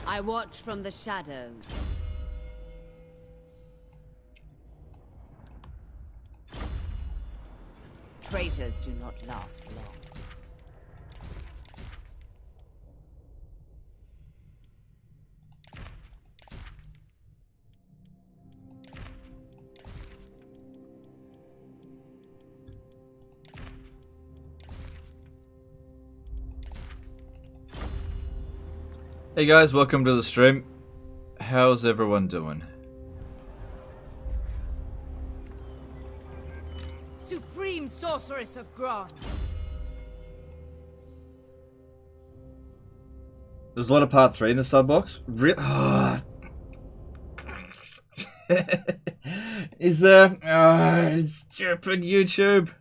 I watch from the shadows. Traitors do not last long. Hey guys, welcome to the stream. How's everyone doing? Supreme Sorceress of Grond. There's a lot of part 3 in the sub box. Is there? It's stupid YouTube.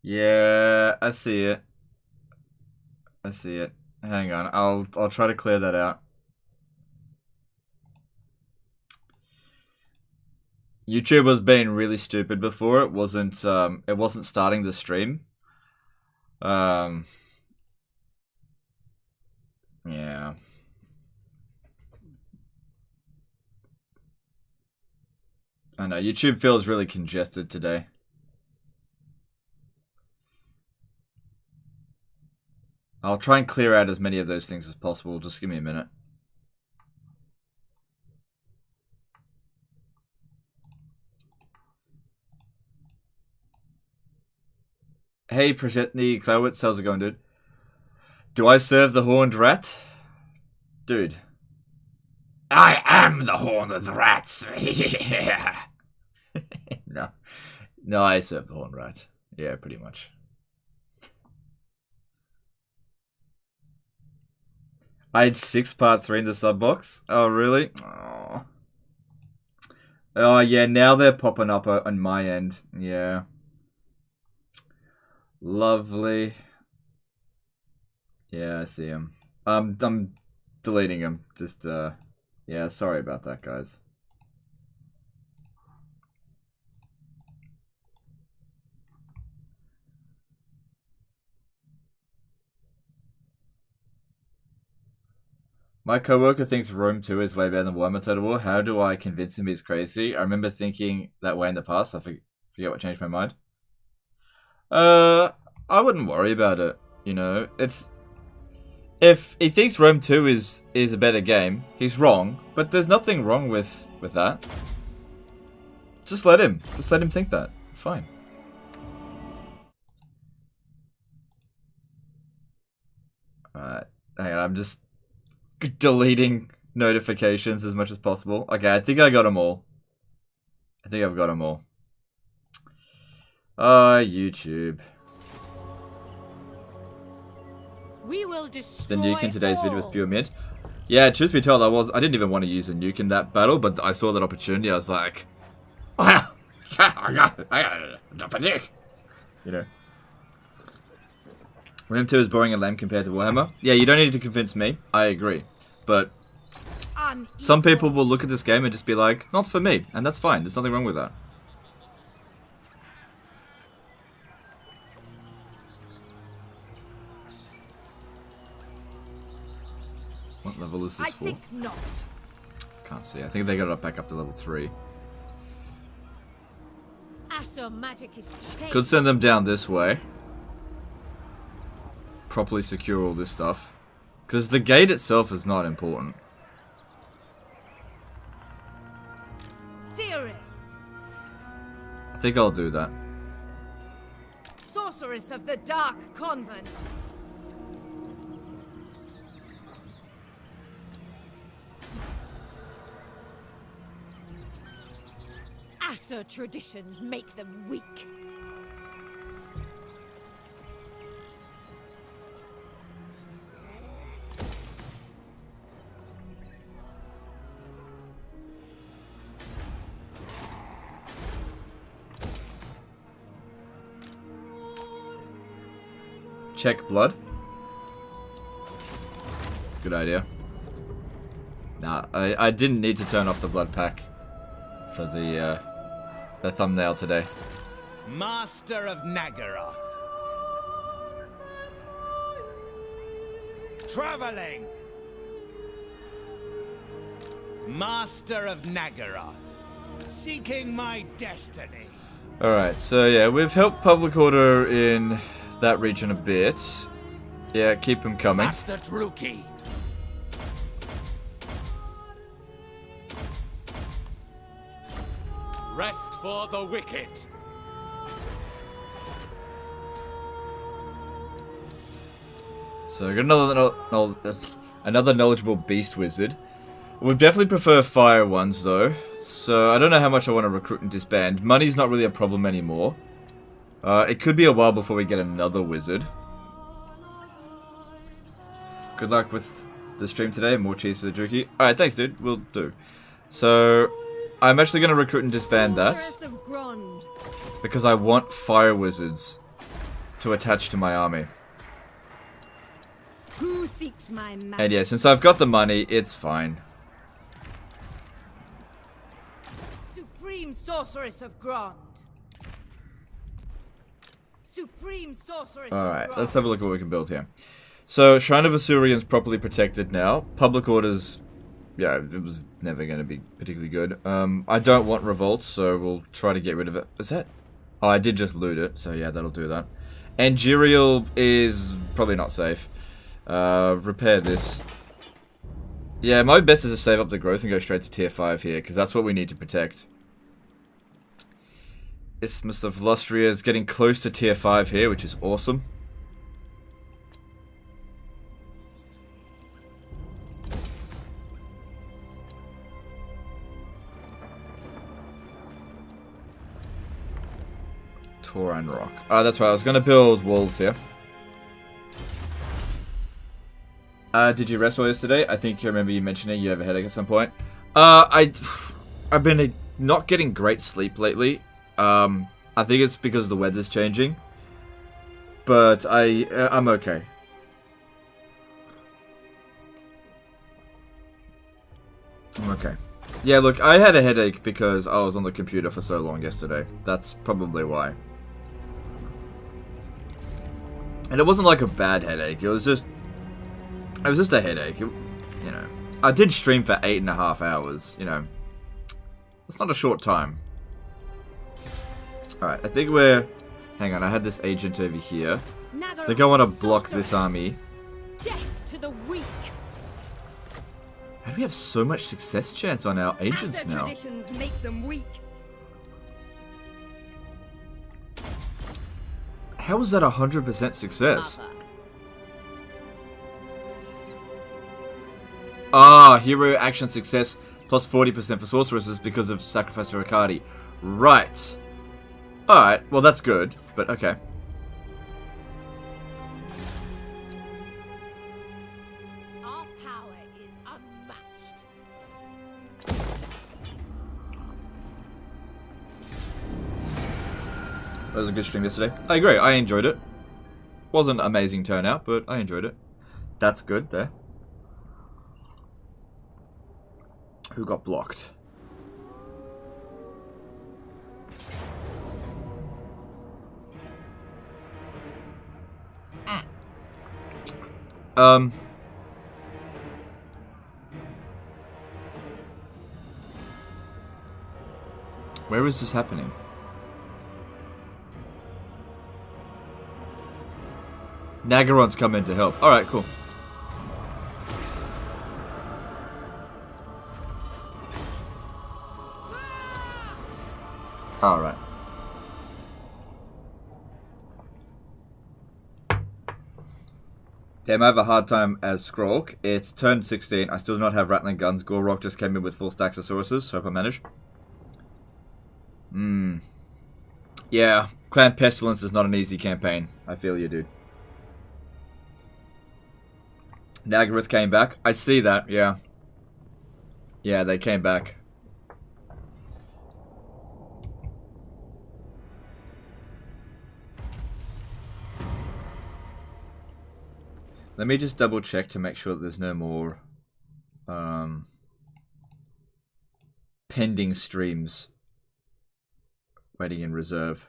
Yeah, I see it. I see it. Hang on, I'll try to clear that out. YouTube was being really stupid before. It wasn't starting the stream. Yeah. I know, YouTube feels really congested today. I'll try and clear out as many of those things as possible. Just give me a minute. Hey, Prasetni Klowitz, how's it going, dude? Do I serve the Horned Rat? Dude. I am the Horned Rat! No. No, I serve the Horned Rat. Yeah, pretty much. I had 6 part 3 in the sub box. Oh, really? Oh, yeah, now they're popping up on my end. Yeah. Lovely. Yeah, I see them. I'm deleting them. Just, yeah, sorry about that, guys. My coworker thinks Rome 2 is way better than Warhammer Total War. How do I convince him he's crazy? I remember thinking that way in the past. I forget what changed my mind. I wouldn't worry about it. You know, it's if he thinks Rome 2 is a better game, he's wrong. But there's nothing wrong with that. Just let him think that. It's fine. Alright, hang on. I'm just deleting notifications as much as possible. Okay, I think I got them all. I think I've got them all. YouTube. We will destroy The nuke in today's video was pure mint. Yeah, truth be told, I didn't even want to use a nuke in that battle, but I saw that opportunity. I was like, wow, I gotta drop a nuke. You know. Rome 2 is boring and lame compared to Warhammer. Yeah, you don't need to convince me. I agree. But some people will look at this game and just be like, not for me. And that's fine. There's nothing wrong with that. What level is this for? I think not. Can't see. I think they got it back up to level 3. Magic is changed. Could send them down this way. Properly secure all this stuff. Because the gate itself is not important. I think I'll do that. Sorceress of the Dark Convent. Asser traditions make them weak. Check blood. It's a good idea. Nah, I didn't need to turn off the blood pack. for the thumbnail today. Master of Naggarond. Traveling. Master of Naggarond. Seeking my destiny. Alright, so yeah, we've helped public order in that region a bit. Yeah, keep them coming. Master Druki. Rest for the wicked. So, another knowledgeable beast wizard. Would definitely prefer fire ones, though. So, I don't know how much I want to recruit and disband. Money's not really a problem anymore. It could be a while before we get another wizard. Good luck with the stream today. More cheese for the Druki. Alright, thanks, dude. We'll do. So, I'm actually going to recruit and disband that. Because I want fire wizards to attach to my army. Who seeks my and yeah, since I've got the money, it's fine. Supreme Sorceress of Grond. Supreme Sorceress Alright, of Grond. let's have a look at what we can build here. So, Shrine of Asuryan's properly protected now. Public orders, yeah, it was never going to be particularly good. I don't want Revolt, so we'll try to get rid of it. Is that? Oh, I did just loot it, so yeah, that'll do that. Angerial is probably not safe. Repair this. Yeah, my best is to save up the growth and go straight to tier 5 here, because that's what we need to protect. Isthmus of Lustria is getting close to tier 5 here, which is awesome. Taurine Rock. That's right, I was going to build walls here. Did you rest well yesterday? I think I remember you mentioning you have a headache at some point. I've been not getting great sleep lately. I think it's because the weather's changing. But I'm okay. I'm okay. Yeah, look, I had a headache because I was on the computer for so long yesterday. That's probably why. And it wasn't like a bad headache. It was just a headache. You know, I did stream for 8.5 hours. You know, that's not a short time. All right, I think we're. Hang on, I had this agent over here. I think I want to block this army. Death to the weak. How do we have so much success chance on our agents now? Traditions make them weak. How is that 100% success? Hero action success plus 40% for sorceresses because of Sacrifice to Riccardi. Right. Alright, well that's good, but okay. Our power is unmatched. That was a good stream yesterday. I agree, I enjoyed it. Wasn't an amazing turnout, but I enjoyed it. That's good there. Who got blocked? Where is this happening? Naggarond's come in to help. Alright, cool. Alright. Damn, I have a hard time as Skrolk. It's turn 16. I still do not have Rattling Guns. Gorrock just came in with full stacks of sources, so I hope I manage. Yeah, Clan Pestilence is not an easy campaign. I feel you, dude. Naggarond came back. I see that, yeah. Yeah, they came back. Let me just double check to make sure that there's no more pending streams Waiting in reserve.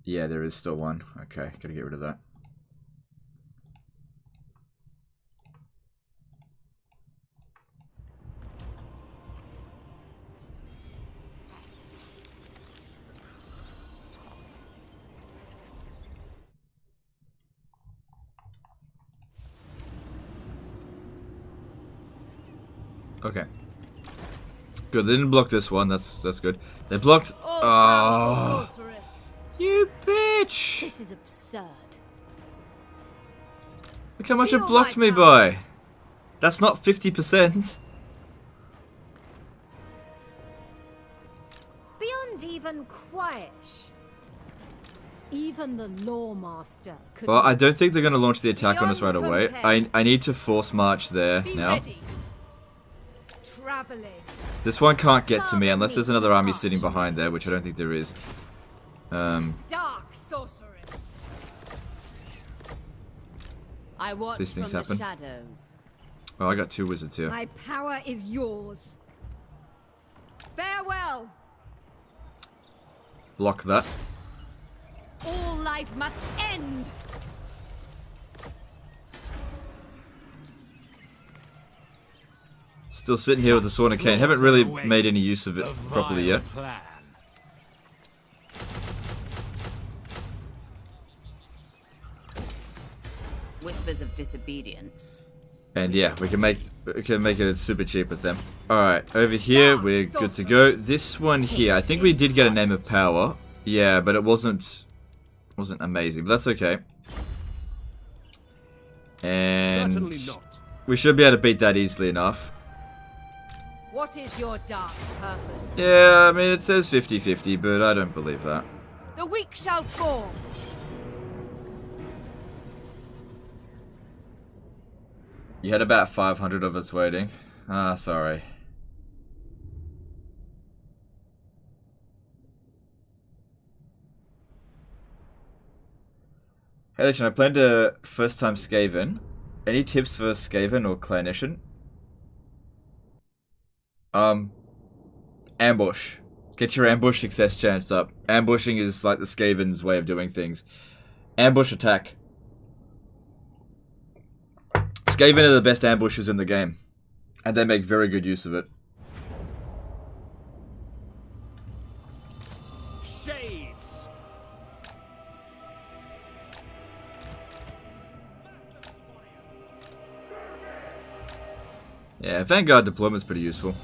Yeah, there is still one. Okay, gotta get rid of that. Okay. Good, they didn't block this one, that's good. They blocked... Oh, you bitch! This is absurd. Look how much it blocked me by! That's not 50%. Beyond even quietish. Even the Lawmaster could. Well, I don't think they're going to launch the attack on us right away. I need to force march there now. Traveling. This one can't get to me unless there's another army sitting behind there, which I don't think there is. Dark sorceress. I watch These things from happen. the shadows. Oh, I got 2 wizards here. My power is yours. Farewell. Block that. All life must end. Still sitting here with the Sword of Khaine. Haven't really made any use of it properly yet. Whispers of disobedience. And yeah, we can make it super cheap with them. Alright, over here we're good to go. This one here, I think we did get a name of power. Yeah, but it wasn't amazing, but that's okay. And we should be able to beat that easily enough. What is your dark purpose? Yeah, I mean it says 50-50, but I don't believe that. The weak shall fall. You had about 500 of us waiting. Ah, sorry. Hey, listen, I planned a first-time Scaven. Any tips for Scaven or Clanician? Ambush. Get your ambush success chance up. Ambushing is like the Skaven's way of doing things. Ambush attack. Skaven are the best ambushers in the game. And they make very good use of it. Shades. Yeah, Vanguard deployment's pretty useful.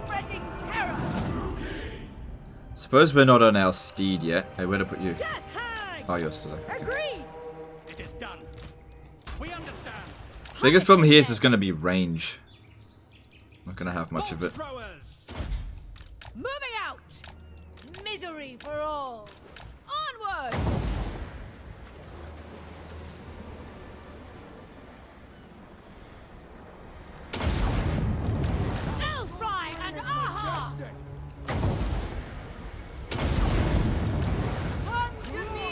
Spreading terror. Suppose we're not on our steed yet. Hey, where to put you? Oh, you're still there. Okay. Agreed. It is done. We understand. Biggest problem here is just going to be range. Not going to have much of it. Throwers. Moving out. Misery for all. Onward. Elfry and Aha. Come to me.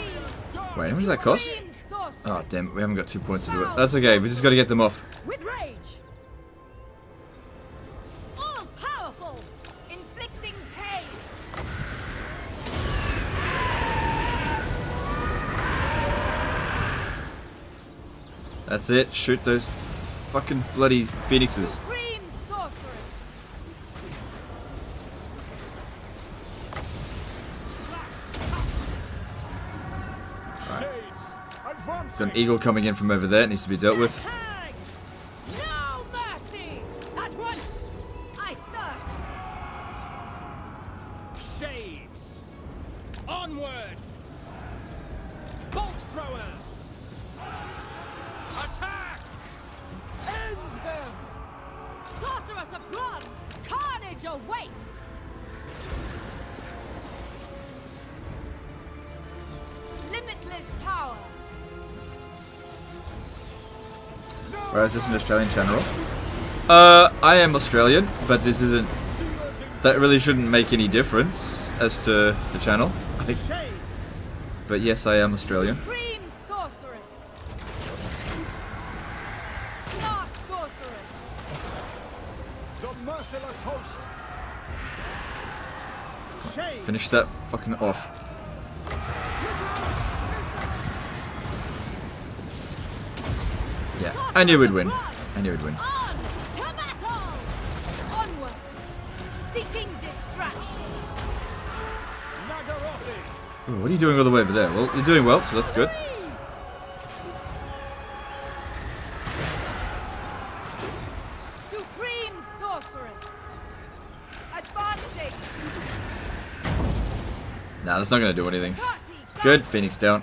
Wait, how much does that cost? Supreme sorcery. Oh, damn. We haven't got 2 points to do it. That's okay. We just got to get them off. With rage. All powerful. Inflicting pain. That's it. Shoot those fucking bloody phoenixes. Supreme sorcery. Shades. Advance. Got an eagle coming in from over there. It needs to be dealt with. Tag. No mercy. At once. I thirst. Shades. Onward. Bolt throwers. Attack. End them. Sorceress of blood. Carnage awaits. Limitless power. Right, is this an Australian channel? I am Australian, but this isn't... That really shouldn't make any difference as to the channel. But yes, I am Australian. Supreme sorceress. Dark sorceress. The merciless host. Shame. Finish that fucking off. Yeah, I knew we'd win. I knew we'd win. On to battle! Onward! Seeking distraction! Naggarond. Ooh, what are you doing all the way over there? Well, you're doing well, so that's good. Supreme sorceress! Advancing! Nah, that's not gonna do anything. Party! Good, Phoenix down.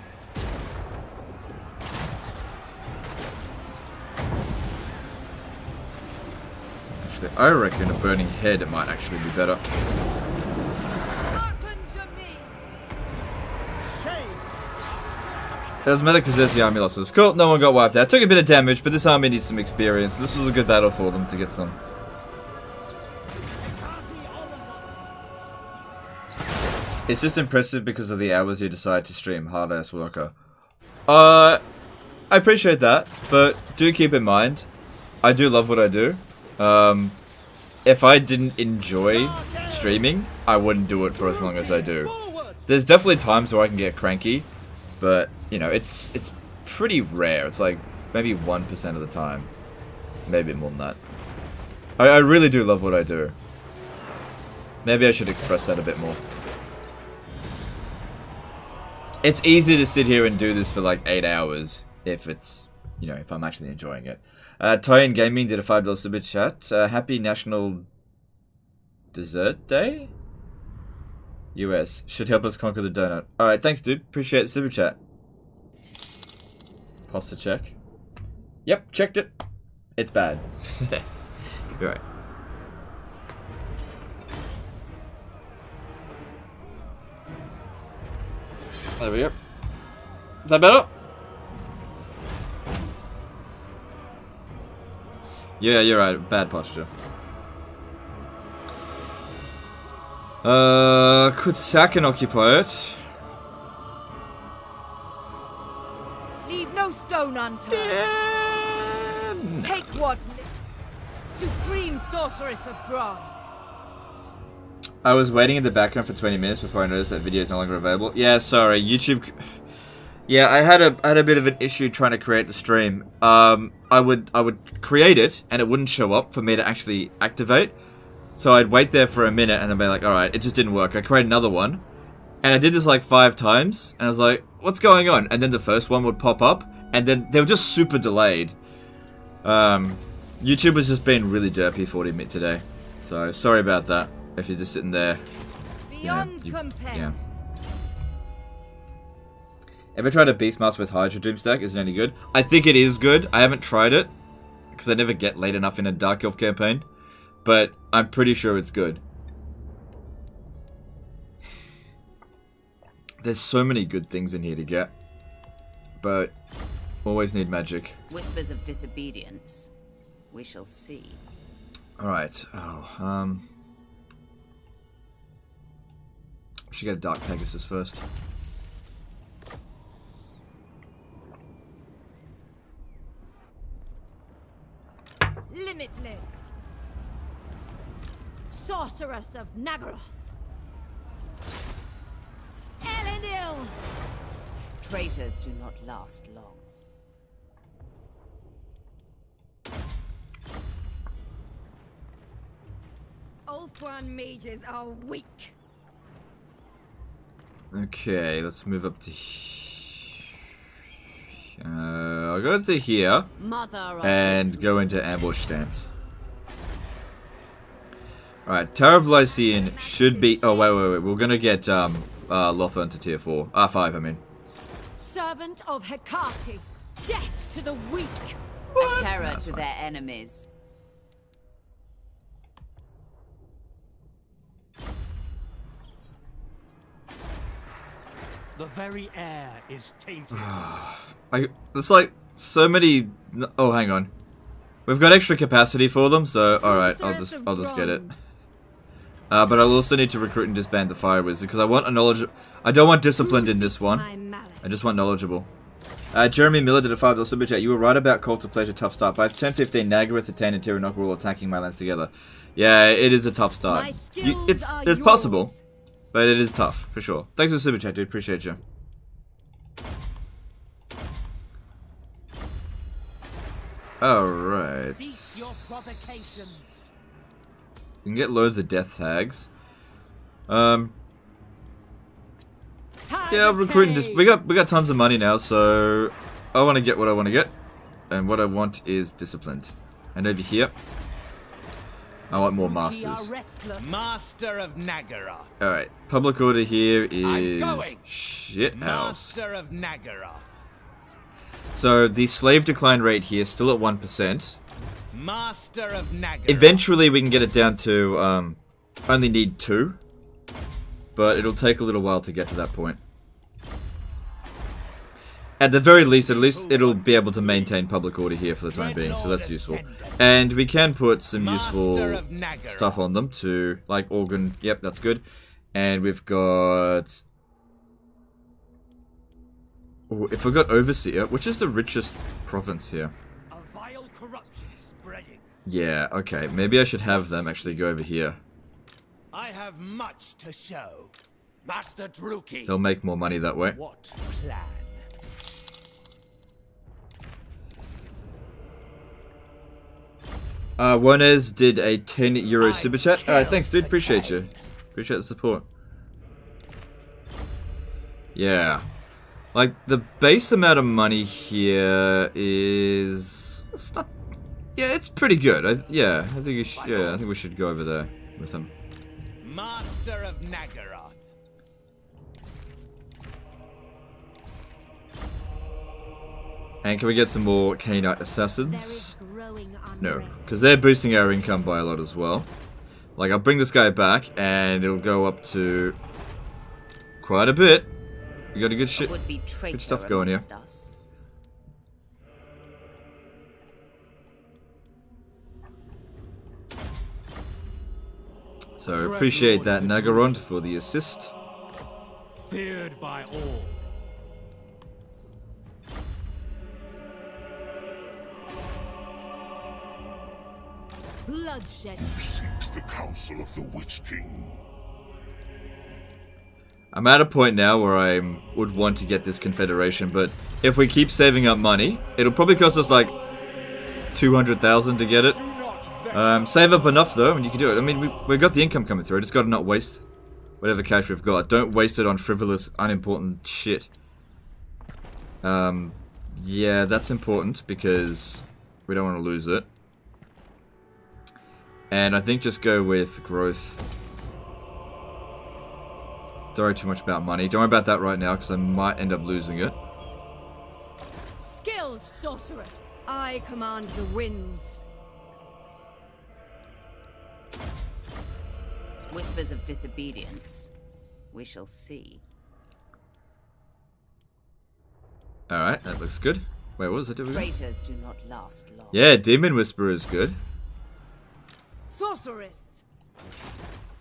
Actually, I reckon a burning head might actually be better. Hearken to me! It was meta because there's the army losses. Cool, no one got wiped out. Took a bit of damage, but this army needs some experience. This was a good battle for them to get some. It's just impressive because of the hours you decide to stream. Hard-ass worker. I appreciate that, but do keep in mind, I do love what I do. If I didn't enjoy streaming, I wouldn't do it for as long as I do. There's definitely times where I can get cranky, but, you know, it's pretty rare. It's like maybe 1% of the time. Maybe more than that. I really do love what I do. Maybe I should express that a bit more. It's easy to sit here and do this for like 8 hours if it's, you know, if I'm actually enjoying it. Tyrion Gaming did a $5 super chat. Happy National Dessert Day? US. Should help us conquer the donut. Alright, thanks dude. Appreciate the super chat. Pasta check. Yep, checked it. It's bad. You're right. There we go. Is that better? Yeah, you're right. Bad posture. Could sack and occupy it. Leave no stone unturned. Take what Supreme Sorceress of Grond. I was waiting in the background for 20 minutes before I noticed that video is no longer available. Yeah, sorry, YouTube. Yeah, I had a bit of an issue trying to create the stream. I would create it and it wouldn't show up for me to actually activate. So I'd wait there for a minute and then be like, all right, it just didn't work. I create another one, and I did this like 5 times, and I was like, what's going on? And then the first one would pop up, and then they were just super delayed. YouTube was just being really derpy for me today, so sorry about that. If you're just sitting there, Beyond compare. Yeah. Ever tried a Beastmaster with Hydra Doomstack? Is it any good? I think it is good. I haven't tried it because I never get late enough in a Dark Elf campaign, but I'm pretty sure it's good. There's so many good things in here to get, but always need magic. Whispers of disobedience. We shall see. All right. Oh, should get a Dark Pegasus first. Limitless. Sorceress of Naggaroth. Elenil. Traitors do not last long. Ulthran mages are weak. Okay, let's move up to. I'll go to here and go into ambush stance. Alright, Tower of Lycian should be. Oh, wait. We're gonna get Lothran to tier 4. 5, I mean. Servant of Hecate. Death to the weak. A terror to their enemies. The very air is tainted. It's like so many. Oh, hang on. We've got extra capacity for them, so alright, I'll just get it. But I'll also need to recruit and disband the Fire Wizard because I want a knowledge. I don't want disciplined in this one. I just want knowledgeable. Jeremy Miller did a $5 super chat. You were right about Cult of Pleasure, tough start. By turn 15, Naggarond, Attain, and Tyrion were all attacking my lands together. Yeah, it is a tough start. It's possible, but it is tough, for sure. Thanks for the super chat, dude. Appreciate you. Alright. Cease your provocations. You can get loads of death tags. Yeah, I'm recruiting just we got tons of money now, so I want to get what I want to get. And what I want is disciplined. And over here, I want more masters. Master of Naggarond. Alright, public order here is shit house. Master of Naggarond. So the slave decline rate here is still at 1%. Master of Naggarond. Eventually we can get it down to only need 2. But it'll take a little while to get to that point. At the very least, it'll be able to maintain public order here for the time being, so that's useful. And we can put some useful stuff on them to, like, organ. Yep, that's good. And we've got... Ooh, if we got Overseer, which is the richest province here? A vile corruption is spreading. Yeah, okay. Maybe I should have them actually go over here. I have much to show. Master Druki. They'll make more money that way. What plan? Wonez did a €10 super chat. Alright, thanks dude, appreciate you. Appreciate the support. Yeah. Like, the base amount of money here is... It's not... Yeah, it's pretty good. I think we should go over there with them. Master of Naggaroth. And can we get some more Khainite assassins? No, because they're boosting our income by a lot as well. Like, I'll bring this guy back, and it'll go up to quite a bit. We got a good good stuff going here. So appreciate that, Naggarond, for the assist. Feared by all. Bloodshed. Seeks the counsel of the Witch King. I'm at a point now where I would want to get this Confederation, but if we keep saving up money, it'll probably cost us like 200,000 to get it. Save up enough though, and you can do it. I mean, we've got the income coming through. I just got to not waste whatever cash we've got. Don't waste it on frivolous, unimportant shit. Yeah, that's important because we don't want to lose it. And I think just go with growth. Don't worry too much about money. Don't worry about that right now because I might end up losing it. Skilled sorceress. I command the winds. Whispers of disobedience. We shall see. Alright, that looks good. Wait, what does it do again? Traitors do not last long. Yeah, Demon Whisperer is good. Sorceress.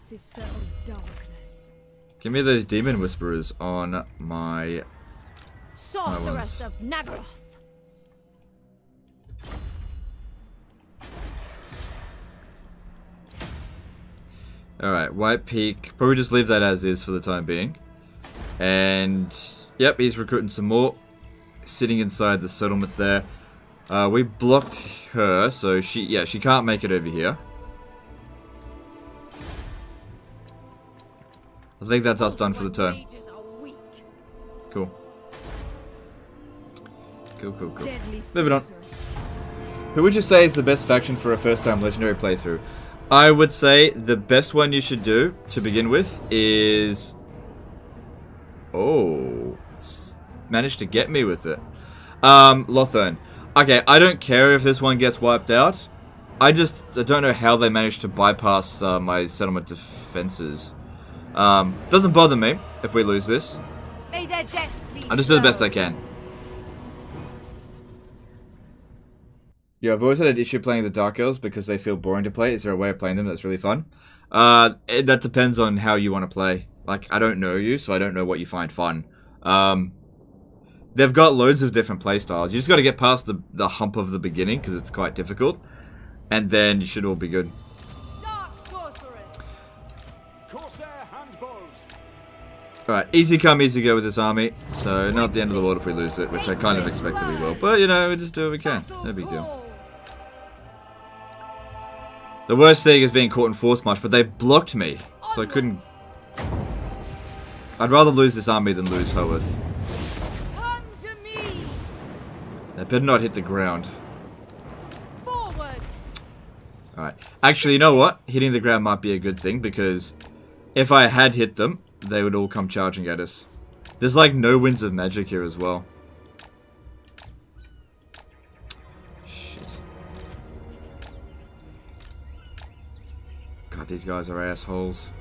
Sister of darkness. Give me those Demon Whisperers on my... Sorceress of Naggaroth. Alright, White Peak. Probably just leave that as is for the time being. And... Yep, he's recruiting some more. Sitting inside the settlement there. We blocked her, so she can't make it over here. I think that's us done for the turn. Cool. Cool. Moving on. Who would you say is the best faction for a first-time Legendary playthrough? I would say the best one you should do, to begin with, is... Oh... Managed to get me with it. Lothern. Okay, I don't care if this one gets wiped out. I don't know how they managed to bypass my settlement defenses. Doesn't bother me if we lose this. May their death be I'll just do the best I can. Yeah, I've always had an issue playing the Dark Elves because they feel boring to play. Is there a way of playing them that's really fun? That depends on how you want to play. Like, I don't know you, so I don't know what you find fun. they've got loads of different playstyles. You just got to get past the hump of the beginning because it's quite difficult, and then you should all be good. Alright, easy come, easy go with this army. So, not the end of the world if we lose it, which I kind of expected we will. But, you know, we just do what we can. No big deal. The worst thing is being caught in force march, but they blocked me. So I couldn't... I'd rather lose this army than lose Howarth. They better not hit the ground. Alright. Actually, you know what? Hitting the ground might be a good thing, because if I had hit them, they would all come charging at us. There's like no winds of magic here as well. Shit. God, these guys are assholes.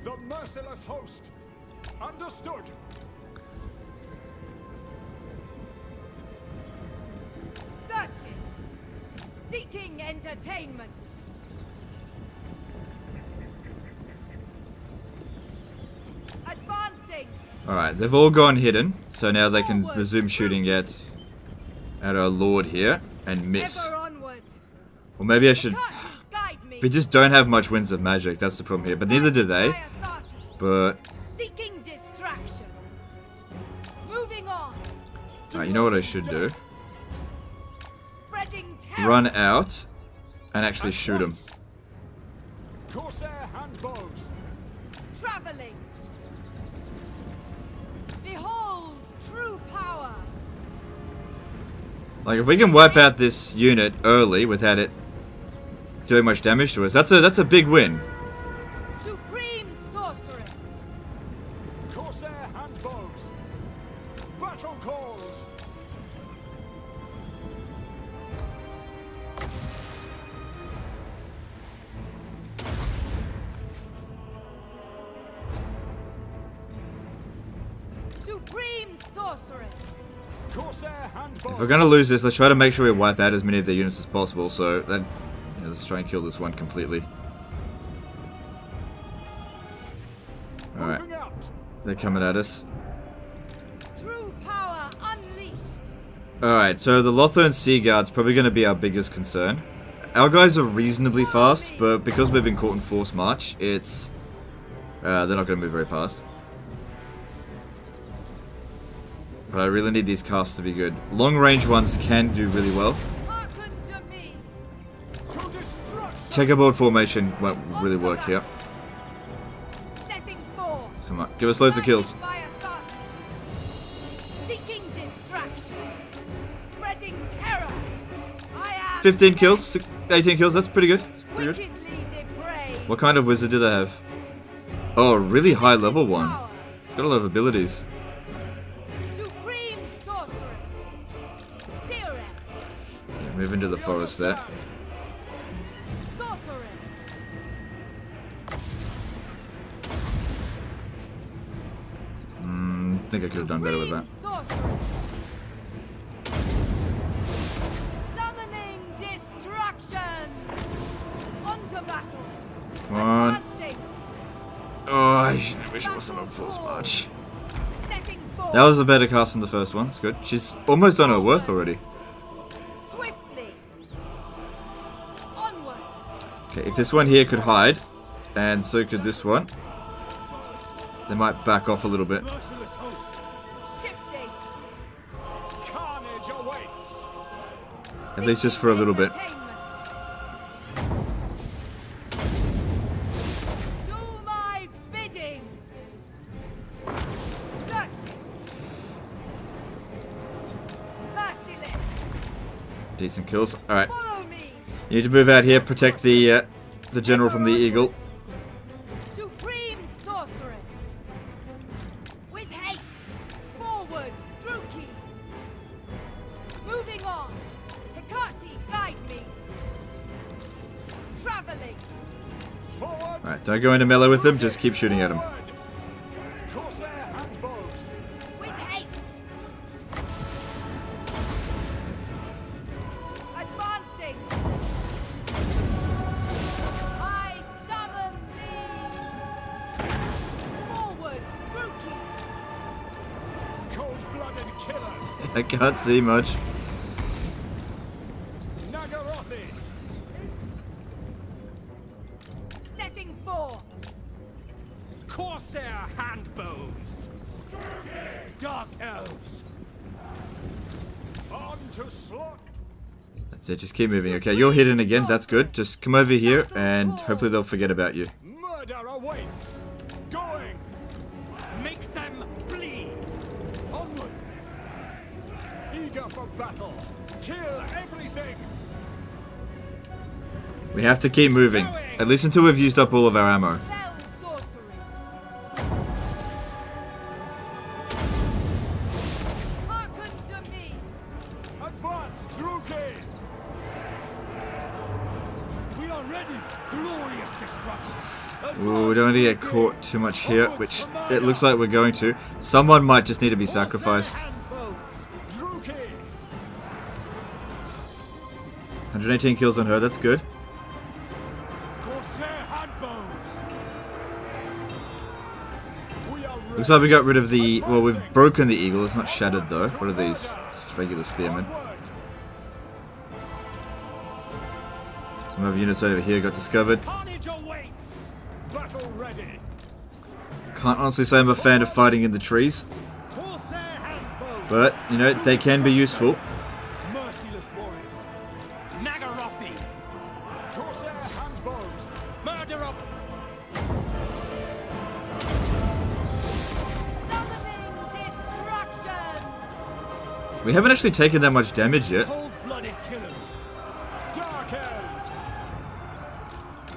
The merciless host. Understood. Searching. Seeking entertainment. Advancing. Alright, they've all gone hidden, so now they can resume shooting at our lord here and miss. Or maybe I should... We just don't have much winds of magic, that's the problem here, but neither do they. But... Seeking distraction. Moving on. Alright, you know what I should do? Spreading terror. Run out and actually shoot them. Corsair hand bows. Traveling. Behold true power. Like, if we can wipe out this unit early without it doing much damage to us, that's a big win. Supreme sorceress. Corsair hand bows. Battle calls. Supreme sorceress. Corsair hand bows. If we're gonna lose this, let's try to make sure we wipe out as many of their units as possible, so then... Yeah, let's try and kill this one completely. Alright. They're coming at us. True power unleashed. Alright, so the Lothern Sea Guard's probably going to be our biggest concern. Our guys are reasonably fast, but because we've been caught in force march, it's... they're not going to move very fast. But I really need these casts to be good. Long range ones can do really well. Hearken to me. Checkerboard formation won't really work here. Setting forth. Come on, give us loads of kills. By authority. Seeking distraction. Spreading terror. I am 15 kills, 18 kills, that's pretty good. That's pretty good. wickedly depraved. What kind of wizard do they have? Oh, a really high level one. It's got a lot of abilities. Supreme sorceress. Theorist. Yeah, move into the forest there. Sorceress. I think I could have done better with that. Sorceress. Summoning destruction. Onto battle. Come on. Advancing. Oh, I wish it wasn't on force march. Setting forth. That was a better cast than the first one. It's good. She's almost done her worth already. Swiftly. Onward. Okay, if this one here could hide, and so could this one, they might back off a little bit. Merciless host. Shifting. Carnage awaits. At least just for a little bit. Entertainment. Do my bidding. Searching. Merciless. Decent kills. Alright. Follow me. You need to move out here, protect the general from the eagle. Supreme sorceress. With haste. Forward, Druki. Moving on. Hecate, guide me. Traveling. Forward. Alright, don't go into melee with them, just keep shooting at them. Corsair hand bows. With haste. Advancing. I summon thee. Forward, I can't see much. Naggarond. Setting forth. Corsair handbows. Dark elves. On to slot. That's it, just keep moving. Okay, you're hidden again, that's good. Just come over here and hopefully they'll forget about you. Murder awaits. Going. Make them bleed. Onward. Eager for battle. Kill everything. We have to keep moving. At least until we've used up all of our ammo. Fell sorcery. Hearken to me. Advance, Druki. We are ready. Glorious destruction. Ooh, we don't want to get caught too much here, which it looks like we're going to. Someone might just need to be sacrificed. 118 kills on her, that's good. Looks like we got rid of the... well, we've broken the eagle. It's not shattered though. What are these? Just regular spearmen. Some other units over here got discovered. Can't honestly say I'm a fan of fighting in the trees. But, you know, they can be useful. Merciless warriors. Naggarond. Corsair handbows. Murder up. Summoning destruction. We haven't actually taken that much damage yet. Cold-blooded killers. Dark elves.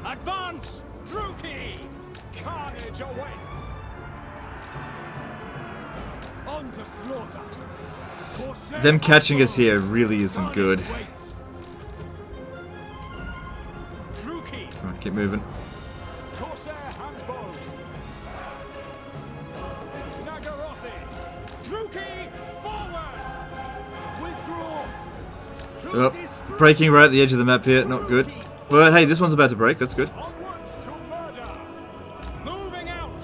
Advance, Druki. Carnage awaits. On to slaughter. Corsair Them catching us handbows. here really isn't good. Carnage awaits. Druki. Come on, keep moving. Corsair handbows. Naggarond. Druki, forward. Withdraw. Oh, breaking right at the edge of the map here, not good. But hey, this one's about to break, that's good. Onwards to murder. Moving out.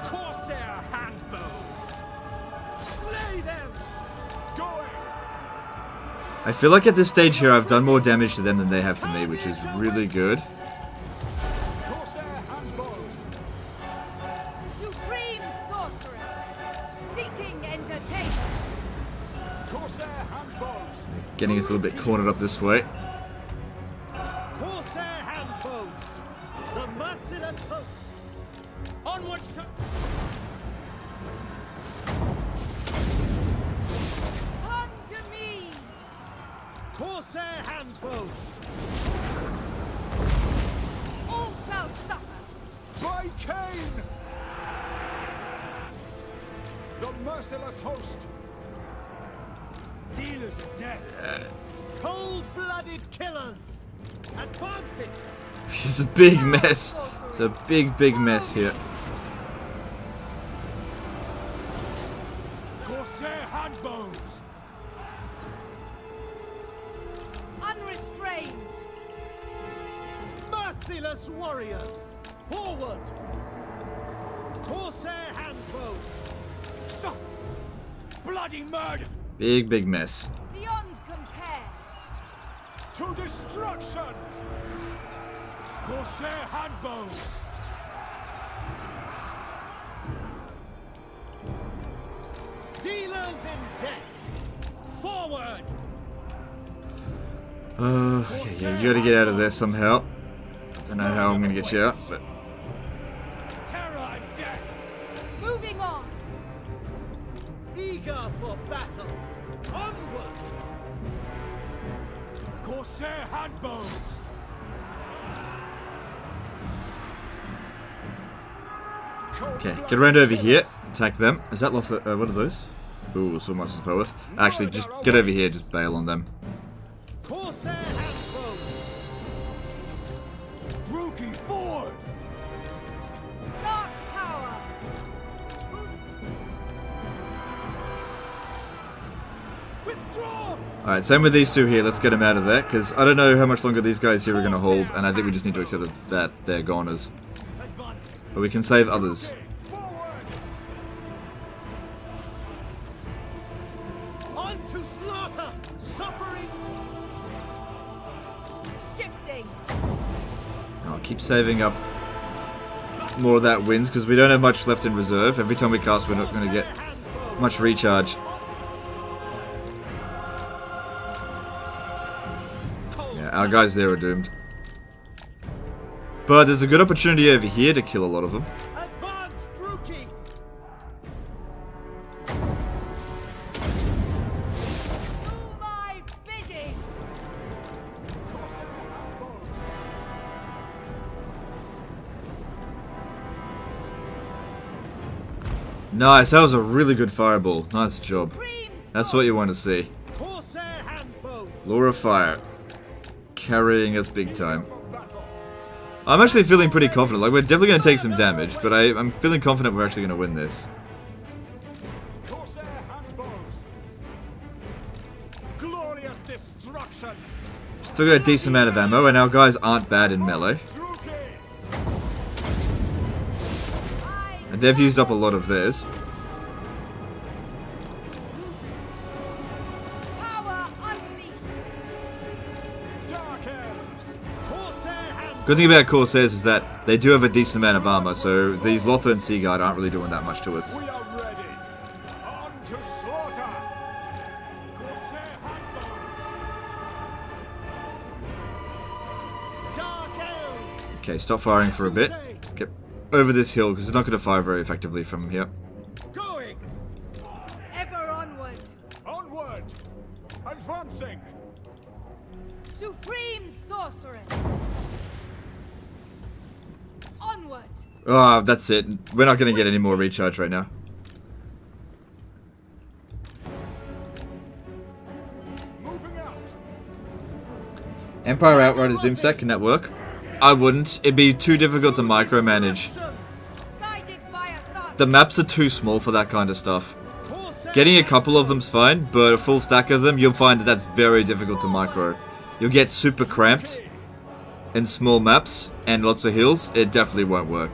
Corsair handbows. Slay them. Going. I feel like at this stage here I've done more damage to them than they have to me, which is really good. Corsair handbows. Supreme sorcerer. Seeking entertainment. Corsair handbows. Getting us a little bit cornered up this way. Corsair handbows. The merciless host. Onwards to. Come to me. Corsair handbows. All shall suffer. By Khaine. The merciless host. Dealers of death. Cold-blooded killers. Advancing. It's a big mess. It's a big, big mess here. Corsair handbows. Unrestrained. Merciless warriors. Forward. Corsair handbows. So, bloody murder. Big, big mess. Beyond compare. To destruction. Corsair handbows. Dealers in death. Forward. Okay, yeah, you gotta get out of there somehow. I don't know how I'm gonna get you out, but... Terror and death. Moving on. Eager for battle. Onward. Corsair handbows. Okay, get around over here. Attack them. Is that Lothar? What are those? Ooh, so much to with. Actually, just get over here. Just bail on them. Corsair handbows. Druki forward. Dark power. Withdraw. Alright, same with these two here. Let's get them out of there, because I don't know how much longer these guys here are going to hold, and I think we just need to accept that they're goners. Advancing. But we can save others. Forward. Unto slaughter! Suffering! Shifting. I'll keep saving up more of that wins because we don't have much left in reserve. Every time we cast, we're not going to get much recharge. Yeah, our guys there are doomed. But there's a good opportunity over here to kill a lot of them. Advance, Druki! Do my bidding. Nice, that was a really good fireball. Nice job. Supreme That's what you want to see. Corsair handbows! Lure of Fire. Carrying us big time. I'm actually feeling pretty confident. Like, we're definitely going to take some damage, but I'm feeling confident we're actually going to win this. Corsair handbows! Glorious destruction! Still got a decent amount of ammo, and our guys aren't bad in melee. Druki! And they've used up a lot of theirs. power unleashed. Dark elves! Corsair handbows! Good thing about Corsairs is that they do have a decent amount of armor, so these Lothar and Seaguard aren't really doing that much to us. We are ready! On to slaughter! Corsair handbows! Dark elves! Okay, stop firing for a bit. Let's get over this hill, because it's not going to fire very effectively from here. Going! Ever onward. Onward! Advancing! Supreme sorcerer. Onward. Oh, that's it. We're not going to get any more recharge right now. Moving out! Empire Outriders Doomstack, can that work? I wouldn't. It'd be too difficult to micromanage. Guided by a thought. The maps are too small for that kind of stuff. Getting a couple of them's fine, but a full stack of them, you'll find that that's very difficult to micro. You'll get super cramped in small maps and lots of hills. It definitely won't work.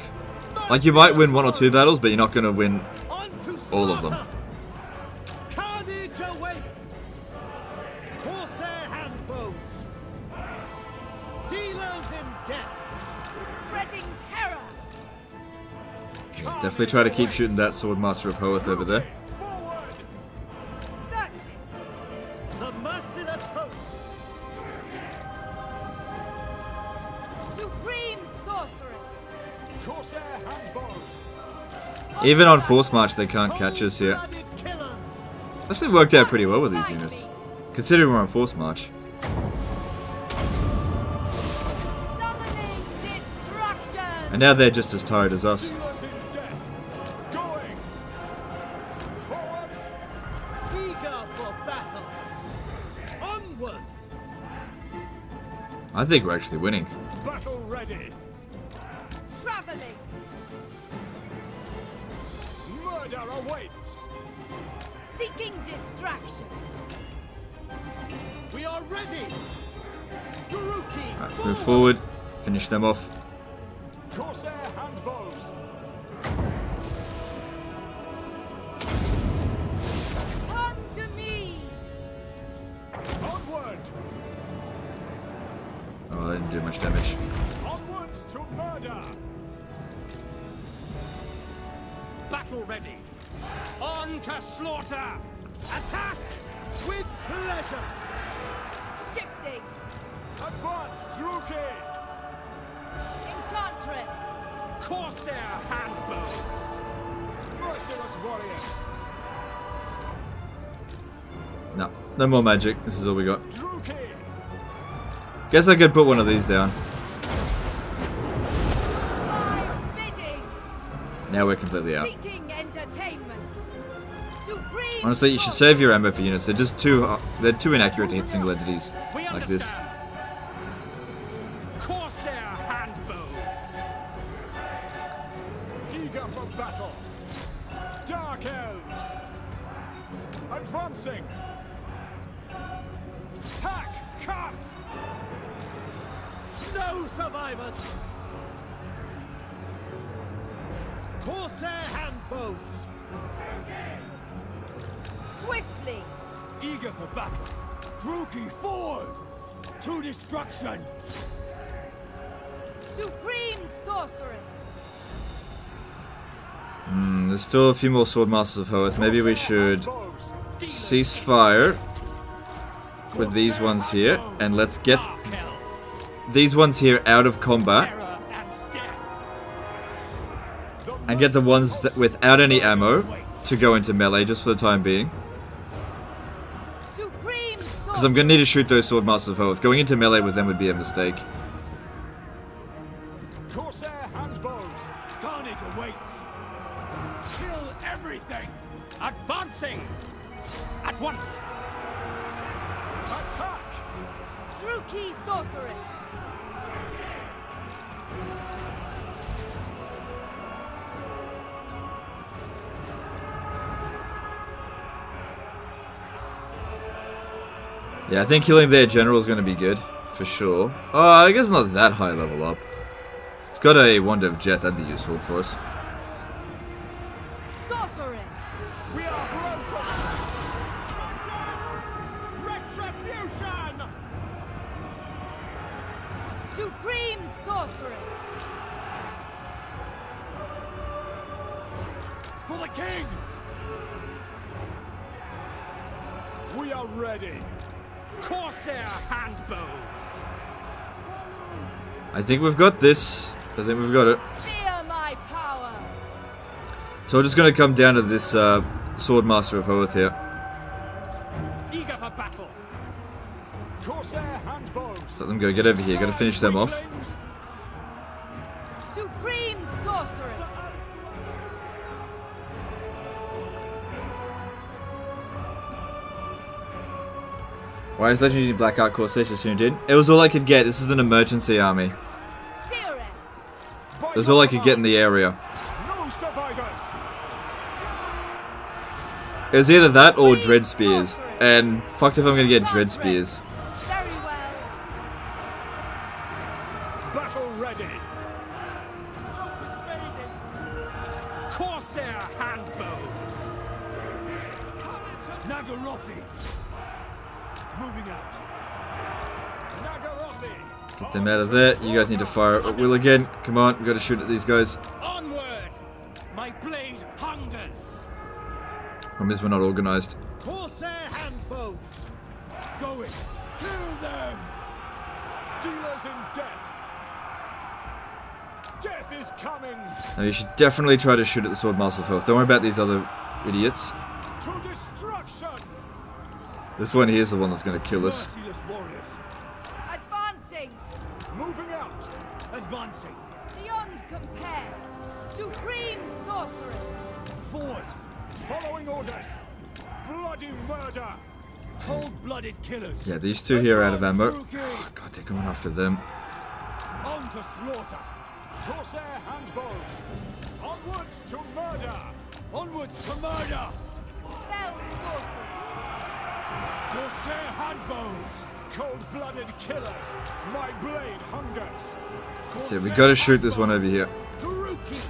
Like, you might win 1 or 2 battles, but you're not going to win all of them. Carnage awaits! Corsair handbows! Dealers in death! Spreading terror. Definitely try to keep shooting that Swordmaster of Hoeth over there. Forward! Searching. The merciless host! Supreme sorcerer. Corsair handbows! Even on Force March, they can't catch us here. Cold-blooded killers! Actually worked out pretty well with these units, considering we're on Force March. Summoning destruction. And now they're just as tired as us. Dealers in death! Going! Forward! Eager for battle! Onward! I think we're actually winning. Battle ready! Traveling. Murder awaits! Seeking distraction. We are ready! Druki! Let's move forward, finish them off. Corsair handbows! Come to me. Onward! Oh, they didn't do much damage. Onwards to murder! Battle ready! On to slaughter! Attack! With pleasure! Shifting. Advance, Druki! Enchantress. Corsair handbows! Merciless warriors! No, no more magic. This is all we got. Druki! Guess I could put one of these down. My bidding. Now we're completely out. Seeking entertainment. Supreme. Honestly, you should save your ammo for units. They're just they're too inaccurate to hit single entities We like this. understand! Corsair handbows! Eager for battle! Dark elves! Advancing! Hack! Cut! No survivors! Corsair handbows! Swiftly. Eager for battle. Druki, forward! To destruction! Supreme sorceress! There's still a few more Swordmasters of Hoeth. Maybe we should cease fire with these ones here, and let's get these ones here out of combat, and get the ones that without any ammo to go into melee just for the time being. Because I'm going to need to shoot those Swordmasters of Hoeth. Going into melee with them would be a mistake. Corsair handbows! Carnage awaits! Kill everything! Advancing! At once! Attack! Druki sorceress! Yeah, I think killing their general is going to be good, for sure. Oh, I guess it's not that high level up. It's got a Wonder of Jet, that'd be useful for us. Sorceress! We are broken! Retribution! Supreme sorceress! For the king! We are ready! Corsair handbows! I think we've got this. I think we've got it. Fear my power! So we're just going to come down to this Swordmaster of Hoeth here. Eager for battle! Corsair handbows! Just let them go. Get over here. Got to finish them off. Supreme sorceress! Why is Legendary Black Art Corsage as soon as it did? It was all I could get. This is an emergency army. It was all I could get in the area. No survivors! It was either that or Dread Spears. And fucked if I'm going to get Dread Spears. Very well. Battle ready! Corsair handbows! Naggarond! Moving out! Naggarond! Get them out of there. You guys need to fire at will again. Come on, we got to shoot at these guys. Onward! My blade hungers! Problem is we're not organized. Corsair handbows! Going! Kill them! Dealers in death! Death is coming! Now you should definitely try to shoot at the Swordmaster of Hoeth. Don't worry about these other idiots. To destruction! This one here is the one that's going to kill us. Merciless warriors! Advancing! Moving out! Advancing! Beyond compare! Supreme sorceress! Forward! Following orders! Bloody murder! Cold-blooded killers! Yeah, these two here are out of ammo. Advance, Druki! Oh, God, they're going after them. On to slaughter! Corsair handbows! Onwards to murder! Onwards to murder! Fell sorceress! Corsair handbows! Cold-blooded killers! My blade hungers! So we got to shoot this one over here. Druki!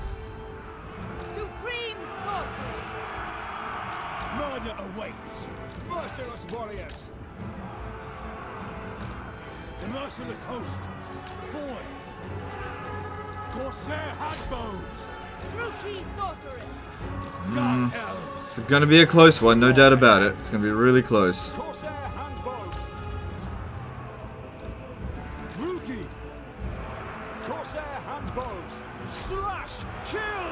Supreme sorceress! Murder awaits! Merciless warriors! The merciless host! Forward! Corsair handbows! Druki sorceress! Dark elves! It's going to be a close one, no doubt about it. It's going to be really close. Corsair handbows! Druki! Corsair handbows! Slash! Kill!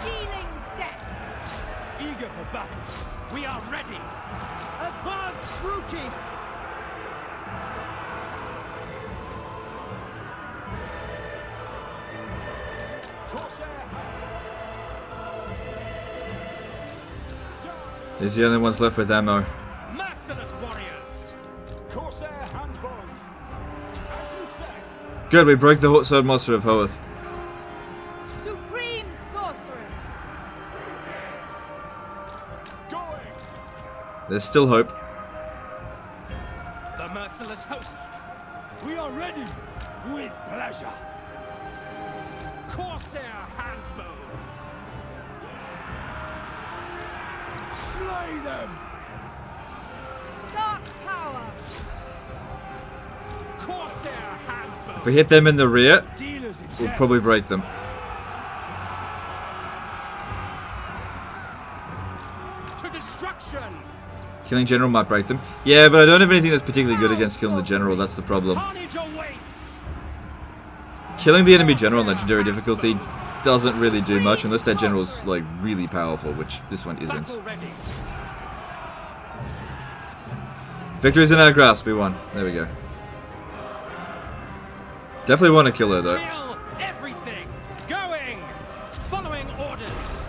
Dealing death! Eager for battle! We are ready! Advance, Druki! Corsair These are the only ones left with ammo. merciless warriors! Corsair handbows! As you say! Good, we broke the Swordmaster of Hoeth. Supreme sorceress! Going! There's still hope. The merciless host! We are ready! With pleasure! Corsair handbows! Slay them! If we hit them in the rear, we'll probably break them. To destruction. Killing General might break them. Yeah, but I don't have anything that's particularly good against killing the General, that's the problem. Carnage awaits. Killing the enemy General on Legendary difficulty doesn't really do much unless that General's like really powerful, which this one isn't. Battle ready. Victory's in our grasp, we won. There we go. Definitely want to kill her though. Kill everything. Going. Following orders.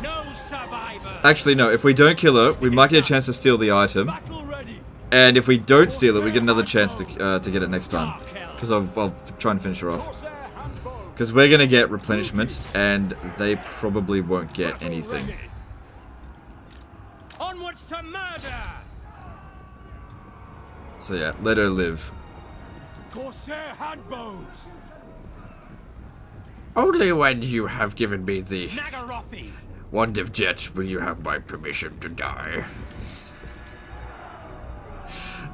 No survivor. Actually, no. If we don't kill her, we might get a chance to steal the item. Battle ready. And if we don't steal it, we get another chance to get it next time. Because I'll try and finish her off. Because we're going to get replenishment, and they probably won't get anything. Onwards to murder. So yeah, let her live. Corsair handbows. Only when you have given me the Naggarondi. wand of jet will you have my permission to die.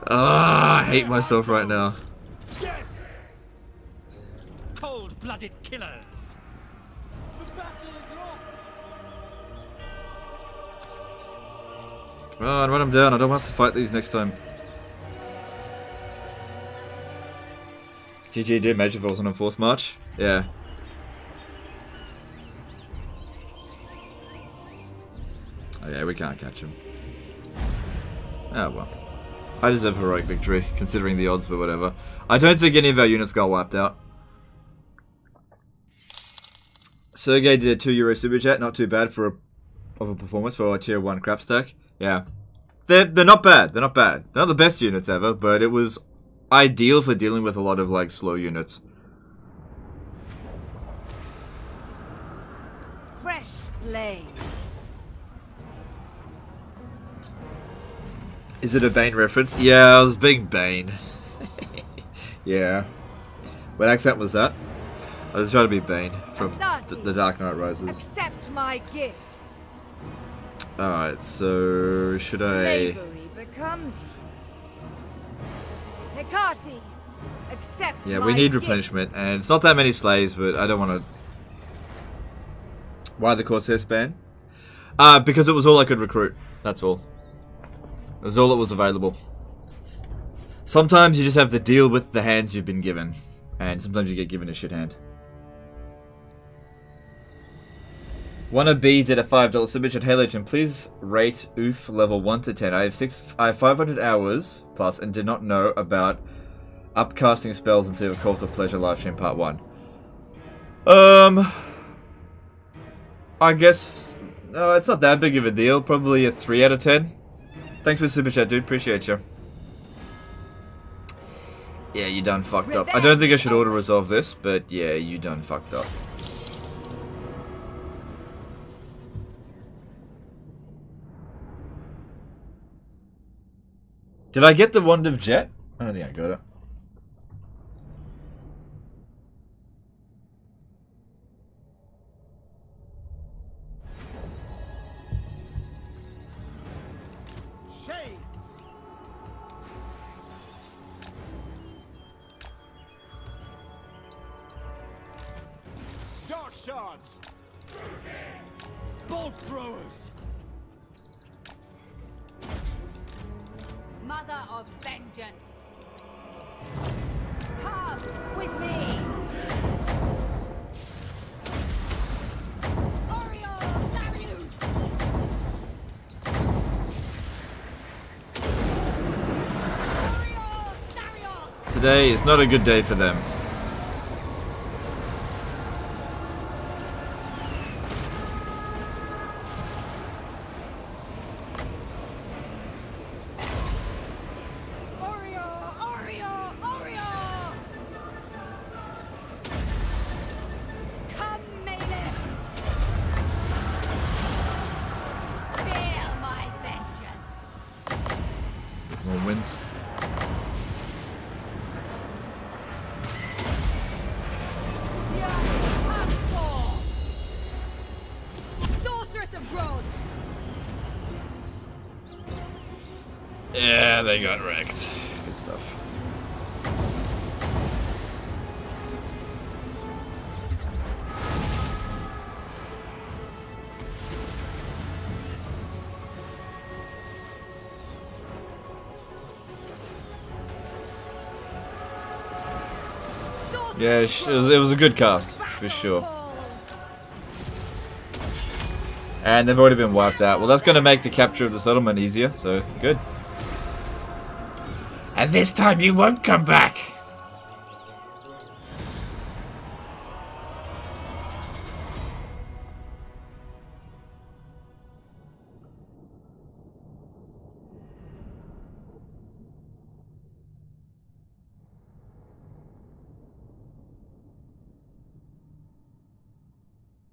Ah, I hate myself right now. Death. Cold-blooded killers. The battle is lost. Come on, run them down. I don't have to fight these next time. GG, dude. Major falls on a forced march. Yeah. Oh yeah, we can't catch him. Oh well. I deserve heroic victory, considering the odds, but whatever. I don't think any of our units got wiped out. Sergey did a €2 super chat, not too bad for a performance for a tier 1 crap stack. Yeah. They're not bad, they're not bad. They're not the best units ever, but it was ideal for dealing with a lot of like slow units. Fresh slaves. Is it a Bane reference? Yeah, I was being Bane. Yeah. What accent was that? I was trying to be Bane from the Dark Knight Rises. Accept my gifts. Alright, so should I... Slavery becomes you. Hecate, accept Yeah, my we need gifts. replenishment, and it's not that many slaves, but I don't want to... Why the Corsair span? Because it was all I could recruit. That's all. It was all that was available. Sometimes you just have to deal with the hands you've been given, and sometimes you get given a shit hand. Wanna B did a $5 super chat. Hey Legend, please rate oof level 1 to 10. I have 500 hours plus and did not know about upcasting spells until Cult of Pleasure livestream part 1. I guess it's not that big of a deal. Probably a 3 out of 10. Thanks for the super chat, dude. Appreciate you. Yeah, you done fucked up. I don't think I should auto-resolve this, but yeah, you done fucked up. Did I get the Wand of Jet? I don't think I got it. Dark shards. Bolt throwers. Mother of vengeance. Come with me. Today is not a good day for them. Wins. Yeah, they got wrecked. good stuff. Yeah, it was a good cast, for sure. And they've already been wiped out. Well, that's going to make the capture of the settlement easier, so good. And this time you won't come back!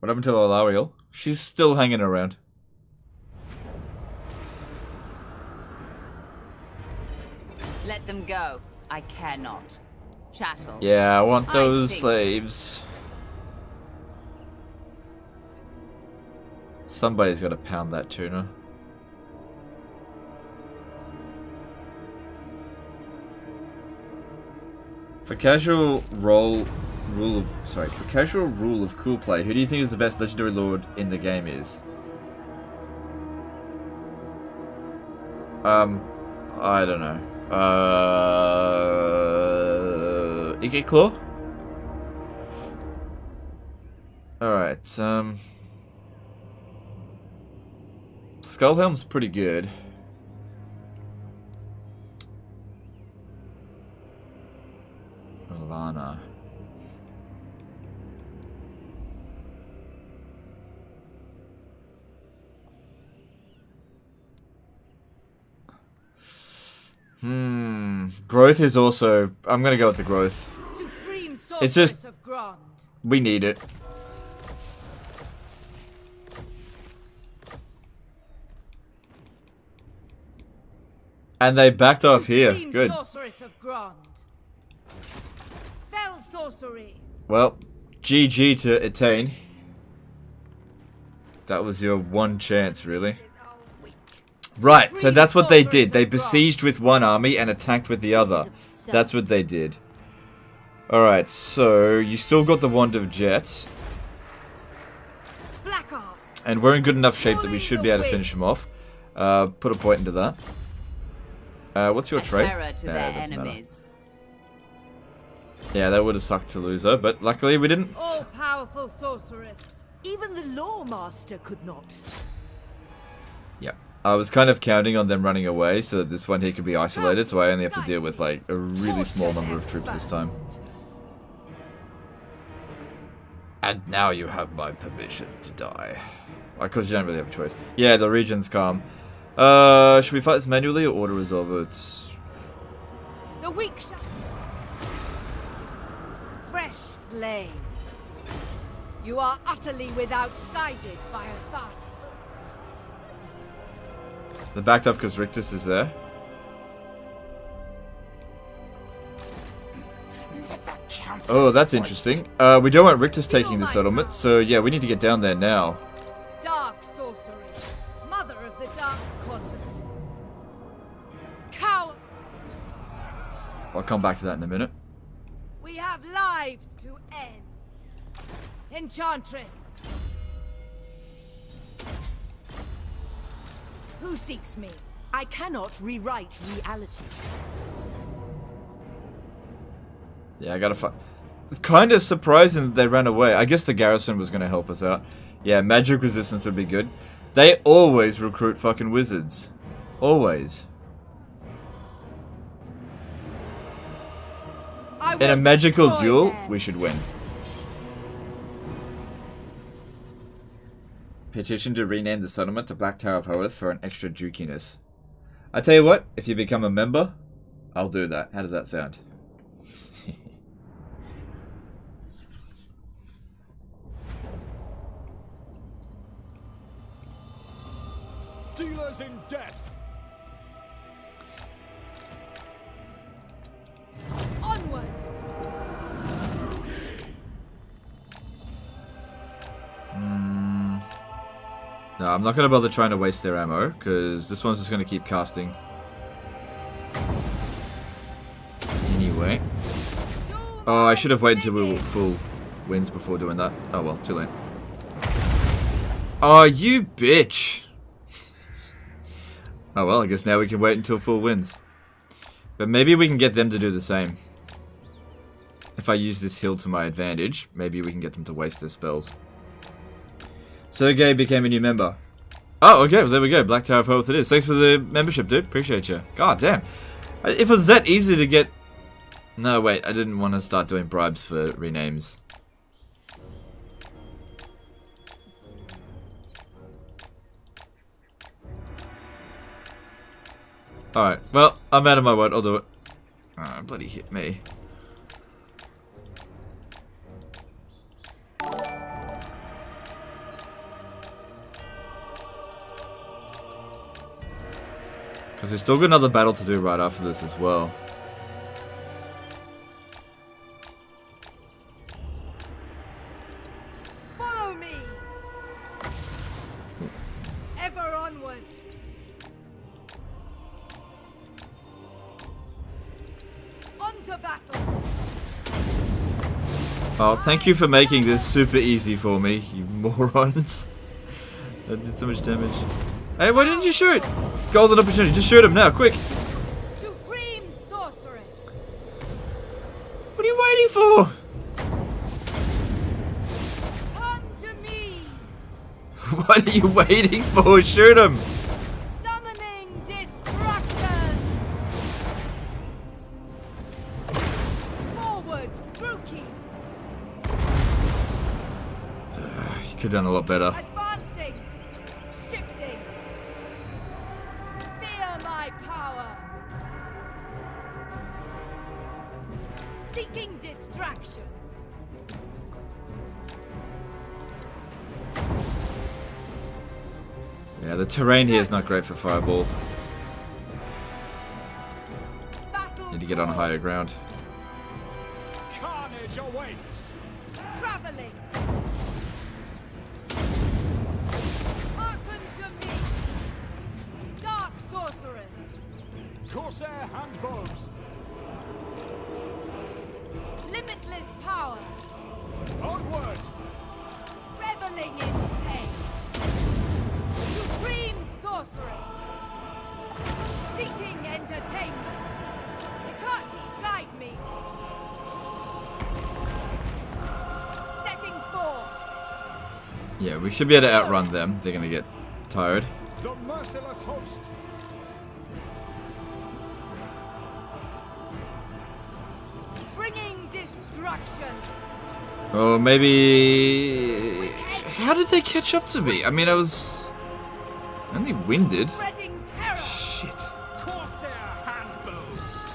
What happened to Alariel? She's still hanging around. Let them go. I cannot. Chattel. Yeah, I want those slaves. Somebody's got to pound that tuna. For casual rule of cool play, who do you think is the best legendary lord in the game is? I don't know. Ike Claw? Alright, Skullhelm's pretty good. Alana. Growth is also... I'm gonna go with the growth. It's just... we need it. And they backed off here. Good. Well, GG to attain. That was your one chance, really. Right, so that's what they did. They besieged with one army and attacked with the other. That's what they did. Alright, so you still got the Wand of Jet. And we're in good enough shape that we should be able to finish him off. Put a point into that. What's your trait? Doesn't matter. Yeah, that would have sucked to lose her, but luckily we didn't. All-powerful sorceress. Even the Lawmaster could not. Yep. I was kind of counting on them running away so that this one here could be isolated, so I only have to deal with like a really small number of troops this time. And now you have my permission to die. Because you don't really have a choice. Yeah, the region's calm. Should we fight this manually or auto resolve it? The weak shall... Fresh slaves. You are utterly without guided by authority. They're backed up because Rictus is there. Oh, that's interesting. We don't want Rictus taking the settlement, so yeah, we need to get down there now. Dark sorcery, mother of the dark convent. Coward. I'll come back to that in a minute. We have lives to end. Enchantress. Who seeks me? I cannot rewrite reality. Yeah, I gotta fight. It's kind of surprising that they ran away. I guess the garrison was gonna help us out. Yeah, magic resistance would be good. They always recruit fucking wizards. Always. In a magical duel, we should win. Petition to rename the settlement to Black Tower of Hoeth for an extra jukiness. I tell you what, if you become a member, I'll do that. How does that sound? Dealers in death. Onward. No, I'm not going to bother trying to waste their ammo, because this one's just going to keep casting. late. Oh, I should have waited until we were full wins before doing that. Oh well, too late. Oh, you bitch! Oh well, I guess now we can wait until full wins. But maybe we can get them to do the same. If I use this hill to my advantage, maybe we can get them to waste their spells. Sergey became a new member. Oh, okay, well, there we go. Black Tower of Health it is. Thanks for the membership, dude. Appreciate you. God damn. If it was that easy to get... No, wait. I didn't want to start doing bribes for renames. Alright. Well, I'm out of my word. I'll do it. Oh, bloody hit me. Because we've still got another battle to do right after this as well. Follow me. Ever onward. On to battle. Oh, thank you for making this super easy for me, you morons. That did so much damage. Hey, why didn't you shoot? Golden opportunity, just shoot him now, quick. Supreme sorceress. What are you waiting for? Come to me. What are you waiting for? Shoot him. Summoning destruction. Forward, Druki. You could have done a lot better. Advancing. Shifting. Fear my power. Seeking distraction. Yeah, the terrain here is not great for fireball. Battle. Need to get on higher ground. Carnage awaits. Traveling. Hearken to me. Dark sorceress. Corsair handbows. Limitless power. Onward. Reveling in pain. Supreme sorceress. Seeking entertainment. Hecate, guide me. Setting forth. Yeah, we should be able to outrun them. They're gonna get tired. The merciless host. Bringing destruction. Oh, maybe... How did they catch up to me? I mean, I was... only winded. Spreading terror. Shit. Corsair handbows.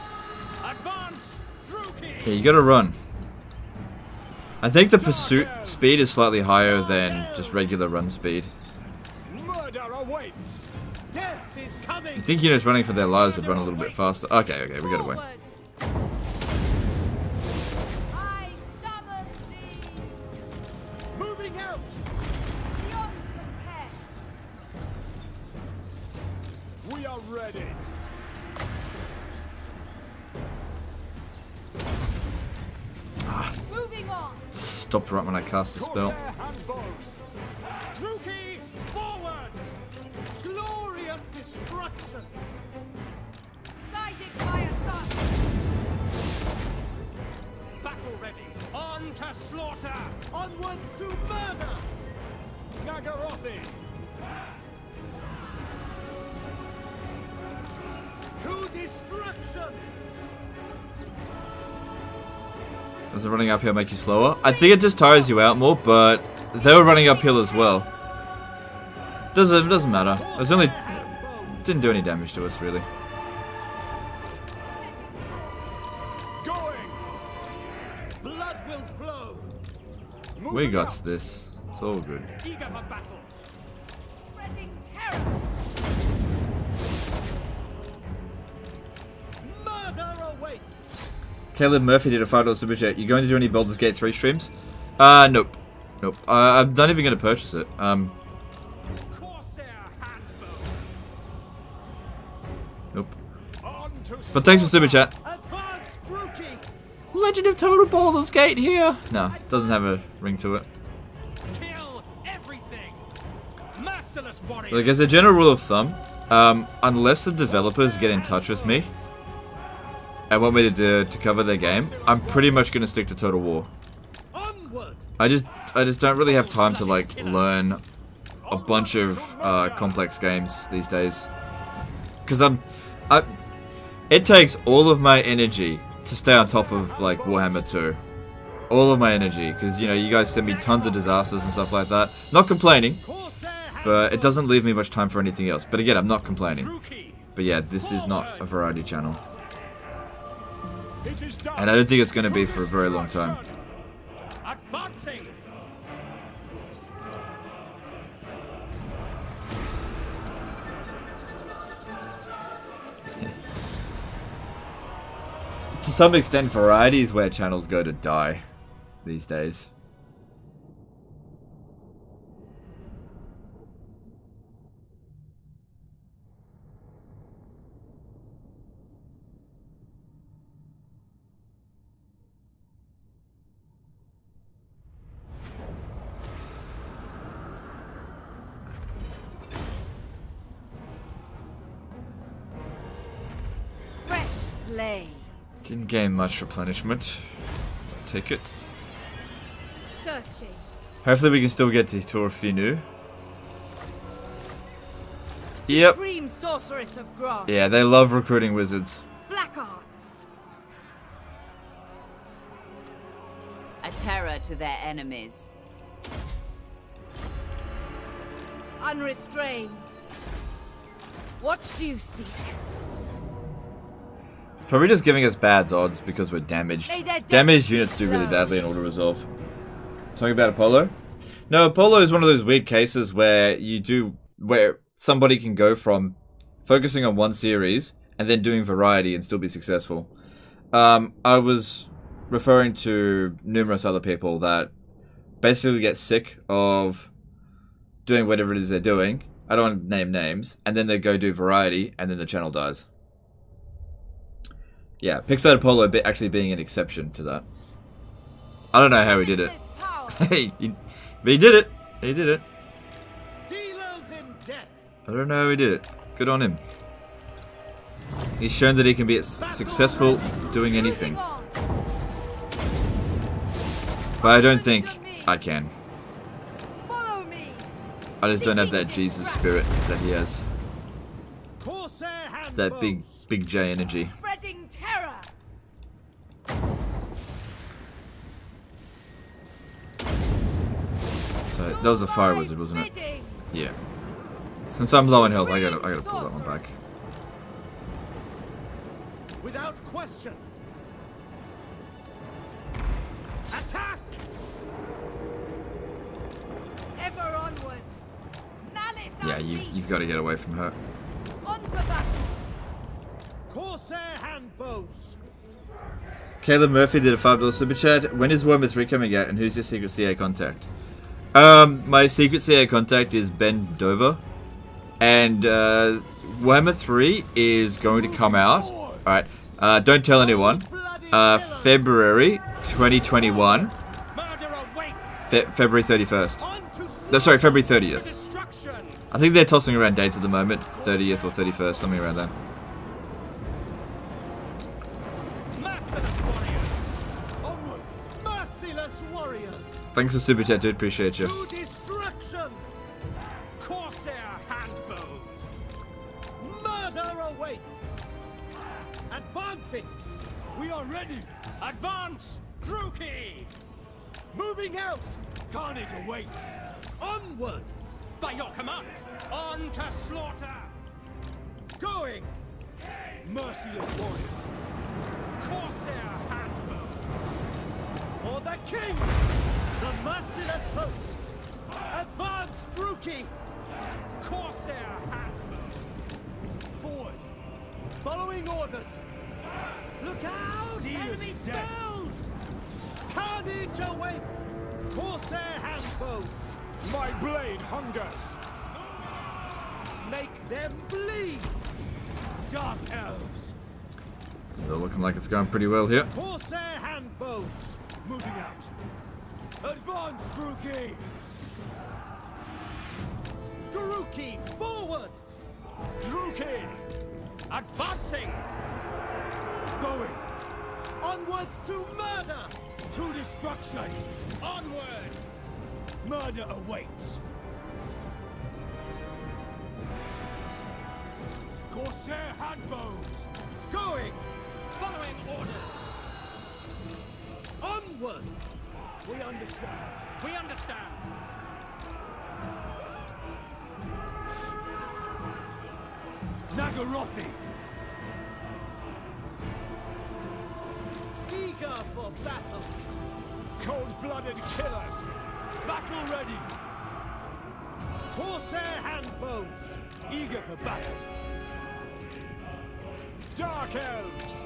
Advance, Druki. Yeah, you gotta run. I think the pursuit speed is slightly higher than just regular run speed. Murder awaits. Death is coming. I think units running for their lives would run a little bit faster. Okay, okay, we got away. Forward. I summon thee. Moving out. Beyond compare. We are ready. Moving on. Stopped right when I cast the spell. Corsair handbows. Druki, forward. Glorious destruction. Guided by a thought. Battle ready. On to slaughter. Onwards to murder. Naggarondi. To destruction. Does the running uphill make you slower? I think it just tires you out more, but they were running uphill as well. Doesn't matter. It was only didn't do any damage to us really. Going. Blood will flow. We Moving got out. this. It's all good. Eager for battle. Spreading terror. Murder awaits. Caleb Murphy did a $5 super chat. You going to do any Baldur's Gate 3 streams? Nope. Nope. I'm not even going to purchase it. Corsair handbows. Nope. On to But thanks for super chat. Advance, Druki. Legend of Total Baldur's Gate here? No, doesn't have a ring to it. Kill everything. Merciless warrior. Like, as a general rule of thumb, unless the developers get in touch with me and want me to cover their game, I'm pretty much gonna stick to Total War. Onward. I just don't really have time to like learn a bunch of complex games these days, because it takes all of my energy to stay on top of like Warhammer 2. All of my energy, because you know you guys send me tons of disasters and stuff like that. Not complaining, but it doesn't leave me much time for anything else. But again, I'm not complaining. But yeah, this is not a variety channel, and I don't think it's going to be for a very long time. Advancing. To some extent, variety is where channels go to die these days. Fresh slay. Didn't gain much replenishment. Take it. Searching. Hopefully we can still get to Torfinu. Yep. Supreme sorceress of Grog. Yeah, they love recruiting wizards. Black arts. A terror to their enemies. Unrestrained. What do you seek? It's probably just giving us bad odds because we're damaged. Damaged units do really badly in auto-resolve. Talking about Apollo? No, Apollo is one of those weird cases where where somebody can go from focusing on one series and then doing variety and still be successful. I was referring to numerous other people that basically get sick of doing whatever it is they're doing. I don't want to name names. And then they go do variety and then the channel dies. Yeah, Pixar Apollo actually being an exception to that. I don't know how he did it. But he did it. He did it. Dealers in death. I don't know how he did it. Good on him. He's shown that he can be successful doing anything. But I don't think I can. Follow me. I just don't have that Jesus spirit that he has. Corsair hand That bows. big J energy. Spreading terror. So that was a fire wizard, wasn't it? Bidding. Yeah. Since I'm low on health, I gotta pull that one back. Without question. Attack! Ever onward. Malice Yeah, you've got to get away from her. On to battle. Corsair hand bows. Caleb Murphy did a $5 super chat. When is Warhammer 3 coming out, and who's your secret CA contact? My secret CA contact is Ben Dover, and Warhammer 3 is going to come out. All right, don't tell anyone. February 2021. Murder awaits. February 31st. On to No, sorry, February 30th. destruction. I think they're tossing around dates at the moment. 30th or 31st, something around there. Merciless warriors. Onward. Merciless warriors. Thanks for super chat, dude. Appreciate you. To destruction. Corsair hand bows. Murder awaits. Advancing. We are ready. Advance. Druki. Moving out. Carnage awaits. Onward. By your command. On to slaughter. Going. Merciless warriors. Corsair hand bows. For the king. The merciless host. Advance, Druki. Corsair hand bows. Forward. Following orders. Look out! Enemy spells! Carnage awaits! Corsair hand bows! My blade hungers! Make them bleed! Dark elves! Still looking like it's going pretty well here. Corsair hand Bows, moving out. Advance, Druki! Druki, forward! Druki! Advancing! Going! Onwards to murder! To destruction! Onward! Murder awaits! Corsair handbows! Going! Following orders! Onward! We understand. We understand. Naggarondi! Eager for battle! Cold-blooded killers! Battle ready! Corsair handbows! Eager for battle! Dark Elves!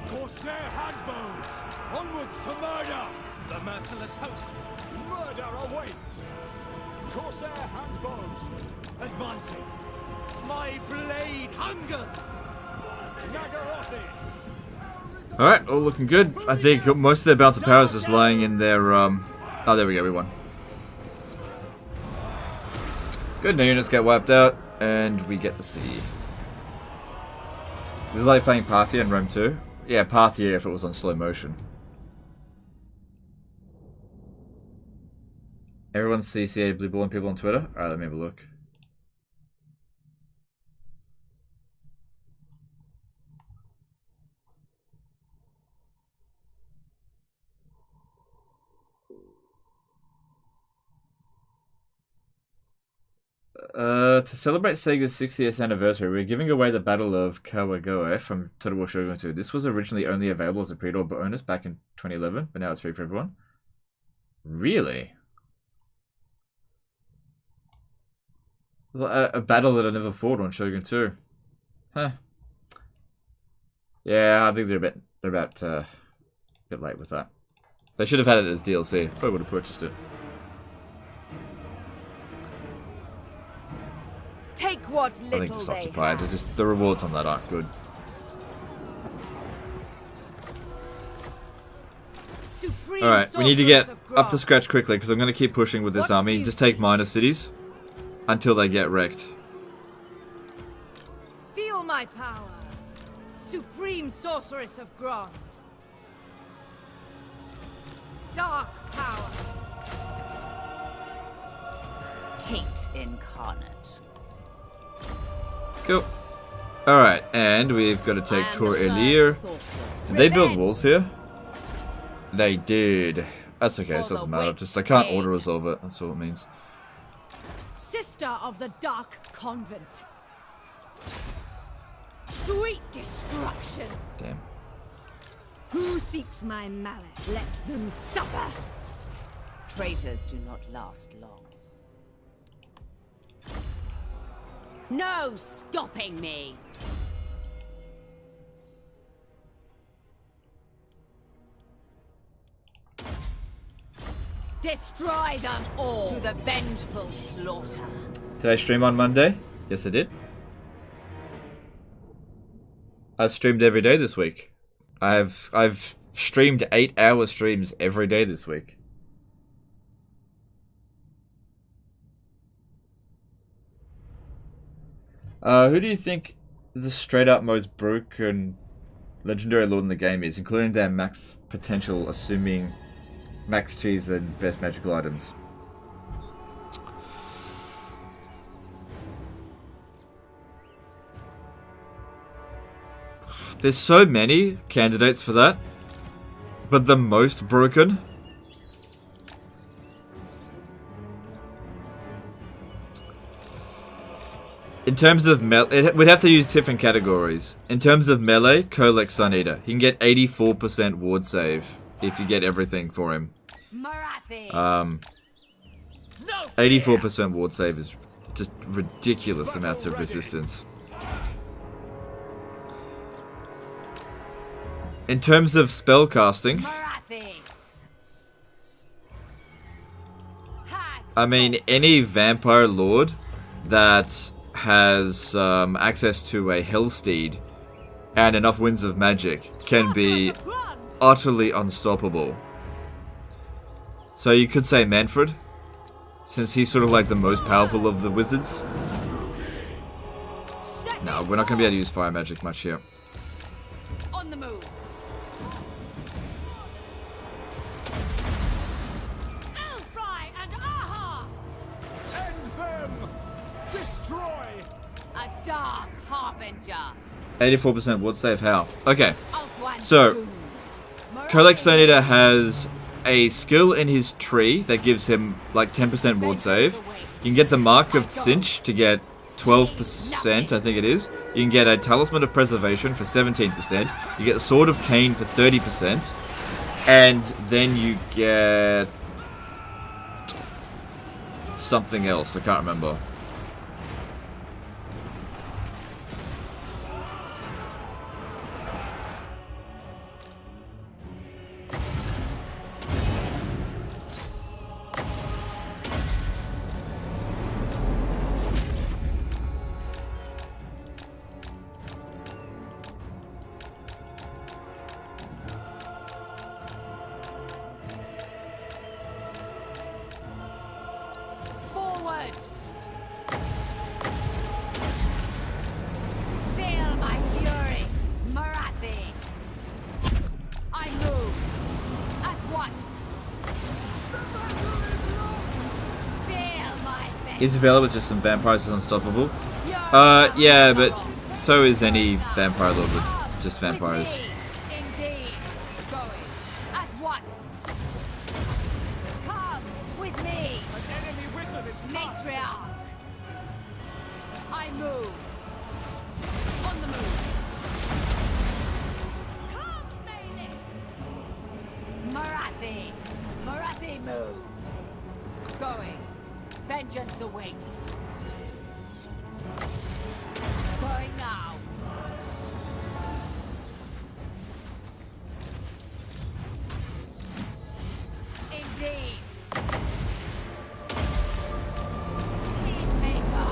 Corsair handbows! Onwards to murder! The merciless host! Murder awaits! Corsair handbows! Advancing! My blade hungers! Naggarondi! Alright, all looking good. I think most of their bounce of power is just lying in their, Oh, there we go, we won. Good, no units get wiped out, and we get the sea. This is like playing Parthia in Rome 2. Yeah, Parthia if it was on slow motion. Everyone's CCA blue balling people on Twitter? Alright, let me have a look. To celebrate Sega's 60th anniversary, we're giving away the Battle of Kawagoe from Total War Shogun 2. This was originally only available as a pre-order bonus back in 2011, but now it's free for everyone. Really? It was like a battle that I never fought on Shogun 2. Huh. Yeah, I think they're about a bit late with that. They should have had it as DLC. Probably would have purchased it. Take what little I think just they occupied. have. The rewards on that aren't good. Supreme Alright, we need to get sorceress of up to Grant. scratch quickly because I'm going to keep pushing with this What army. do you Just take think? minor cities until they get wrecked. Feel my power. Supreme sorceress of Grant. Dark power. Hate incarnate. Cool. Alright, and we've got to take And Tor the third Elir. sorcerer. Did they build Revenge. walls here? They did. That's okay, it For the doesn't matter. witch Just I can't king. auto-resolve it. That's all it means. Sister of the Dark Convent. Sweet destruction. Damn. Who seeks my mallet? Let them suffer. Traitors do not last long. No stopping me! Destroy them all to the vengeful slaughter. Did I stream on Monday? Yes, I did. I've streamed every day this week. I've streamed 8-hour streams every day this week. Who do you think the straight up most broken legendary lord in the game is, including their max potential, assuming max cheese and best magical items? There's so many candidates for that, but the most broken? In terms of we'd have to use different categories. In terms of melee, Kolek Suneater. He can get 84% ward save if you get everything for him. Morathi! 84% ward save is just ridiculous amounts of resistance. In terms of spell casting, Morathi! I mean, any vampire lord that has access to a Hellsteed and enough winds of magic can be utterly unstoppable. So you could say Manfred, since he's sort of like the most powerful of the wizards. No, we're not going to be able to use fire magic much here. On the move. And aha! End them! Destroy! A dark harbinger. 84% wood save. How? Okay. Ulfwan So, doom. Kolek Sonator has a skill in his tree that gives him like 10% ward save. You can get the Mark of Cinch to get 12%, I think it is. You can get a Talisman of Preservation for 17%. You get the Sword of Khaine for 30%. And then you get something else, I can't remember. Forward. Feel my fury, Morathi. I move at once. Feel my thing. Isabella with just some vampires is unstoppable. Yeah, but so is any vampire lord with just vampires. Indeed. Going at once. Come with me. An enemy wizard is cast! Matriarch. I move. On the move. Come, melee. Morathi. Morathi moves. Going. Vengeance awaits. Going now. Indeed. Peacemaker.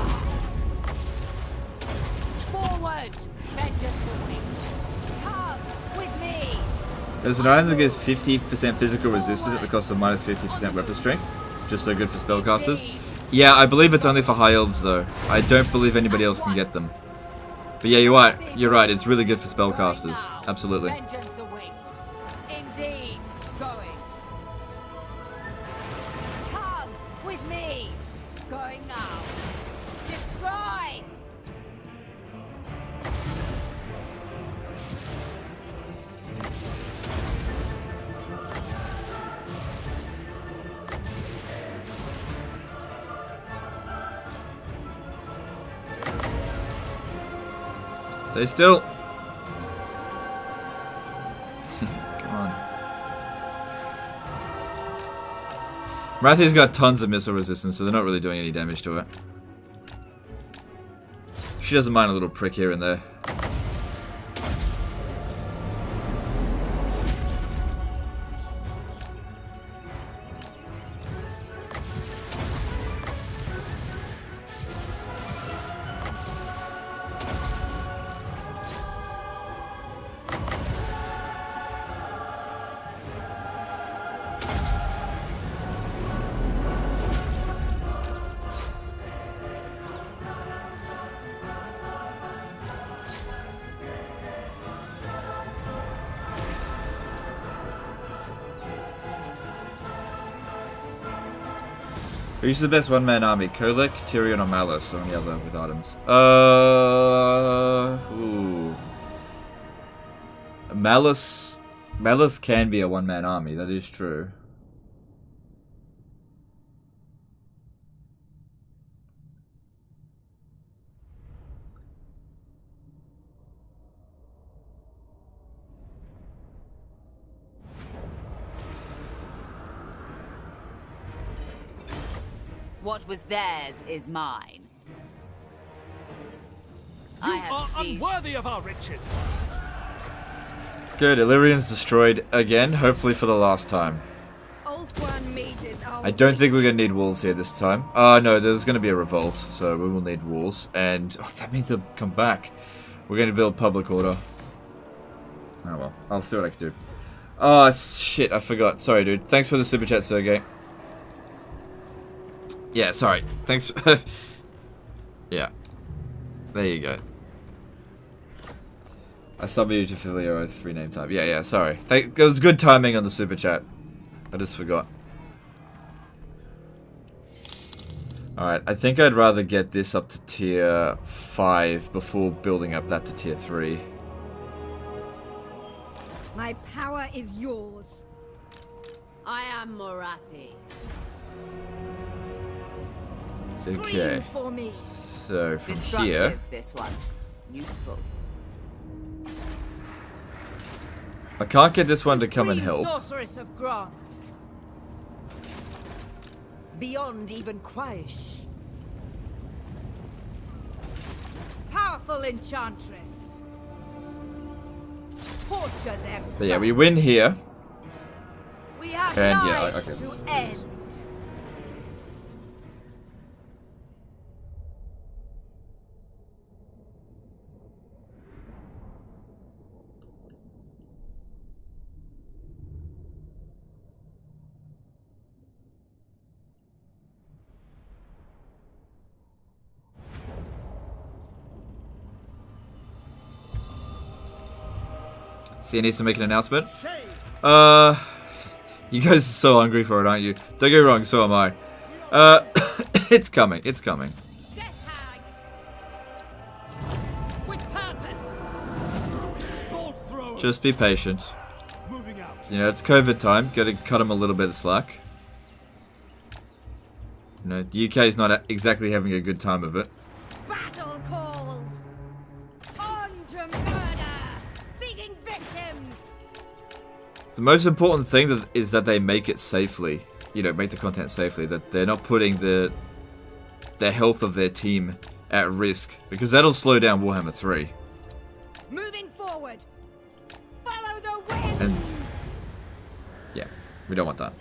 Forward. Vengeance awaits. Come with me. There's an item that gives 50% physical resistance at the cost of minus 50% weapon strength. Just so good for spellcasters. Yeah, I believe it's only for High Elves though. I don't believe anybody else can get them. But yeah, you're right, it's really good for spellcasters. Absolutely. Vengeance awaits. Indeed. Going. Come with me. Going now. Destroy. Stay still. Come on. Morathi's got tons of missile resistance, so they're not really doing any damage to it. She doesn't mind a little prick here and there. Who's the best one-man army? Kolek, Tyrion, or Malice, or any other with items? Ooh. Malice can be a one-man army, that is true. What was theirs is mine. I You have are seen. unworthy of our riches! Good, Illyrian's destroyed again, hopefully for the last time. Ulfwan made it our I don't think we're going to need walls here this time. No, there's going to be a revolt, so we will need walls. And that means they'll come back. We're going to build public order. Oh well, I'll see what I can do. Oh, shit, I forgot. Sorry, dude. Thanks for the super chat, Sergey. Yeah, sorry. Thanks. Yeah. There you go. I subbed you to Filio 3 name type. Yeah, sorry. It was good timing on the super chat. I just forgot. Alright, I think I'd rather get this up to tier 5 before building up that to tier 3. My power is yours. I am Morathi. Scream Okay. for me. So from Destructive, here, this one. Useful. I can't get this one to come and Supreme help. Sorceress of Grant. Beyond even Quaish. Powerful enchantress. Torture them. But yeah, we win here. We have And yeah, lives okay, to this is- end. See, he needs to make an announcement. You guys are so hungry for it, aren't you? Don't get me wrong, so am I. It's coming, it's coming. Death hag. With purpose. Bolt throwers. Just be patient. Moving out. You know, it's COVID time. Gotta cut him a little bit of slack. You know, the UK is not exactly having a good time of it. Battle calls. On to murder. Seeking victims. The most important thing is that they make it safely. You know, make the content safely. That they're not putting the health of their team at risk, because that'll slow down Warhammer 3. Moving forward. Follow the wind. And yeah, we don't want that.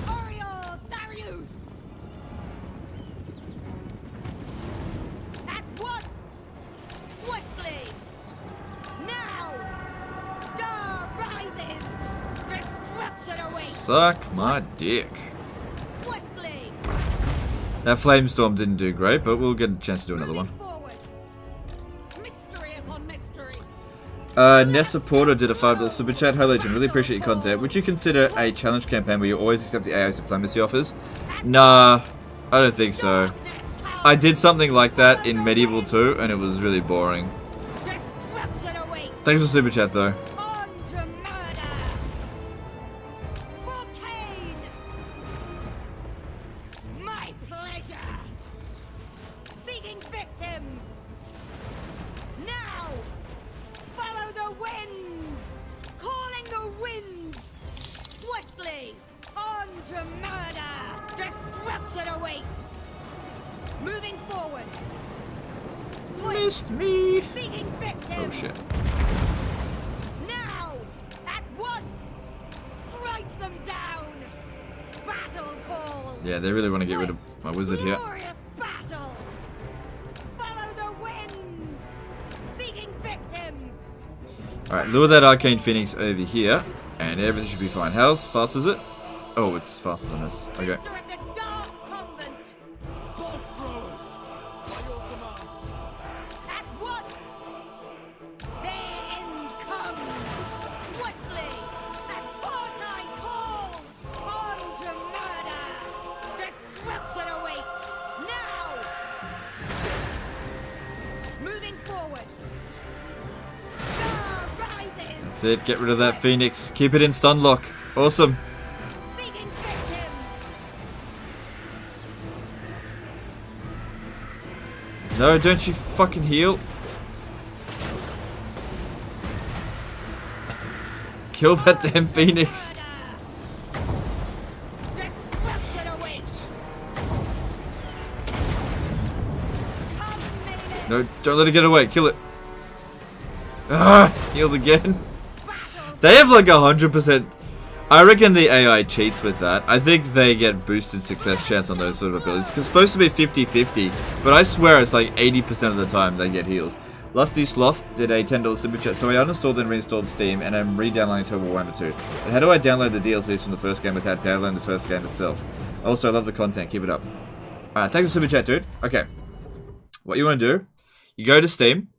Oriole Sarius. At once. Swiftly. Now. Dar rises. Destruction awaits. Suck my dick. Swiftly. That Flamestorm didn't do great, but we'll get a chance to do another one. Moving forward. Mystery upon mystery. Nessa Porter did a $5 super chat. Hi Legend, really appreciate your content. Would you consider a challenge campaign where you always accept the AI's diplomacy offers? Nah, I don't think so. I did something like that in Medieval 2, and it was really boring. Destruction awaits. Thanks for super chat though. On to murder. For Khaine. My pleasure. Seeking victims. Now. Follow the winds. Calling the winds. Swiftly. On to murder. Destruction awaits. Moving forward. Swift. Missed me. Seeking victims. Oh shit. Now! At once! Strike them down! Battle call! Yeah, they really want to get rid of my wizard here. Glorious battle! Follow the winds! Seeking victims! Alright, lure that Arcane Phoenix over here, and everything should be fine. How fast is it? Oh, it's faster than us. Okay. Master of the Dark Convent! Bolt throwers. By your command. At once! Their end comes! Swiftly! At foretime call! On to murder! Destruction awaits! Now! Moving forward! Dar rises! That's it, get rid of that Phoenix. Keep it in stun lock. Awesome. Seeking victims! No, don't you fucking heal. Kill that damn Phoenix. Destruction awaits! Come, maiden! No, don't let it get away. Kill it. Ah, healed again. Battle! They have like 100%. I reckon the AI cheats with that. I think they get boosted success chance on those sort of abilities. Because it's supposed to be 50-50. But I swear it's like 80% of the time they get heals. Lusty Sloth did a $10 super chat. So I uninstalled and reinstalled Steam, and I'm re-downloading Total Warhammer 2. But how do I download the DLCs from the first game without downloading the first game itself? Also, I love the content. Keep it up. Alright, thanks for super chat, dude. Okay. What you want to do, you go to Steam,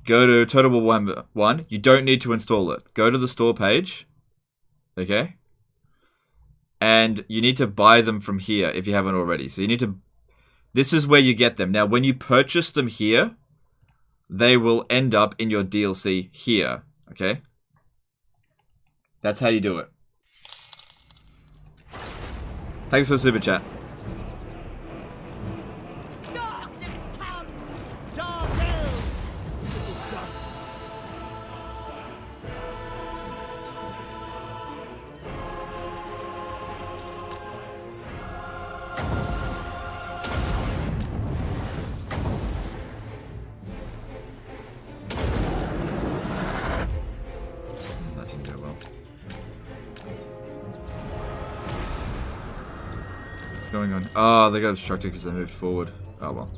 go to Total Warhammer 1. You don't need to install it. Go to the store page. Okay? And you need to buy them from here if you haven't already. So you need to... This is where you get them. Now, when you purchase them here, they will end up in your DLC here. Okay? That's how you do it. Thanks for the super chat. Darkness come! Dark Elves! It is done. That didn't go well. What's going on? Oh, they got obstructed because they moved forward. Oh well.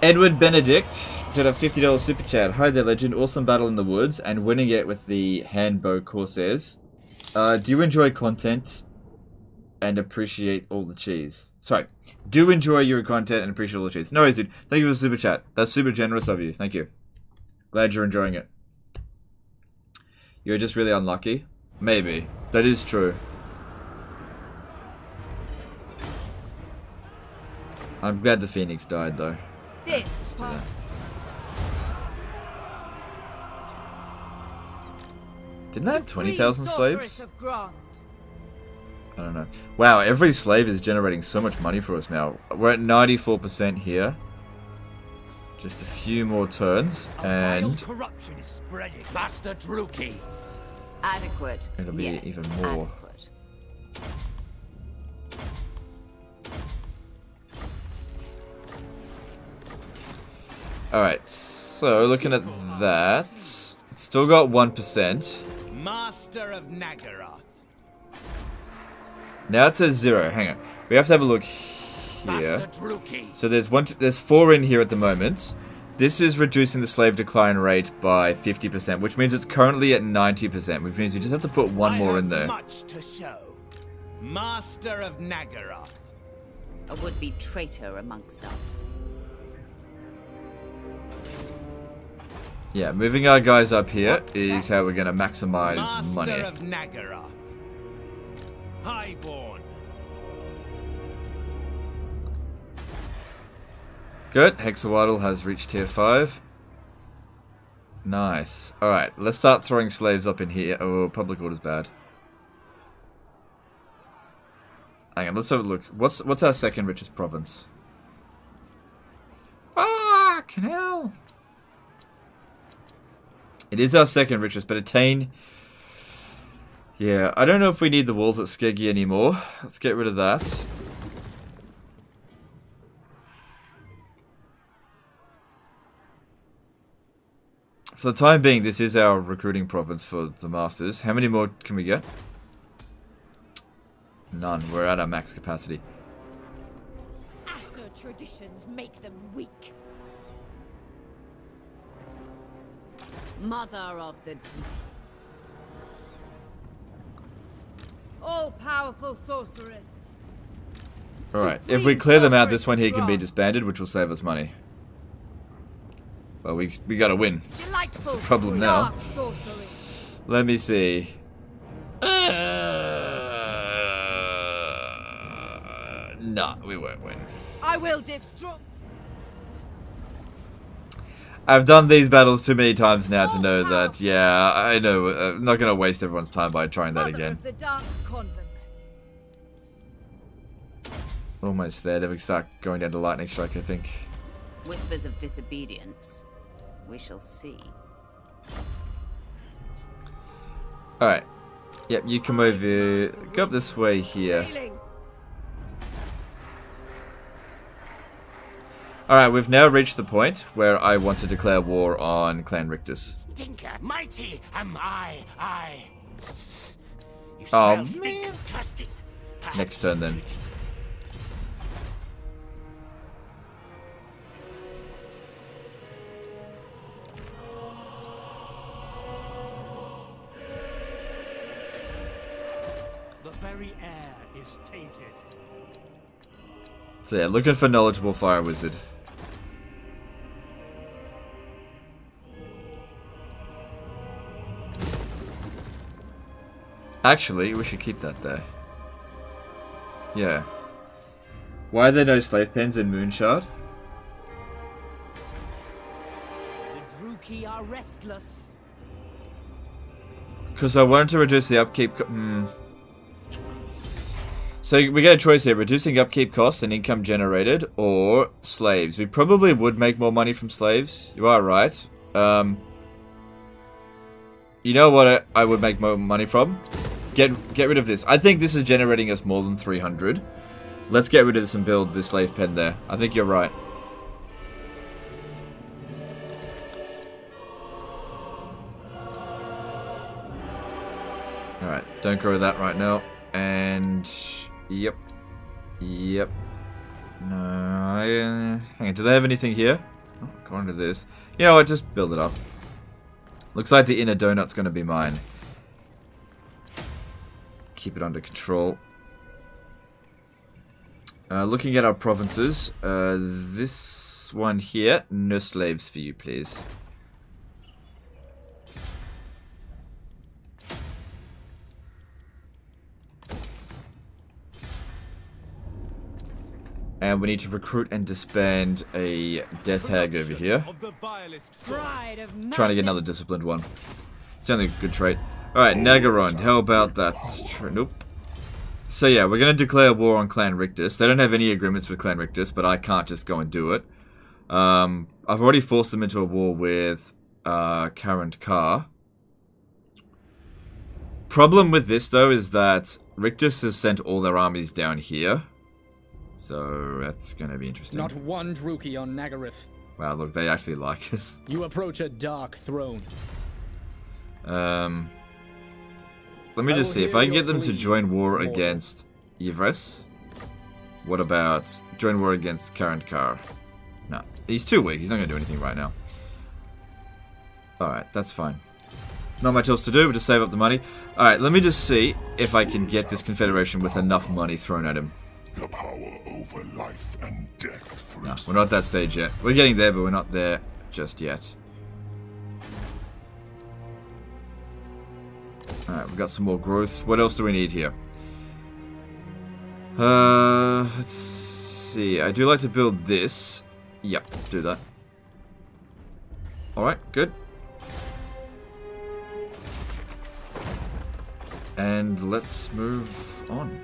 Edward Benedict did a $50 super chat. Hi there, legend. Awesome battle in the woods and winning it with the handbow corsairs. Do you enjoy content and appreciate all the cheese? Sorry. Do enjoy your content and appreciate all the cheese. No worries, dude. Thank you for the super chat. That's super generous of you. Thank you. Glad you're enjoying it. You're just really unlucky? Maybe. That is true. I'm glad the Phoenix died, though. This part. Didn't I have 20,000 slaves? Sorceress of Grond. I don't know. Wow, every slave is generating so much money for us now. We're at 94% here. Just a few more turns, Vile and corruption is spreading. Master Druki. Adequate. it'll be Yes, even more. adequate. Alright, so looking at that, it's still got 1%. Master of Naggarond. Now it says 0. Hang on. We have to have a look Master here. Druki. So there's 4 in here at the moment. This is reducing the slave decline rate by 50%, which means it's currently at 90%, which means we just have to put one more in there. Much to show. Master of Naggarond. A would-be traitor amongst us. Yeah, moving our guys up here is how we're going to maximize money. Master of Naggarond. Highborn. Good. Hexawaddle has reached tier 5. Nice. Alright, let's start throwing slaves up in here. Oh, public order's bad. Hang on, let's have a look. What's our second richest province? Fucking hell. It is our second richest, but Attain... Yeah, I don't know if we need the walls at Skeggy anymore. Let's get rid of that. For the time being, this is our recruiting province for the Masters. How many more can we get? None. We're at our max capacity. Asser traditions make them weak. Mother of the... All-powerful sorceress. Alright, if we clear them out, this one here can be disbanded, which will save us money. Well, we gotta win. Delightful. That's the problem now. Dark sorcery. Let me see. Nah, we won't win. I will destroy. I've done these battles too many times now to know that, yeah, I know. I'm not gonna waste everyone's time by trying that Mother again. of the Dark Convent. Almost there. Then we start going down to lightning strike, I think. Whispers of disobedience. We shall see. Alright. Yep, you come over. Go up this way here. Sailing. Alright, we've now reached the point where I want to declare war on Clan Rictus. Dinka, mighty am I. You Oh, smell stink, man. trusting. Next turn then. air is tainted. So yeah, looking for knowledgeable fire wizard. Actually, we should keep that there. Yeah. Why are there no slave pens in Moonshard? The Druki are restless. Because I wanted to reduce the upkeep. So we get a choice here: reducing upkeep costs and income generated, or slaves. We probably would make more money from slaves. You are right. You know what I would make more money from? Get rid of this. I think this is generating us more than 300. Let's get rid of this and build this slave pen there. I think you're right. Alright, don't grow that right now. And... Yep. Yep. No, hang on, do they have anything here? Oh, according to this. You know what, just build it up. Looks like the inner donut's going to be mine. Keep it under control. Looking at our provinces, this one here, no slaves for you, please. And we need to recruit and disband a death hag over here. Trying to get another disciplined one. It's only a good trait. Alright, Naggarond, how about that? Nope. So yeah, we're going to declare war on Clan Rictus. They don't have any agreements with Clan Rictus, but I can't just go and do it. I've already forced them into a war with Current Car. Problem with this though is that Rictus has sent all their armies down here. So that's going to be interesting. Not one Druki on Naggarond. Wow, look, they actually like us. You approach a dark throne. Let me just see if I can get them to join war against Yvresse. What about join war against Current Car? No, he's too weak. He's not going to do anything right now. Alright, that's fine. Not much else to do, but just save up the money. Alright, let me just see if I can get this Confederation with enough money thrown at him. The power over life and death. No, we're not at that stage yet. We're getting there, but we're not there just yet. Alright, we've got some more growth. What else do we need here? Let's see. I do like to build this. Yep, do that. Alright, good. And let's move on.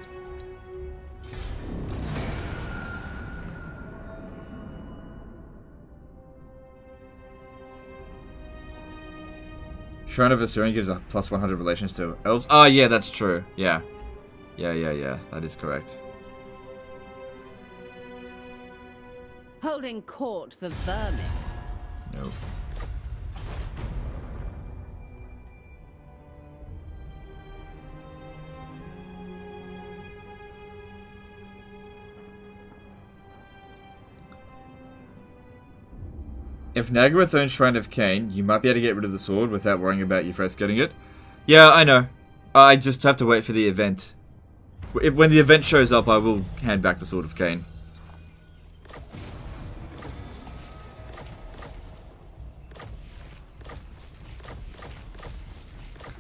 Shrine of Assyrian gives a plus 100 relations to elves. Oh, yeah, that's true. Yeah. Yeah. That is correct. Holding court for vermin. Nope. If Naggarond owns Shrine of Khaine, you might be able to get rid of the sword without worrying about Yvresse getting it. Yeah, I know. I just have to wait for the event. When the event shows up, I will hand back the Sword of Khaine.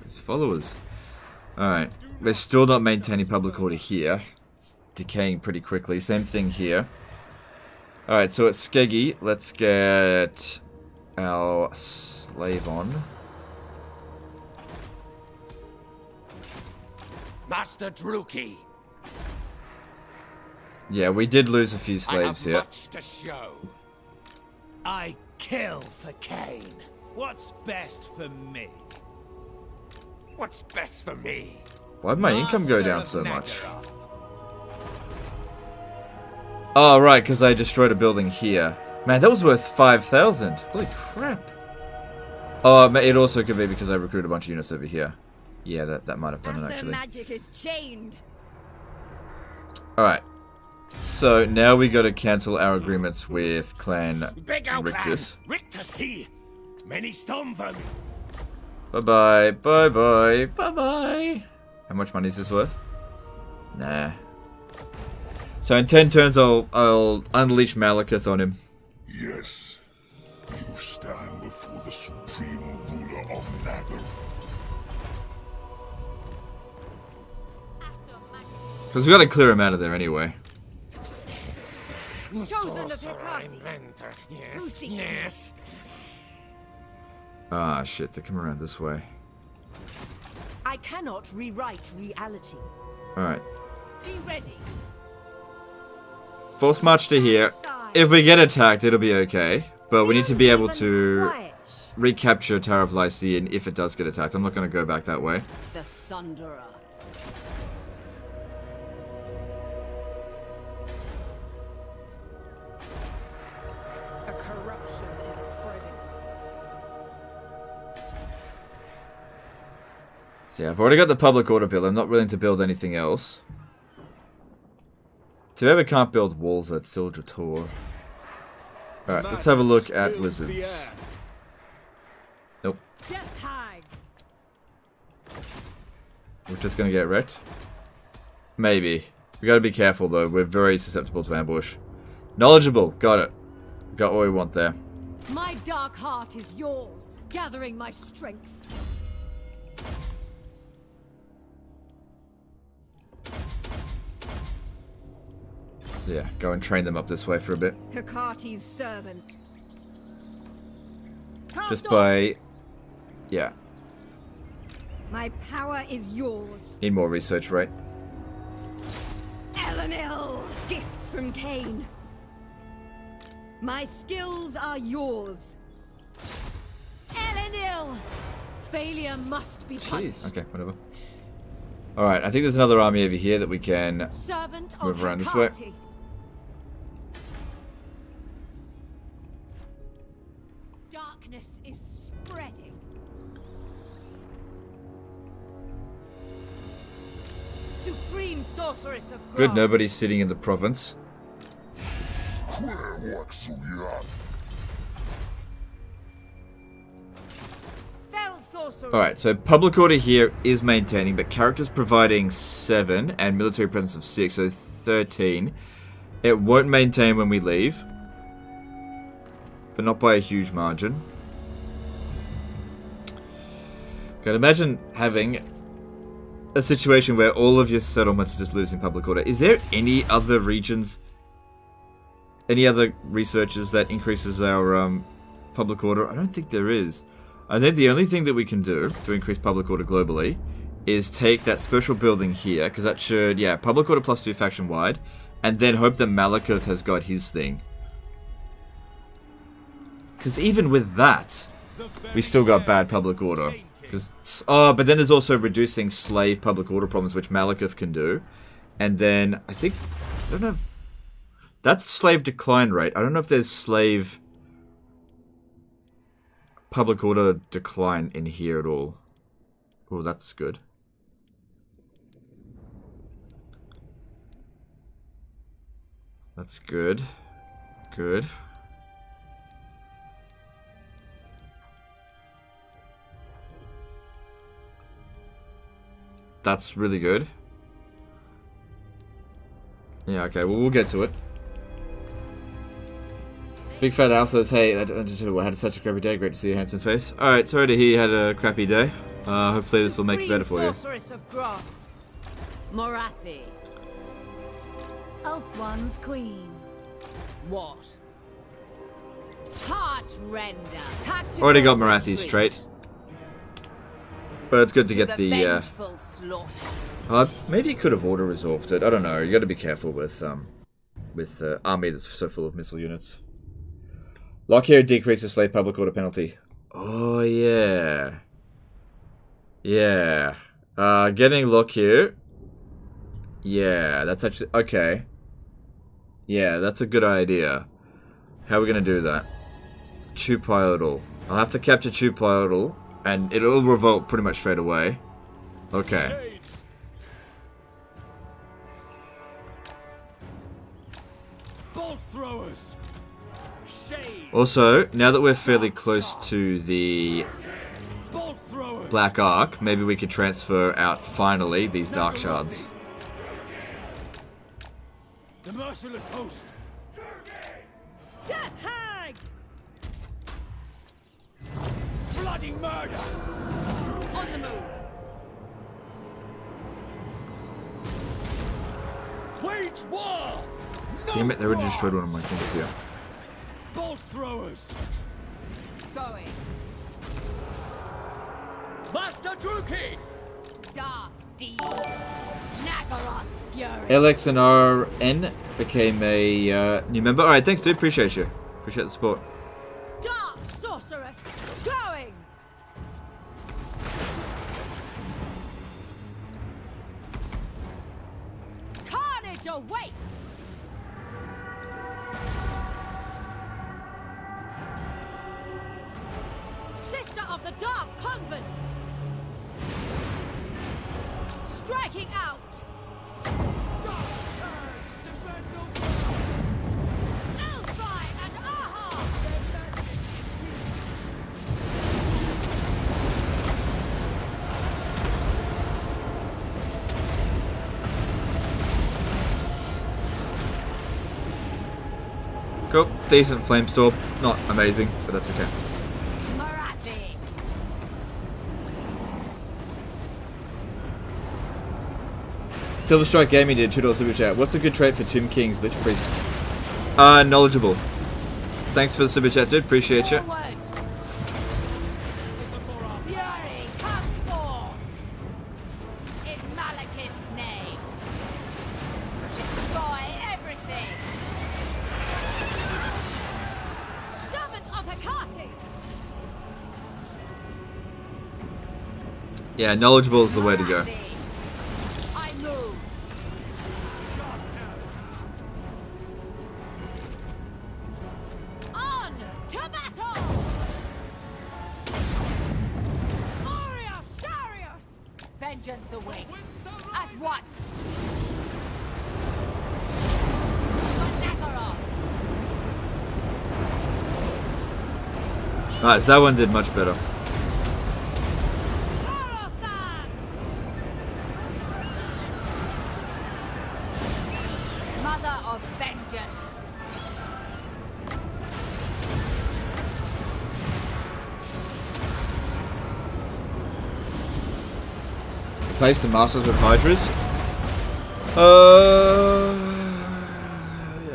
His followers. Alright. We're still not maintaining public order here. It's decaying pretty quickly. Same thing here. Alright, so it's Skeggy. Let's get our slave on. Master Druki. Yeah, we did lose a few slaves I here. have much to show. I kill for Khaine. What's best for me? What's best for me? Why'd my income go Master down of so much? Naggarond. Oh, right, because I destroyed a building here. Man, that was worth 5,000. Holy crap. Oh, it also could be because I recruited a bunch of units over here. Yeah, that might have done it, actually. magic is chained. Alright. So, now we got to cancel our agreements with Clan Rictus. Rictus, many stone vermin. Bye-bye. Bye-bye. Bye-bye. How much money is this worth? Nah. So in 10 turns, I'll unleash Malekith on him. Yes, you stand before the supreme ruler of Naggarond. Because we got to clear him out of there anyway. Chosen of Hecate. Yes, yes. Ah, shit, they come around this way. I cannot rewrite reality. Alright. Be ready. Force march to here. If we get attacked, it'll be okay. But we need to be able to Quiet. recapture Tower of Lycian if it does get attacked. I'm not going to go back that way. The Sunderer. A corruption is spreading. So yeah, I've already got the public order build. I'm not willing to build anything else. Too bad we can't build walls at Sildrator. Alright, let's have a look at wizards. Nope. Death Hag. We're just gonna get wrecked. Maybe. We gotta be careful though. We're very susceptible to ambush. Knowledgeable. Got it. Got what we want there. My dark heart is yours, gathering my strength. So yeah, go and train them up this way for a bit. Hecate's servant. Cast Just off. by... yeah. My power is yours. Need more research rate. Elenil, gifts from Khaine. My skills are yours. Elenil, failure must be punished. Jeez. Okay, whatever. Alright, I think there's another army over here that we can Servant move of around this way. Hecate. Darkness is spreading. Supreme sorceress of Good, Grog. nobody's sitting in the province. Fell sorcerer. Alright, so public order here is maintaining, but characters providing 7 and military presence of 6, so 13. It won't maintain when we leave, but not by a huge margin. Can imagine having a situation where all of your settlements are just losing public order. Is there any other regions, any other researchers that increases our public order? I don't think there is. I think the only thing that we can do to increase public order globally is take that special building here, because that should, yeah, public order +2 faction wide, and then hope that Malekith has got his thing. Because even with that, we still got bad public order. Oh, but then there's also reducing slave public order problems, which Malekith can do. And then, I think, I don't know if, that's slave decline rate. I don't know if there's slave public order decline in here at all. Oh, that's good. That's good. Good. That's really good. Yeah, okay, well, we'll get to it. Big Fat Al says, hey, I just had such a crappy day. Great to see your handsome face. Alright, sorry to hear you had a crappy day. Hopefully this will make it better for you. Sorceress of Grog. Morathi. Elf One's queen. What? Heart render. Tactical Already got Morathi's retreat. trait. But it's good to get the, vengeful slaughter. maybe you could have auto-resolved it. I don't know. You gotta be careful with army that's so full of missile units. Lock here decreases slave public order penalty. Oh, yeah. Yeah. Getting lock here. Yeah, that's actually... okay. Yeah, that's a good idea. How are we gonna do that? Chupiodal. I'll have to capture Chupiodal, and it'll revolt pretty much straight away. Okay. Shades. Bolt throwers. Shade. Also, now that we're fairly close to the Bolt throwers. Black Ark, maybe we could transfer out, finally, these Dark Shards. The merciless host! Death hag! Bloody murder! On the move. Wage war! No Damn it, they already cross! destroyed one of my things here. Bolt throwers! Going. Master Druki! Dark deeds. Naggarond's fury. LX and RN became a new member. Alright, thanks dude, appreciate you. Appreciate the support. Dark sorceress! Going! Carnage awaits! Sister of the Dark Convent! Striking out! Elfi and Aha! Cool. Decent flamestorm. Not amazing, but that's okay. Morathi. Silver Strike Gaming did $2 super chat. What's a good trait for Tomb King's Lich Priest? Knowledgeable. Thanks for the super chat, dude. Appreciate you. Forward. Fury, come forth. In Malekith's name. Destroy everything. Servant of Hecate! Yeah, knowledgeable is the way to go. Morathi. I move. On to battle! Moria Sarius! Vengeance awaits. At once. For Naggarond. Alright, so that one did much better. Sarothan! Mother of vengeance. Replace the Masters with Hydras.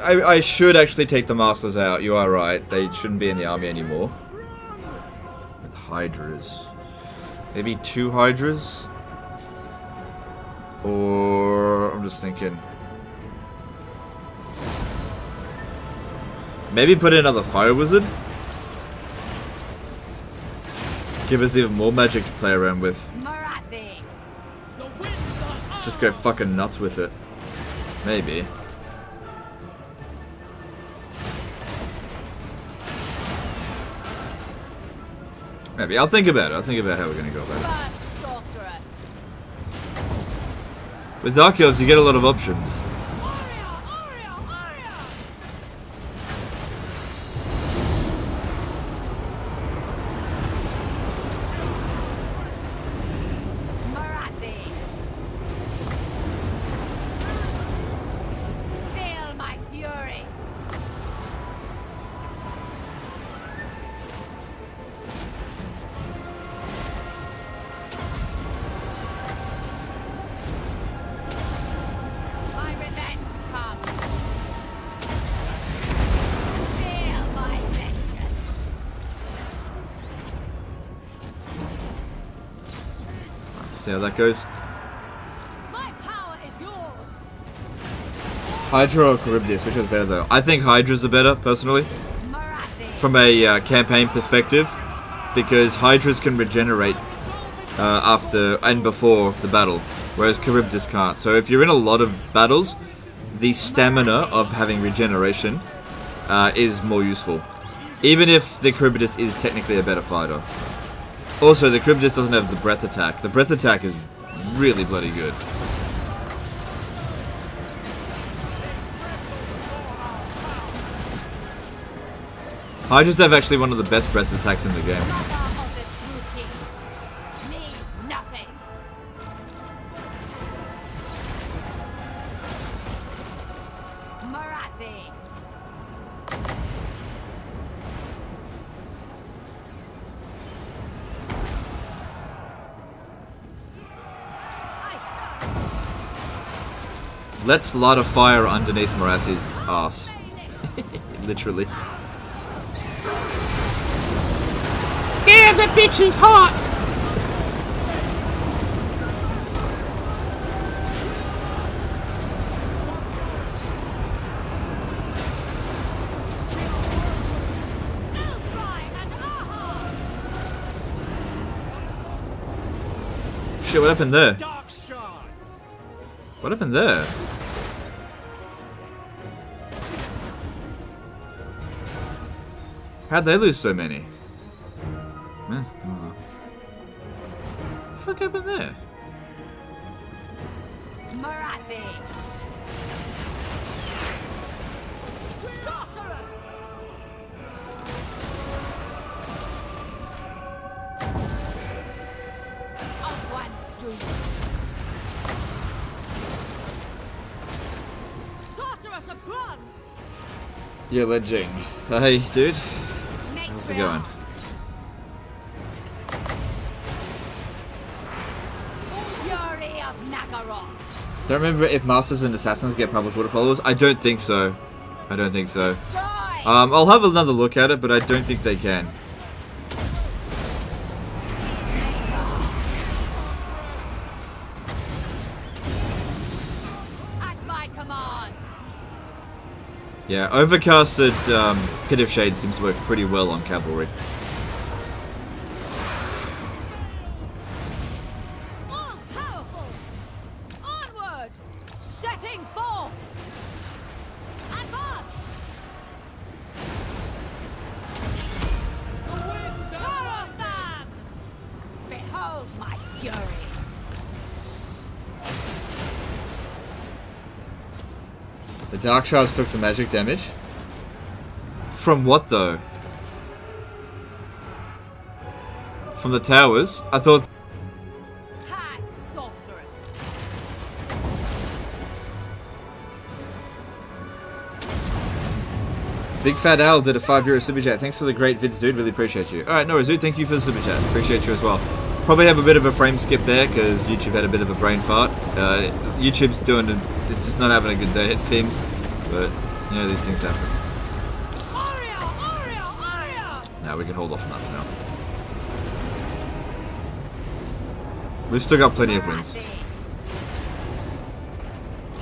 I should actually take the Masters out. You are right. They shouldn't be in the army anymore. With Hydras. Maybe 2 Hydras? Or... I'm just thinking. Maybe put in another Fire Wizard? Give us even more magic to play around with. Morathi. Just go fucking nuts with it. Maybe. Maybe. I'll think about it. I'll think about how we're gonna go about it. First sorceress. With Dark Elves, you get a lot of options. Morathi. Feel my fury. My revenge comes. Feel my vengeance. See how that goes. My power is yours! Hydra or Charybdis, which was better though? I think Hydra's are better, personally. Morathi. From a campaign perspective. Because Hydras can regenerate after and before the battle. Whereas Charybdis can't. So if you're in a lot of battles, the stamina of having regeneration is more useful. Even if the Charybdis is technically a better fighter. Also, the Charybdis doesn't have the breath attack. The breath attack is really bloody good. Hydras have actually one of the best breath attacks in the game. Mother of the true king. Leave nothing. Morathi. Let's light a fire underneath Morathi's ass. Literally. Damn, that bitch is hot! Shit, what happened there? Dark shards. What happened there? How'd they lose so many? I don't know. What the fuck happened there? Morathi. Sorceress! Of one's doom. Sorceress of blood! You're legend. Hey, dude. How's it going? Fury of Naggarond. Don't remember if Masters and Assassins get public order followers. I don't think so. I don't think so. Destroy. I'll have another look at it, but I don't think they can. At my command. Yeah, overcasted Pit of Shade seems to work pretty well on cavalry. All powerful! Onward! Setting forth! Advance! Sarathan! Behold my fury. The Dark Shards took the magic damage. From what though? From the towers? I thought... Hag sorceress! Big Fat Al did a €5 super chat. Thanks for the great vids, dude. Really appreciate you. Alright, no, Zoo, thank you for the super chat. Appreciate you as well. Probably have a bit of a frame skip there because YouTube had a bit of a brain fart. YouTube's doing it's just not having a good day, it seems. But, you know, these things happen. Aria! Aria! Aria! Now we can hold off on that for now. We've still got plenty of wins.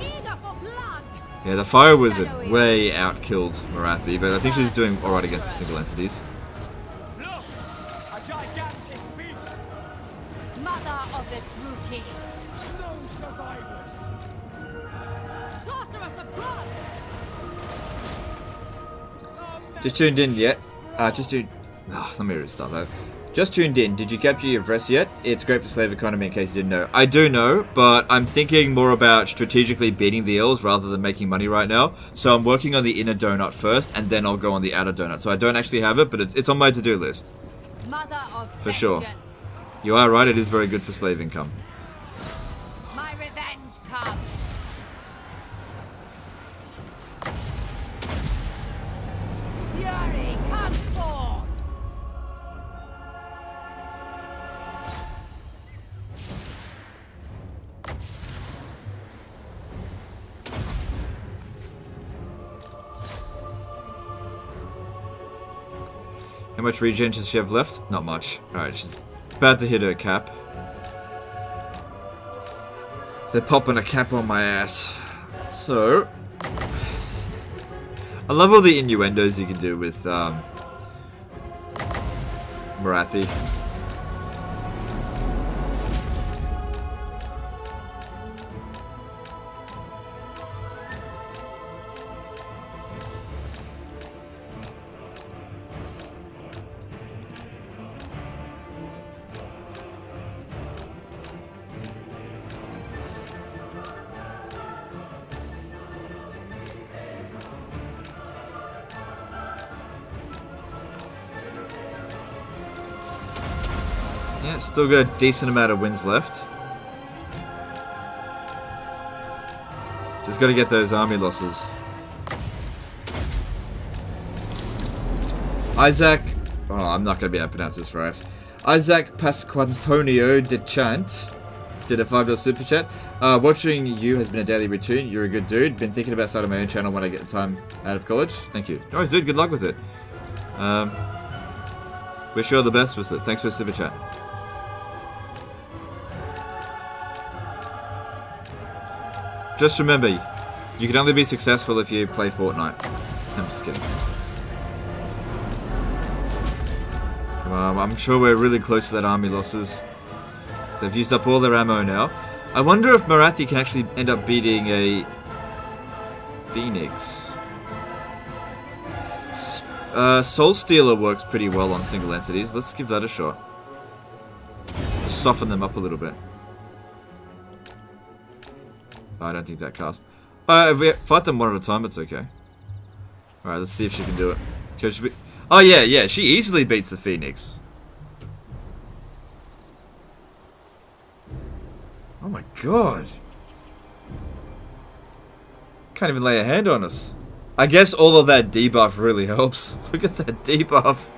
Eager for blood! Yeah, the Fire Wizard way outkilled Morathi, but I think she's doing alright against the single entities. Look, a gigantic beast. Mother of the True King. No survivors. Sorceress of blood! Just tuned in yet? Just tuned... let me restart that. Just tuned in. Did you capture Yvresse yet? It's great for slave economy in case you didn't know. I do know, but I'm thinking more about strategically beating the elves rather than making money right now. So I'm working on the inner donut first, and then I'll go on the outer donut. So I don't actually have it, but it's on my to-do list. Mother of For sure. vengeance. You are right, it is very good for slave income. My revenge comes. Fury comes forth. How much regen does she have left? Not much. Alright, she's about to hit her cap. They're popping a cap on my ass. So... I love all the innuendos you can do with, Morathi. Yeah, still got a decent amount of wins left. Just gotta get those army losses Isaac... Oh, I'm not going to be able to pronounce this right. Isaac Pasquantonio de Chant did a $5 super chat. Watching you has been a daily routine. You're a good dude. Been thinking about starting my own channel when I get the time out of college. Thank you. No worries, dude. Good luck with it. Wish you all the best with it. Thanks for the super chat. Just remember, you can only be successful if you play Fortnite. I'm just kidding. Come on, I'm sure we're really close to that army losses. They've used up all their ammo now. I wonder if Morathi can actually end up beating a Phoenix. Soul Stealer works pretty well on single entities. Let's give that a shot. Just soften them up a little bit. I don't think that cast. If we fight them one at a time, it's okay. Alright, let's see if she can do it. Oh yeah, she easily beats the Phoenix. Oh my god. Can't even lay a hand on us. I guess all of that debuff really helps. Look at that debuff.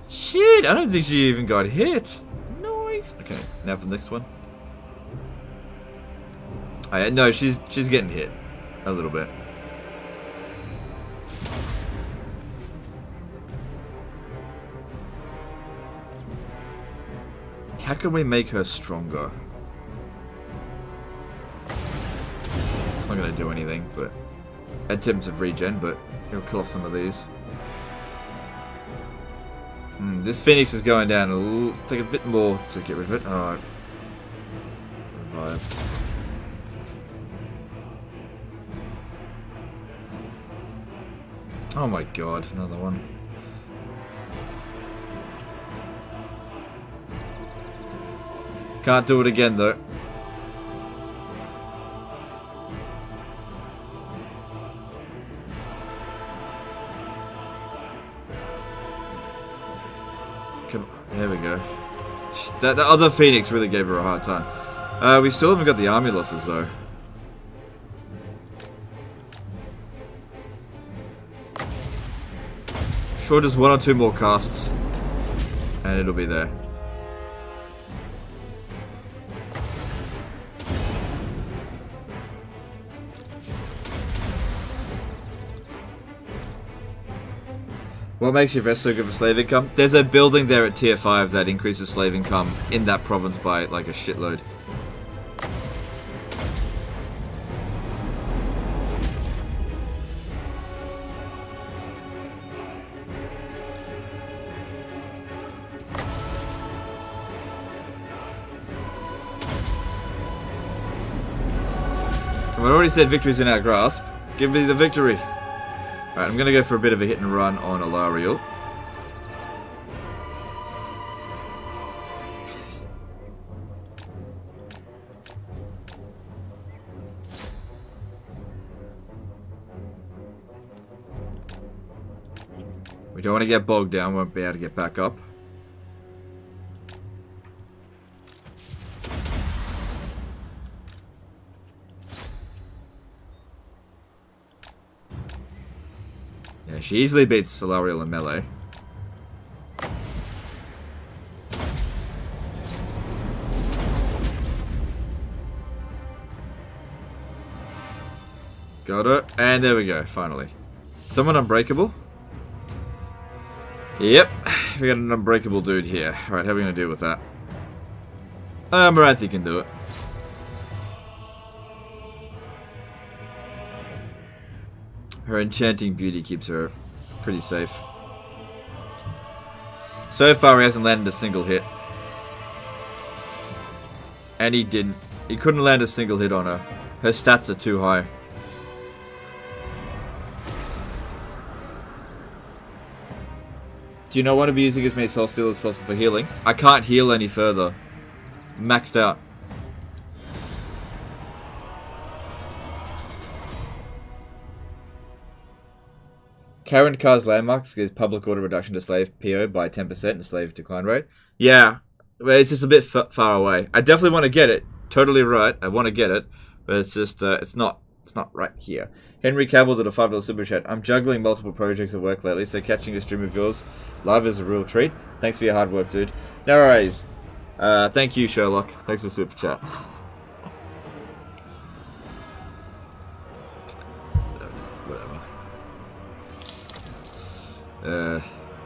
Shit, I don't think she even got hit. Nice. Okay, now for the next one. No, she's getting hit a little bit. How can we make her stronger? It's not gonna do anything, but attempts of regen, but it'll kill off some of these. This Phoenix is going down. It'll take a bit more to get rid of it. Oh, revived. Oh my god, another one. Can't do it again though. Come on, there we go. That other Phoenix really gave her a hard time. We still haven't got the army losses though. Sure, just one or two more casts, and it'll be there. What makes Yvresse so good for slave income? There's a building there at tier 5 that increases slave income in that province by like a shitload. I already said victory's in our grasp. Give me the victory. Alright, I'm gonna go for a bit of a hit and run on Alariel. We don't want to get bogged down, we won't be able to get back up. Yeah, she easily beats Alariel in melee. Got her, and there we go, finally. Someone unbreakable? Yep, we got an unbreakable dude here. Alright, how are we gonna deal with that? Morathi can do it. Her enchanting beauty keeps her pretty safe. So far he hasn't landed a single hit. And he didn't. He couldn't land a single hit on her. Her stats are too high. Do you not want to be using as many soul steal as possible for healing? I can't heal any further. Maxed out. Current car's landmarks gives public order reduction to slave PO by 10% and slave decline rate. Yeah, but it's just a bit far away. I definitely want to get it. Totally right. I want to get it, but it's just it's not It's not right here. Henry Cavill did a $5 super chat. I'm juggling multiple projects at work lately, so catching a stream of yours live is a real treat. Thanks for your hard work, dude. No worries. Thank you, Sherlock. Thanks for the super chat. Whatever.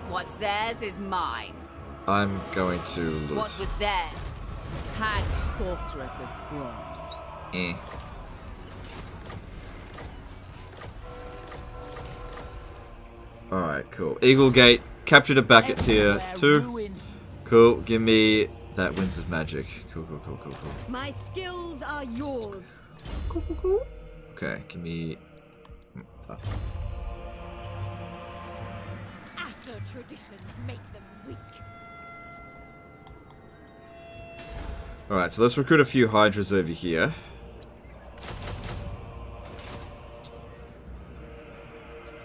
What's theirs is mine. I'm going to loot. What was theirs? Hag sorceress of Grond. Alright, cool. Eagle Gate. Captured it back at tier 2. Cool. Give me that Winds of Magic. Cool. My skills are yours. Cool. Okay, give me... Asher traditions make them weak. Alright, so let's recruit a few Hydras over here.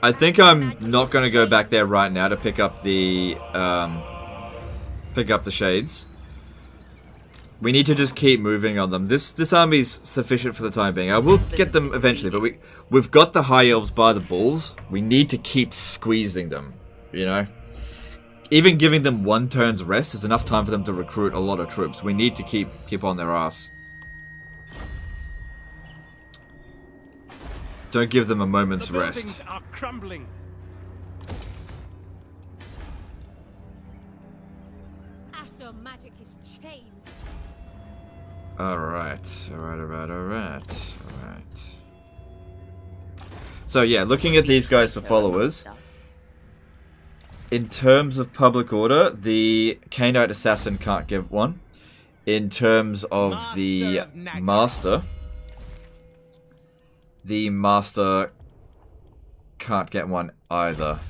I think I'm not going to go back there right now to pick up the shades. We need to just keep moving on them. This army's sufficient for the time being. I will get them eventually, but we've got the High Elves by the balls. We need to keep squeezing them, you know? Even giving them 1 turn's rest is enough time for them to recruit a lot of troops. We need to keep on their ass. Don't give them a moment's rest. The buildings are crumbling. Asher magic is chained. Alright. So yeah, looking at these guys for followers. In terms of public order, the Khainite Assassin can't give one. In terms of the Master can't get one either.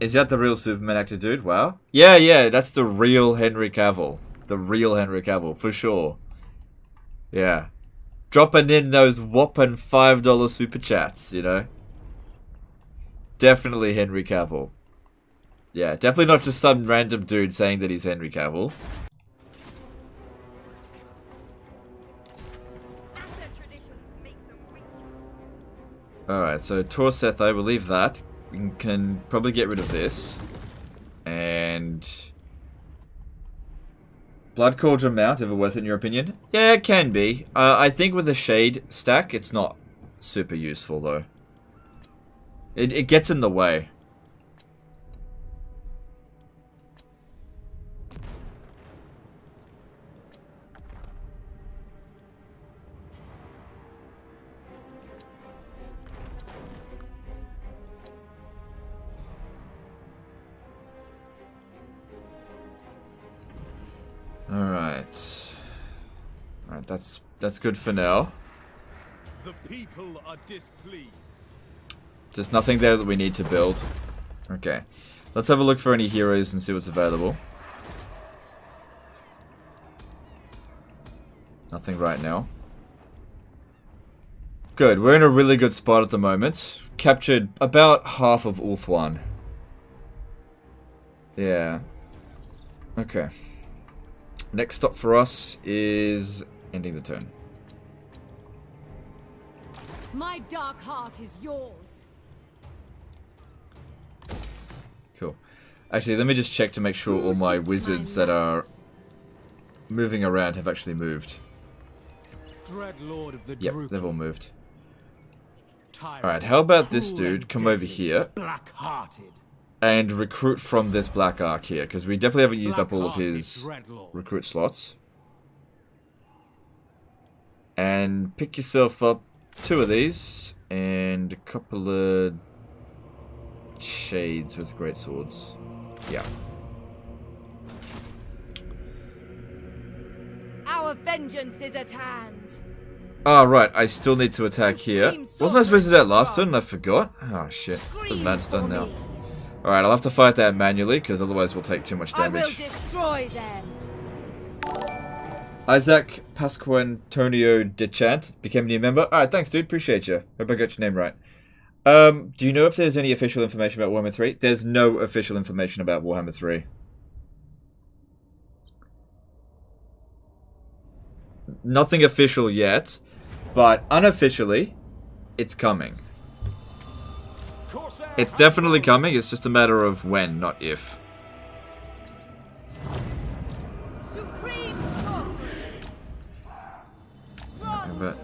Is that the real Superman actor, dude? Wow. Yeah, that's the real Henry Cavill. The real Henry Cavill, for sure. Yeah. Dropping in those whopping $5 super chats, you know? Definitely Henry Cavill. Yeah, definitely not just some random dude saying that he's Henry Cavill. Alright, so Torseth, I will leave that. We can probably get rid of this. And... Blood Cauldron Mount, ever worth it in your opinion? Yeah, it can be. I think with a Shade stack, it's not super useful though. It gets in the way. Alright. Alright, that's good for now. The people are displeased. There's nothing there that we need to build. Okay. Let's have a look for any heroes and see what's available. Nothing right now. Good, we're in a really good spot at the moment. Captured about half of Ulthuan. Yeah. Okay. Next stop for us is ending the turn. My dark heart is yours. Cool. Actually, let me just check to make sure all my wizards that are moving around have actually moved. Dreadlord of the Yep, they've all moved. Tyrant, Alright, how about this cruel and dude come over deadly, here black-hearted. and recruit from this black arc here, because we definitely haven't used up all of Black-hearted his Dreadlord. recruit slots. And pick yourself up 2 of these and a couple of shades with great swords. Yeah. Our vengeance is at hand. Oh, right, I still need to attack here. Wasn't I supposed to do that last turn and I forgot? Oh, shit. Doesn't matter, it's done now. Alright, I'll have to fight that manually, because otherwise we'll take too much I will damage. destroy them. Isaac Pasquantonio Dechant became a new member. Alright, thanks, dude. Appreciate you. Hope I got your name right. Do you know if there's any official information about Warhammer 3? There's no official information about Warhammer 3. nothing official yet, but unofficially, it's coming. It's definitely coming, it's just a matter of when, not if. But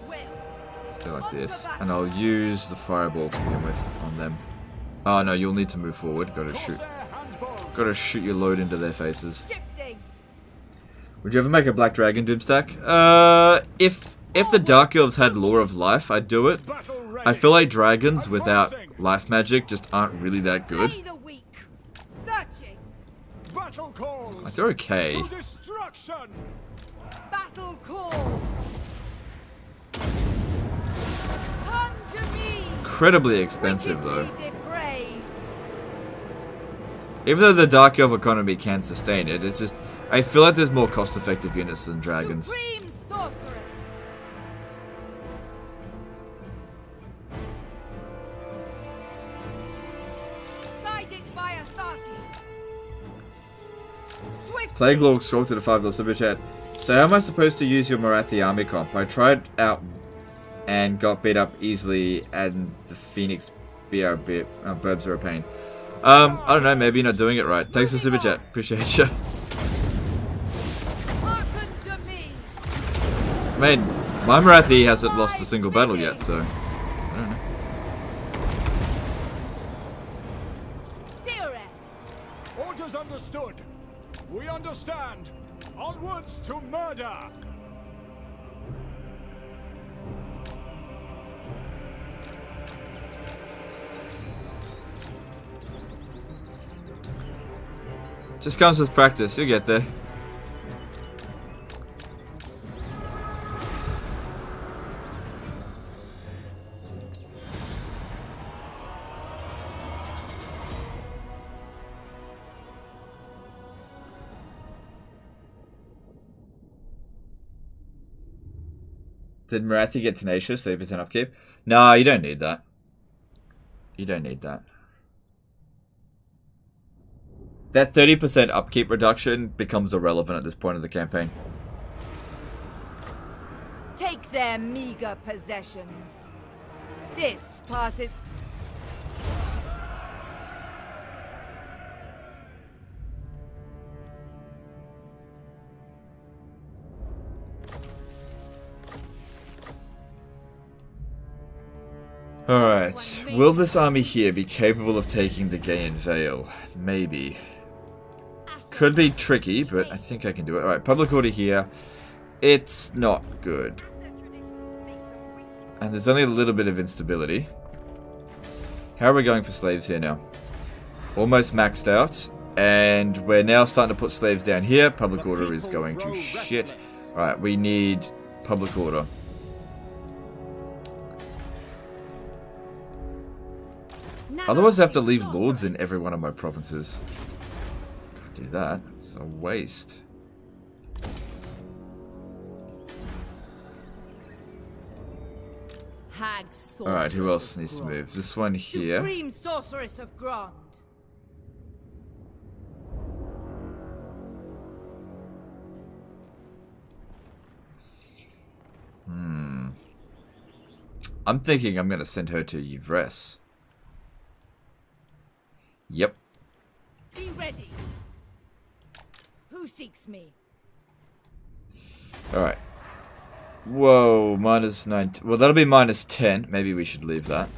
let's do like this, and I'll use the fireball to begin with on them. Oh no, you'll need to move forward. Gotta shoot your load into their faces. Would you ever make a Black Dragon Doomstack? If the Dark Elves had Law of Life, I'd do it. I feel like dragons without life magic just aren't really that good. Like, they're okay. Battle call. Come to me. Incredibly expensive though. Even though the Dark Elf economy can sustain it, it's just I feel like there's more cost-effective units than dragons. Supreme sorceress. Guided by authority. Plague Lord scrolled to the $5 super chat. So how am I supposed to use your Morathi army comp? I tried out and got beat up easily, and the Phoenix burbs are a pain. I don't know, maybe you're not doing it right. Thanks for super chat. Appreciate you. I mean, my Morathi hasn't lost a single battle yet, so I don't know. Orders understood. We understand. Onwards to murder. Just comes with practice, you'll get there. Did Morathi get tenacious, 30% upkeep? Nah, you don't need that. You don't need that. That 30% upkeep reduction becomes irrelevant at this point of the campaign. Take their meager possessions. This passes. Alright, will this army here be capable of taking the Gaean Vale? Maybe. Could be tricky, but I think I can do it. Alright, public order here. It's not good. And there's only a little bit of instability. How are we going for slaves here now? Almost maxed out. And we're now starting to put slaves down here. Public order is going to shit. Alright, we need public order. Otherwise I have to leave lords in every one of my provinces. Can't do that. It's a waste. Alright, who else needs to move? This one here. Supreme sorceress of Grond. I'm thinking I'm going to send her to Yvresse. Yep. Be ready. Who seeks me? Alright. Whoa, minus 9. Well, that'll be minus 10. Maybe we should leave that.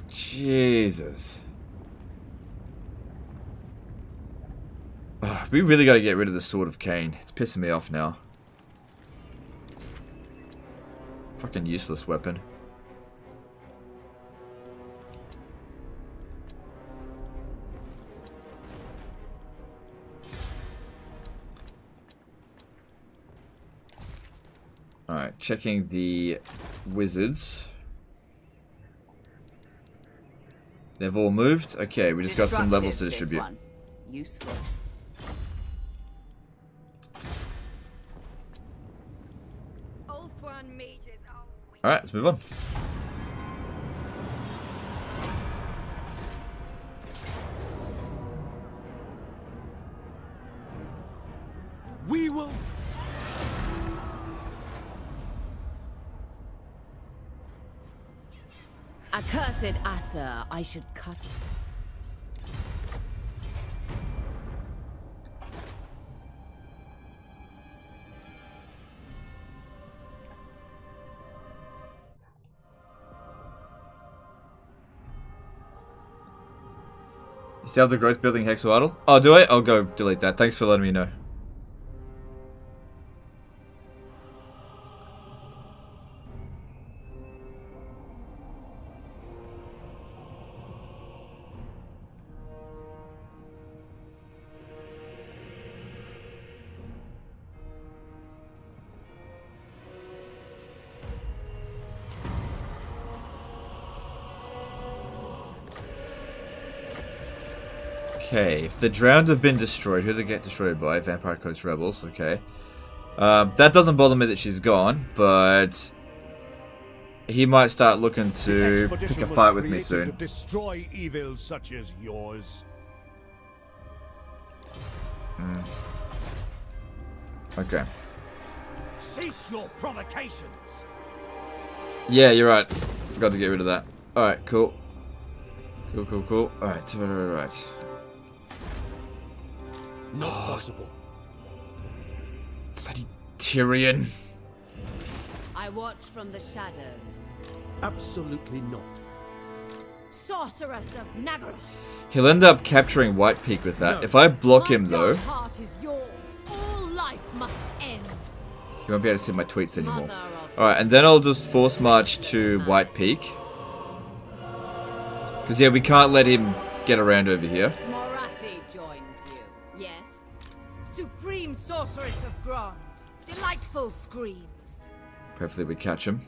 Jesus. Ugh, we really gotta get rid of the Sword of Khaine. It's pissing me off now. Fucking useless weapon. Alright, checking the wizards. They've all moved? Okay, we just got some levels to distribute. Useful. Alright, let's move on. We will... Accursed Asa, I should cut you. You still have the growth building hexawaddle? Oh, do I? I'll go delete that. Thanks for letting me know. Okay, if the Drowned have been destroyed, who do they get destroyed by? Vampire Coast Rebels, okay. That doesn't bother me that she's gone, but he might start looking to pick a fight with me soon. To destroy evils such as yours. Okay. Cease your provocations. Yeah, you're right. Forgot to get rid of that. Alright, cool. Cool. Alright, right. Not possible. Bloody Tyrion. I watch from the shadows. Absolutely not. Sorceress of Naggarond. He'll end up capturing White Peak with that. If I block him, though, My heart is yours. All life must end. he won't be able to see my tweets anymore. Mother of Alright, and then I'll just force march to White Peak. Because, yeah, we can't let him get around over here. Morathi joins you. Yes? Supreme sorceress of Grond. Delightful screams. Hopefully we catch him.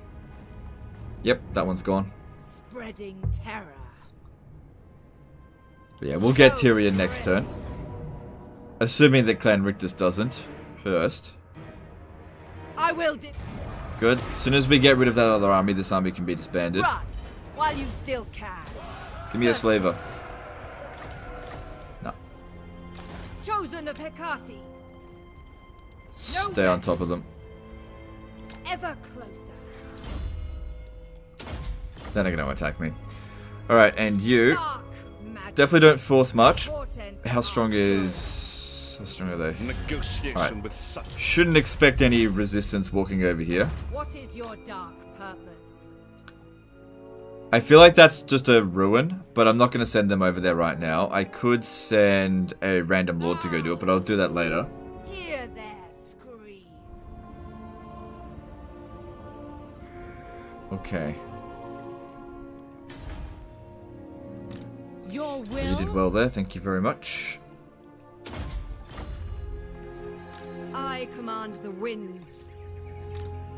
Yep, that one's gone. Spreading terror. But yeah, we'll get Tyrion next turn. Assuming that Clan Rictus doesn't first. I will Good. As soon as we get rid of that other army, this army can be disbanded. run while you still can. Give me a slaver. No. Chosen of Hecate. Stay on top of them. Ever closer. They're not going to attack me. Alright, and you. Dark magic. Definitely don't force much. Portents How strong are is... How strong are they? Negotiation Alright. with such... Shouldn't expect any resistance walking over here. What is your dark purpose? I feel like that's just a ruin, but I'm not going to send them over there right now. I could send a random lord to go do it, but I'll do that later. Hear their screams. Okay. Your will. So you did well there, thank you very much. I command the winds.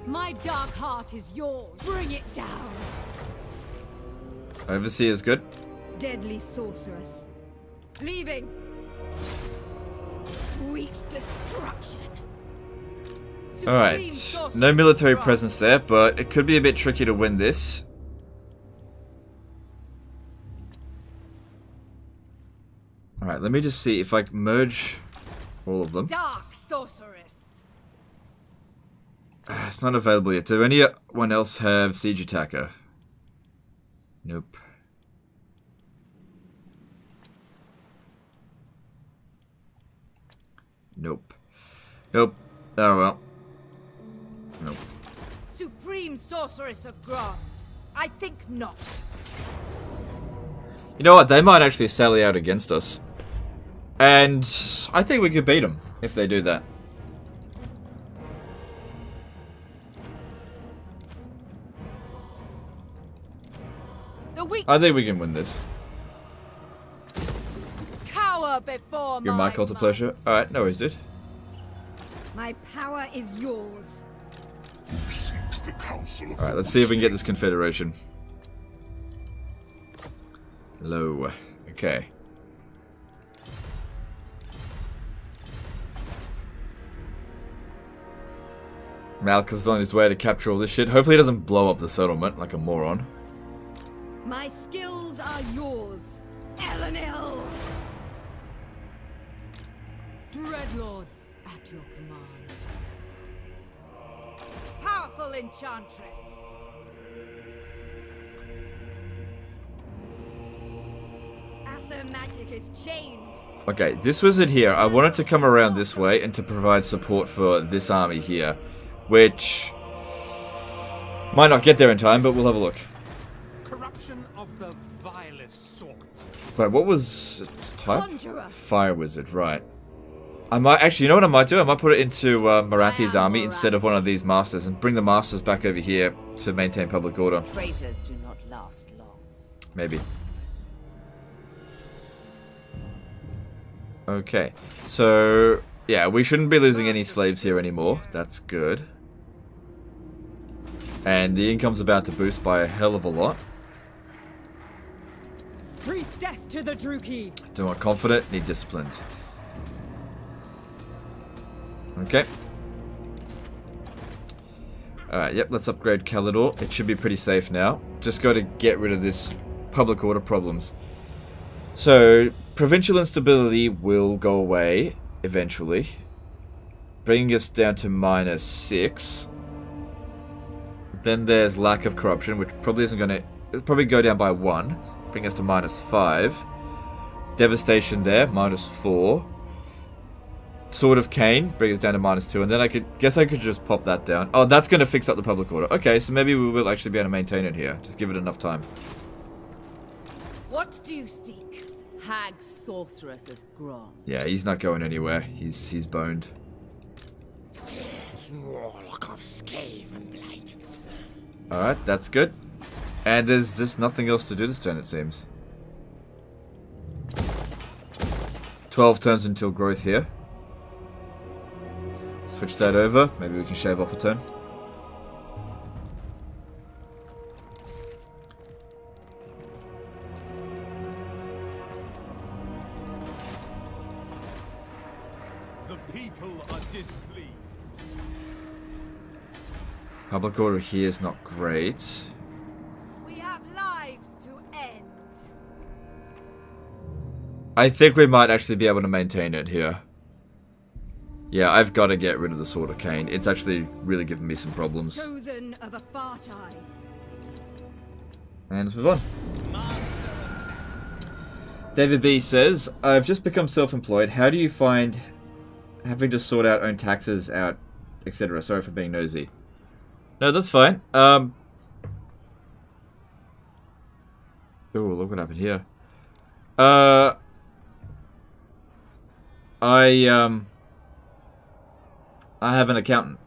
My dark heart is yours. Bring it down. Overseer is good. Deadly sorceress. Leaving. Sweet destruction. Supreme Alright, sorceress no military of presence there, but it could be a bit tricky to win this. Alright, let me just see if I can merge all of them. Dark sorceress. It's not available yet. Do anyone else have Siege Attacker? Nope. Nope. Nope. Oh well. Nope. Supreme sorceress of Grond. I think not. You know what? They might actually sally out against us. And I think we could beat them if they do that. The weak I think we can win this. cower before You're my cult of pleasure. Alright, no worries, dude. My power is yours. Who seeks the counsel of Alright, let's see if we can get this Confederation. Low. Okay. Malchus is on his way to capture all this shit. Hopefully he doesn't blow up the settlement like a moron. My skills are yours, Elenil. Dreadlord, At your command. Powerful enchantress. As her magic is chained. Okay, this was it here. I wanted to come around this way and to provide support for this army here, which might not get there in time, but we'll have a look. Corruption of the vilest sort. Wait, what was its type? Conjurer. Fire wizard, right. I might actually, you know what I might do? I might put it into Morathi's army instead of one of these masters and bring the masters back over here to maintain public order. Traitors do not last long. Maybe. Okay, so yeah, we shouldn't be losing any slaves here anymore. That's good. And the income's about to boost by a hell of a lot. Priestess to the Druki. Don't want confident, need disciplined. Okay. Alright, yep, let's upgrade Calidor. It should be pretty safe now. Just got to get rid of this public order problems. So, provincial instability will go away eventually, bringing us down to -6. Then there's lack of corruption, which probably isn't going to... It'll probably go down by 1, bring us to -5. Devastation there, -4. Sword of Khaine, bring us down to -2, and then I could just pop that down. Oh, that's going to fix up the public order. Okay, so maybe we will actually be able to maintain it here. Just give it enough time. What do you seek? Hag sorceress of Grom. Yeah, he's not going anywhere. He's boned. Warlock of Scaven blight. Alright, that's good. And there's just nothing else to do this turn, it seems. 12 turns until growth here. Switch that over. Maybe we can shave off a turn. The people are displeased. Public order here is not great. We have lives to end. I think we might actually be able to maintain it here. Yeah, I've got to get rid of the Sword of Khaine. It's actually really giving me some problems. Chosen of a Fartai. And let's move on. David B says, I've just become self-employed. How do you find having to sort out own taxes out, etc.? Sorry for being nosy. No, that's fine. Oh, look what happened here. I have an accountant.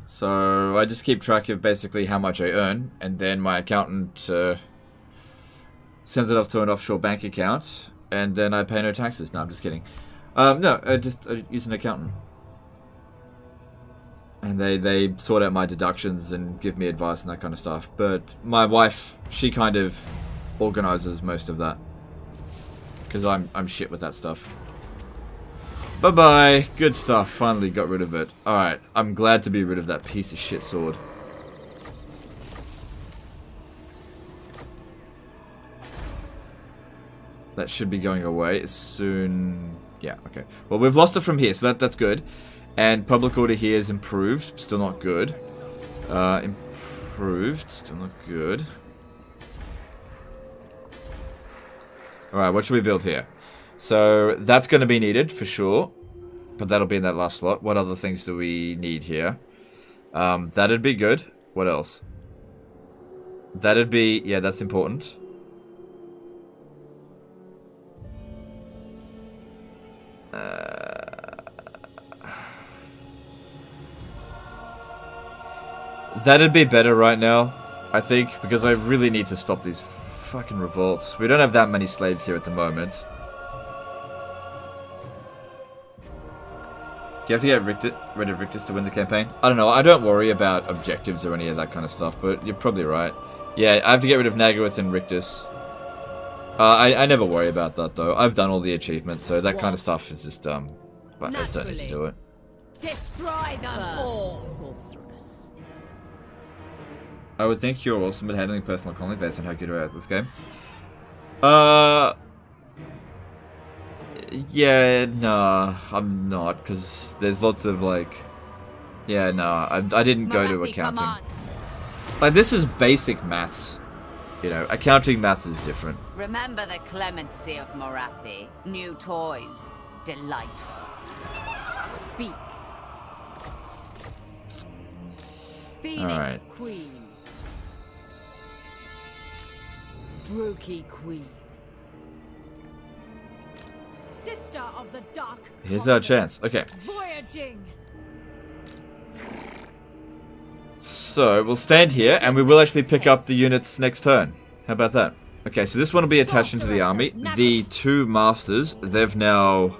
So I just keep track of basically how much I earn, and then my accountant sends it off to an offshore bank account, and then I pay no taxes. No, I'm just kidding. No, I use an accountant. And they sort out my deductions and give me advice and that kind of stuff. But my wife, she kind of organizes most of that. Because I'm shit with that stuff. Bye-bye. Good stuff. Finally got rid of it. Alright, I'm glad to be rid of that piece of shit sword. That should be going away as soon... Yeah, okay. Well, we've lost it from here, so that's good. And public order here is improved. Still not good. Improved. Still not good. Alright, what should we build here? So, that's going to be needed, for sure. But that'll be in that last slot. What other things do we need here? That'd be good. What else? That'd be... Yeah, that's important. That'd be better right now, I think, because I really need to stop these fucking revolts. We don't have that many slaves here at the moment. Do you have to get rid of Rictus to win the campaign? I don't know. I don't worry about objectives or any of that kind of stuff, but you're probably right. Yeah, I have to get rid of Naggarond and Rictus. I never worry about that, though. I've done all the achievements, so that kind of stuff is just, but I just don't need to do it. Destroy them all. Sorceress. I would think you're awesome at handling personal economy based on how good you are at this game. Yeah, no, I'm not, because there's lots of, like... Yeah, no, I didn't go to Morathi, accounting. come on. Like, this is basic maths. You know, accounting maths is different. Remember the clemency of Morathi. New toys. Delightful. Speak. Phoenix Alright. Queen. Druki Queen. Sister of the Dark. Here's our chance. Okay, Voyaging. so we'll stand here, and we will actually pick up the units next turn. How about that? Okay, so this one will be attached into the army. The two masters, they've now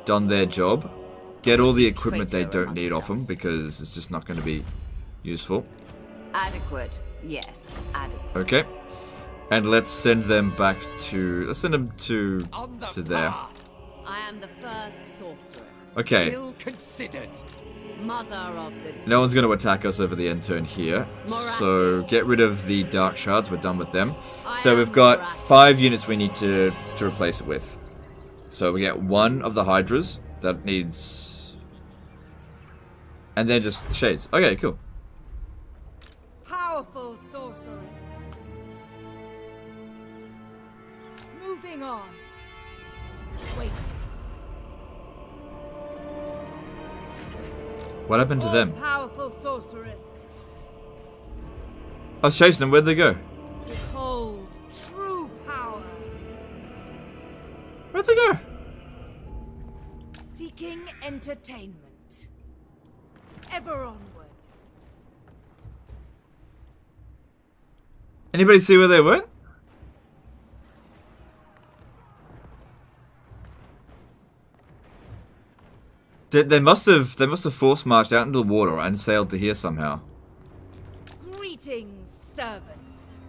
done their job. Get all the equipment they don't need off them, because it's just not going to be useful. Adequate. Yes, adequate. Okay. And let's send them back to... Let's send them to there. I am the first sorceress. Okay. Ill considered. Mother of the... No one's going to attack us over the end turn here. So get rid of the dark shards. We're done with them. So we've got 5 units we need to replace it with. So we get 1 of the hydras. That needs... And then just shades. Okay, cool. Powerful sorceress. Moving on. Wait. What happened to them? Powerful sorceress. I was chasing them. Where'd they go? Behold true power. Where'd they go? Seeking entertainment. Ever onward. Anybody see where they went? They must have force marched out into the water and sailed to here somehow. Greetings, servants.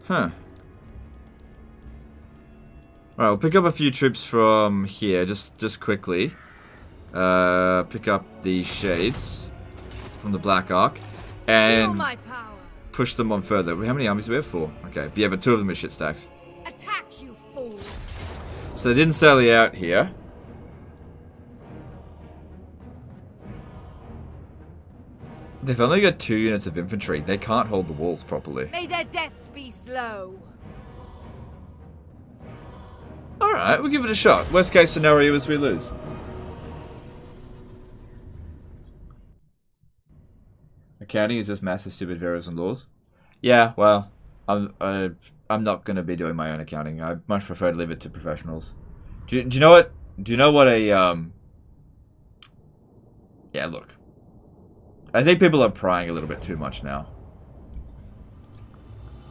Huh. Alright, we'll pick up a few troops from here, just quickly. Pick up the shades from the Black Ark Feel and my power. push them on further. How many armies do we have? 4. Okay, but yeah, but 2 of them are shit stacks. Attack, you fools. So they didn't sally out here. They've only got 2 units of infantry. They can't hold the walls properly. May their deaths be slow. Alright, we'll give it a shot. Worst case scenario is we lose. Accounting is just massive stupid variables and laws. Yeah, well, I'm not gonna be doing my own accounting. I much prefer to leave it to professionals. Do you know what? Do you know what a Yeah, look. I think people are prying a little bit too much now.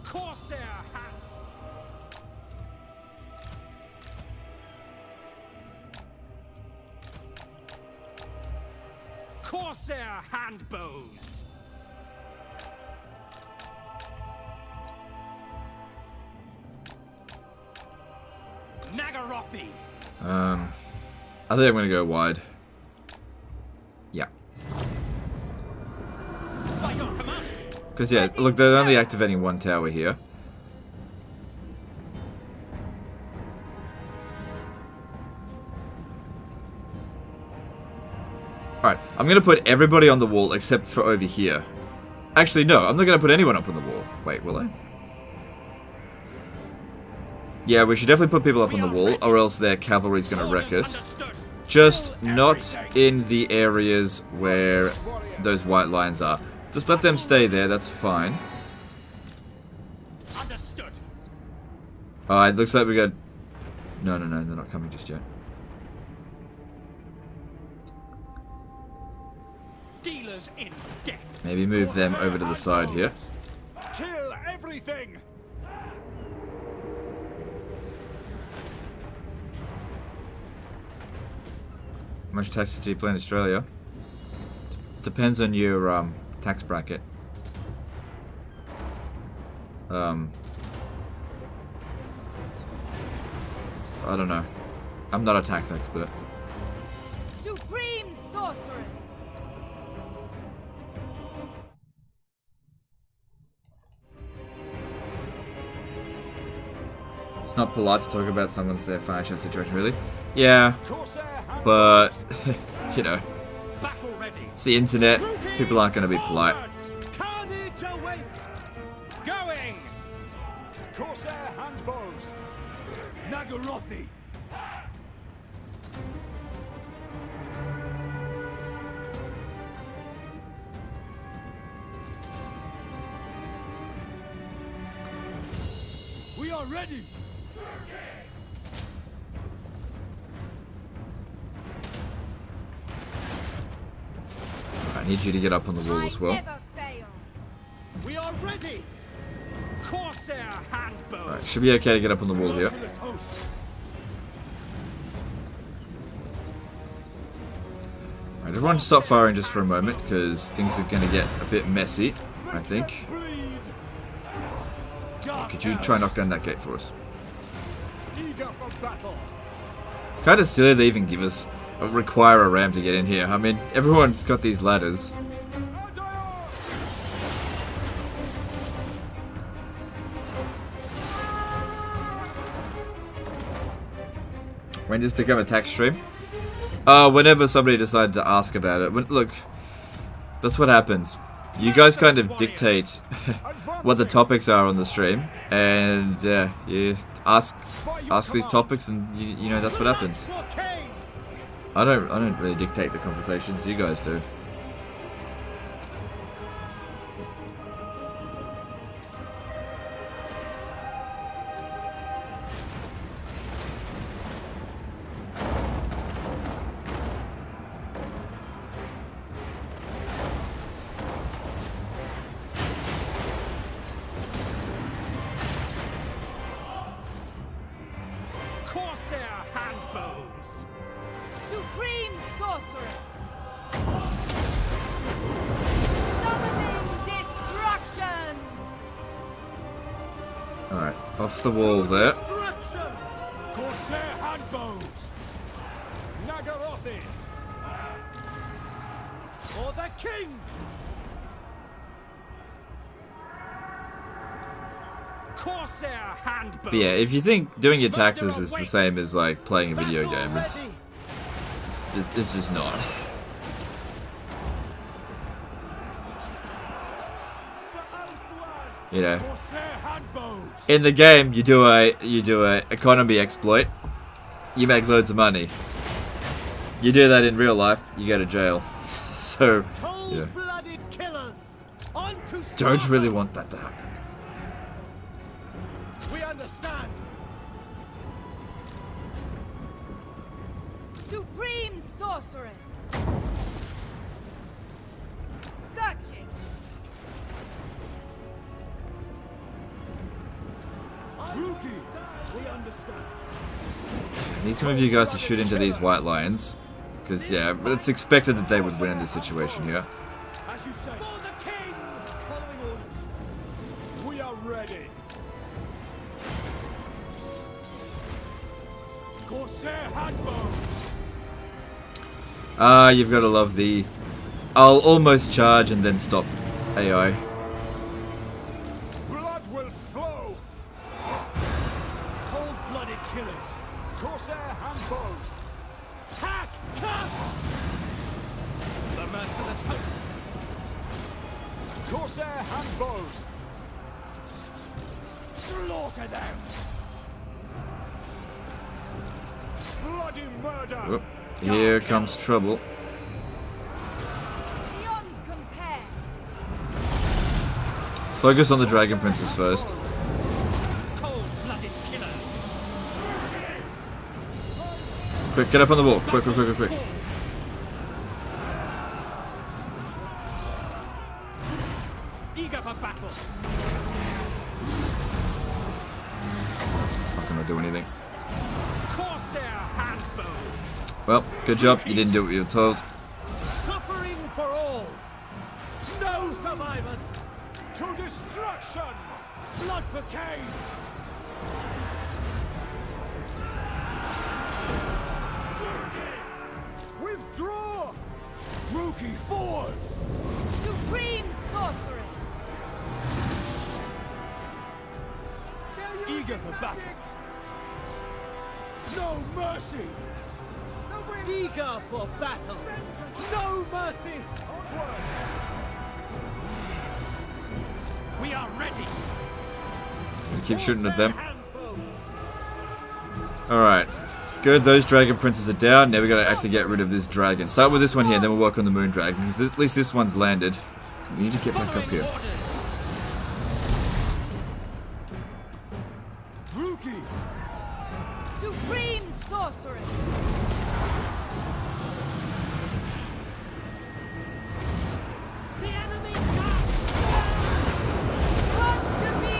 Corsair hand. Corsair handbows. Naggarothi. I think I'm gonna go wide. Yeah. By your command. Because, yeah, look, they're only activating 1 tower here. Alright, I'm going to put everybody on the wall except for over here. Actually, no, I'm not going to put anyone up on the wall. Wait, will I? Yeah, we should definitely put people up on the wall, or else their cavalry's going to wreck us. Just not in the areas where those white lines are. Just let them stay there, that's fine. Understood. Alright, looks like we got... No, they're not coming just yet. Dealers in death. Maybe move them over to the side here. Kill everything. How much taxes do you pay in Australia? Depends on your tax bracket. I don't know. I'm not a tax expert. Supreme sorceress. It's not polite to talk about someone's their financial situation, really. Yeah, but you know, it's the internet. People aren't going to be polite. Carnage awaits. Going. Corsair handbows. Naggarothi. We are ready. I need you to get up on the wall as well. We are ready. Corsair handbow. Right, should be okay to get up on the wall here. Alright, everyone stop firing just for a moment, because things are going to get a bit messy, I think. Could you try and knock down that gate for us? It's kind of silly they even give us, require a ram to get in here. I mean, everyone's got these ladders. When does this become a tax stream? Whenever somebody decides to ask about it. Look, that's what happens. You guys kind of dictate what the topics are on the stream, and you ask these topics, and you know that's what happens. I don't really dictate the conversations. You guys do. Off the wall there. Corsair handbows. Naggarothi. For the king. Corsair handbows. But yeah, if you think doing your taxes is the same as like playing a video game, it's just not. You know, in the game you do a economy exploit, you make loads of money. You do that in real life, you go to jail. So, you know, don't really want that to happen. We understand. Supreme sorceress. Searching. We understand. I need some of you guys to shoot into these white lions, because yeah, but it's expected that they would win in this situation here. As you say. For the king. Following orders. We are ready. Corsair handbows. You've got to love the I'll almost charge and then stop AI. Blood will flow. Cold-blooded killers. Corsair handbows. Hack! Cut! The merciless host. Corsair handbows. Slaughter them. Bloody murder. Whoop. Here comes trouble. Beyond compare. Let's focus on the Dragon Princess first. Cold-blooded killers. Quick, get up on the wall. Quick, quick, quick, quick, quick. Eager for battle. It's not gonna do anything. Corsair handbows. Well, good job. You didn't do what you were told. Suffering for all. No survivors. To destruction. Blood for Khaine. Withdraw. Rookie forward. Supreme sorceress. Eager for battle. No mercy! Eager for battle. No mercy! We are ready! We keep shooting at them. Alright. Good, those dragon princes are down. Now we gotta actually get rid of this dragon. Start with this one here, then we'll work on the moon dragon. Because at least this one's landed. We need to get back up here. Supreme sorceress! The enemy comes! Run to me!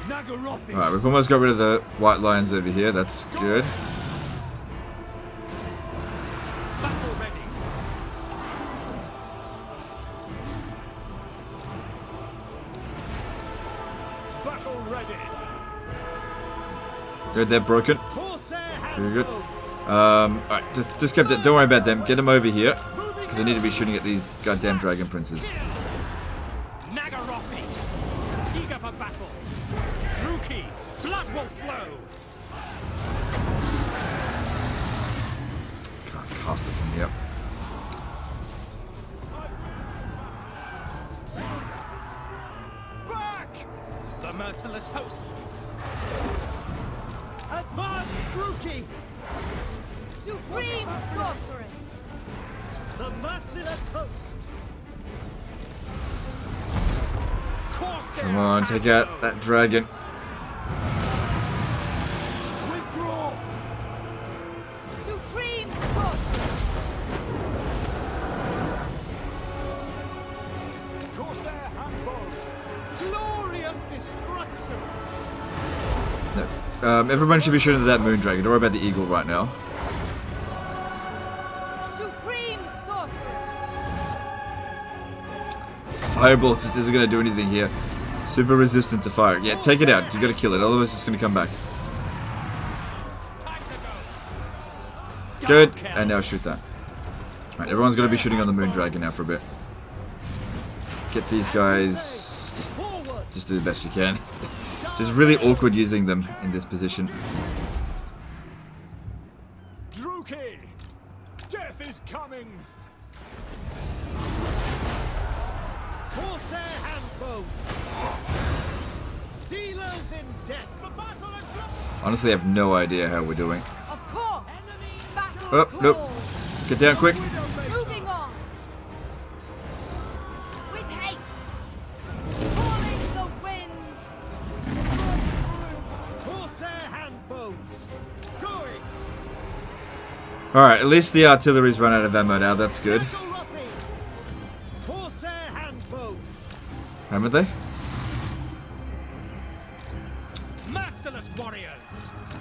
Naggarond! Alright, we've almost got rid of the white lions over here. That's good. Battle ready! Battle ready! Good, they're broken. Very good. Alright, just kept it. Don't worry about them. Get them over here. Because I need to be shooting at these goddamn dragon princes. Naggarond! Eager for battle! Druki! Blood will flow! Can't cast it from here. Back! The merciless host! Advance, Druki! Supreme sorceress! The merciless host! Corsair Come on, take out that dragon. Withdraw! Supreme sorceress! Corsair handbows! Glorious destruction! No. Everyone should be shooting at that moon dragon. Don't worry about the eagle right now. Supreme sorceress! Fireball just isn't going to do anything here. Super resistant to fire. Yeah, take it out. You got to kill it. Otherwise, it's going to come back. Time to go! Good. And now shoot that. Right, everyone's going to be shooting on the moon dragon now for a bit. Get these guys. Just do the best you can. Just really awkward using them in this position. Druki! Death is coming! Corsair handbows! Dealers in death! The battle is lost! Honestly, I have no idea how we're doing. Of course! Battle Oh, nope. call. Get down quick. Moving on! With haste! Calling the winds! Corsair handbows! Going! Alright, at least the artillery's run out of ammo now. That's good. Corsair handbows! Haven't they? Merciless warriors!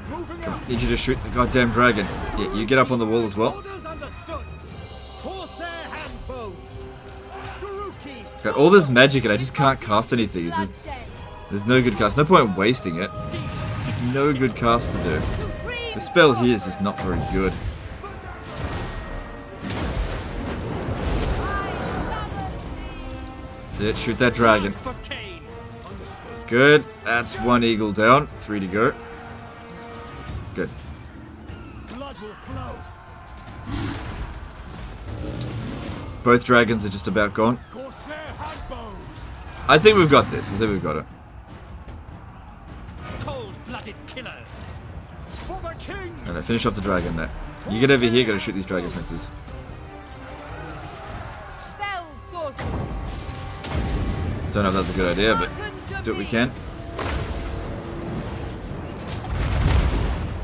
Moving up! Need you to shoot the goddamn dragon. Yeah, you get up on the wall as well. Orders understood! Corsair handbows! Druki! Got all this magic and I just can't cast anything. Bloodshed! There's no good cast. No point in wasting it. This is no good cast to do. Supreme The spell here is just not very good. That's it. Shoot that dragon. For Khaine! Understood. Good. That's one eagle down. 3 to go. Good. Blood will flow! Both dragons are just about gone. Corsair handbows! I think we've got this. I think we've got it. Cold-blooded killers! For the king! Alright, finish off the dragon there. You get over here, gotta shoot these dragon princes. Fell sorceress! Don't know if that's a good idea, but do what we can.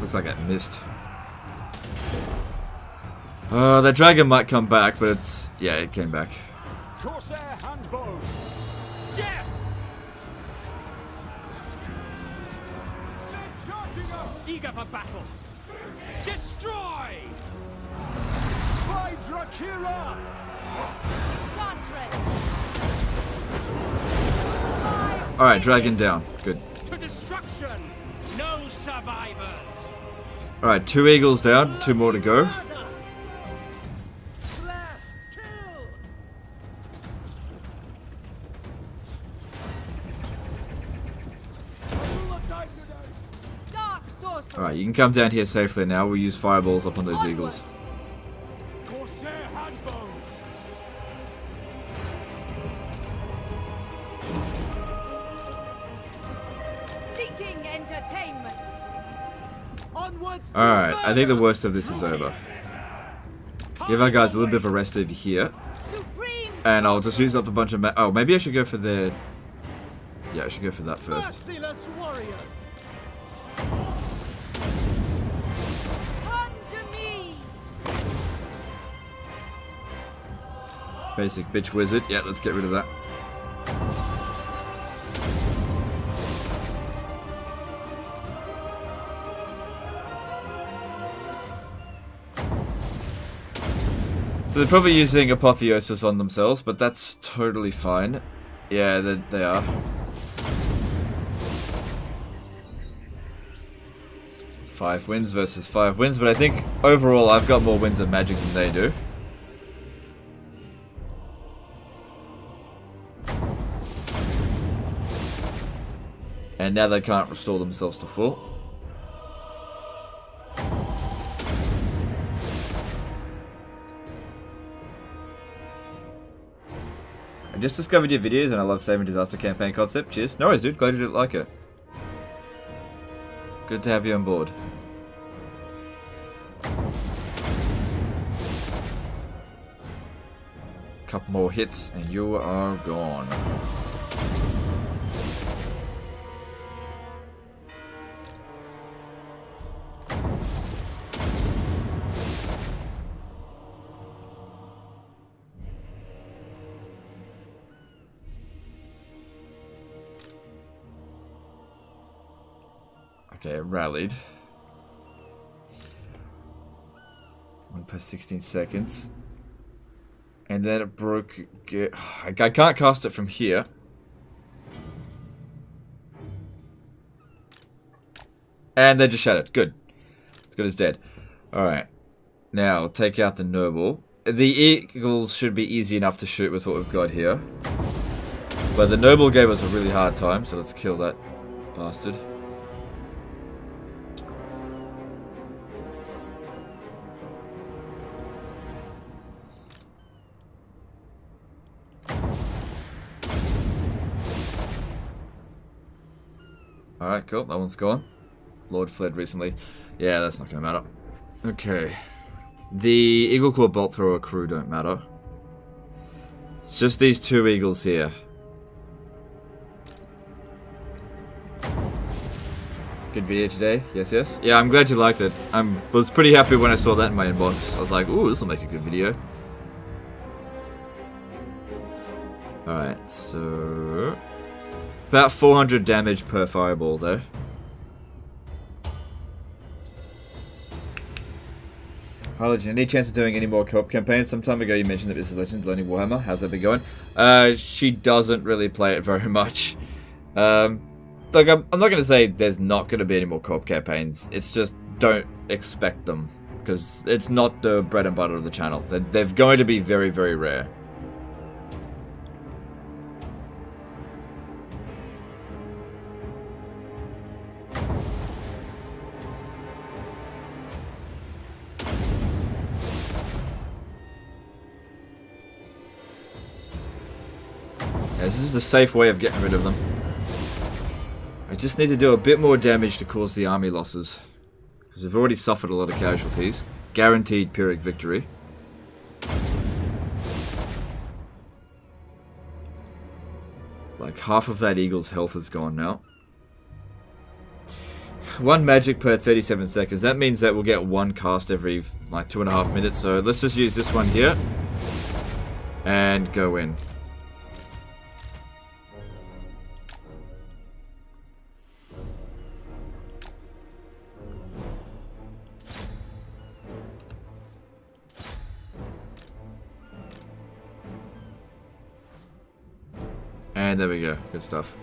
Looks like it missed. That dragon might come back, but it's... yeah, it came back. Corsair handbows! Death! They're charging us! Eager for battle! Destroy! By Drakira! Alright, dragon down. Good. To destruction! No survivors! Alright, 2 eagles down, 2 more to go. Slash! Kill! Rule of die today! Die Alright, you can come down here safely now. We'll use fireballs up on those eagles. Corsair handbows. Seeking entertainment. Onwards to Alright, I think the murder! worst of this is over. Give our guys a little bit of a rest over here. Supreme. And I'll just use up a bunch of oh, maybe I should go for the... Yeah, I should go for that first. Merciless warriors. Come to me. Basic bitch wizard. Yeah, let's get rid of that. So they're probably using Apotheosis on themselves, but that's totally fine. Yeah, they are. Five wins versus 5 wins, but I think overall I've got more wins of magic than they do. And now they can't restore themselves to full. I just discovered your videos and I love saving disaster campaign concept. Cheers. No worries, dude. Glad you didn't like it. Good to have you on board. Couple more hits and you are gone. Okay, it rallied. 1 per 16 seconds. And then it broke... I can't cast it from here. And they just shattered. Good. It's good as dead. Alright. Now, take out the noble. The eagles should be easy enough to shoot with what we've got here. But the noble gave us a really hard time, so let's kill that bastard. Alright, cool. That one's gone. Lord fled recently. Yeah, that's not going to matter. Okay. The Eagle Claw Bolt Thrower crew don't matter. It's just these 2 eagles here. Good video today. Yes, yes. Yeah, I'm glad you liked it. I was pretty happy when I saw that in my inbox. I was like, ooh, this will make a good video. Alright, so... About 400 damage per fireball, though. Hi, Legend. Any chance of doing any more co-op campaigns? Some time ago you mentioned that this is Legend learning Warhammer. How's that been going? She doesn't really play it very much. Look, I'm not going to say there's not going to be any more co-op campaigns. It's just don't expect them. Because it's not the bread and butter of the channel. They're going to be very, very rare. Yeah, this is the safe way of getting rid of them. I just need to do a bit more damage to cause the army losses. Because we've already suffered a lot of casualties. Guaranteed Pyrrhic victory. Like half of that eagle's health is gone now. 1 magic per 37 seconds. That means that we'll get 1 cast every like 2.5 minutes. So let's just use this one here. And go in. And there we go. Good stuff.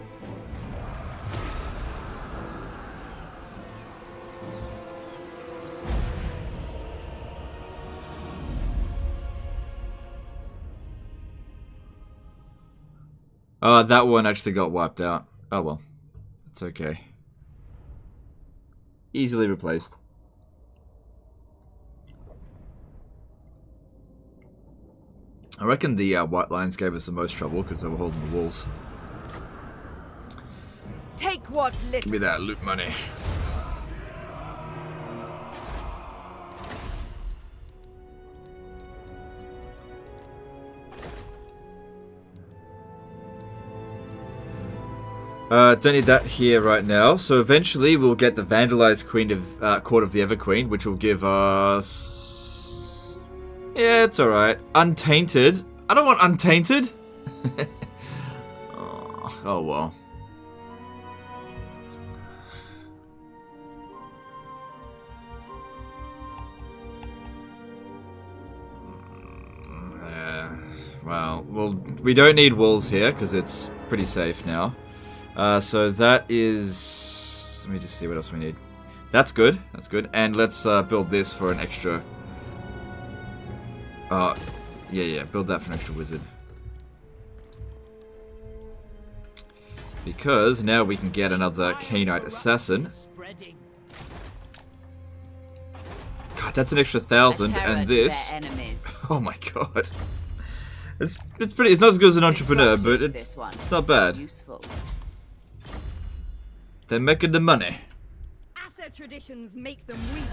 That one actually got wiped out. Oh well. It's okay. Easily replaced. I reckon the White Lions gave us the most trouble because they were holding the walls. Take what's Give little. me that loot money. Don't need that here right now. So eventually we'll get the vandalized Queen of Court of the Everqueen, which will give us. Yeah, it's alright. Untainted. I don't want untainted. Oh well. Well, we don't need walls here because it's pretty safe now. So that is. Let me just see what else we need. That's good. That's good. And let's build this for an extra. Yeah. Build that for an extra wizard. Because now we can get another Khainite assassin. God, that's an extra 1,000, and this. Oh my god. It's pretty. It's not as good as an entrepreneur, but it's not bad. Useful. They're making the money. Asset traditions make them weak.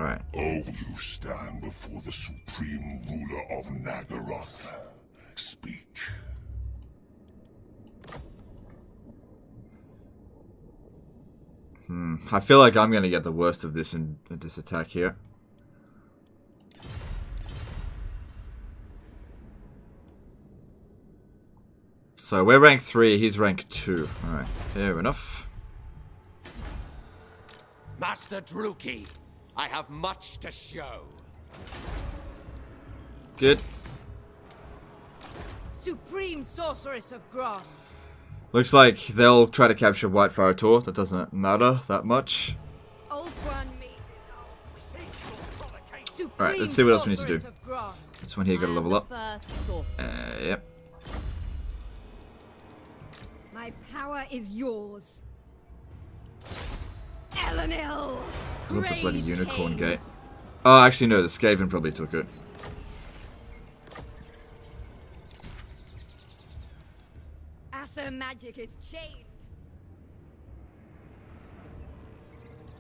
Alright. Oh, you stand before the supreme ruler of Naggarond. Speak. I feel like I'm gonna get the worst of this in this attack here. So we're rank 3, he's rank 2. Alright, fair enough. Master Druki, I have much to show. Good. Supreme Sorceress of Grond. Looks like they'll try to capture Whitefire Tor. That doesn't matter that much. Alright, let's see what else we need to do. This one here got to level up. Yep. My power is yours. Elenil! I love the bloody unicorn gate. Oh, actually no, the Scaven probably took it. Asa magic is chained.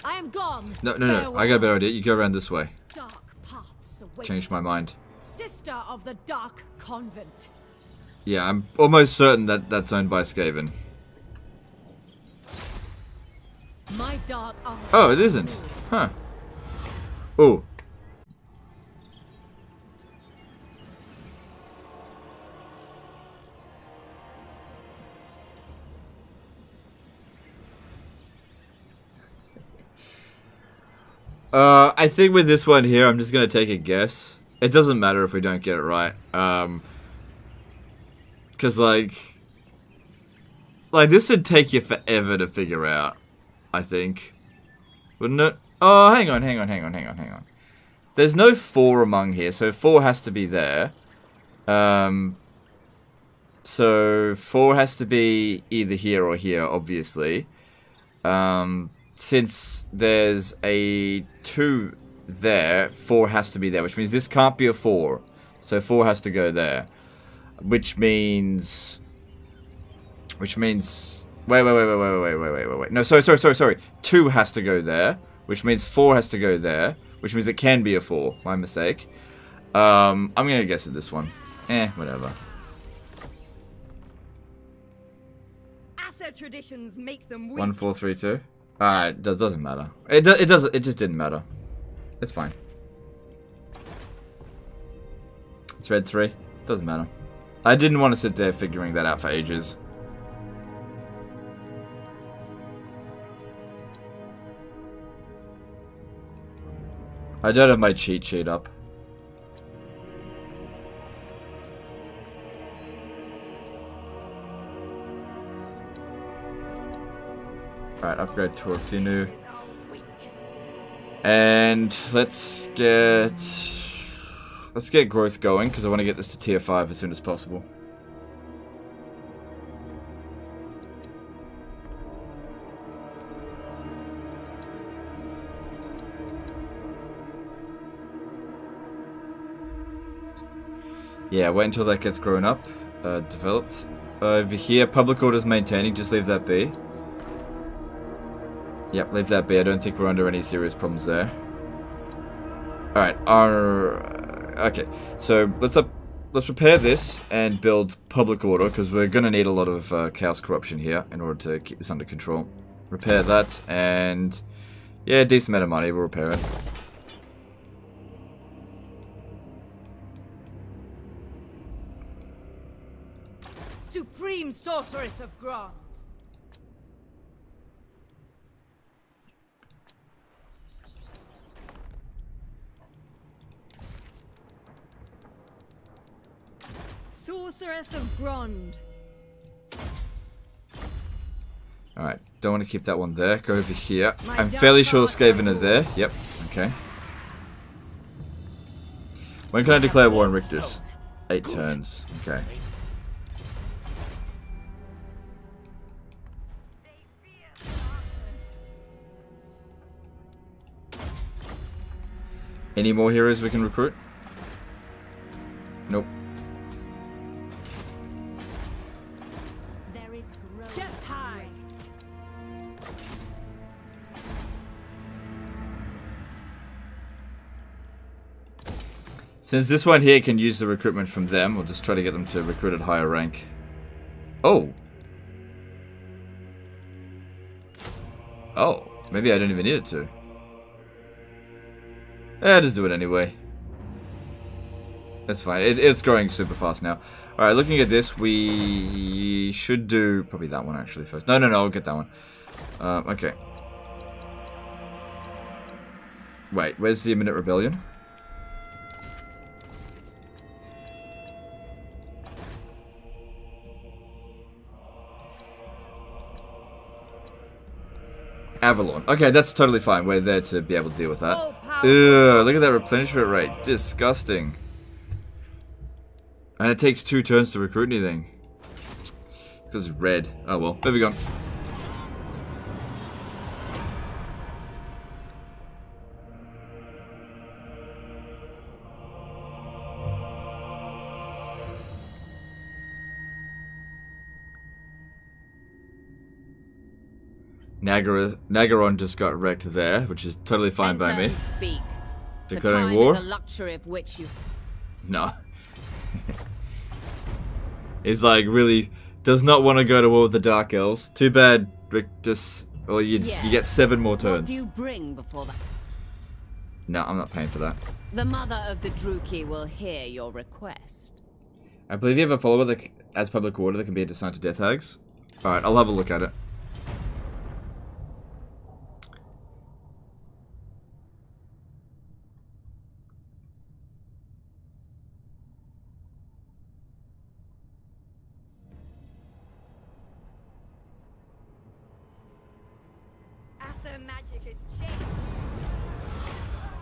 I am gone. No. I got a better idea. You go around this way. Dark paths await. Changed my mind. Sister of the Dark Convent. Yeah, I'm almost certain that that's owned by Scaven. My dark eye. Oh, it isn't. Huh. Oh. I think with this one here, I'm just gonna take a guess. It doesn't matter if we don't get it right. Cause like this would take you forever to figure out, I think. Wouldn't it? Oh, hang on. There's no 4 among here, so 4 has to be there. So 4 has to be either here or here, obviously. Since there's a 2 there, 4 has to be there, which means this can't be a 4. So 4 has to go there. Which means... Wait. No, sorry. 2 has to go there, which means 4 has to go there, which means it can be a 4. My mistake. I'm gonna guess at this one. Whatever. Asset traditions make them weak. 1, 4, 3, 2. Alright, doesn't matter. It just didn't matter. It's fine. It's red 3. Doesn't matter. I didn't want to sit there figuring that out for ages. I don't have my cheat sheet up. Alright, upgrade to Orfinu. And let's get growth going, because I want to get this to tier 5 as soon as possible. Yeah, wait until that gets grown up, developed. Over here, public orders maintaining, just leave that be. Yep, leave that be. I don't think we're under any serious problems there. Alright, okay, so let's repair this and build public order, because we're going to need a lot of chaos corruption here in order to keep this under control. Repair that, and yeah, decent amount of money, we'll repair it. Supreme Sorceress of Grond. Sorceress of Grond. Alright, don't want to keep that one there. Go over here. I'm fairly sure Scaven are there. Yep, okay. When can I declare war on Richter's? 8 turns. Okay. Any more heroes we can recruit? Nope. Since this one here can use the recruitment from them, we'll just try to get them to recruit at higher rank. Oh! Oh, maybe I don't even need it to. Just do it anyway. That's fine. It's growing super fast now. Alright, looking at this, we should do probably that one actually first. No, I'll get that one. Okay. Wait, where's the imminent rebellion? Avalon. Okay, that's totally fine. We're there to be able to deal with that. Ugh, look at that replenishment rate. Disgusting. And it takes 2 turns to recruit anything. Because it's red. Oh well. Moving on. Naggarond just got wrecked there, which is totally fine by me. Speak. Declaring war? Is a luxury of which you... No. He's like really does not want to go to war with the Dark Elves. Too bad, Rictus. Well, you get 7 more turns. What do you bring before that? No, I'm not paying for that. The mother of the Druki will hear your request. I believe you have a follower that adds public order that can be assigned to death hags. Alright, I'll have a look at it.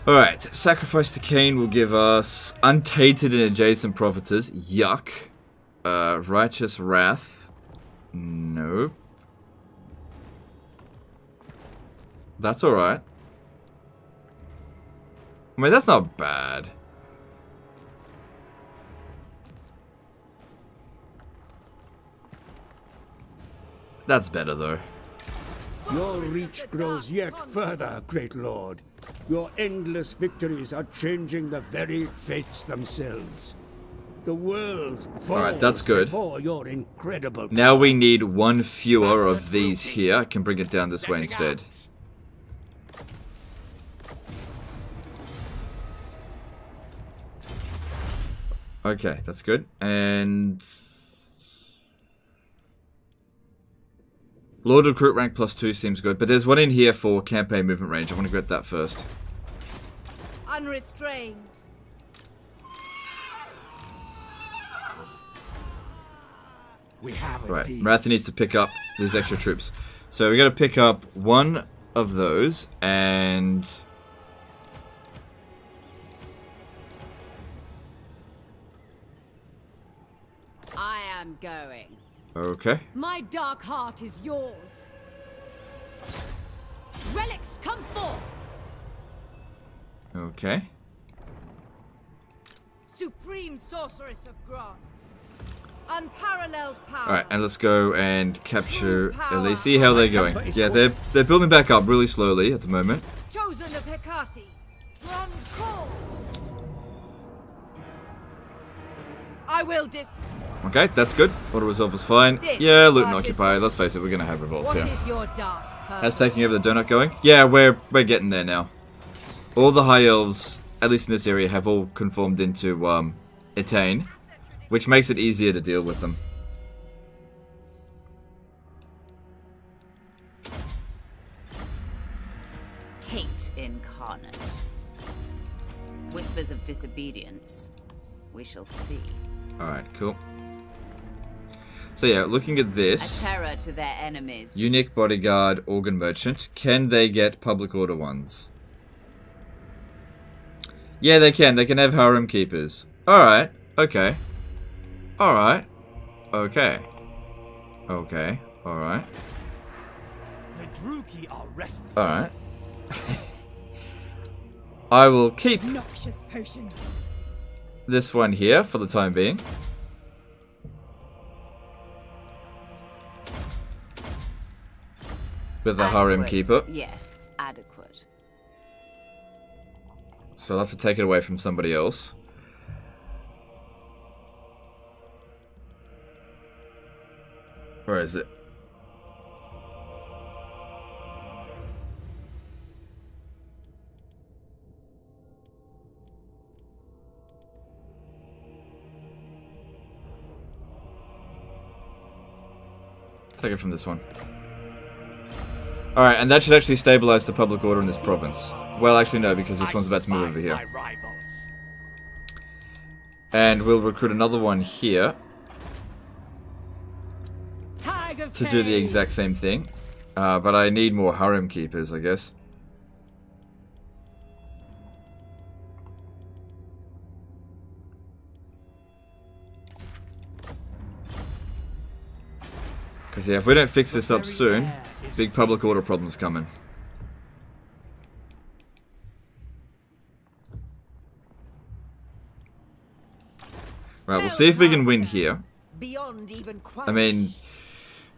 Alright, sacrifice to Khaine will give us untainted and adjacent prophetess. Yuck. Righteous wrath. Nope. That's alright. I mean, that's not bad. That's better though. Your reach grows yet further, great lord. Your endless victories are changing the very fates themselves. The world falls that's good. before your incredible Now we need 1 fewer of these here. I can bring it down this way instead. Okay, that's good. And Lord Recruit rank +2 seems good, but there's one in here for campaign movement range. I want to get that first. Unrestrained. We have a Right, deal. Morathi needs to pick up these extra troops. So we got to pick up 1 of those, and I am going. okay. My dark heart is yours. Relics, come forth. Okay. Supreme Sorceress of Grant. Unparalleled power. Alright, and let's go and capture Yvresse. See how they're going. Yeah, they're building back up really slowly at the moment. Chosen of Hecate. Grand cause. I will Okay, that's good. Auto resolve was fine. Yeah, loot and occupy. Let's face it, we're gonna have revolts What here. is your dark How's taking over the donut going? Yeah, we're getting there now. All the High Elves, at least in this area, have all conformed into Attain, which makes it easier to deal with them. Hate incarnate. Whispers of disobedience. We shall see. Alright, cool. So yeah, looking at this. A terror to their enemies. Unique bodyguard, organ merchant. Can they get public order ones? Yeah, they can. They can have harem keepers. Alright, okay. Alright. Okay. Okay. Alright. The Druki are restless. Alright. I will keep noxious potions. this one here for the time being. With the harem keeper. Yes, adequate. So I'll have to take it away from somebody else. Where is it? Take it from this one. Alright, and that should actually stabilize the public order in this province. Well, actually no, because this one's about to move over here. And we'll recruit another one here to do the exact same thing. But I need more harem keepers, I guess. Because yeah, if we don't fix this up soon, big public order problems coming. Right, we'll see if we can win here. I mean,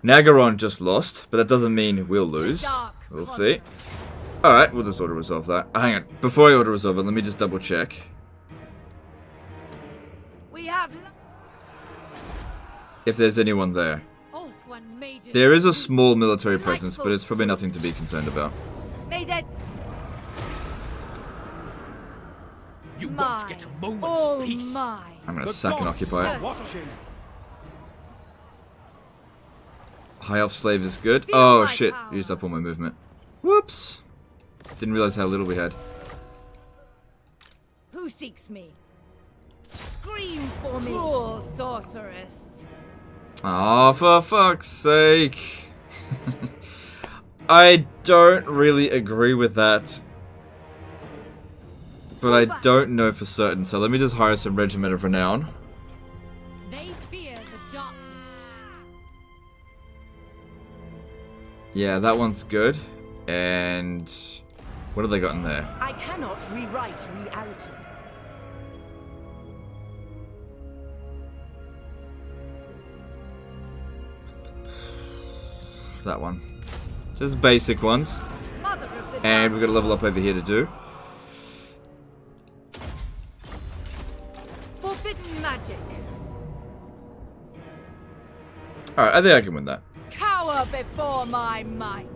Naggarond just lost, but that doesn't mean we'll lose. We'll see. Alright, we'll just auto-resolve that. Hang on, before I auto-resolve it, let me just double-check. We have if there's anyone there. There is a small military presence, but it's probably nothing to be concerned about. You won't get a moment's peace. I'm gonna sack and occupy it. High Elf Slave is good. Oh shit, used up all my movement. Whoops. Didn't realize how little we had. Who seeks me? Scream for me, cruel sorceress. Oh, for fuck's sake. I don't really agree with that. But I don't know for certain, so let me just hire some Regiment of Renown. They fear the darkness. Yeah, that one's good. And what have they got in there? I cannot rewrite reality. That one. Just basic ones. And we've got a level up over here to do. Forbidden magic. Alright, I think I can win that. Cower before my might.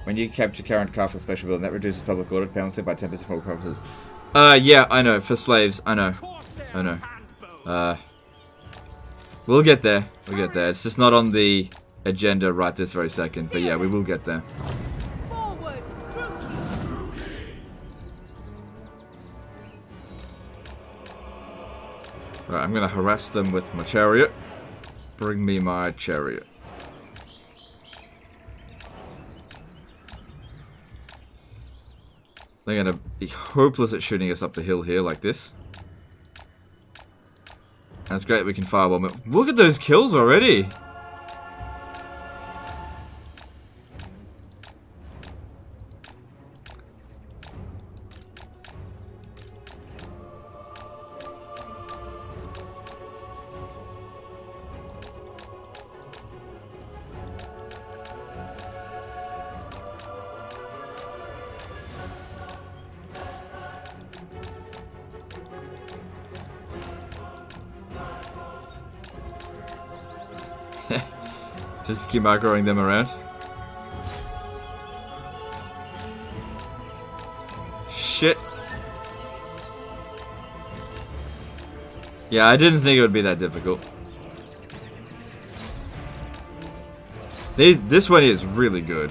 When you capture current car for special building, that reduces public order penalty by 10% for all purposes. Yeah, I know. For slaves, I know. I know. We'll get there. We'll get there. It's just not on the agenda right this very second. But yeah, we will get there. Forward, Right, I'm going to harass them with my chariot. Bring me my chariot. They're gonna be hopeless at shooting us up the hill here like this. That's great, we can firebomb it. Look at those kills already! Just keep microing them around. Shit. Yeah, I didn't think it would be that difficult. This one is really good.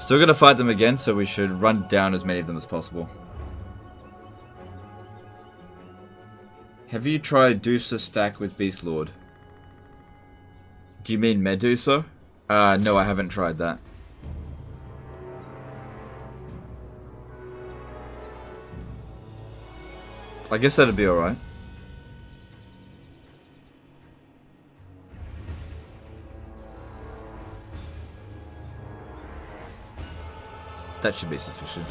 Still gonna fight them again, so we should run down as many of them as possible. Have you tried Medusa stack with Beast Lord? Do you mean Medusa? No, I haven't tried that. I guess that'd be alright. That should be sufficient.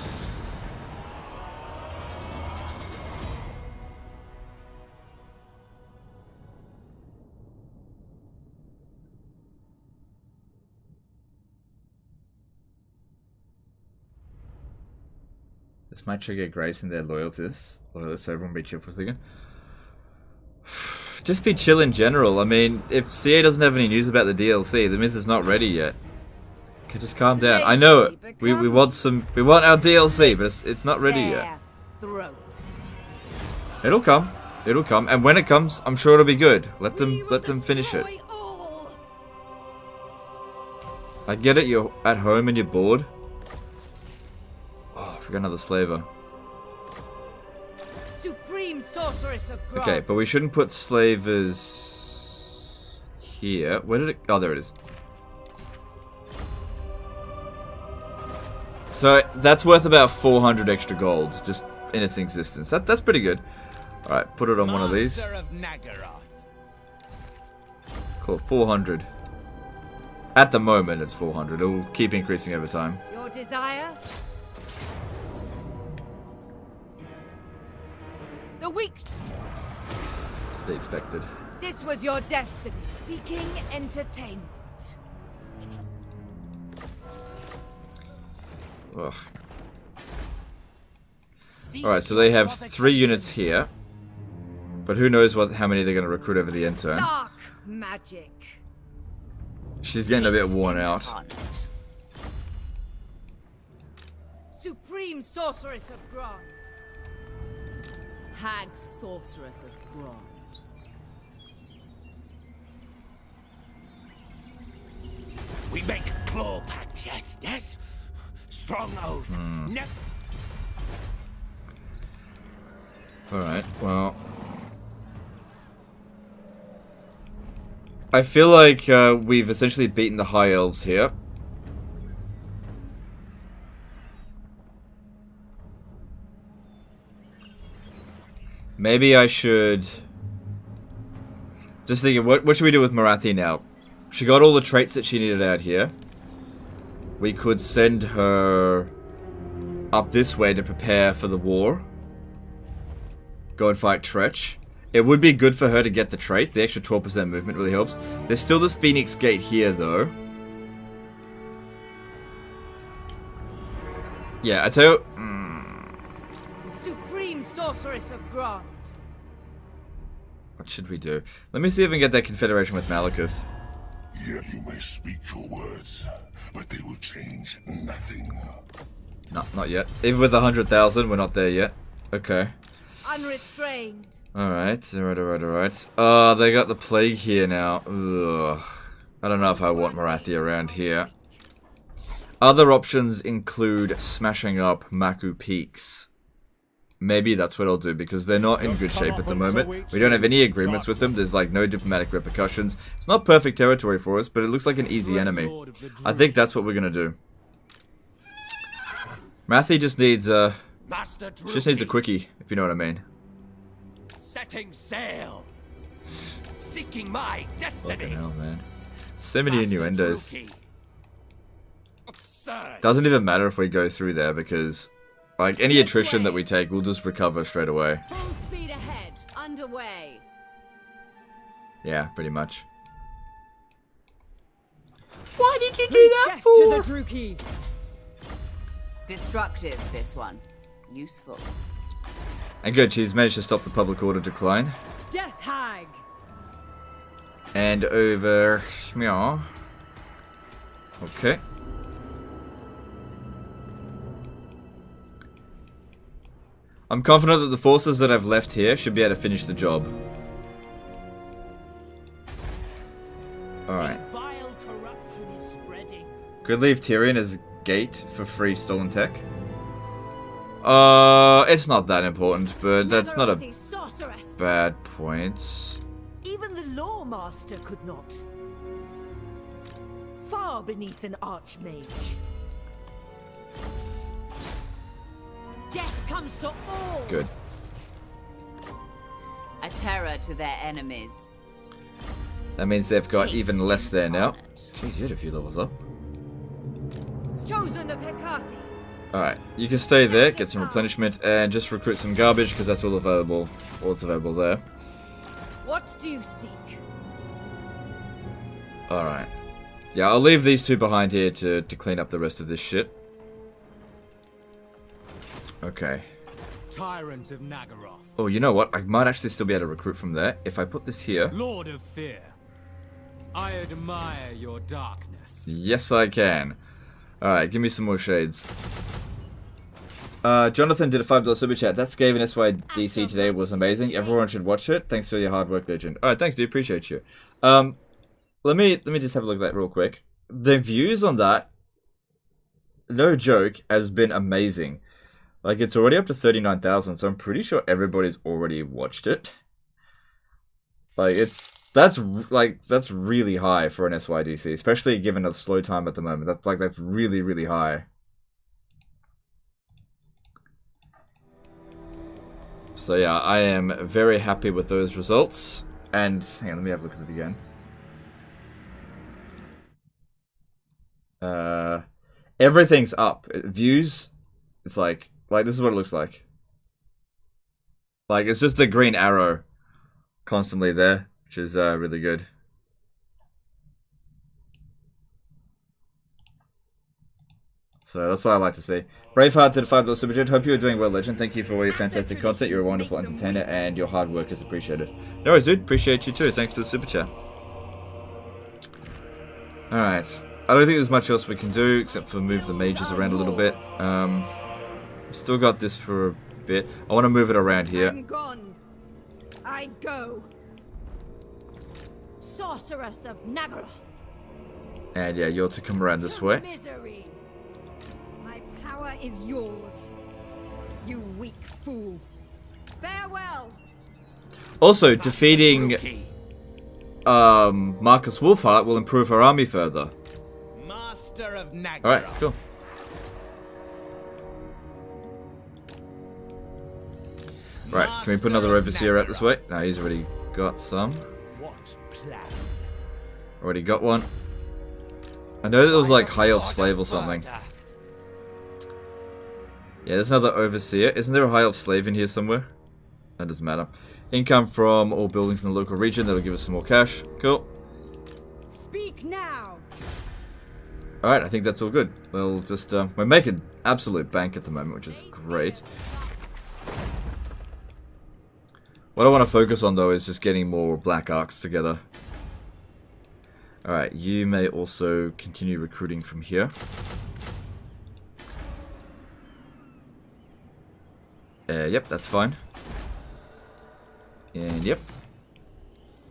This might trigger grace in their loyalists, so everyone be chill for a second. Just be chill in general. I mean, if CA doesn't have any news about the DLC, that means it's not ready yet. Okay, just calm down. I know it. We want our DLC, but it's not ready yet. It'll come. It'll come, and when it comes, I'm sure it'll be good. Let them finish it. I get it. You're at home and you're bored. Oh, I forgot another slaver. Supreme sorceress of Grog. Okay, but we shouldn't put slavers here. Where did it? Oh, there it is. So that's worth about 400 extra gold just in its existence. That's pretty good. All right, put it on one of these. Of Naggarond. Cool, 400. At the moment, it's 400. It will keep increasing over time. Your desire? The weak. It's to be expected. This was your destiny, seeking entertainment. Ugh. Alright, so they have 3 units here. But who knows how many they're going to recruit over the end turn. Dark magic. She's getting a bit worn out. Supreme sorceress of Grog. Hag sorceress of Grog. We make claw pact, yes? Strong oath. Alright, well. I feel like we've essentially beaten the High Elves here. Maybe I should... Just thinking, what should we do with Morathi now? She got all the traits that she needed out here. We could send her up this way to prepare for the war. Go and fight Tretch. It would be good for her to get the trait. The extra 12% movement really helps. There's still this Phoenix Gate here, though. Yeah, I tell you... Supreme sorceress of Grog. What should we do? Let me see if we can get that Confederation with Malekith. Here you may speak your words, but they will change nothing. No, not yet. Even with 100,000, we're not there yet. Okay. Unrestrained. Alright, alright. They got the plague here now. Ugh. I don't know if I want Morathi around here. Other options include smashing up Maku Peaks. Maybe that's what I'll do, because they're not in good shape at the moment. We don't have any agreements with them. There's like no diplomatic repercussions. It's not perfect territory for us, but it looks like an easy enemy. I think that's what we're gonna do. Matthew just needs a quickie, if you know what I mean. Setting sail. Seeking my destiny. Fucking hell, man. So many innuendos. Absurd. Doesn't even matter if we go through there, because like any attrition that we take, we'll just recover straight away. Full speed ahead. Underway. Yeah, pretty much. Why did you do that Death for? to the Druki. Destructive, this one. Useful. And good, she's managed to stop the public order decline. Death Hag. And over... Meow. Okay. I'm confident that the forces that I've left here should be able to finish the job. Alright. Vile corruption is spreading. Could leave Tyrion as gate for free stolen tech. It's not that important, but that's not a Naggaroth is sorceress. bad point. Even the Lawmaster could not. Far beneath an archmage. Death comes to all. Good. A terror to their enemies. That means they've got even less there now. Incarnate. Jeez, you had a few levels up. Chosen of Hecate. Alright, you can stay there, get some replenishment, and just recruit some garbage, because that's all available. All that's available there. What do you seek? Alright. Yeah, I'll leave these two behind here to clean up the rest of this shit. Okay. Tyrant of Naggaroth. Oh, you know what? I might actually still be able to recruit from there. If I put this here... Lord of Fear. I admire your darkness. Yes, I can. Alright, give me some more shades. Jonathan did a $5 super chat. That Scaven SYDC today was amazing. Everyone should watch it. Thanks for your hard work, Legend. Alright, thanks, dude. Appreciate you. Let me just have a look at that real quick. The views on that, no joke, has been amazing. Like, it's already up to 39,000, so I'm pretty sure everybody's already watched it. Like, that's really high for an SYDC, especially given a slow time at the moment. That's really, really high. So yeah, I am very happy with those results. And hang on, let me have a look at it again. Everything's up. Views, it's like this is what it looks like. Like, it's just a green arrow constantly there, which is really good. So that's what I like to see. Braveheart did a $5 super chat. Hope you are doing well, Legend. Thank you for all your fantastic content. You're a wonderful entertainer, and your hard work is appreciated. No worries, dude. Appreciate you too. Thanks for the super chat. Alright. I don't think there's much else we can do, except for move the mages around a little bit. Still got this for a bit. I want to move it around here. I'm gone. I go. Sorceress of Naggaroth. And yeah, you're to come around this way. Misery. My power is yours. You weak fool. Farewell. Also, defeating Marcus Wulfhart will improve her army further. Master of Naggaroth. Alright, cool. Right, can we put another overseer out this way? No, he's already got some. What plan? Already got one. I know there was like High Elf Slave or something. Yeah, there's another overseer. Isn't there a High Elf Slave in here somewhere? That doesn't matter. Income from all buildings in the local region. That'll give us some more cash. Cool. Speak now. Alright, I think that's all good. We'll just, we're making absolute bank at the moment, which is great. What I want to focus on, though, is just getting more Black Arcs together. Alright, you may also continue recruiting from here. Yep, that's fine. And yep.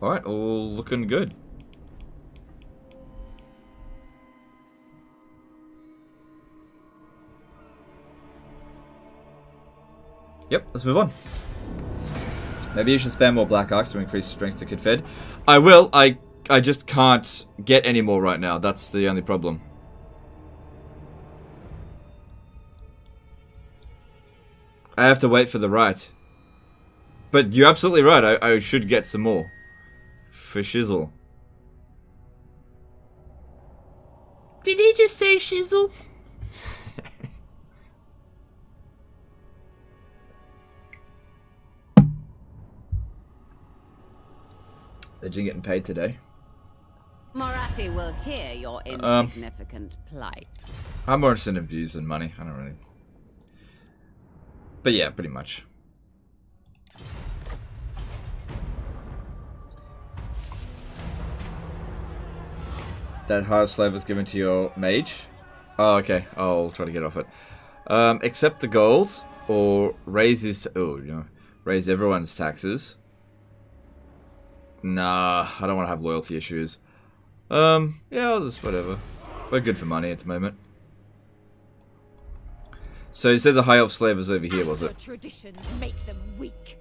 Alright, all looking good. Yep, let's move on. Maybe you should spam more Black Arcs to increase strength to Confed. I will. I just can't get any more right now. That's the only problem. I have to wait for the right. But you're absolutely right. I should get some more. For shizzle. Did he just say shizzle? Legend getting paid today. Morathi will hear your insignificant plight. I'm more interested in views than money. I don't really. But yeah, pretty much. That hive slave was given to your mage? Oh, okay. I'll try to get off it. Accept the gold or raise his. Raise everyone's taxes. Nah, I don't want to have loyalty issues. Yeah, I'll just whatever. We're good for money at the moment. So you said the High Elf slave was over here, was it? Traditions make them weak.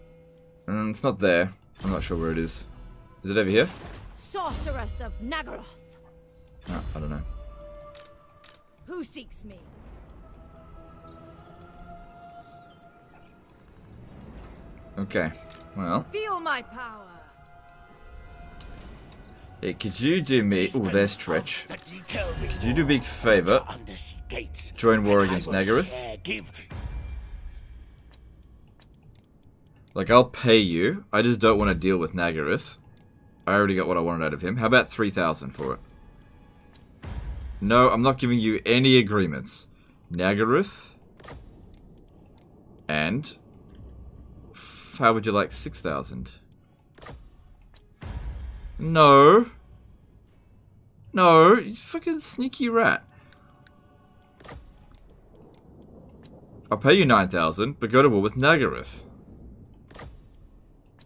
It's not there. I'm not sure where it is. Is it over here? Sorceress of Naggarond. No, I don't know. Who seeks me? Okay, well. Feel my power. Yeah, could you do me... Ooh, there's Stretch. Could you do a big favour? Join war against Naggarond. Like, I'll pay you. I just don't want to deal with Naggarond. I already got what I wanted out of him. How about 3,000 for it? No, I'm not giving you any agreements. Naggarond. And... how would you like 6,000? No. No, you fucking sneaky rat. I'll pay you 9,000, but go to war with Naggarond.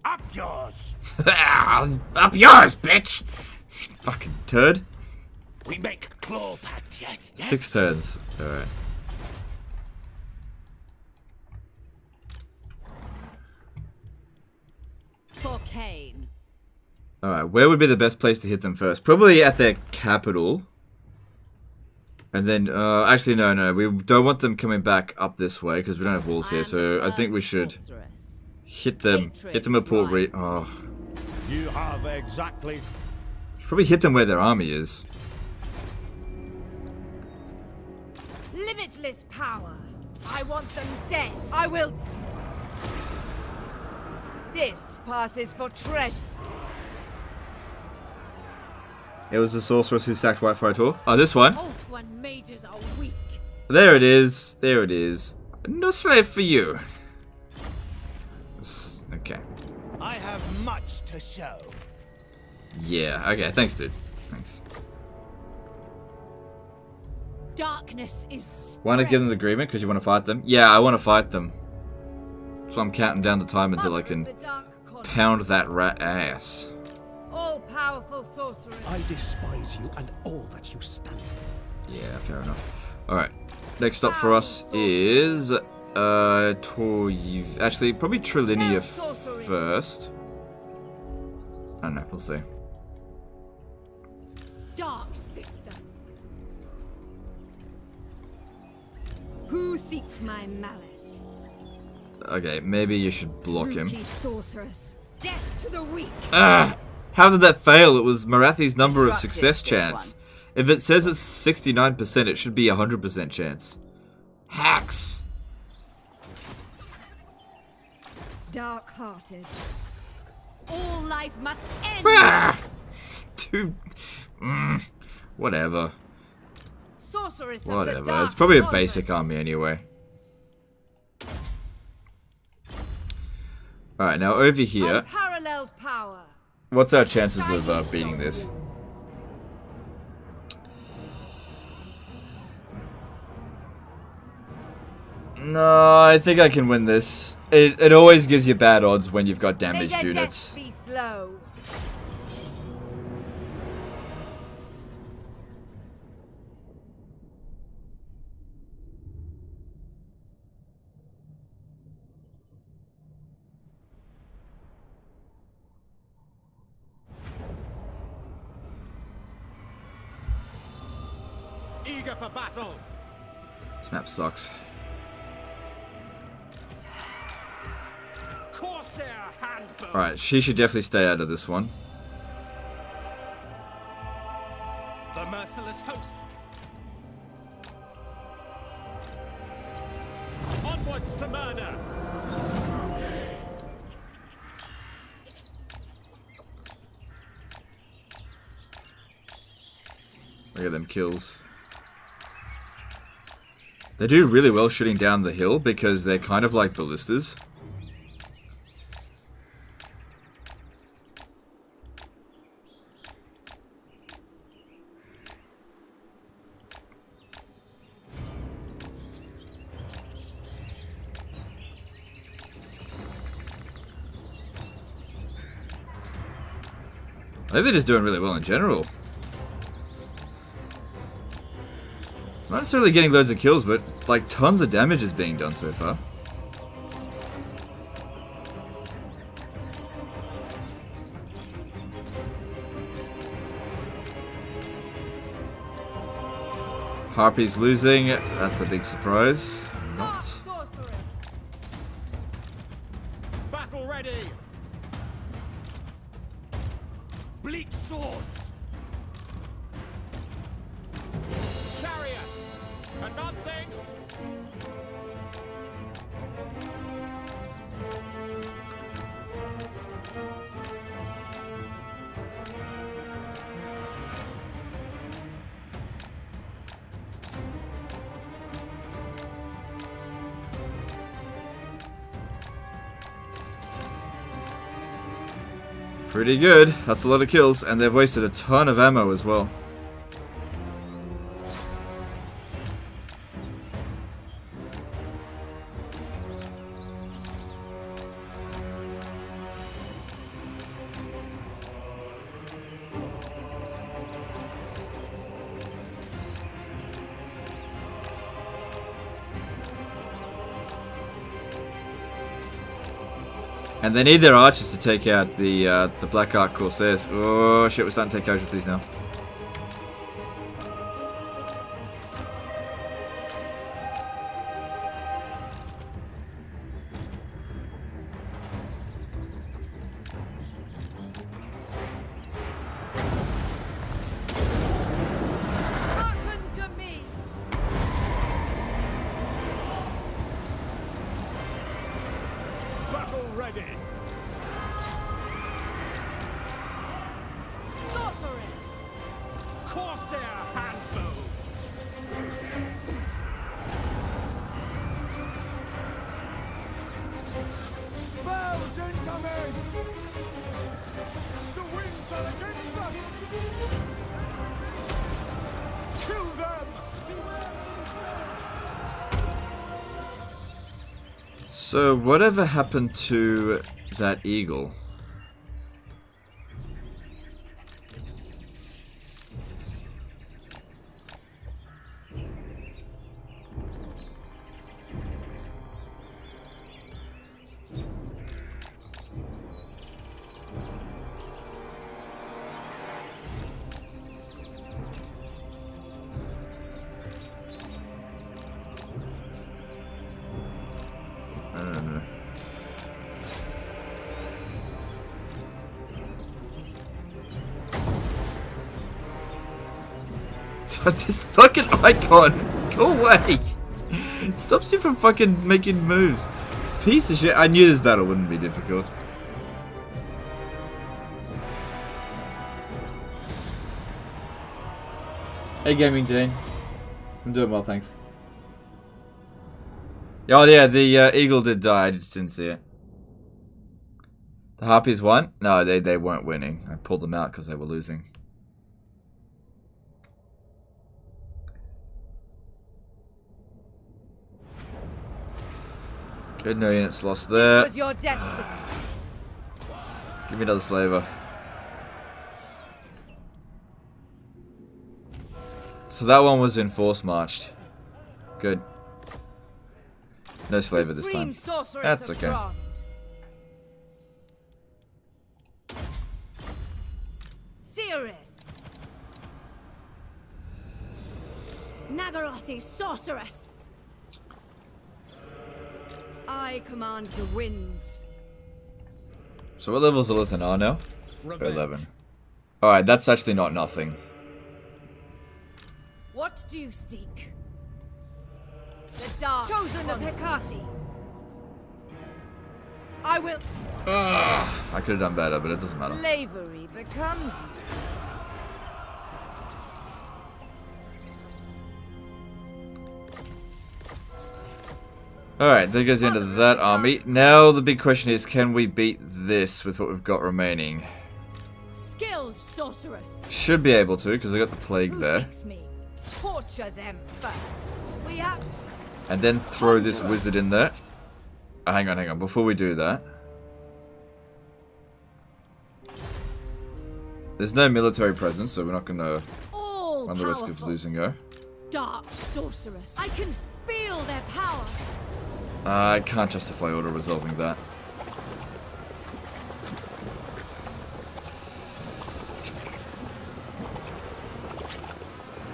Up yours! Up yours, bitch! Fucking turd. We make claw pact, yes, yes. 6 turns. Alright. For Khaine. Alright, where would be the best place to hit them first? Probably at their capital. And then, actually no, we don't want them coming back up this way because we don't have walls here, so I think we should hit them at Port Reed. Oh. You have exactly... Should probably hit them where their army is. Limitless power. I want them dead. I will... This passes for treasure. It was the sorceress who sacked Whitefire Tor. Oh, this one. When mages are weak. There it is. There it is. No slave for you. Okay. I have much to show. Yeah, okay. Thanks, dude. Thanks. Darkness is... Want to give them the agreement because you want to fight them? Yeah, I want to fight them. So I'm counting down the time until I can pound that rat ass. All-powerful sorceress. I despise you and all that you stand for. Yeah, fair enough. Alright. Next stop for us is... actually, probably Trilinia first. I don't know, we'll see. Dark sister. Who seeks my malice? Okay, maybe you should block him. Rookie sorceress. Death to the weak. Ah! How did that fail? It was Morathi's number of success chance. If it says it's 69%, it should be 100% chance. Hacks! Dark-hearted. All life must end. Ah! Whatever. Sorceress of the Whatever. dark It's probably a conference. basic army anyway. Alright, now over here. Unparalleled power. What's our chances of beating this? No, I think I can win this. It always gives you bad odds when you've got damaged units. Be slow. eager for battle. This map sucks. Corsair handbow. Alright, she should definitely stay out of this one. The merciless host. Onwards to murder. Look at them kills. They do really well shooting down the hill because they're kind of like ballistas. I think they're just doing really well in general. Not necessarily getting loads of kills, but like tons of damage is being done so far. Harpy's losing. That's a big surprise. Not. Battle ready. Bleak swords. Chariots. Advancing. Pretty good. That's a lot of kills, and they've wasted a ton of ammo as well. And they need their archers to take out the Black Ark Corsairs. Oh shit, we're starting to take casualties now. Hearken to me. Battle ready. Sorceress. Corsair handbows. Spells incoming. The winds are against us. Kill them. So, whatever happened to that eagle? I don't know. This fucking icon! Go away! Stops you from fucking making moves. Piece of shit. I knew this battle wouldn't be difficult. Hey Gaming Dean. I'm doing well, thanks. Oh yeah, the eagle did die, I just didn't see it. The Harpies won? No, they weren't winning. I pulled them out because they were losing. Good, no units lost there. This was your destiny. Give me another slaver. So that one was in force marched. Good. No slaver this time. That's okay. Naggarothi sorceress! I command the winds. So what level is Lilithan are now? 11. Alright, that's actually not nothing. What do you seek? The dark chosen of Hecate. I will. I could have done better, but it doesn't matter. Slavery becomes you. Alright, there goes the end of that army. Now the big question is, can we beat this with what we've got remaining? Skilled sorceress. Should be able to, because I got the plague Who there. seeks me? Torture them first. We have. And then throw this wizard in there. Hang on. Before we do that. There's no military presence, so we're not going to run the risk of losing her. Dark sorceress. I can feel their power. I can't justify auto-resolving that.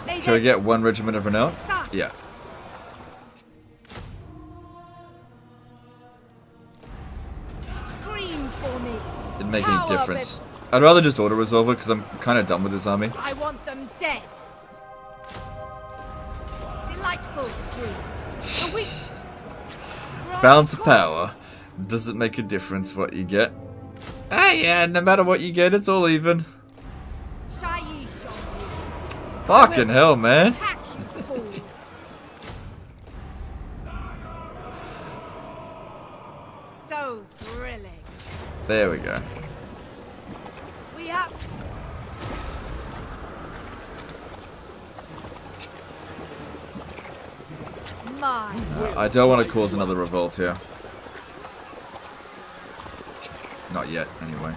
Can I get one regiment of renown? Yeah. Scream for me. Didn't make any difference. I'd rather just auto-resolve it because I'm kind of done with this army. I want them dead. Delightful screams. The weak. Balance of power. Does it make a difference what you get? Ah, yeah, no matter what you get, it's all even. Fucking hell, man. So thrilling. There we go. We have. I don't want to cause another revolt here. Not yet, anyway.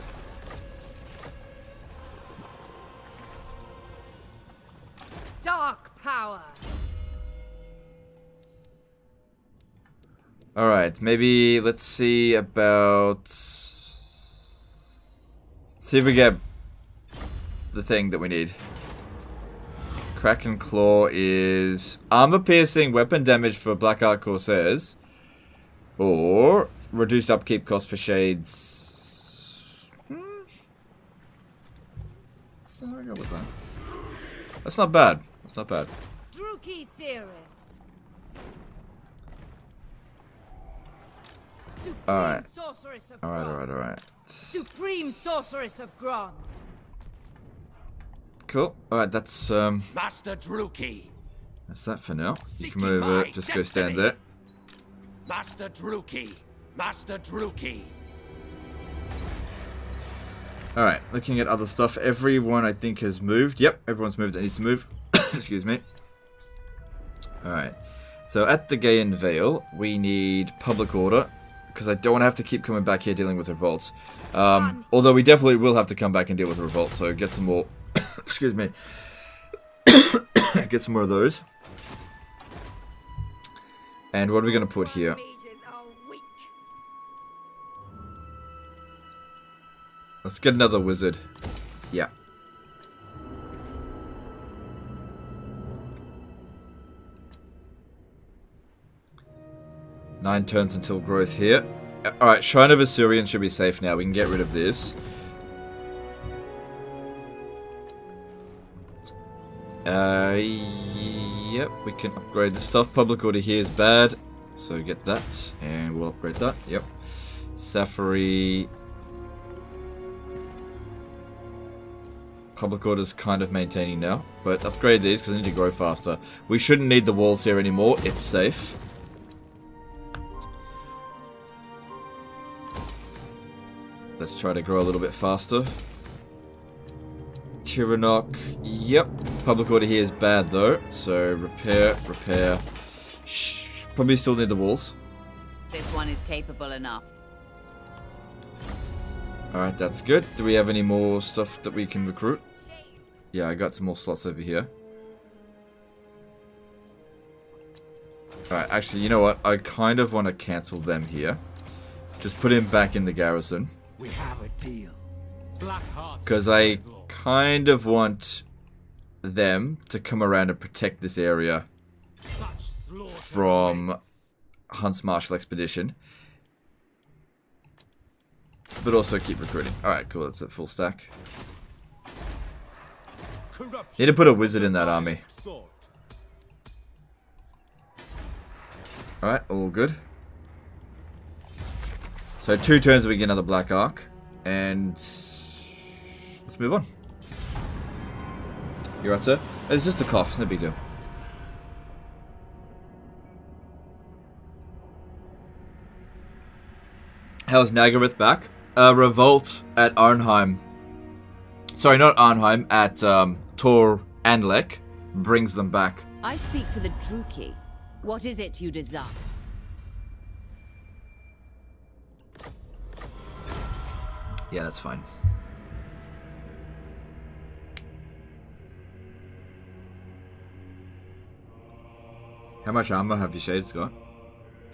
Dark power. Alright, maybe let's see about... See if we get the thing that we need. Kraken Claw is armor piercing weapon damage for Black Art Corsairs. Or reduced upkeep cost for Shades. So I'll go with that. That's not bad. That's not bad. Druki Cirrus. Alright. Sorceress of Alright. Supreme Sorceress of Grond. Cool. Alright, that's Master Druki. that's that for now. You can Seeking move my it, just go stand destiny. there. Master Druki. Master Druki. Alright, looking at other stuff. Everyone I think has moved. Yep, everyone's moved that needs to move. Excuse me. Alright. So at the Gaian Vale, we need public order. Because I don't want to have to keep coming back here dealing with revolts. Although we definitely will have to come back and deal with revolts. So get some more... Excuse me. Get some more of those. And what are we going to put here? Let's get another wizard. Yeah. Nine turns until growth here. Alright, Shrine of Assyrian should be safe now. We can get rid of this. Yep, we can upgrade the stuff. Public order here is bad. So get that. And we'll upgrade that. Yep. Safari. Public order's kind of maintaining now. But upgrade these because I need to grow faster. We shouldn't need the walls here anymore. It's safe. Let's try to grow a little bit faster. Tyrion. Yep. Public order here is bad though. So repair. Probably still need the walls. This one is capable enough. Alright, that's good. Do we have any more stuff that we can recruit? Yeah, I got some more slots over here. Alright, actually, you know what? I kind of want to cancel them here. Just put him back in the garrison. We have a deal. Because I kind of want them to come around and protect this area Such slaughter from awaits. Hunt's Martial Expedition. But also keep recruiting. Alright, cool, that's a full stack. Corruption Need to put a wizard in that army. highest sort. Alright, all good. So 2 turns we get another Black Arc. And let's move on. You're right, sir? It's just a cough, no big deal. How's Naggarond back? Revolt at Arnheim. Sorry, not Arnheim, at Tor Anlek brings them back. I speak for the Druki. What is it you desire? Yeah, that's fine. How much armor have your shades got?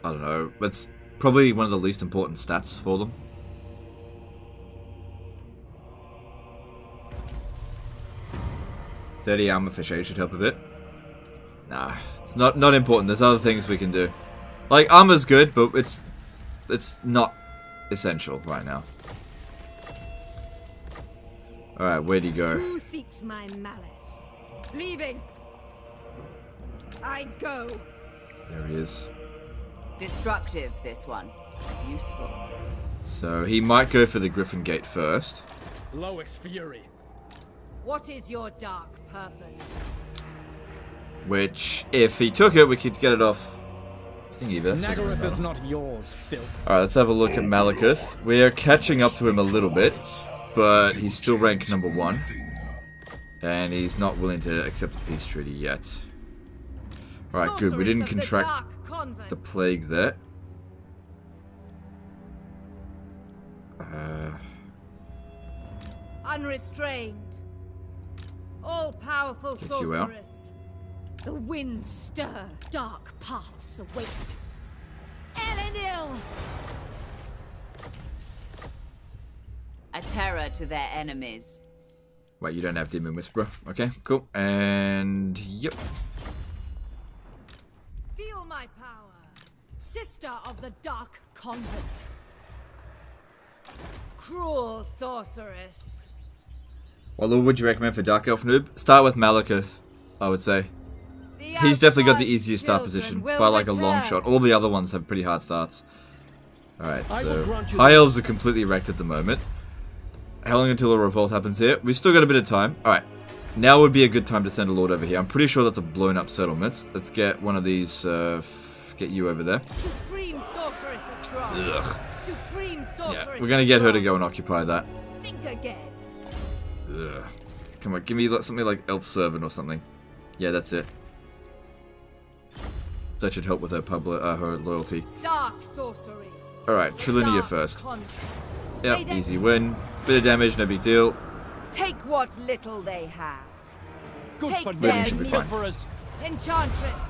I don't know. It's probably one of the least important stats for them. $30 armor for shade should help a bit. Nah, it's not important. There's other things we can do. Like, armor's good, but it's not essential right now. Alright, where'd he go? Who seeks my malice? Leaving. I go. There he is. Destructive, this one. Useful. So he might go for the Griffin Gate first. Loic's fury. What is your dark purpose? Which, if he took it, we could get it off thingy there. Naggarond is not yours, Phil. Alright, let's have a look at Malekith. We are catching up to him a little bit, but he's still ranked number 1. And he's not willing to accept the peace treaty yet. Alright, good. We didn't contract the plague there. Unrestrained. All-powerful Get you out. sorceress. The winds stir, dark paths await. Elenil! A terror to their enemies. Wait, you don't have Demon Whisperer. Okay, cool. And yep. Feel my power, sister of the Dark Convent. Cruel sorceress. What lord would you recommend for Dark Elf noob? Start with Malekith, I would say. He's definitely got the easiest start position by like a long shot. All the other ones have pretty hard starts. Alright, so High Elves are completely wrecked at the moment. How long until a revolt happens here? We've still got a bit of time. Alright, now would be a good time to send a lord over here. I'm pretty sure that's a blown up settlement. Let's get one of these, get you over there. Supreme sorceress of Grant. Ugh. Supreme sorceress. Yeah, we're gonna get her to go and occupy that. Think again. Ugh. Come on, give me something like Elf Servant or something. Yeah, that's it. That should help with her her loyalty. Dark sorcery. Alright, Trilinia Dark first. convent. Yep, easy win. Bit of damage, no big deal. Take what little they have. Good Take for Maybe their we should be meat. fine. for us. Enchantress.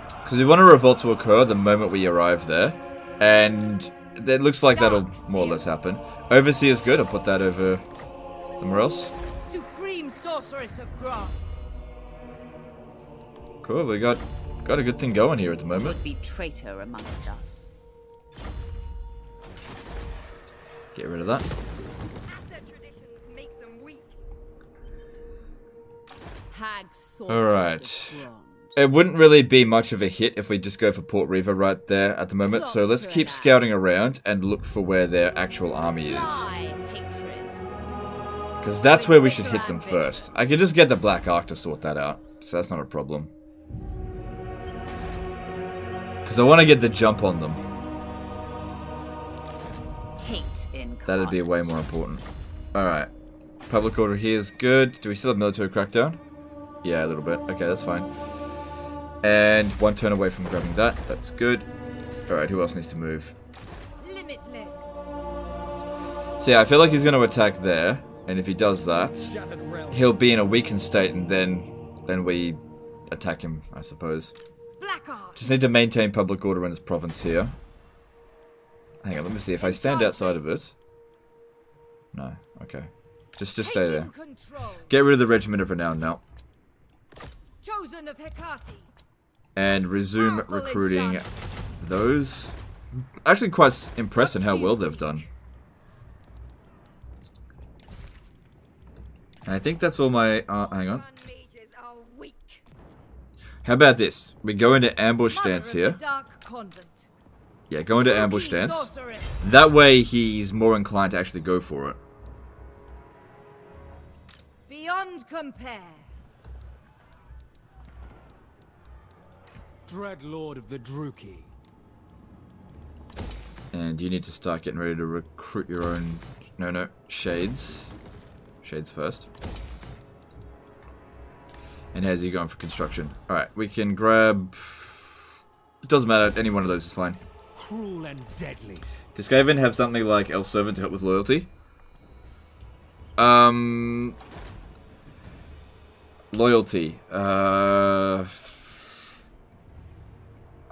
Because we want a revolt to occur the moment we arrive there. And it looks like that'll more or less happen. Overseer's good, I'll put that over somewhere else. Supreme sorceress of Grant. Cool, we got a good thing going here at the moment. Would be traitor amongst us. Get rid of that. Hag sorceress Alright. of Grond. It wouldn't really be much of a hit if we just go for Port River right there at the moment. So let's keep scouting around and look for where their actual army is. Fly, hatred. Because that's where we should hit them first. I could just get the Black Ark to sort that out. So that's not a problem. Because I want to get the jump on them. Hate in That'd be way more important. Alright. Public order here is good. Do we still have military crackdown? Yeah, a little bit. Okay, that's fine. And 1 turn away from grabbing that. That's good. Alright, who else needs to move? Limitless. So yeah, I feel like he's going to attack there. And if he does that, Shattered realm. he'll be in a weakened state and then we attack him, I suppose. Black art. Just need to maintain public order in this province here. Hang on, let me see. If I stand outside of it... No, okay. Just stay there. Control. Get rid of the Regiment of Renown now. Chosen of Hecate. and resume recruiting those. Actually quite impressed in how well they've done. And I think that's all my... hang on. How about this? We go into ambush stance here. Yeah, go into ambush stance. That way he's more inclined to actually go for it. Beyond compare. Dread Lord of the Druki. And you need to start getting ready to recruit your own... No, Shades. Shades first. And how's he going for construction? Alright, we can grab... It doesn't matter, any one of those is fine. Cruel and deadly. Does Scaven have something like Elf Servant to help with loyalty? Loyalty.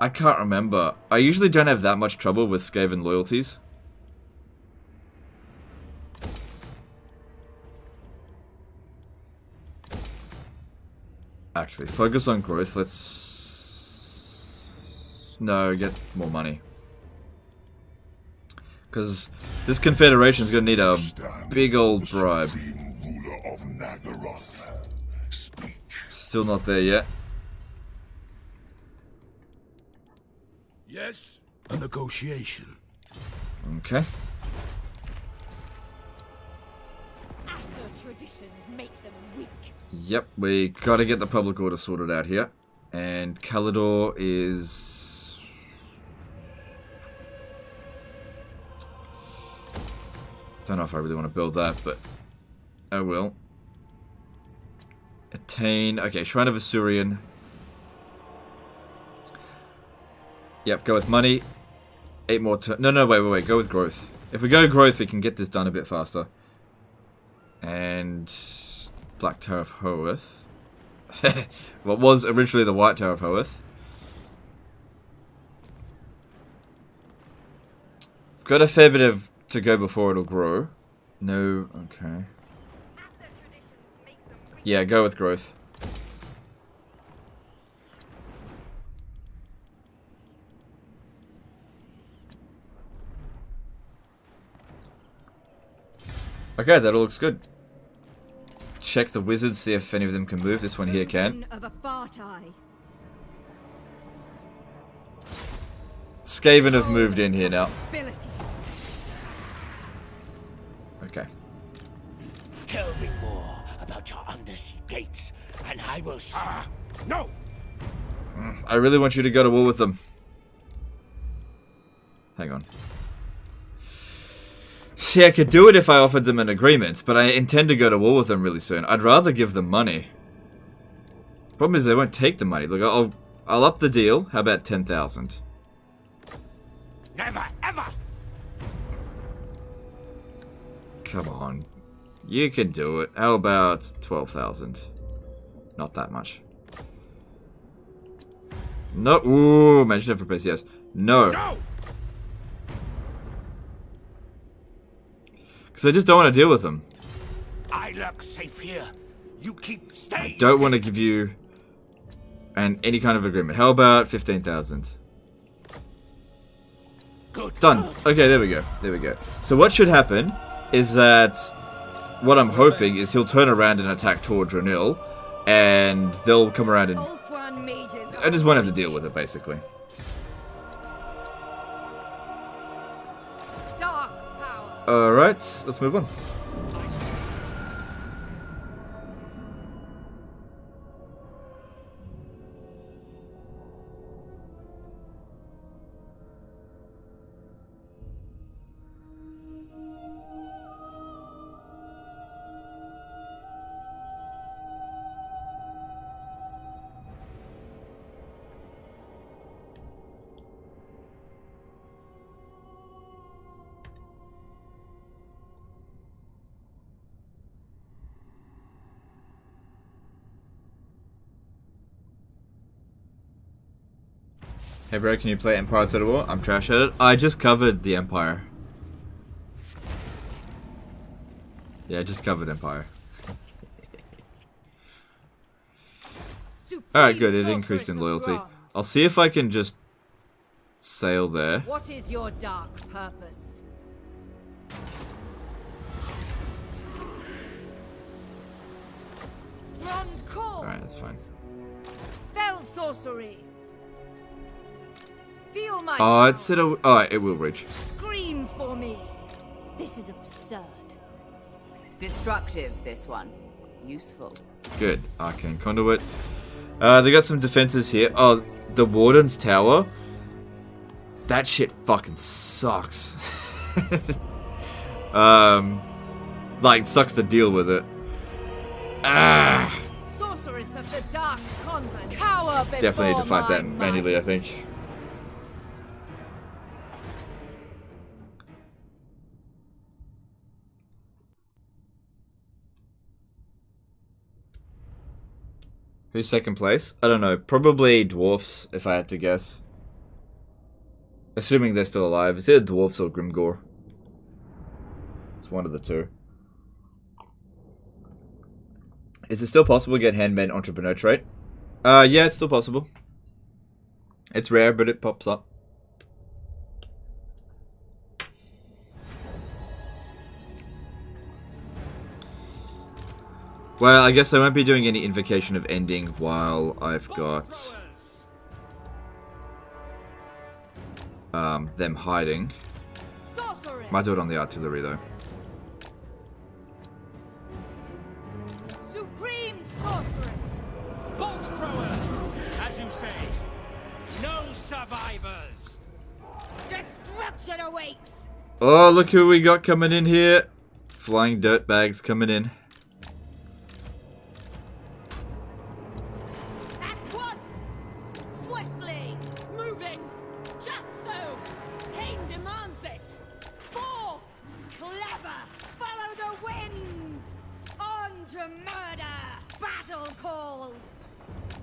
I can't remember. I usually don't have that much trouble with Scaven loyalties. Actually, focus on growth. Let's... No, get more money. Because this Confederation is going to need a big old bribe. Ruler of Naggarond. Speak. Still not there yet. Yes, a negotiation. Okay. Asser traditions make them weak. Yep, we gotta get the public order sorted out here. And Kalidor is... Don't know if I really want to build that, but I will. Attain... Okay, Shrine of Assyrian. Yep, go with money. 8 more turns. No, wait. Go with growth. If we go growth, we can get this done a bit faster. And... Black Tower of Hoeth. What was originally the White Tower of Hoeth. Got a fair bit of to go before it'll grow. No, okay. Yeah, go with growth. Okay, that all looks good. Check the wizards, see if any of them can move. This one here can. Scaven have moved in here now. Okay. Tell me more about your undersea gates, and I will see. No! I really want you to go to war with them. Hang on. See, I could do it if I offered them an agreement, but I intend to go to war with them really soon. I'd rather give them money. Problem is they won't take the money. Look, I'll up the deal. How about 10,000? Never, ever! Come on. You can do it. How about 12,000? Not that much. No. Ooh, mention it for price, yes. No. No! Because I just don't want to deal with them. I look safe here. You keep staying. I don't want to give you any kind of agreement. How about 15,000? Good. Done. Okay, there we go. There we go. So what should happen is that what I'm hoping is he'll turn around and attack towards Ranil, and they'll come around and I just won't have to deal with it, basically. Alright, let's move on. Hey bro, can you play Empire Total War? I'm trash at it. I just covered the Empire. Yeah, I just covered Empire. Alright, good. It increased in loyalty. I'll see if I can just sail there. What is your dark purpose? Grand call. Alright, that's fine. Fell sorcery. Feel my Oh, power. it said oh, it will reach. Scream for me. This is absurd. Destructive, this one. Useful. Good. Arcane Conduit. They got some defenses here. Oh, the Warden's Tower. That shit fucking sucks. Like, sucks to deal with it. Ah. Sorceress of the Dark Convent. Cower before Definitely need to fight my that manually, I might. think. Who's second place? I don't know. Probably dwarfs, if I had to guess. Assuming they're still alive. It's either dwarfs or Grimgore. It's one of the two. Is it still possible to get handmade entrepreneur trait? Yeah, it's still possible. It's rare, but it pops up. Well, I guess I won't be doing any Invocation of Ending while I've got them hiding. Sorceress. Might do it on the artillery though. Supreme sorceress. Bolt throwers, as you say. No survivors. Destruction awaits. Oh, look who we got coming in here. Flying dirtbags coming in. At once. Swiftly. Moving. Just so. Khaine demands it. Forth. Clever. Follow the winds. On to murder. Battle calls.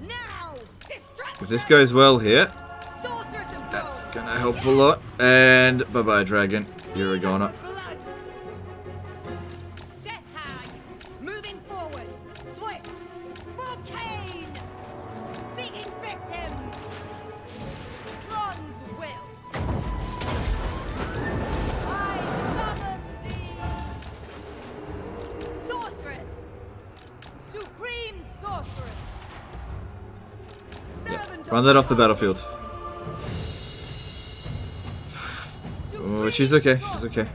Now. Destruction. If this goes well here, Sorceress of that's gold. gonna help a lot. And bye-bye, dragon. You're a goner. Blood. Death hag. Moving forward. Swift. For Khaine. Seeking victim. Bronze will. I summon thee. Sorceress. Supreme sorceress. Servant Run that off the battlefield. Oh, she's okay. She's okay.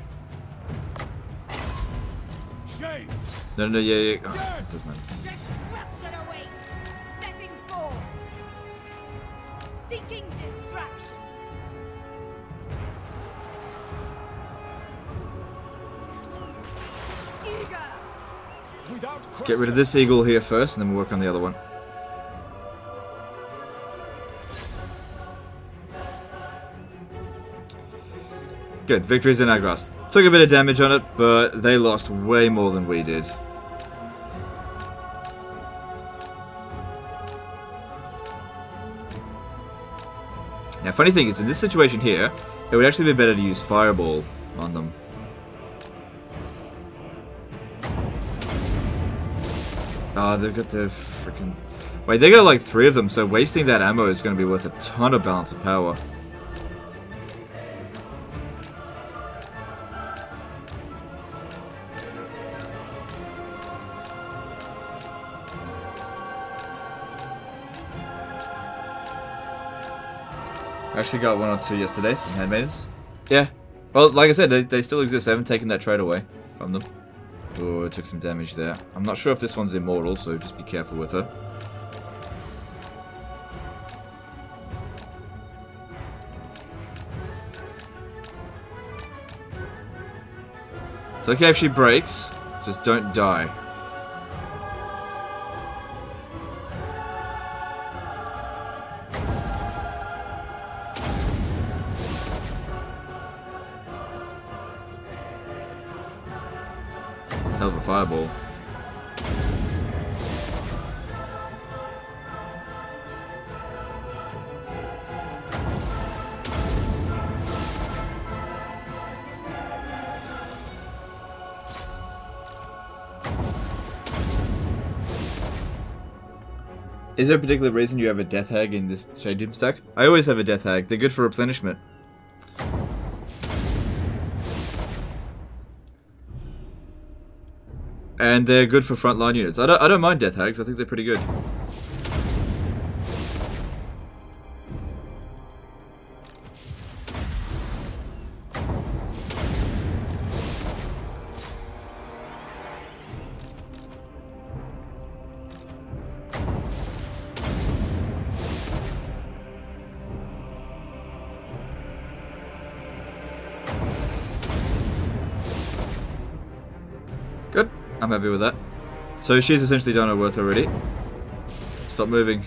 Shame. No, no, yeah. Oh, it doesn't matter. Destruction awaits. Setting forth. Seeking distraction. Eager. Without Let's get rid of this eagle here first, and then we'll work on the other one. Good, victories in Agras. Took a bit of damage on it, but they lost way more than we did. Now, funny thing is, in this situation here, it would actually be better to use Fireball on them. Oh, they've got the freaking... Wait, they got like 3 of them, so wasting that ammo is going to be worth a ton of balance of power. I actually got 1 or 2 yesterday, some handmaidens. Yeah. Well, like I said, they still exist. I haven't taken that trade away from them. Oh, it took some damage there. I'm not sure if this one's immortal, so just be careful with her. It's okay if she breaks, just don't die. Hell of a fireball. Is there a particular reason you have a Death Hag in this Shade Doom stack? I always have a Death Hag. They're good for replenishment. And they're good for frontline units. I don't mind Death Hags. I think they're pretty good. Good. I'm happy with that. So she's essentially done her worth already. Stop moving.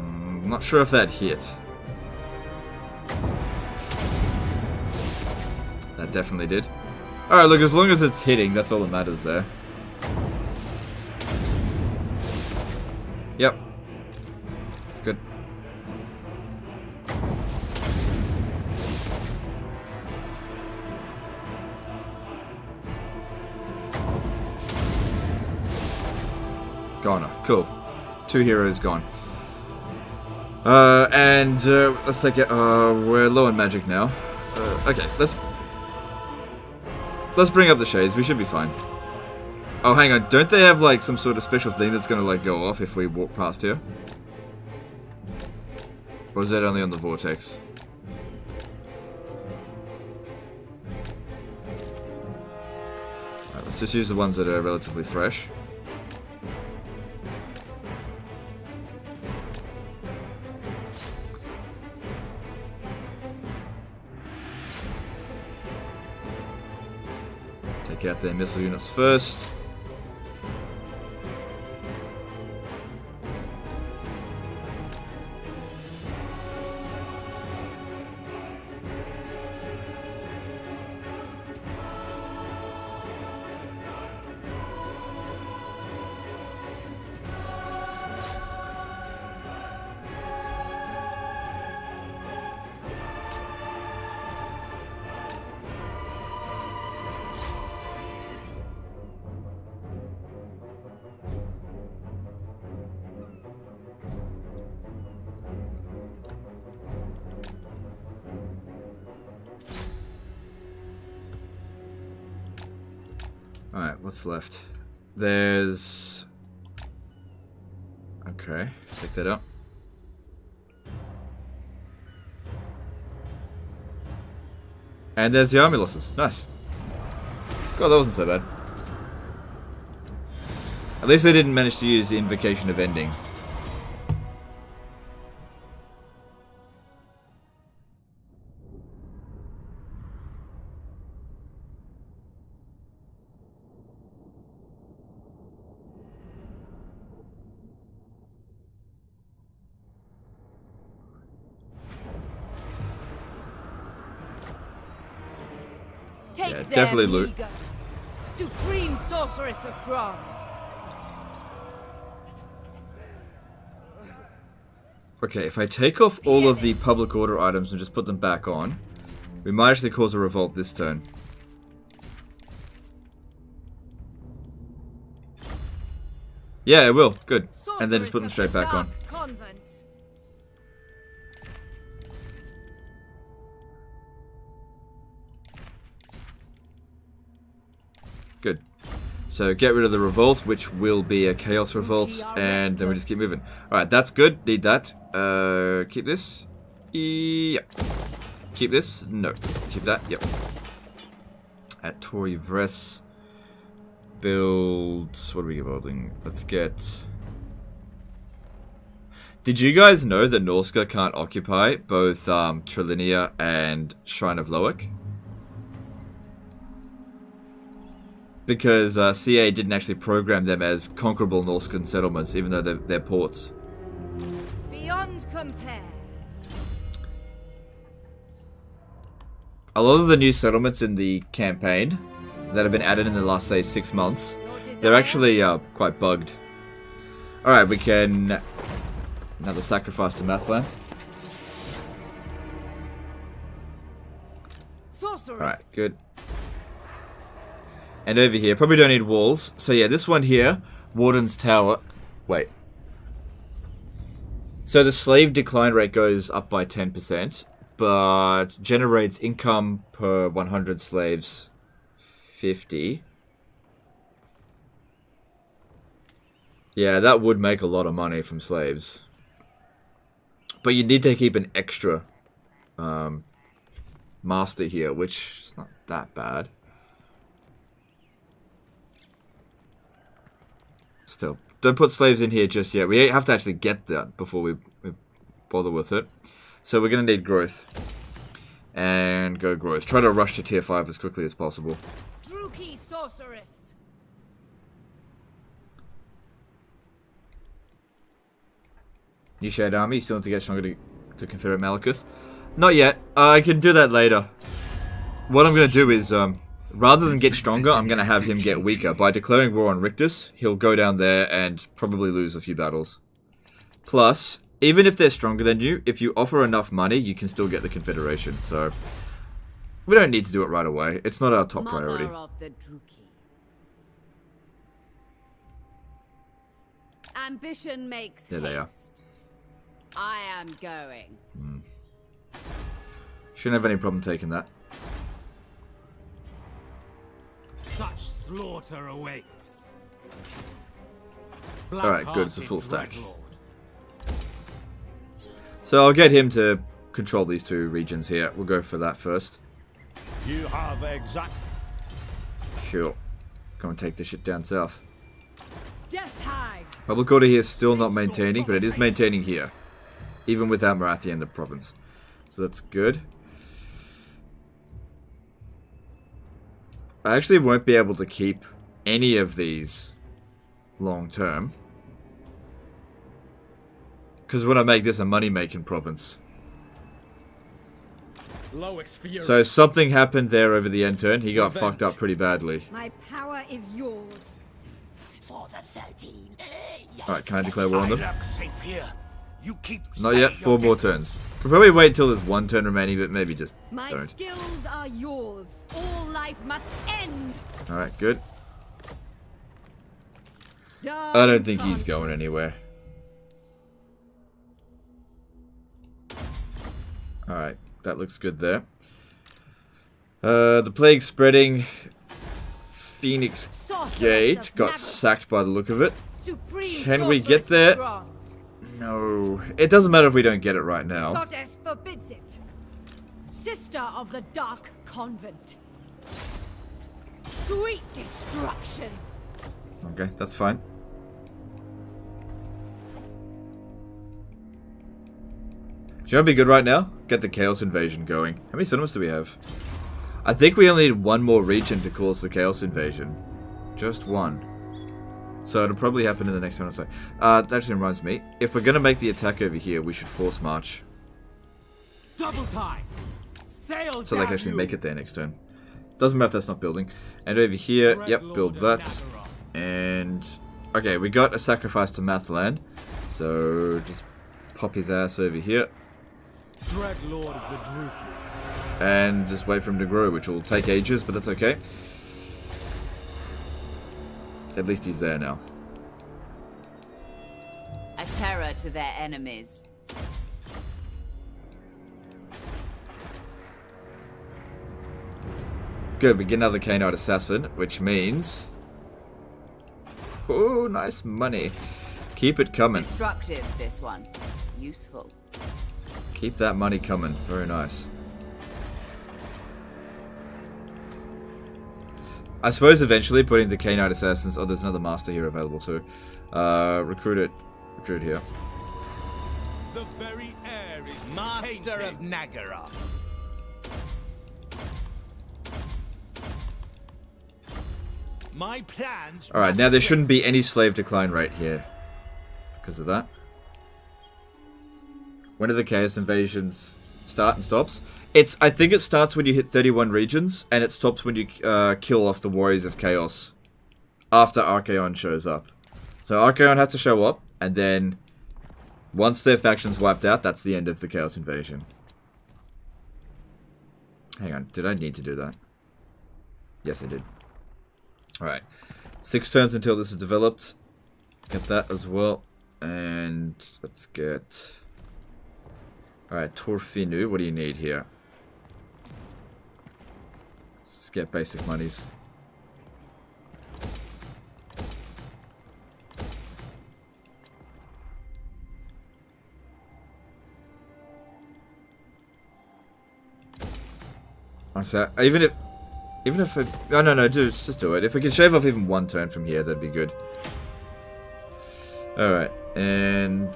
I'm not sure if that hit. That definitely did. Alright, look, as long as it's hitting, that's all that matters there. Yep. It's good. Gone. Cool. 2 heroes gone. Let's take it. We're low on magic now. Okay, let's bring up the shades. We should be fine. Oh, hang on. Don't they have like some sort of special thing that's gonna like go off if we walk past here? Or is that only on the vortex? Alright, let's just use the ones that are relatively fresh. Take out their missile units first. Alright, what's left? There's... Okay, pick that up. And there's the army losses. Nice. God, that wasn't so bad. At least they didn't manage to use the Invocation of Ending. Take Yeah, them, definitely loot. Meager. Supreme Sorceress of Grond. Okay, if I take off all of the public order items and just put them back on, we might actually cause a revolt this turn. Yeah, it will. Good. And then just put them straight back on. Convent. Good. So get rid of the revolt, which will be a chaos revolt, and then we just keep moving. Alright, that's good. Need that. Keep this. Yep. Keep this. No. Keep that. Yep. At Tor Yvresse. Build... What are we building? Let's get... Did you guys know that Norsca can't occupy both Trilinia and Shrine of Loic? Because CA didn't actually program them as conquerable Norscan settlements, even though they're ports. Beyond compare. A lot of the new settlements in the campaign that have been added in the last, say, 6 months, they're actually quite bugged. Alright, we can... Another sacrifice to Mathland. Sorceress. Alright, good. And over here, probably don't need walls. So yeah, this one here, Warden's Tower. Wait. So the slave decline rate goes up by 10%, but generates income per 100 slaves 50. Yeah, that would make a lot of money from slaves. But you need to keep an extra master here, which is not that bad. Still, don't put slaves in here just yet. We have to actually get that before we bother with it. So we're going to need growth. And go growth. Try to rush to tier 5 as quickly as possible. Druki sorceress. New shared army, you still need to get stronger to Confederate Malekuth. Not yet. I can do that later. What I'm going to do is, rather than get stronger, I'm going to have him get weaker. By declaring war on Rictus, he'll go down there and probably lose a few battles. Plus, even if they're stronger than you, if you offer enough money, you can still get the Confederation. So, we don't need to do it right away. It's not our top priority. Mother of the Druki. Ambition makes There they are. haste. I am going. Shouldn't have any problem taking that. Such slaughter awaits. Alright, good. It's a full stack. Dreadlord. So I'll get him to control these two regions here. We'll go for that first. You have exact. Cool. Go and take this shit down south. Death Hag. Public order here is still not maintaining, but it is maintaining here. Even without Morathi in the province. So that's good. I actually won't be able to keep any of these long term. Because when I make this a money-making province. So something happened there over the end turn. He got fucked up pretty badly. My power is yours. For the 13. Alright, can I declare war on them? I look safe here. You keep Not yet. 4 more turns. Could probably wait till there's 1 turn remaining, but maybe just My don't. skills are yours. All life must end. Alright, good. Dark I don't think he's enchantress. going anywhere. Alright, that looks good there. The plague spreading. Phoenix Sorceress Gate of got Naggarond. sacked by the look of it. Supreme Can we sorceress get there? of Naggarond. No. It doesn't matter if we don't get it right now. Goddess forbids it. Sister of the Dark Convent. Sweet destruction. Okay, that's fine. Should I be good right now? Get the Chaos Invasion going. How many cinemas do we have? I think we only need 1 more region to cause the Chaos Invasion. Just 1. So it'll probably happen in the next turn or so. That actually reminds me. If we're going to make the attack over here, we should force march. double time. Sail So they can actually make it there next turn. Doesn't matter if that's not building. And over here, yep, build that. And, okay, we got a sacrifice to Mathlan. So just pop his ass over here. Dreadlord of the Druki. And just wait for him to grow, which will take ages, but that's okay. At least he's there now. A terror to their enemies. Good, we get another Khainite Assassin, which means... Oh, nice money. Keep it coming. Destructive, this one. Useful. Keep that money coming. Very nice. I suppose eventually putting the Khainite Assassins... Oh, there's another master here available too. Recruit it. Recruit here. The very air is Master of Naggarond. My plans. Alright, now there shouldn't be any slave decline rate here. Because of that. When do the Chaos Invasions start and stops? I think it starts when you hit 31 regions, and it stops when you kill off the Warriors of Chaos. After Archaon shows up. So Archaon has to show up, and then... Once their faction's wiped out, that's the end of the Chaos Invasion. Hang on, did I need to do that? Yes, I did. Alright. 6 turns until this is developed. Get that as well. And let's get... Alright, Torfinu, what do you need here? Let's just get basic monies. Honestly, even if I... No, just do it. If we can shave off even 1 turn from here, that'd be good. Alright, and...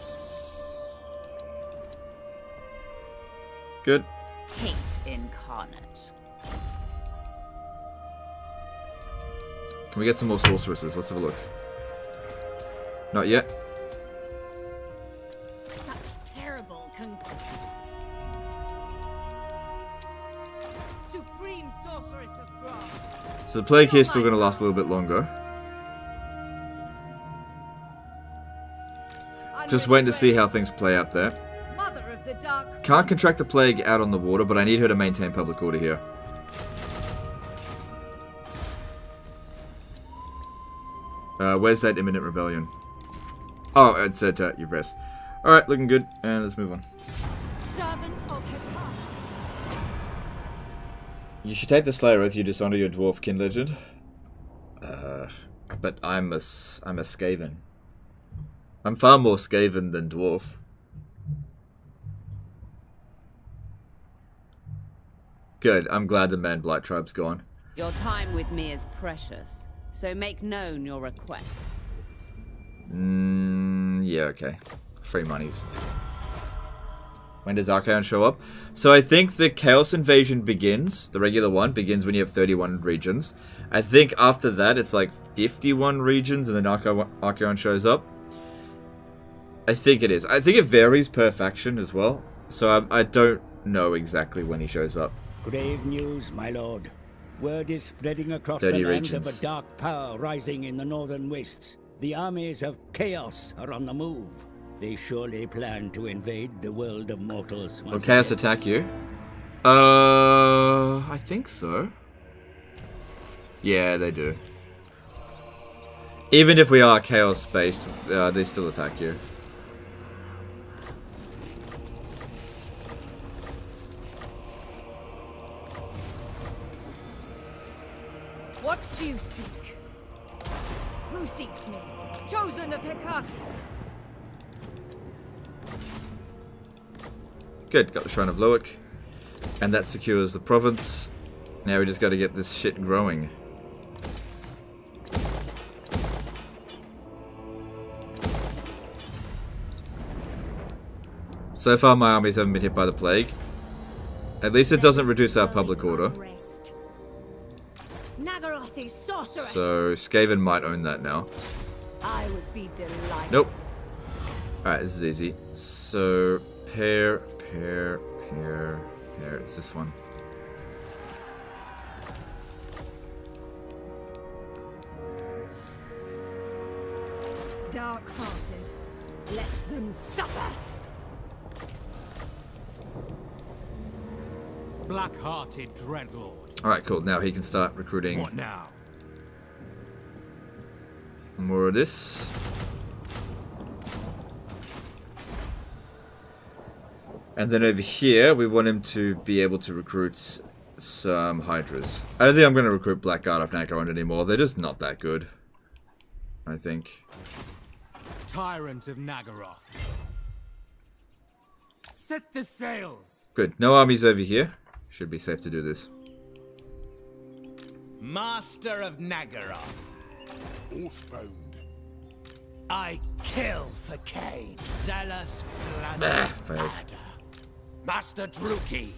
Good. Hate incarnate. Can we get some more sorceresses? Let's have a look. Not yet. Such terrible Supreme Sorceress of Grog. So the plague here is still going to last a little bit longer. Just waiting to see how things play out there. Mother of the Dark. Can't contract the plague out on the water, but I need her to maintain public order here. Where's that imminent rebellion? Oh, it's at Yvresse. Alright, looking good. And let's move on. Servant of Hekar. You should take the Slayer Oath, you dishonor your dwarf kin legend. But I'm a Scaven. I'm far more Scaven than dwarf. Good, I'm glad the Man Blight tribe's gone. Your time with me is precious, so make known your request. Yeah, okay. Free monies. When does Archaon show up? So I think the Chaos Invasion begins, the regular one, begins when you have 31 regions. I think after that it's like 51 regions and then Archaon shows up. I think it is. I think it varies per faction as well. So I don't know exactly when he shows up. Grave news, my lord. Word is spreading across 30 the land regions. of a dark power rising in the northern wastes. The armies of chaos are on the move. They surely plan to invade the world of mortals. Will Chaos attack you? I think so. Yeah, they do. Even if we are Chaos-based, they still attack you. What do you seek? Who seeks me? Chosen of Hecate. Good, got the Shrine of Loic. And that secures the province. Now we just got to get this shit growing. So far my armies haven't been hit by the plague. At least it doesn't reduce our public order. Naggarothi's sorceress. So Scaven might own that now. I would be delighted. Nope. Alright, this is easy. So pair. It's this one. Dark-hearted. Let them suffer. Black-hearted dreadlord. Alright, cool. Now he can start recruiting What now? more of this. And then over here, we want him to be able to recruit some Hydras. I don't think I'm going to recruit Blackguard of Naggarond anymore. They're just not that good, I think. Tyrant of Naggaroth. Set the sails. Good. No armies over here. Should be safe to do this. Master of Naggaroth. Oathbound. I kill for Khaine. Zealous Failed. blood. Master Druki.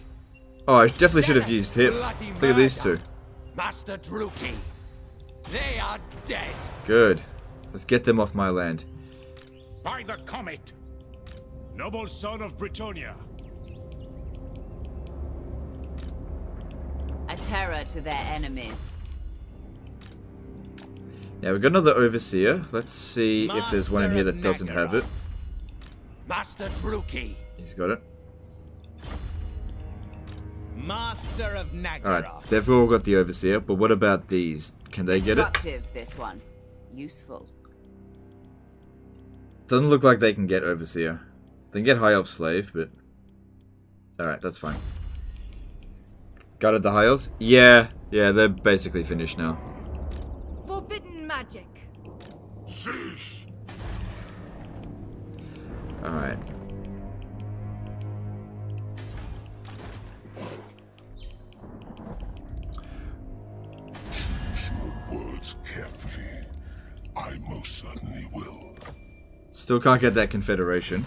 Oh, I definitely should have used him. Bloody Look at these murder. two. Master Druki. They are dead. Good. Let's get them off my land. By the comet. Noble son of Britannia. A terror to their enemies. Now we've got another Overseer. Let's see if there's one in here that doesn't have it. Master Druki. He's got it. Master of Naggaroth. Alright, they've all got the Overseer, but what about these Can they get it? Destructive, this one. Useful. Doesn't look like they can get Overseer. They can get High Elf Slave, but... Alright, that's fine. Gutted the High Elves? Yeah, they're basically finished now. Forbidden magic. Cease! Alright. Choose your words carefully. I most certainly will. Still can't get that Confederation.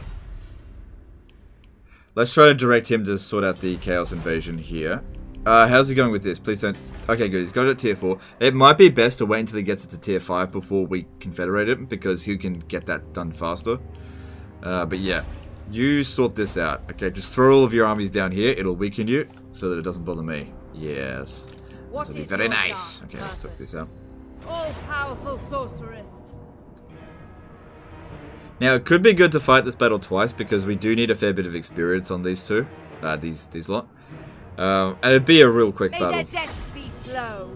Let's try to direct him to sort out the Chaos Invasion here. How's he going with this? Please don't... Okay, good. He's got it at tier 4. It might be best to wait until he gets it to tier 5 before we confederate it, because he can get that done faster. But yeah, you sort this out. Okay, just throw all of your armies down here. It'll weaken you so that it doesn't bother me. Yes. What That'll be is very your nice. dark Okay, let's talk this out. All-powerful sorceress. Now, it could be good to fight this battle twice, because we do need a fair bit of experience on these two. These lot. And it'd be a real quick May battle. their death be slow.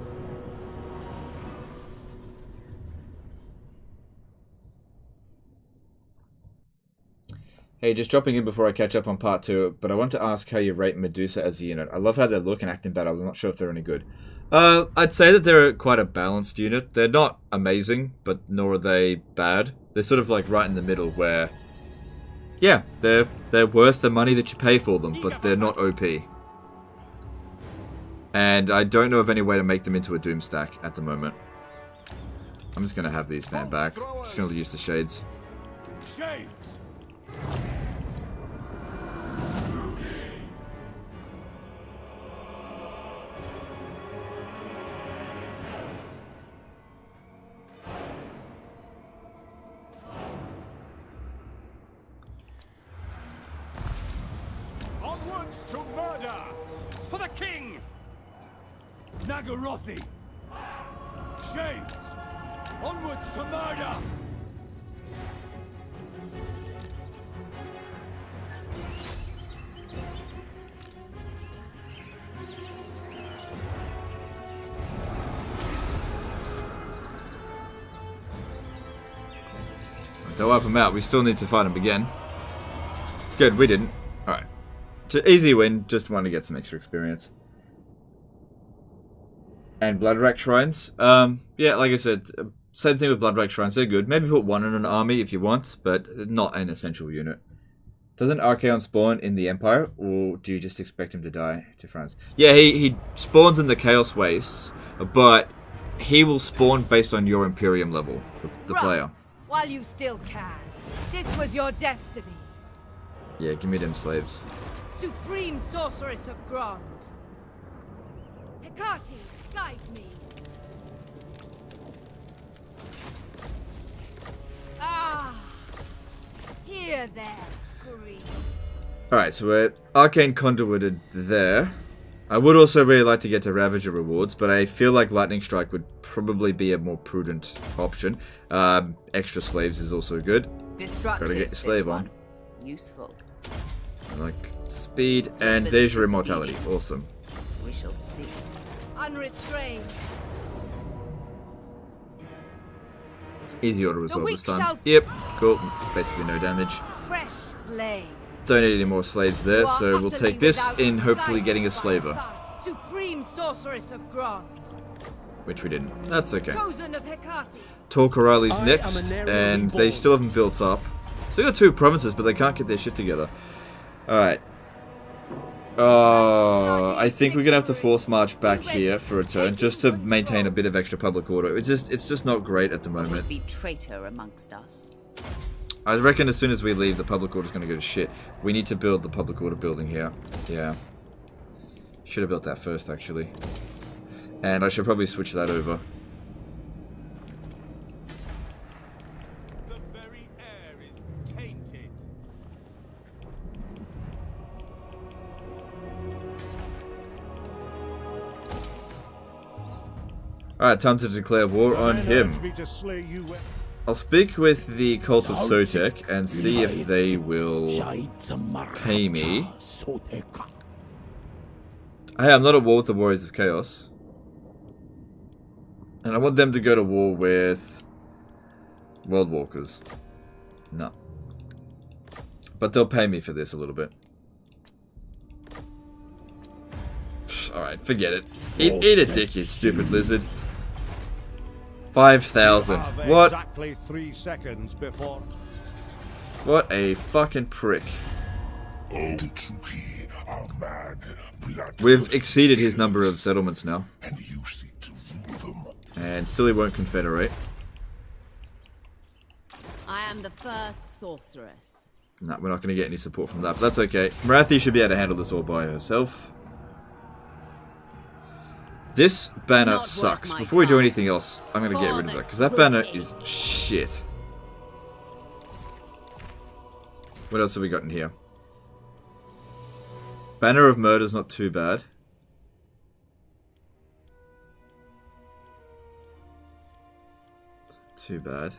Hey, just dropping in before I catch up on part 2, but I want to ask how you rate Medusa as a unit. I love how they look and act in battle. I'm not sure if they're any good. I'd say that they're quite a balanced unit. They're not amazing, but nor are they bad. They're sort of like right in the middle where, yeah, they're worth the money that you pay for them, but they're not OP. And I don't know of any way to make them into a Doom stack at the moment. I'm just going to have these stand back. I'm just going to use the Shades. Shades! Onwards to murder! For the king! Naggarothi! Shades! Onwards to murder! Don't wipe them out. We still need to fight them again. Good, we didn't. Alright. Easy win. Just want to get some extra experience. And Bloodrack Shrines. Yeah, like I said, same thing with Bloodrack Shrines. They're good. Maybe put one in an army if you want, but not an essential unit. Doesn't Archaon spawn in the Empire, or do you just expect him to die to France? Yeah, he spawns in the Chaos Wastes, but he will spawn based on your Imperium level, the Run, player. while you still can. This was your destiny. Yeah, give me them slaves. Supreme sorceress of Grond. Hecate, guide me. Ah, hear their scream. Alright, so we're Arcane Conduited there. I would also really like to get to Ravager rewards, but I feel like Lightning Strike would probably be a more prudent option. Extra slaves is also good. Destructive, Gotta get your slave on. Useful. I like speed, and there's your immortality. Awesome. We shall see. Unrestrained. Easy auto resolve weak this time. shall- Yep, cool. Basically no damage. Fresh slave. Don't need any more slaves there, You are so we'll utterly take this without in hopefully guidance getting a by slaver. heart. Supreme sorceress of Grond. Which we didn't. That's okay. Chosen of Hecate. Torquerali's I am next, a narrow and they reborn. still haven't built up. Still got 2 provinces, but they can't get their shit together. Alright. I think we're gonna have to force march back here for a turn, just to maintain a bit of extra public order. It's just not great at the Would moment. be traitor amongst us. I reckon as soon as we leave, the public order's gonna go to shit. We need to build the public order building here. Yeah. Should have built that first, actually. And I should probably switch that over. The very air is tainted. Alright, time to declare war on him. Me to slay you. I'll speak with the Cult of Sotek and see if they will pay me. Hey, I'm not at war with the Warriors of Chaos. And I want them to go to war with World Walkers. No. But they'll pay me for this a little bit. Alright, forget it. Eat a dick, you stupid lizard. 5,000. What? Exactly 3 seconds before. What a fucking prick. Oh, the Tuki are mad, bloodthirsty, We've exceeded his number of settlements now. and you seek to rule them. And still he won't confederate. I am the first sorceress. No, we're not going to get any support from that, but that's okay. Morathi should be able to handle this all by herself. This banner Not worth sucks. my Before we do time. anything else, I'm going to get For rid of the that, because that banner is shit. What else have we got in here? Banner of Murder's not too bad. It's not too bad.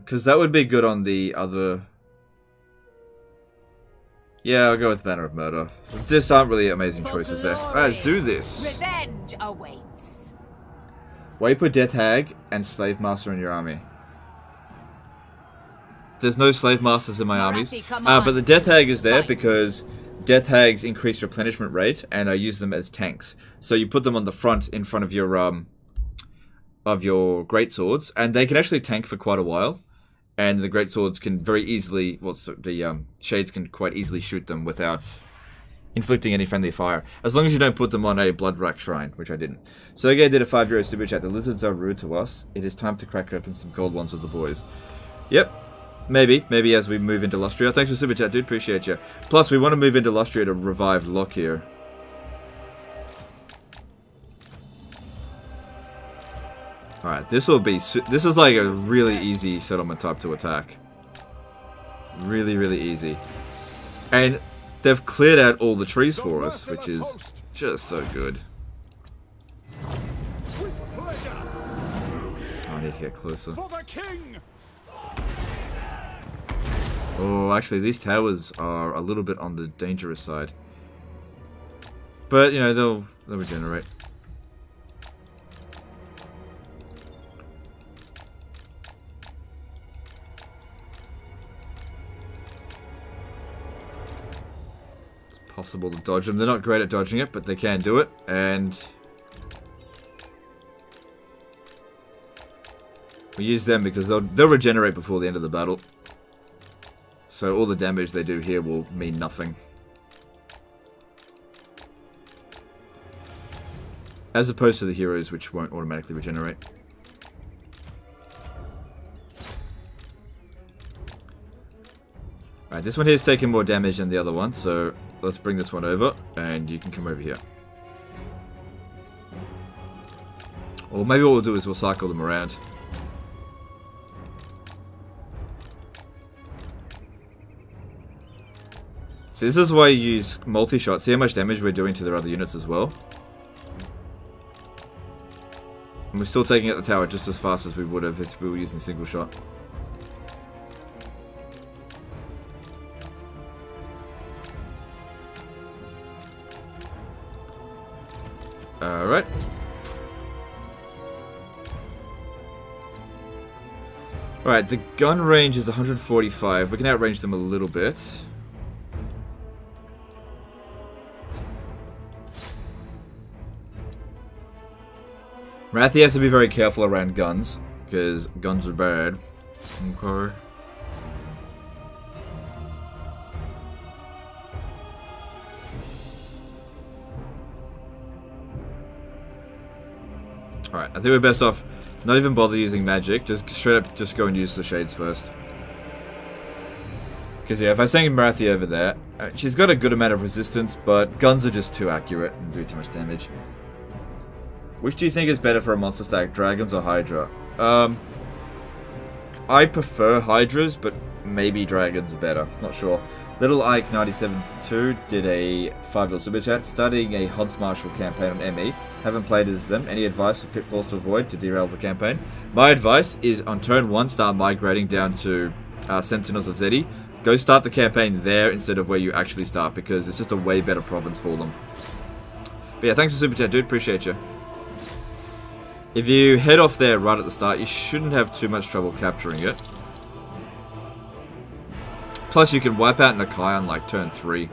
Because that would be good on the other... Yeah, I'll go with Banner of Murder. Just aren't really amazing choices there. Alright, let's do this. Revenge awaits. Why you put Death Hag and Slave Master in your army? There's no Slave Masters in my armies. But the Death Hag is there because Death Hags increase replenishment rate and I use them as tanks. So you put them on the front, in front of your greatswords, and they can actually tank for quite a while. And the greatswords can very easily, well, so the shades can quite easily shoot them without inflicting any friendly fire. As long as you don't put them on a Bloodwrack Shrine, which I didn't. So again, did a €5 super chat. The lizards are rude to us. It is time to crack open some gold ones with the boys. Yep. Maybe as we move into Lustria. Thanks for super chat, dude. Appreciate you. Plus, we want to move into Lustria to revive Lockyer. Alright, this is like a really easy settlement type to attack. Really, really easy. And they've cleared out all the trees for us, which is just so good. Oh, I need to get closer. Oh, actually, these towers are a little bit on the dangerous side. But, you know, they'll regenerate. Possible to dodge them. They're not great at dodging it, but they can do it, and we use them because they'll regenerate before the end of the battle. So all the damage they do here will mean nothing. As opposed to the heroes, which won't automatically regenerate. Alright, this one here is taking more damage than the other one, so let's bring this one over, and you can come over here. Or maybe what we'll do is we'll cycle them around. So this is why you use multi-shot. See how much damage we're doing to their other units as well? And we're still taking out the tower just as fast as we would have if we were using single shot. Alright. Alright, the gun range is 145. We can outrange them a little bit. Morathi has to be very careful around guns, because guns are bad. Okay. Alright, I think we're best off not even bother using magic, just straight up just go and use the shades first. Because yeah, if I send Morathi over there, she's got a good amount of resistance, but guns are just too accurate and do too much damage. Which do you think is better for a monster stack, dragons or Hydra? I prefer Hydras, but maybe dragons are better. Not sure. Little Ike 97.2 did a $5 super chat. Starting a Hunts Marshal campaign on ME. Haven't played as them. Any advice or pitfalls to avoid to derail the campaign? My advice is on turn 1, start migrating down to Sentinels of Zeddy. Go start the campaign there instead of where you actually start, because it's just a way better province for them. But yeah, thanks for super chat, dude. Appreciate you. If you head off there right at the start, you shouldn't have too much trouble capturing it. Plus, you can wipe out Nakai on like turn 3.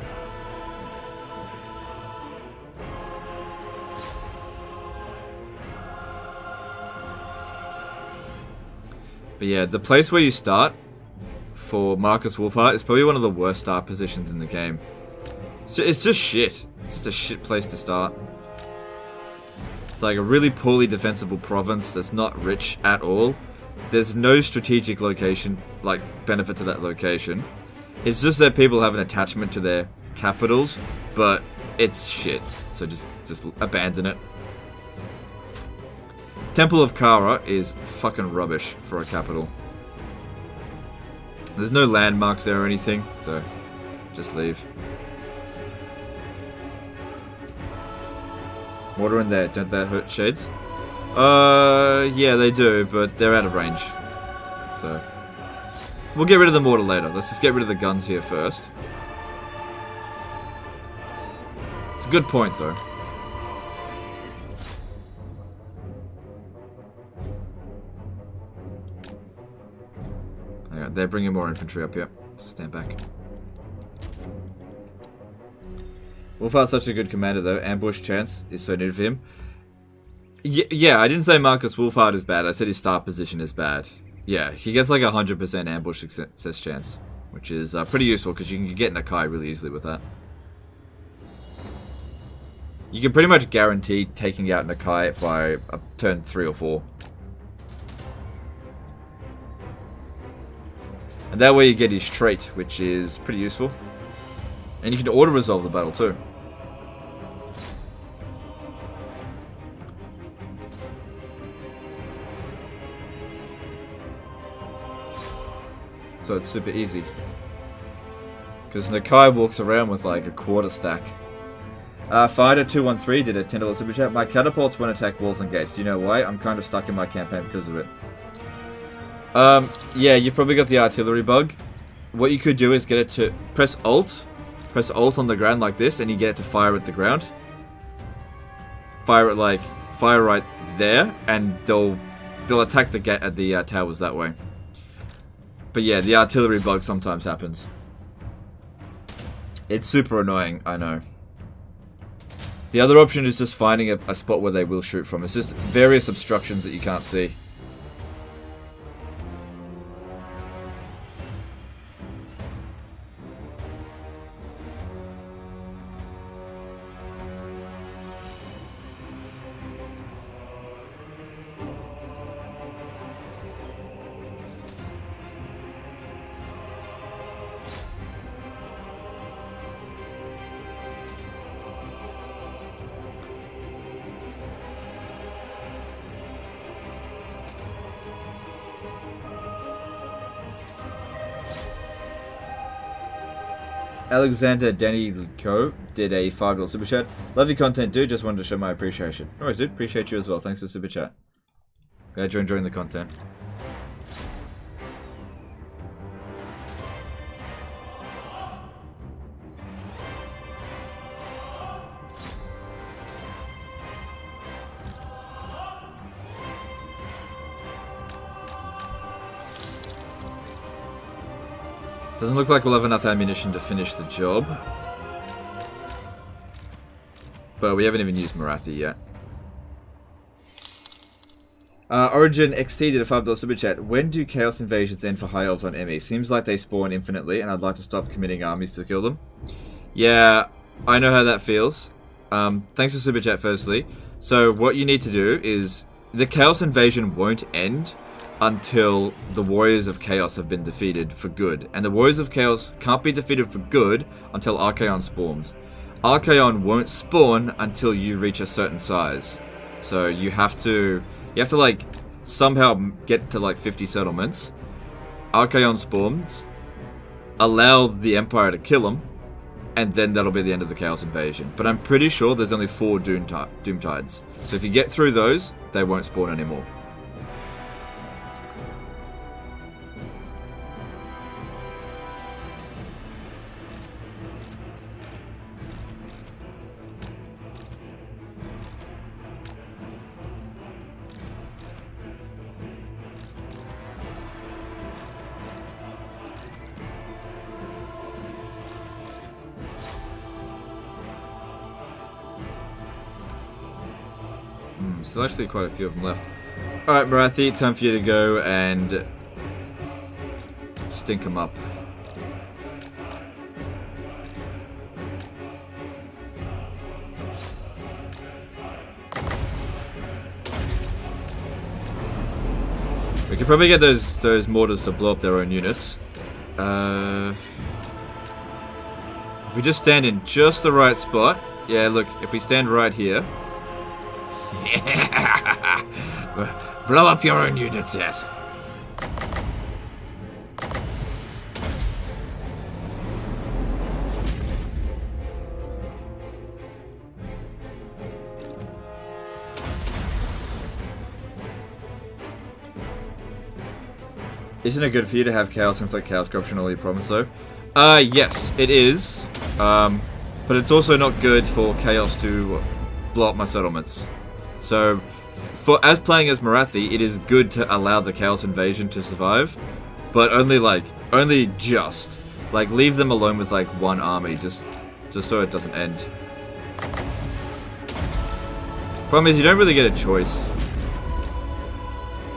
But yeah, the place where you start for Marcus Wulfhart is probably one of the worst start positions in the game. It's just shit. It's just a shit place to start. It's like a really poorly defensible province that's not rich at all. There's no strategic location, like, benefit to that location. It's just that people have an attachment to their capitals, but it's shit. So just abandon it. Temple of Kara is fucking rubbish for a capital. There's no landmarks there or anything, so just leave. Water in there, don't they hurt shades? Yeah, they do, but they're out of range. So we'll get rid of the mortar later. Let's just get rid of the guns here first. It's a good point, though. Alright, they're bringing more infantry up here. Stand back. Wulfhart's such a good commander, though. Ambush chance is so needed for him. Yeah, I didn't say Marcus Wulfhart is bad. I said his start position is bad. Yeah, he gets like 100% ambush success chance, which is pretty useful because you can get Nakai really easily with that. You can pretty much guarantee taking out Nakai by turn 3 or 4. And that way you get his trait, which is pretty useful. And you can auto-resolve the battle too. So it's super easy. Because Nakai walks around with like a quarter stack. Fighter213 did a $10 super chat. My catapults won't attack walls and gates. Do you know why? I'm kind of stuck in my campaign because of it. Yeah, you've probably got the artillery bug. What you could do is get it to press Alt on the ground like this, and you get it to fire at the ground. Fire right there, and they'll attack the towers that way. But yeah, the artillery bug sometimes happens. It's super annoying, I know. The other option is just finding a spot where they will shoot from. It's just various obstructions that you can't see. Alexander Danny Co did a $5 super chat. Love your content, dude. Just wanted to show my appreciation. Alright, dude. Appreciate you as well. Thanks for the super chat. Glad you're enjoying the content. Doesn't look like we'll have enough ammunition to finish the job. But we haven't even used Morathi yet. Origin XT did a $5 super chat. When do Chaos Invasions end for High Elves on ME? Seems like they spawn infinitely, and I'd like to stop committing armies to kill them. Yeah, I know how that feels. Thanks for super chat firstly. So what you need to do is, the Chaos Invasion won't end until the Warriors of Chaos have been defeated for good. And the Warriors of Chaos can't be defeated for good until Archaon spawns. Archaon won't spawn until you reach a certain size. So you have to like somehow get to like 50 settlements. Archaon spawns. allow the Empire to kill them, and then that'll be the end of the Chaos Invasion. But I'm pretty sure there's only 4 Doomtides. So if you get through those, they won't spawn anymore. Still actually quite a few of them left. Alright, Morathi, time for you to go and stink them up. We could probably get those mortars to blow up their own units. If we just stand in just the right spot. Yeah, look, if we stand right here. Blow up your own units, yes. Isn't it good for you to have Chaos Inflict Chaos Corruption all you promise though? Yes, it is. But it's also not good for Chaos to blow up my settlements. So, as playing as Morathi, it is good to allow the Chaos Invasion to survive, but only just. Like, leave them alone with like one army, just so it doesn't end. Problem is, you don't really get a choice.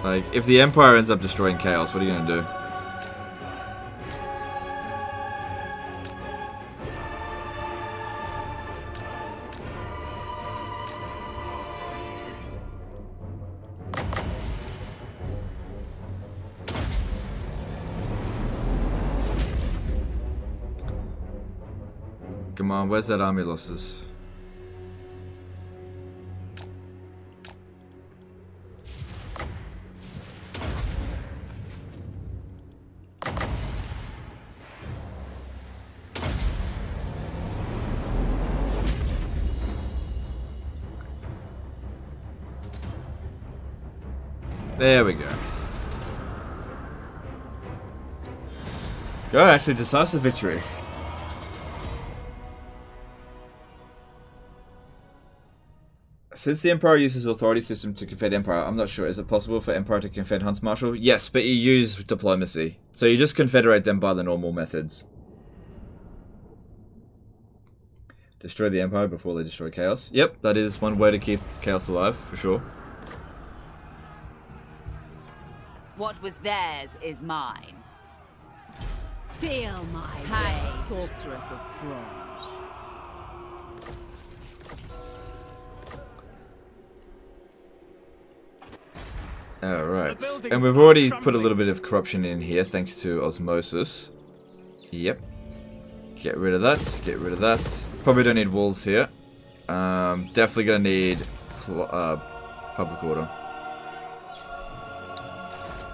Like, if the Empire ends up destroying Chaos, what are you gonna do? Come on, where's that army losses? There we go. Go, actually, decisive victory. Since the Emperor uses authority system to confed Empire, I'm not sure. Is it possible for Empire to confed Hunts Marshal? Yes, but you use diplomacy. So you just confederate them by the normal methods. Destroy the Empire before they destroy Chaos. Yep, that is one way to keep Chaos alive, for sure. What was theirs is mine. Feel my High way. Sorceress of Bronze. Alright, and we've already put a little bit of corruption in here thanks to osmosis. Yep. Get rid of that, get rid of that. Probably don't need walls here. Definitely gonna need public order.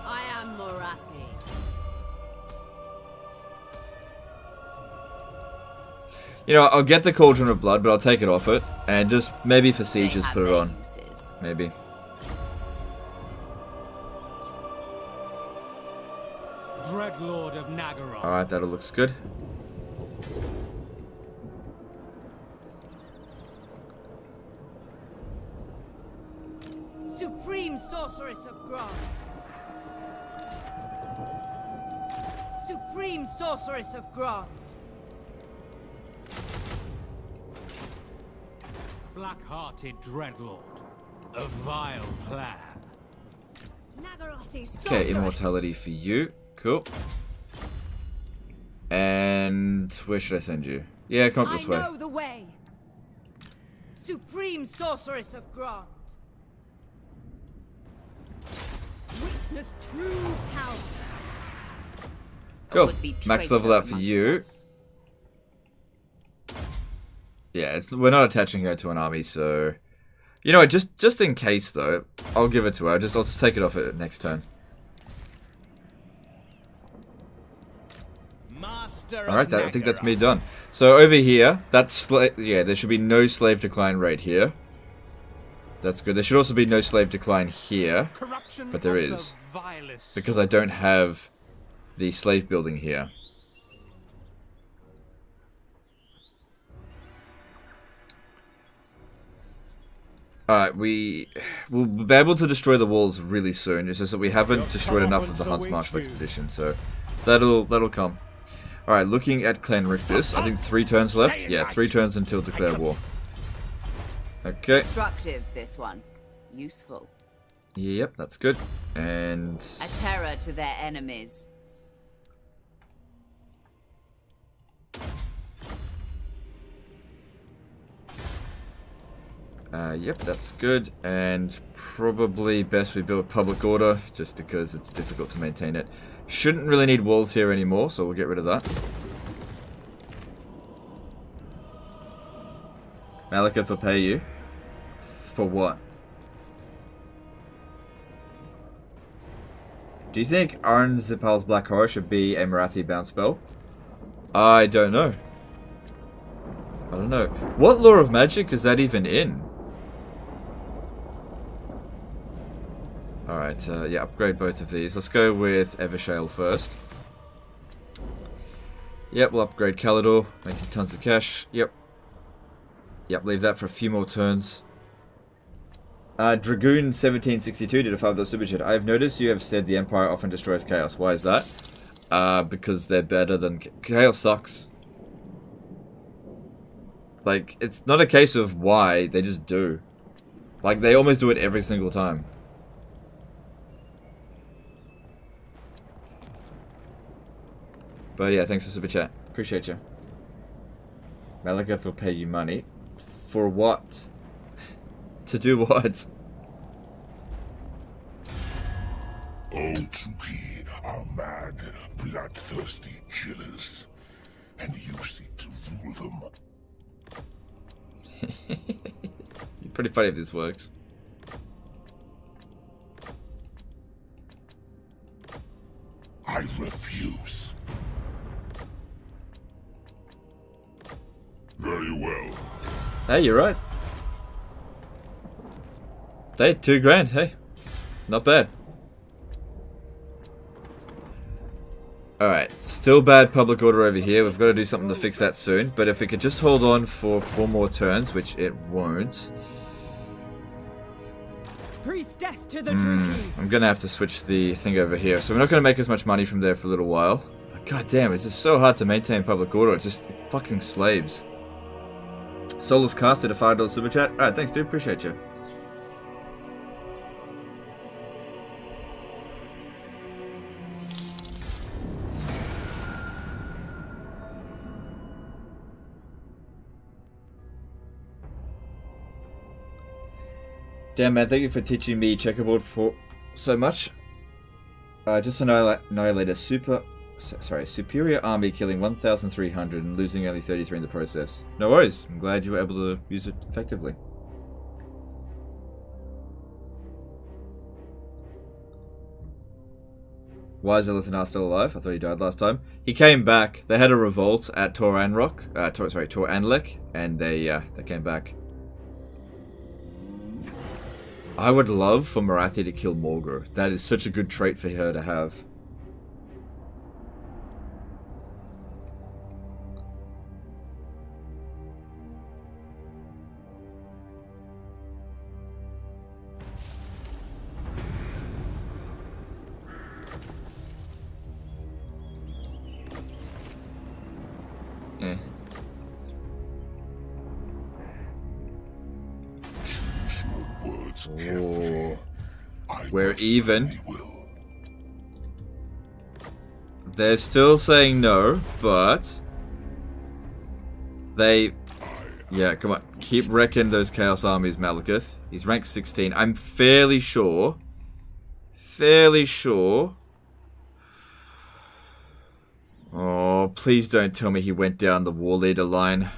I am Morathi. You know, I'll get the Cauldron of Blood, but I'll take it off it. And just maybe for sieges They put it have on. their uses. Maybe. Dreadlord of Naggarond. Alright, that looks good. Supreme Sorceress of Grant. Supreme Sorceress of Grant. Black-hearted Dreadlord. A vile plan. Naggarothi Sorceress. Okay, immortality for you. Cool. And where should I send you? Yeah, come up this way. I know the way. Supreme Sorceress of Grant. Witness true power. Cool. Would be Max traitor level that for amongst you. us. Yeah, we're not attaching her to an army, so you know what? Just in case though, I'll give it to her. I'll just take it off it next turn. Master master Alright, of I think that's me Naggarond. done. So over here, that's yeah, there should be no slave decline right here. That's good. There should also be no slave decline here, Corruption but there of is. the vilest Because I don't have the slave building here. Alright, we'll be able to destroy the walls really soon. It's just that we haven't destroyed enough of the Hunts Marshal expedition, so that'll come. Alright, looking at Clan Rictus, I think 3 turns left. Yeah, 3 turns until declare war. Okay. Destructive, this one. Useful. Yep, that's good. And A terror to their enemies. yep, that's good. And probably best we build public order, just because it's difficult to maintain it. Shouldn't really need walls here anymore, so we'll get rid of that. Malekith will pay you. For what? Do you think Arn Zipal's Black Horror should be a Morathi bound spell? I don't know. I don't know. What lore of magic is that even in? Alright, yeah, upgrade both of these. Let's go with Evershale first. Yep, we'll upgrade Calador, making tons of cash. Yep. Yep, leave that for a few more turns. Dragoon 1762 did a $5 super chat. I have noticed you have said the Empire often destroys Chaos. Why is that? Because they're better than... Chaos sucks. Like, it's not a case of why, they just do. Like, they almost do it every single time. But yeah, thanks for super chat. Appreciate you. Malekith will pay you money. For what? To do what? All Tuki are mad, bloodthirsty killers, and you seek to rule them. You're pretty funny if this works. I refuse. Very well. Hey, you're right. Hey, $2 grand, hey. Not bad. Alright, still bad public order over here. We've got to do something to fix that soon. But if we could just hold on for 4 more turns, which it won't. Priestess to the Druki. I'm going to have to switch the thing over here. So we're not going to make as much money from there for a little while. But god damn, it's just so hard to maintain public order. It's just fucking slaves. Solus Cast did a $5 super chat. Alright, thanks dude, appreciate you. Damn man, thank you for teaching me checkerboard for so much. Just annihilate a superior army, killing 1,300 and losing only 33 in the process. No worries, I'm glad you were able to use it effectively. Why is Elithanar still alive? I thought he died last time. He came back. They had a revolt at Tor Anlek, and they came back. I would love for Morathi to kill Morgar. That is such a good trait for her to have. Eh. Oh, we're even. They're still saying no, but they... Yeah, come on. Keep wrecking those Chaos armies, Malekith. He's ranked 16. I'm fairly sure... Oh, please don't tell me he went down the war leader line.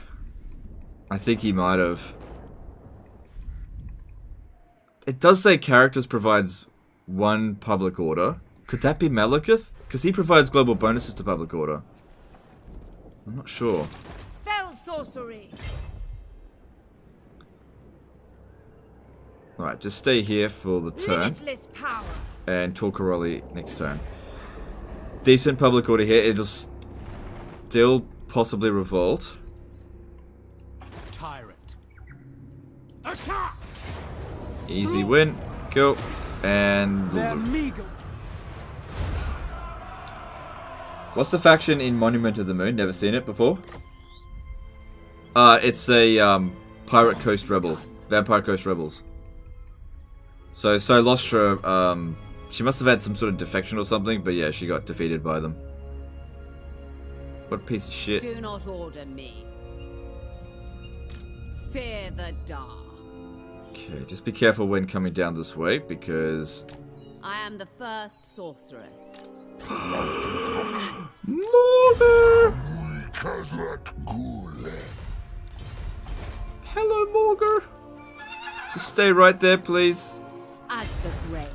I think he might have. It does say characters provides 1 public order. Could that be Malekith? Because he provides global bonuses to public order. I'm not sure. Fell sorcery. Alright, just stay here for the turn. Limitless power. And Torcaroli next turn. Decent public order here. It'll still possibly revolt. Tyrant. Attack! Easy win. Go. And Lulu. What's the faction in Monument of the Moon? Never seen it before. It's a Pirate Coast Rebel. Vampire Coast Rebels. So Lostra, she must have had some sort of defection or something, but yeah, she got defeated by them. What a piece of shit. Do not order me. Fear the dark. Okay, just be careful when coming down this way, because... I am the first sorceress. Morgar! Hello, Morgar. Just stay right there, please. As the grave.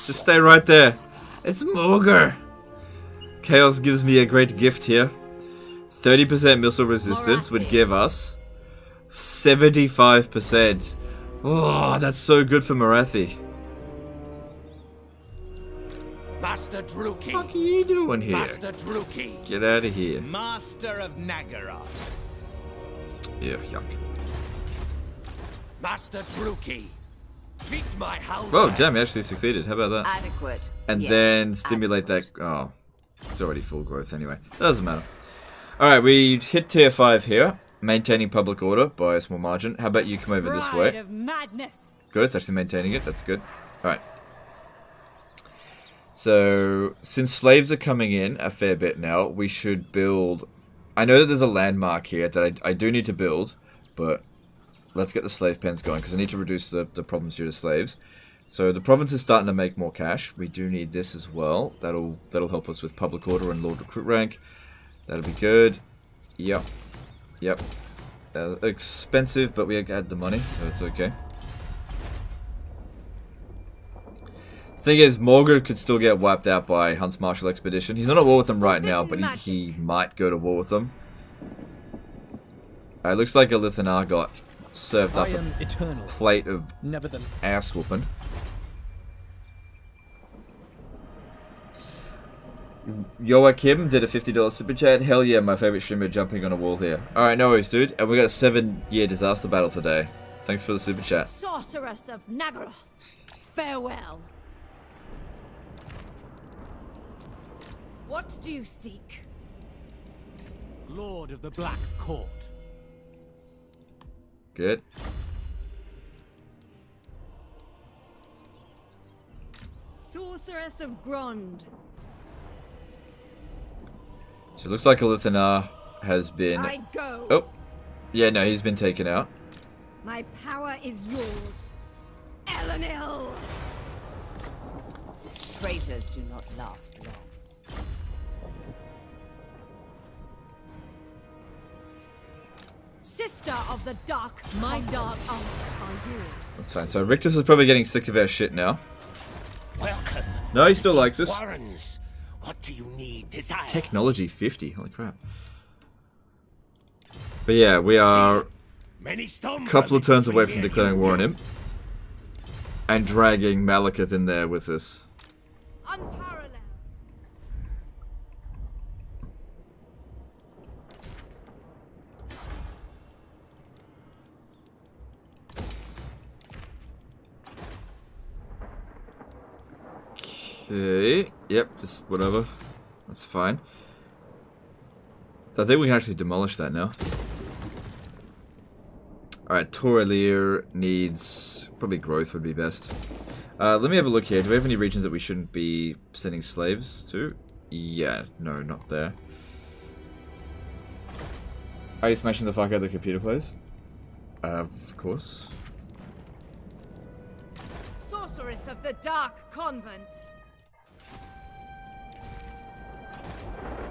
Just stay right there. It's Morgar. Chaos gives me a great gift here. 30% missile resistance would give us 75%. Oh, that's so good for Morathi. Master Druki. What are you doing here? Master Druki. Get out of here. Master of Naggarond. Yeah, yuck. Master Druki. Meet my house. Whoa, damn, he actually succeeded. How about that? Adequate. And Yes, then stimulate adequate. that. Oh, it's already full growth anyway. Doesn't matter. Alright, we hit tier 5 here. Maintaining public order by a small margin. How about you come over this Bride way? of madness. Good, it's actually maintaining it. That's good. Alright. So, since slaves are coming in a fair bit now, we should build... I know that there's a landmark here that I do need to build, but let's get the slave pens going, because I need to reduce the problems due to slaves. So, the province is starting to make more cash. We do need this as well. That'll help us with public order and Lord Recruit rank. That'll be good. Yep. Yep. Expensive, but we had the money, so it's okay. Thing is, Morgar could still get wiped out by Hunt's Martial Expedition. He's not at war with them right now, but he might go to war with them. It looks like Elithanar got served up a plate of ass whooping. Joachim did a $50 super chat. Hell yeah, my favorite streamer jumping on a wall here. Alright, no worries, dude. And we got a 7-year disaster battle today. Thanks for the super chat. Sorceress of Naggaroth. Farewell. What do you seek? Lord of the Black Court. Good. Sorceress of Grond. So it looks like Elithanar has been... I go. Oh. Yeah, no, he's been taken out. My power is yours. Elenil. Traitors do not last long. Sister of the Dark. My dark arts are yours. That's fine. So Rictus is probably getting sick of our shit now. Welcome. No, he still likes us. Warrens. What do you need? Desire. Technology 50. Holy crap. But yeah, we are a couple of turns away from declaring war on him. And dragging Malekith in there with us. Unparalleled. Okay. Yep, just whatever. That's fine. I think we can actually demolish that now. Alright, Torelir needs... probably growth would be best. Let me have a look here. Do we have any regions that we shouldn't be sending slaves to? Yeah, no, not there. Are you smashing the fuck out of the computer, please? Of course. Sorceress of the Dark Convent.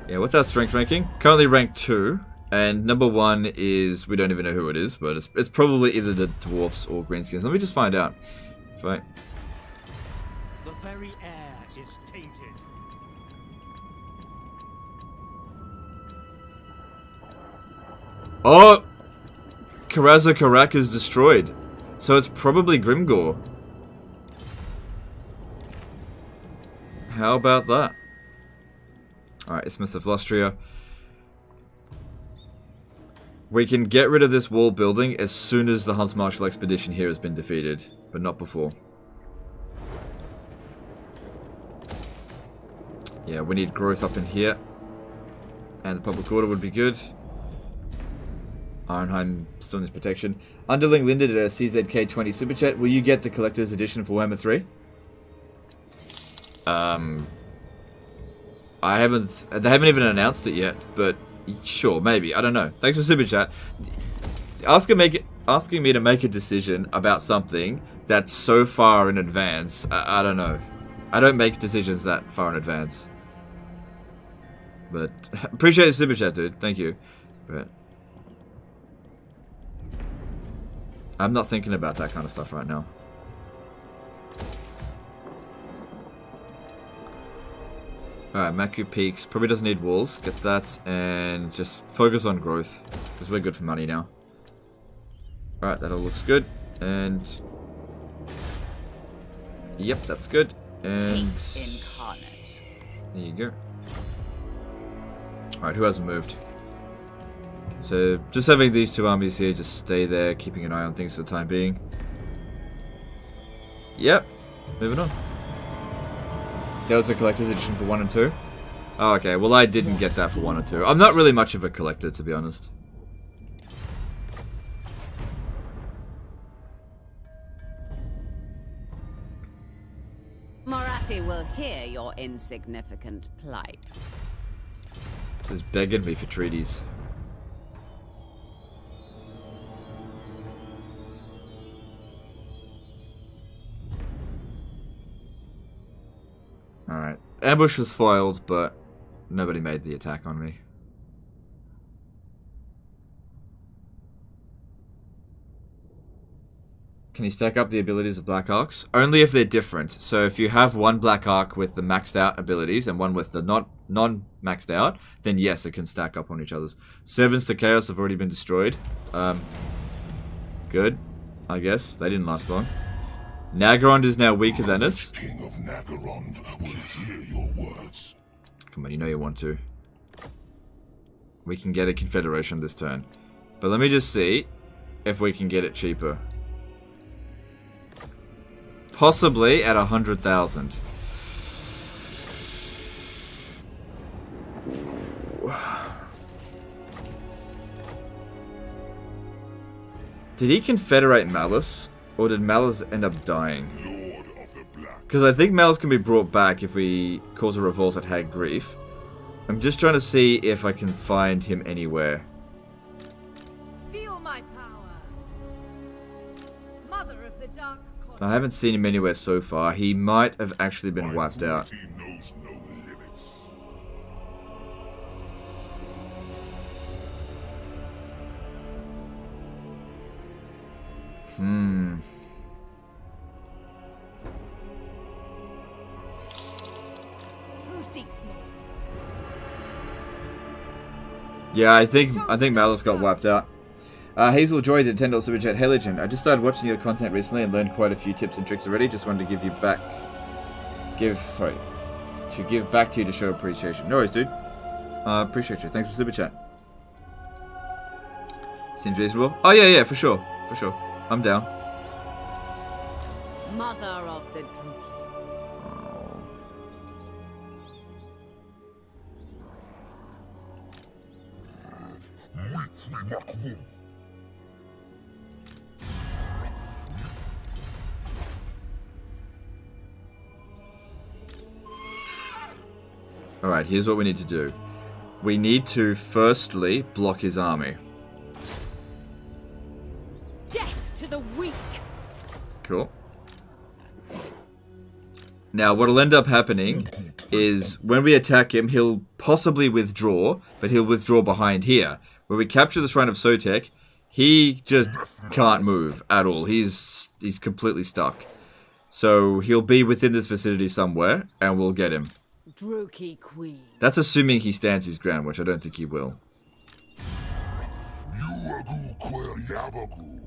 Yeah, what's our strength ranking? Currently ranked 2. And number 1 is... we don't even know who it is, but it's probably either the dwarfs or greenskins. Let me just find out. Right. The very air is tainted. Oh! Karaza Karak is destroyed. So it's probably Grimgor. How about that? Alright, it's Mr. Flustria. We can get rid of this wall building as soon as the Hunts Martial Expedition here has been defeated, but not before. Yeah, we need growth up in here. And the public order would be good. Ironheim still needs protection. Underling Linda did a CZK20 Super Chat. Will you get the Collector's Edition for Warhammer 3? They haven't even announced it yet, but sure, maybe. I don't know. Thanks for Super Chat. Asking me to make a decision about something that's so far in advance, I don't know. I don't make decisions that far in advance. But appreciate the Super Chat, dude. Thank you. But I'm not thinking about that kind of stuff right now. Alright, Maku Peaks. Probably doesn't need walls. Get that and just focus on growth. Because we're good for money now. Alright, that all looks good. And yep, that's good. And incarnate. There you go. Alright, who hasn't moved? So, just having these two armies here, just stay there, keeping an eye on things for the time being. Yep, moving on. That was the Collector's Edition for 1 and 2? Oh, okay, well I didn't get that for 1 and 2. I'm not really much of a collector, to be honest. Morathi will hear your insignificant plight. So he's begging me for treaties. Alright. Ambush was foiled, but nobody made the attack on me. Can you stack up the abilities of Black Arcs? Only if they're different. So if you have one Black Arc with the maxed out abilities and one with the non-maxed out, then yes, it can stack up on each other's. Servants to Chaos have already been destroyed. Good, I guess. They didn't last long. Naggarond is now weaker than us. King of Naggarond will hear your words. Come on, you know you want to. We can get a Confederation this turn. But let me just see if we can get it cheaper. Possibly at 100,000. Did he confederate Malice? Or did Malice end up dying? Because I think Malice can be brought back if we cause a revolt at Hag Grief. I'm just trying to see if I can find him anywhere. Feel my power. Mother of the Dark. I haven't seen him anywhere so far. He might have actually been wiped out. Knows no limits. Who seeks me? Yeah, I think Malice got wiped out. Hazel Joy did $10 Super Chat. Hey Legend, I just started watching your content recently and learned quite a few tips and tricks already. Just wanted to give back to you to show appreciation. No worries, dude. Appreciate you. Thanks for Super Chat. Seems reasonable. Oh yeah, for sure. I'm down. Mother of the Druki. Alright, here's what we need to do. We need to firstly block his army. Death to the weak. Cool. Now, what'll end up happening is when we attack him, he'll possibly withdraw, but he'll withdraw behind here. When we capture the Shrine of Sotek, he just can't move at all. He's completely stuck. So he'll be within this vicinity somewhere, and we'll get him. Druki Queen. That's assuming he stands his ground, which I don't think he will. You Yabagu quer Yabagu.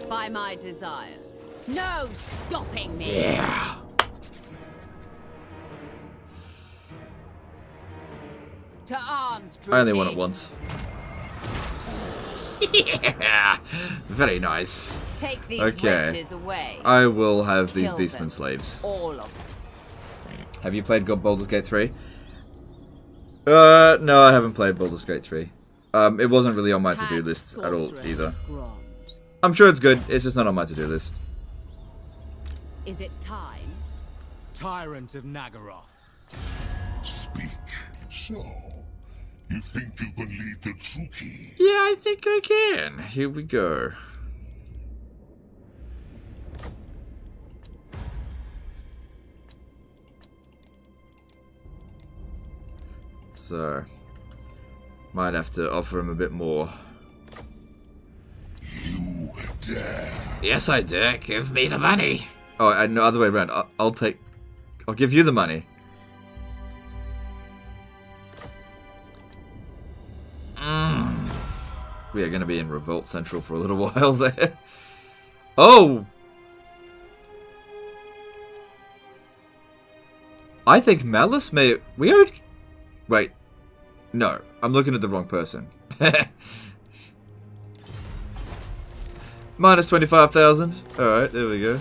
By my desires. No stopping me! Yeah. To arms, I only won Druid. it once. Yeah. Very nice. Take these Okay. wretches away. I will have these Kill beastmen them. slaves. All of them. Have you played Baldur's Gate 3? No, I haven't played Baldur's Gate 3. It wasn't really on my to-do Hag list at all sorceress either. of Grond. I'm sure it's good, it's just not on my to-do list. Is it time? Tyrant of Naggaroth. Speak. So, you think you can lead the Truki? Yeah, I think I can. Here we go. So, might have to offer him a bit more. You dare? Yes, I dare. Give me the money. Oh, no, other way around. I'll give you the money. We are going to be in Revolt Central for a little while there. Oh! I think Malice may... We owed... Wait. No. I'm looking at the wrong person. Minus 25,000. Alright, there we go.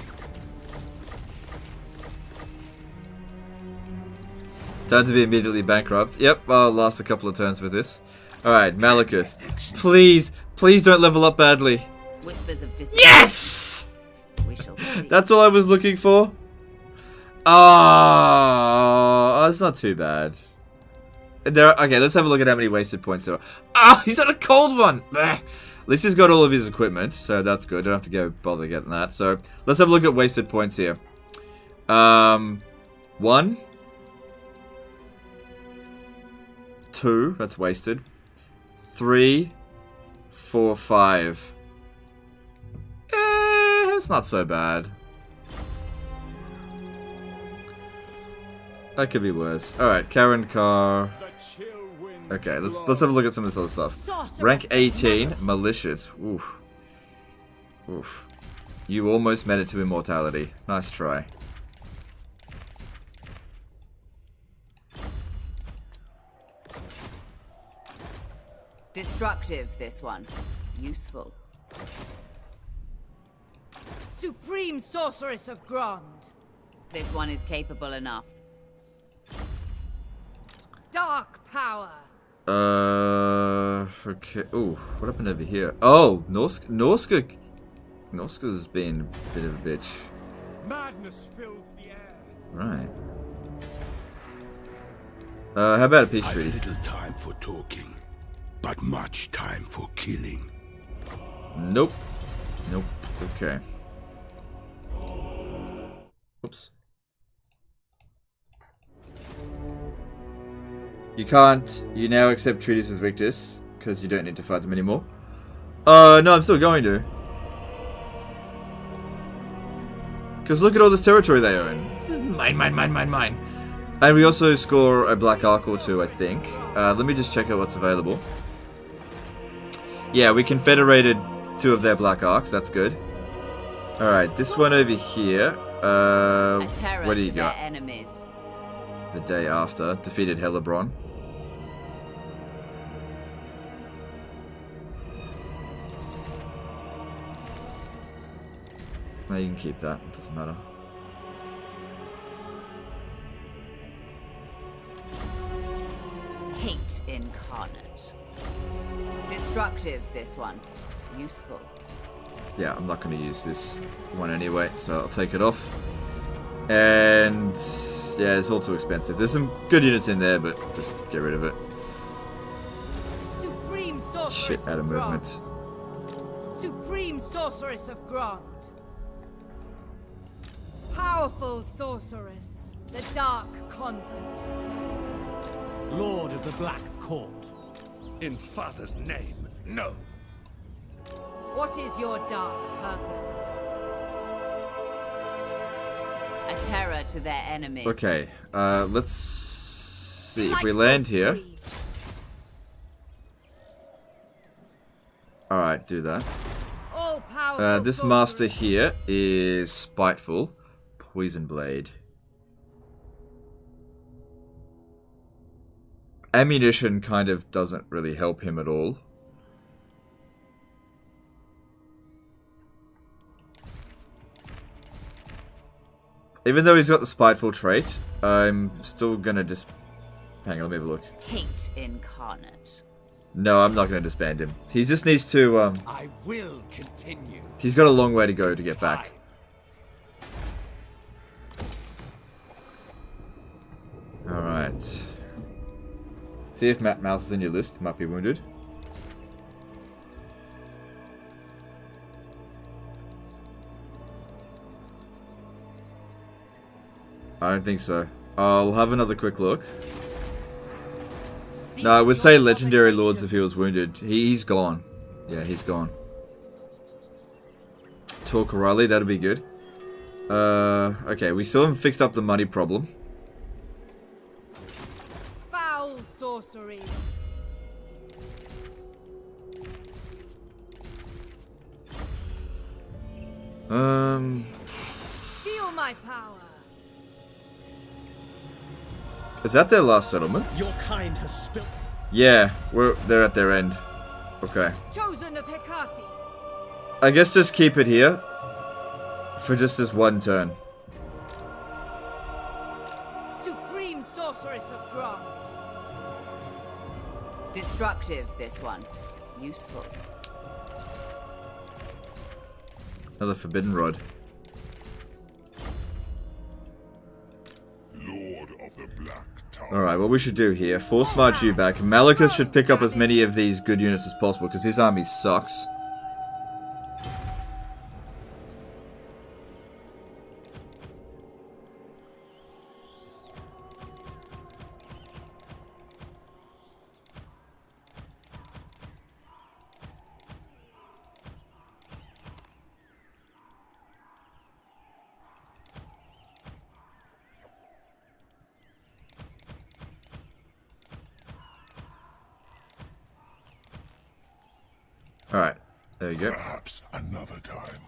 Time to be immediately bankrupt. Yep, I'll last a couple of turns with this. Alright, Malekith. Please, please don't level up badly. Whispers of Yes! We shall see. That's all I was looking for. Oh, that's not too bad. Okay, let's have a look at how many wasted points there are. Ah, he's on a cold one. Blech. At least he's got all of his equipment, so that's good. Don't have to go bother getting that. So let's have a look at wasted points here. 1, 2, that's wasted. 3, 4, 5. It's not so bad. That could be worse. Alright, Karen Carr. Okay, let's have a look at some of this other stuff. Rank 18, malicious. Oof. Oof. You almost made it to immortality. Nice try. Destructive, this one. Useful. Supreme Sorceress of Grond. This one is capable enough. Dark Power. Okay. Ooh, what happened over here? Oh, Norska's being a bit of a bitch. Madness fills the air. Right. How about a peace I've treaty? little time for talking, but much time for killing. Nope. Nope. Okay. Oops. You can't. You now accept treaties with Rictus because you don't need to fight them anymore. No, I'm still going to. Because look at all this territory they own. Mine, mine, mine, mine, mine. And we also score a black arc or two, I think. Let me just check out what's available. Yeah, we confederated 2 of their black arcs. That's good. Alright, this one over here. A terror What do you to got? their enemies. The day after. Defeated Helebron. No, you can keep that. It doesn't matter. Hate incarnate. Destructive, this one. Useful. Yeah, I'm not going to use this one anyway, so I'll take it off. And yeah, it's all too expensive. There's some good units in there, but just get rid of it. Supreme Sorceress Shit, out of movement. Grond. Supreme Sorceress of Grond. Powerful Sorceress. The Dark Convent. Lord of the Black Court. In Father's name, no. What is your dark purpose? A terror to their enemies. Okay, let's see if we land here. Alright, do that. This master here is spiteful. Poison blade. Ammunition kind of doesn't really help him at all. Even though he's got the spiteful trait, I'm still gonna hang on, let me have a look. Hate incarnate. No, I'm not gonna disband him. He just needs to, I will continue. He's got a long way to go to get back. Alright. See if Matt Mouse is in your list. Might be wounded. I don't think so. I'll have another quick look. No, I would say Legendary Lords if he was wounded. He's gone. Yeah, he's gone. Talk Riley, that'll be good. Okay, we still haven't fixed up the money problem. Foul sorceries. Feel my power. Is that their last settlement? Your kind has spilt. Yeah, they're at their end. Okay. Chosen of Hecate. I guess just keep it here for just this one turn. Supreme sorceress of Grant. Destructive, this one. Useful. Another forbidden rod. Lord of the Black Tower. Alright, what we should do here, force march you back. Malachus should pick up as many of these good units as possible because his army sucks. Alright, there you go. Perhaps another time.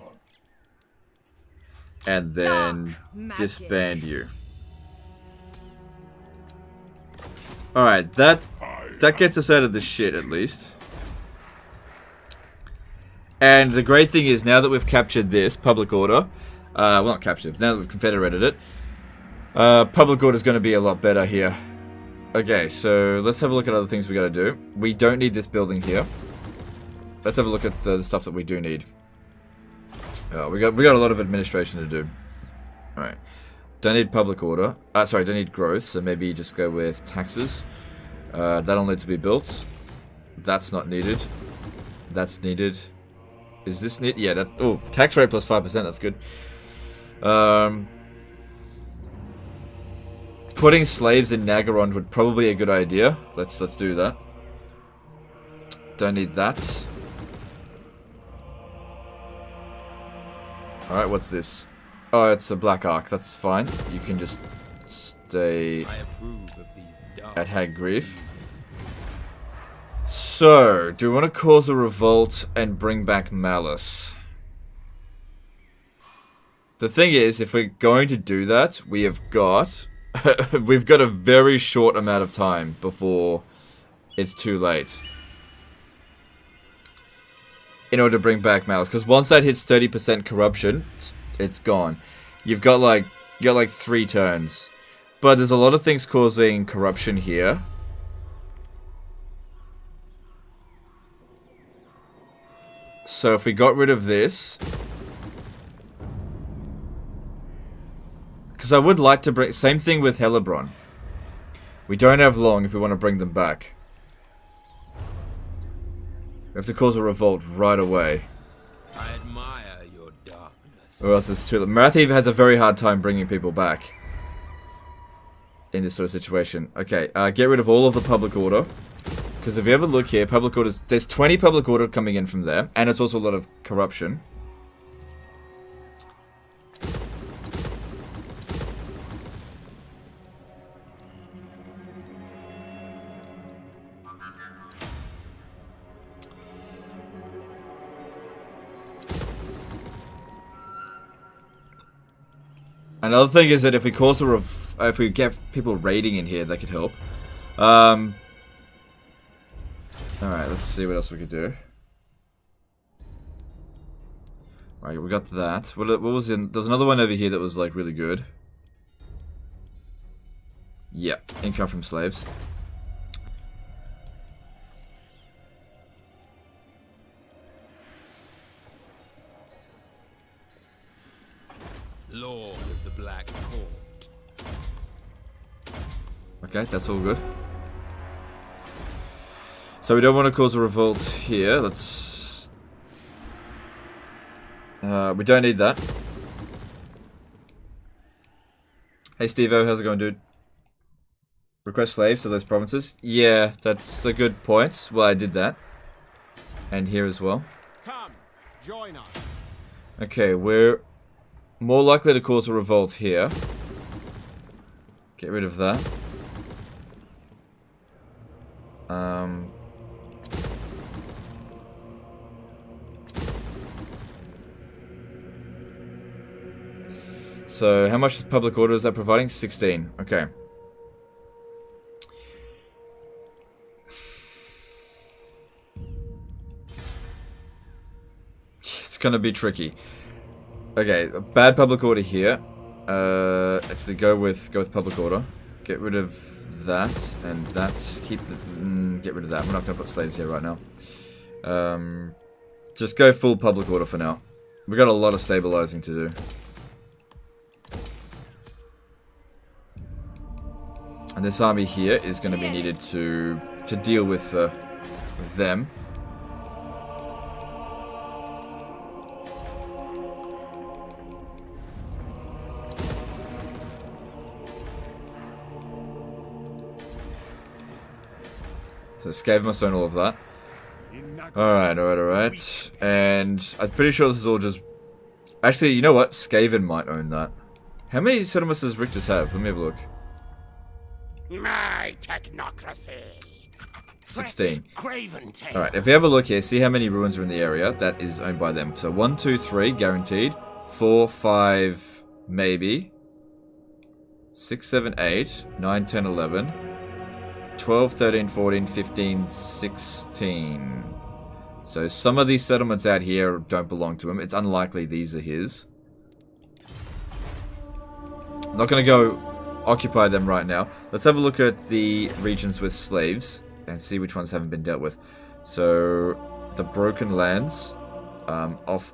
And then Dark magic. disband you. Alright, that gets us out of the shit at least. And the great thing is, now that we've captured this, public order, well not captured, now that we've confederated it, public order is going to be a lot better here. Okay, so let's have a look at other things we got to do. We don't need this building here. Let's have a look at the stuff that we do need. We got a lot of administration to do. Alright. Don't need public order. Sorry, don't need growth, so maybe just go with taxes. That'll need to be built. That's not needed. That's needed. Is this needed? Yeah, that. Oh, tax rate plus 5%, that's good. Putting slaves in Naggarond would probably be a good idea. Let's do that. Don't need that. Alright, what's this? Oh, it's a black arc. That's fine. You can just stay at Hag Grief. So, do we want to cause a revolt and bring back Malice? The thing is, if we're going to do that, we have got... we've got a very short amount of time before it's too late. In order to bring back Malice, because once that hits 30% corruption, it's gone. You've got like 3 turns, but there's a lot of things causing corruption here. So if we got rid of this, because I would like to bring same thing with Hellebron. We don't have long if we want to bring them back. We have to cause a revolt right away. I admire your darkness. Or else it's too late. Morathi has a very hard time bringing people back in this sort of situation. Okay, get rid of all of the public order. Because if you ever look here, public orders, there's 20 public order coming in from there. And it's also a lot of corruption. Another thing is that if we cause if we get people raiding in here, that could help. Alright, let's see what else we could do. Right, we got that. What was in? There was another one over here that was like really good. Yeah, income from slaves. Lord of the Black Court. Okay, that's all good. So we don't want to cause a revolt here. Let's... we don't need that. Hey Steve-O, how's it going, dude? Request slaves to those provinces? Yeah, that's a good point. Well, I did that. And here as well. Come, join us. Okay, we're more likely to cause a revolt here. Get rid of that. So, how much public order is that providing? 16. Okay. It's gonna be tricky. Okay, bad public order here. Actually, go with public order. Get rid of that and that. Keep the get rid of that. We're not gonna put slaves here right now. Just go full public order for now. We got a lot of stabilizing to do. And this army here is going to be needed to deal with them. So Scaven must own all of that. Alright. And I'm pretty sure this is all just... Actually, you know what? Scaven might own that. How many settlements does Richter's have? Let me have a look. My technocracy. 16. Craven tail. Alright, if we have a look here, see how many ruins are in the area. That is owned by them. So 1, 2, 3, guaranteed. 4, 5, maybe. 6, 7, 8, 9, 10, 11. 12, 13, 14, 15, 16. So some of these settlements out here don't belong to him. It's unlikely these are his. I'm not going to go occupy them right now. Let's have a look at the regions with slaves and see which ones haven't been dealt with. So, the Broken Lands, off.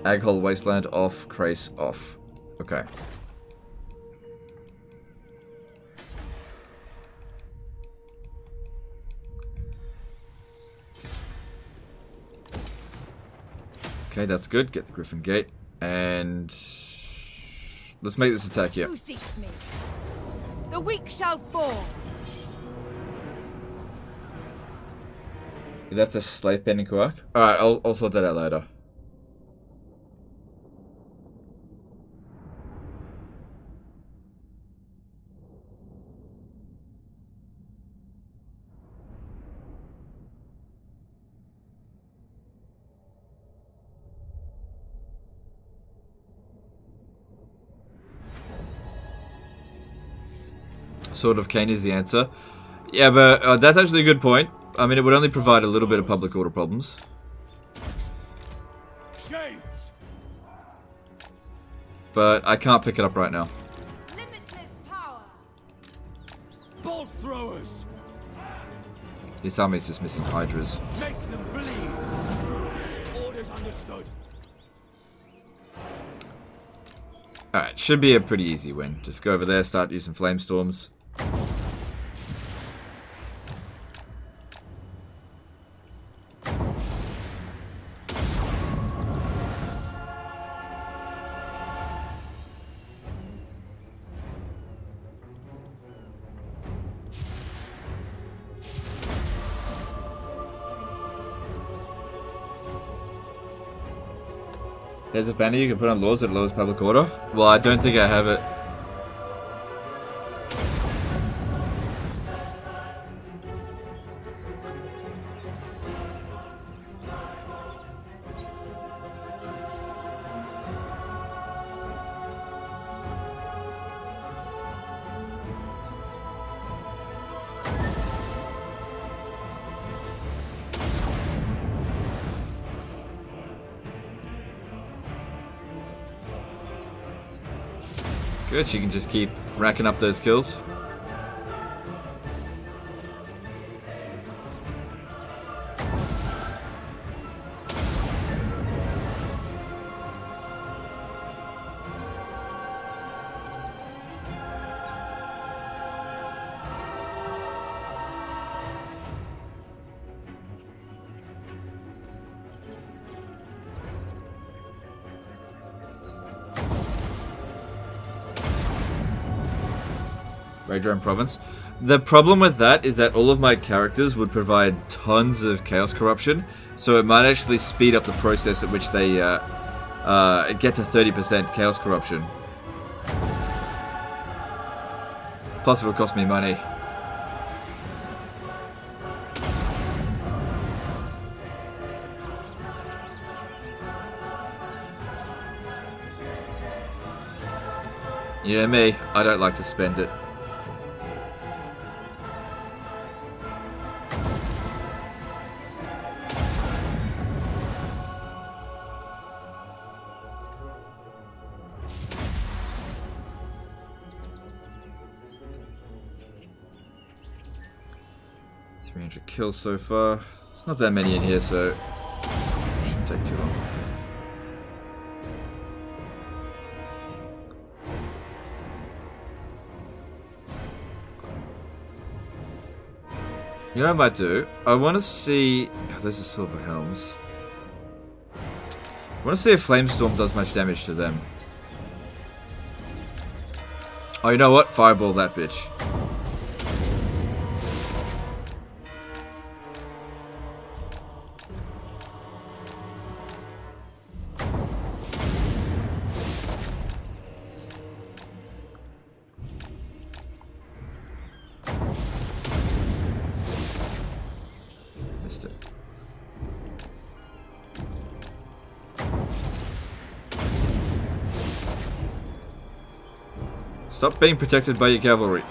Aghol Wasteland, off. Crace, off. Okay. Okay, that's good. Get the Griffin Gate. And... let's make this attack here. Who seeks me? The weak shall fall. That's a slave pen in Kuwak? Alright, I'll sort that out later. Sword of Khaine is the answer. Yeah, but that's actually a good point. I mean, it would only provide a little bit of public order problems. Shades. But I can't pick it up right now. Limitless power. Bolt throwers. This army's just missing Hydras. Make them bleed. Orders understood. Alright, should be a pretty easy win. Just go over there, start using flame storms. There's a banner you can put on laws that lowers public order. Well, I don't think I have it. Good, she can just keep racking up those kills. Raydrone Province. The problem with that is that all of my characters would provide tons of chaos corruption, so it might actually speed up the process at which they get to 30% chaos corruption. Plus it would cost me money. You know me, I don't like to spend it. Kills so far. It's not that many in here, so it shouldn't take too long. You know what I might do? I want to see... Oh, those are silver helms. I want to see if Flamestorm does much damage to them. Oh, you know what? Fireball that bitch. Stop being protected by your cavalry.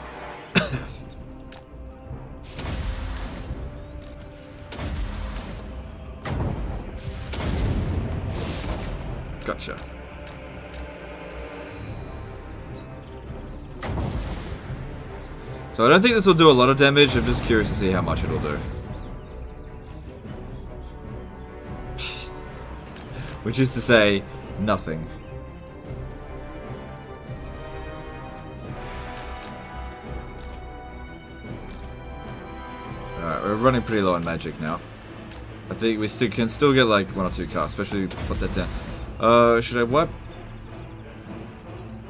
Gotcha. So I don't think this will do a lot of damage. I'm just curious to see how much it'll do. Which is to say, nothing. Alright, we're running pretty low on magic now. I think we can still get like 1 or 2 casts, especially if we put that down. Should I wipe?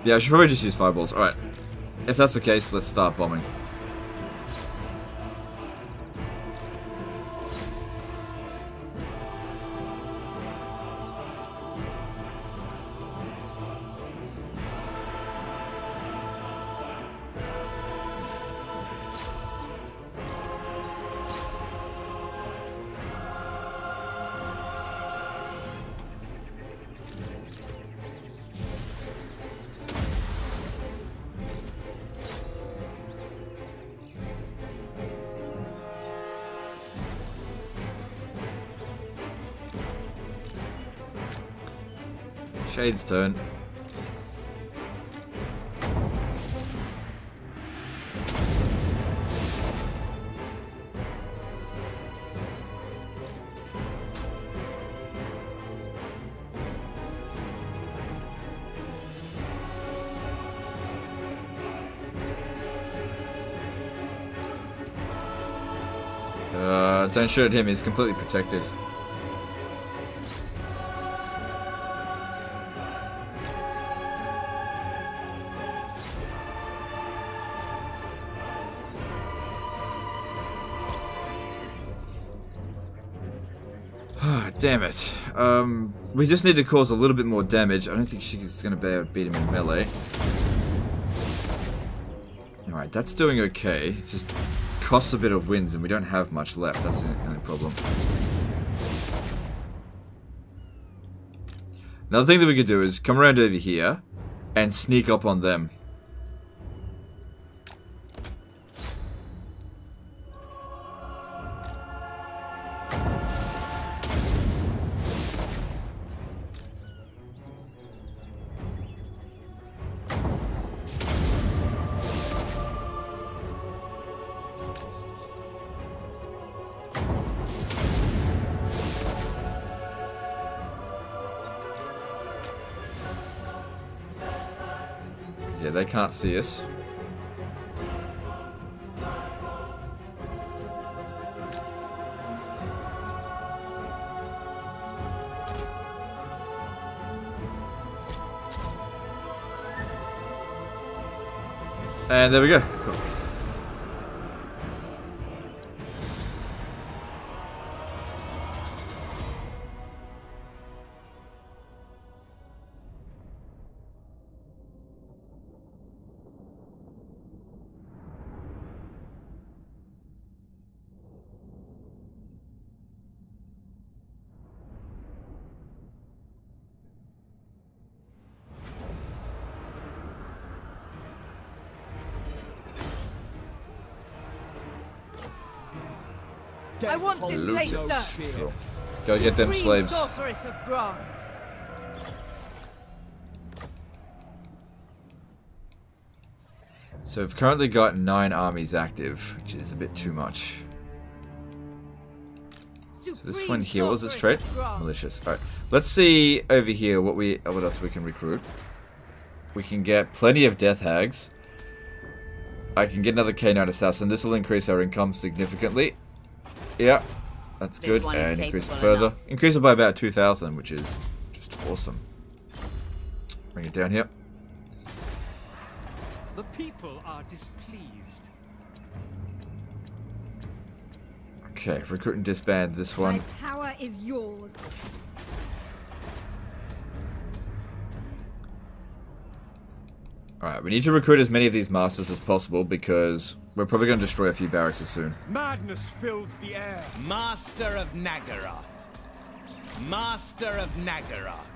Yeah, I should probably just use fireballs. Alright. If that's the case, let's start bombing. Shade's turn. Don't shoot at him, he's completely protected. Damn it. We just need to cause a little bit more damage. I don't think she's going to be able to beat him in melee. Alright, that's doing okay. It just costs a bit of wins and we don't have much left. That's the only problem. Another thing that we could do is come around over here and sneak up on them. Yeah, they can't see us. And there we go. Cool. I want this place searched. Cool. Go get them Supreme slaves. Sorceress of Grant. So we've currently got 9 armies active, which is a bit too much. So this one here, what was this trait? Malicious. Alright. Let's see over here what else we can recruit. We can get plenty of death hags. I can get another K9 assassin. This will increase our income significantly. Yeah, that's good. And increase it further. Enough. Increase it by about 2,000, which is just awesome. Bring it down here. The people are displeased. Okay, recruit and disband this one. My power is yours. Alright, we need to recruit as many of these masters as possible because we're probably going to destroy a few barracks soon. Madness fills the air. Master of Naggarond. Master of Naggarond.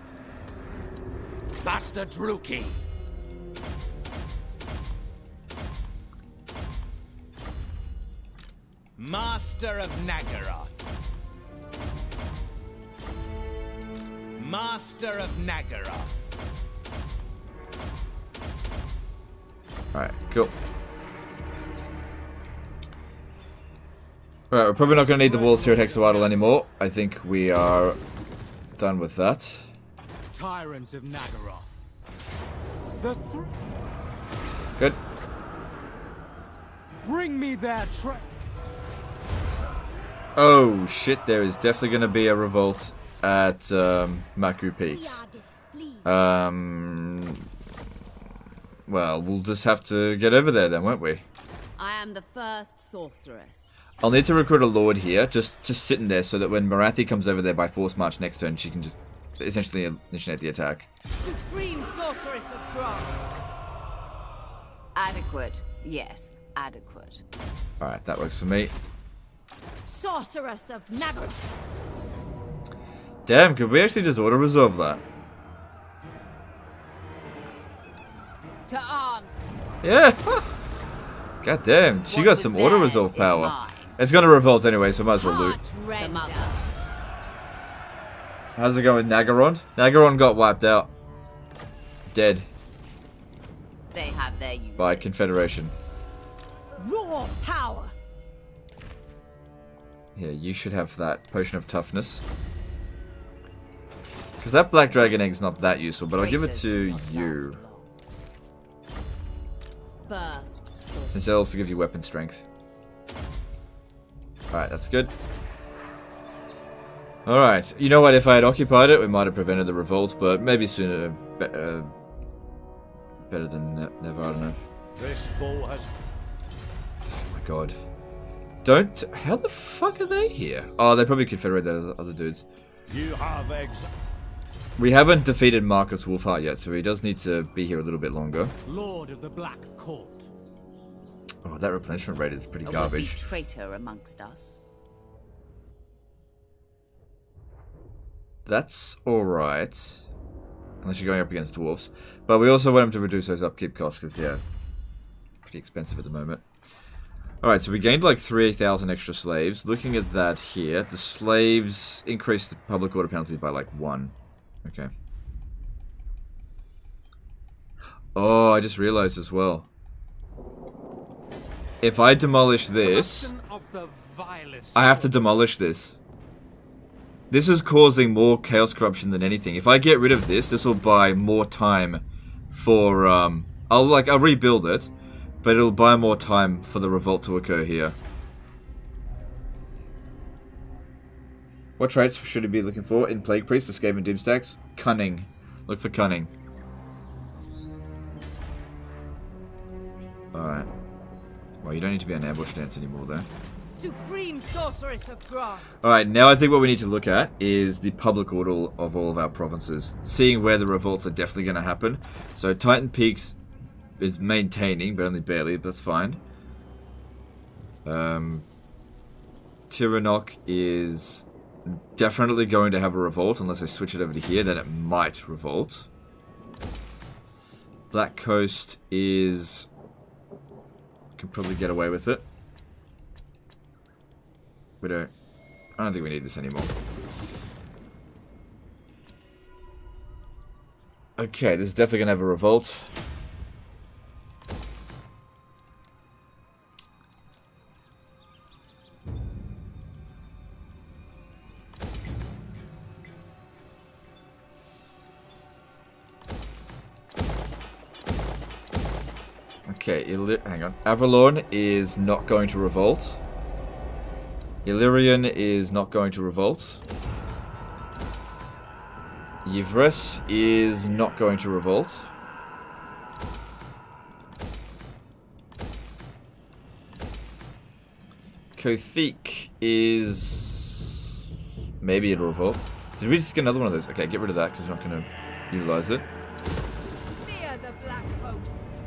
Master Druki. Master of Naggarond. Master of Naggarond. Alright, cool. Alright, we're probably not going to need the walls here at Hexawadal anymore. I think we are done with that. Tyrant of Naggaroth. Good. Bring me their Oh shit, there is definitely going to be a revolt at Maku Peaks. Well, we'll just have to get over there then, won't we? I am the first sorceress. I'll need to recruit a lord here, just sitting there so that when Morathi comes over there by force march next turn, she can just essentially initiate the attack. Supreme Sorceress of Grant. Adequate. Yes, adequate. Alright, that works for me. Sorceress of Naggarond. Damn, could we actually just auto-resolve that? To arms. Yeah! God damn, she got some auto-resolve power. It's gonna revolt anyway, so might as well loot. How's it going with Naggarond? Naggarond got wiped out. Dead. They have their uses. By Confederation. Raw power. Yeah, you should have that potion of toughness. Because that black dragon egg's not that useful, but I'll give it to you. Since it also gives you weapon strength. Alright, that's good. Alright, you know what, if I had occupied it, we might have prevented the revolt, but maybe sooner, better than never, I don't know. This bull has... Oh my god. Don't... How the fuck are they here? Oh, they probably confederate those other dudes. You have We haven't defeated Marcus Wulfhart yet, so he does need to be here a little bit longer. Lord of the Black Court. Oh, that replenishment rate is pretty A garbage. would-be traitor amongst us. That's alright. Unless you're going up against dwarves. But we also want him to reduce those upkeep costs, because, yeah, pretty expensive at the moment. Alright, so we gained like 3,000 extra slaves. Looking at that here, the slaves increased the public order penalty by like 1. Okay. Oh, I just realized as well. If I demolish this, I have to demolish this. This is causing more chaos corruption than anything. If I get rid of this, this will buy more time for I'll rebuild it, but it'll buy more time for the revolt to occur here. What traits should he be looking for in Plague Priest for Scaven Doom stacks? Cunning. Look for cunning. Alright. Well, you don't need to be an ambush dance anymore, though. Supreme Sorceress of Grant. Alright, now I think what we need to look at is the public order of all of our provinces. Seeing where the revolts are definitely going to happen. So Titan Peaks is maintaining, but only barely, but that's fine. Tyrion is definitely going to have a revolt, unless I switch it over to here, then it might revolt. Black Coast is... can probably get away with it. I don't think we need this anymore. Okay, this is definitely going to have a revolt. Okay, hang on. Avalon is not going to revolt. Illyrian is not going to revolt. Yvresse is not going to revolt. Kothic is... maybe it'll revolt. Did we just get another one of those? Okay, get rid of that because we're not going to utilize it. Fear the Black Host.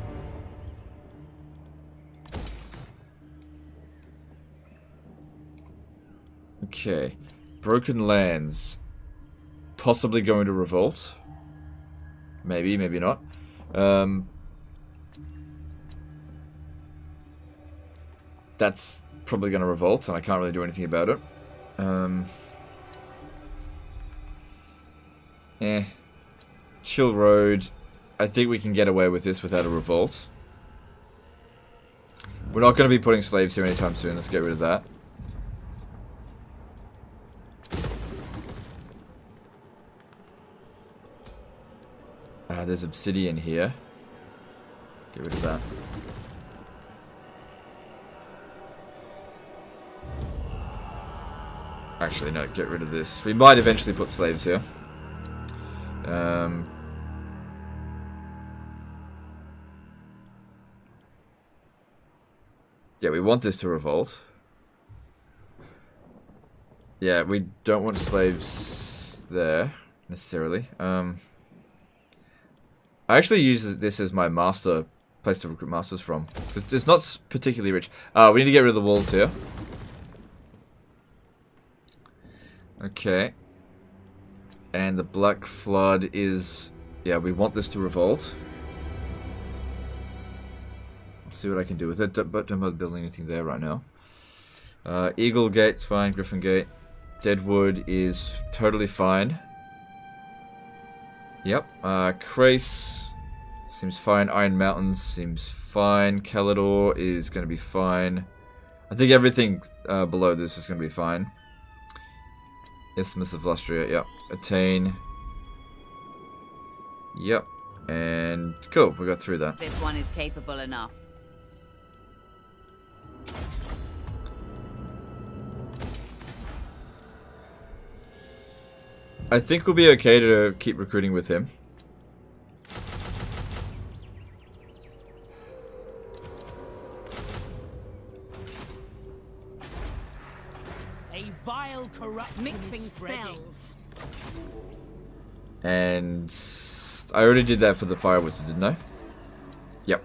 Okay. Broken Lands. Possibly going to revolt. Maybe, maybe not. That's probably going to revolt, and I can't really do anything about it. Chill Road. I think we can get away with this without a revolt. We're not going to be putting slaves here anytime soon. Let's get rid of that. There's obsidian here. Get rid of that. Actually, no, get rid of this. We might eventually put slaves here. Yeah, we want this to revolt. Yeah, we don't want slaves there, necessarily. I actually use this as my master place to recruit masters from. It's not particularly rich. We need to get rid of the walls here. Okay. And the Black Flood is... yeah, we want this to revolt. Let's see what I can do with it, but don't bother building anything there right now. Eagle Gate's fine, Griffin Gate. Deadwood is totally fine. Yep. Crace seems fine. Iron Mountains seems fine. Calidor is going to be fine. I think everything below this is going to be fine. Isthmus of Lustria, yep. Attain. Yep. And cool, we got through that. This one is capable enough. I think we'll be okay to keep recruiting with him. A vile corruption Mixing spreading. spells. And I already did that for the Fire Wizard, didn't I? Yep.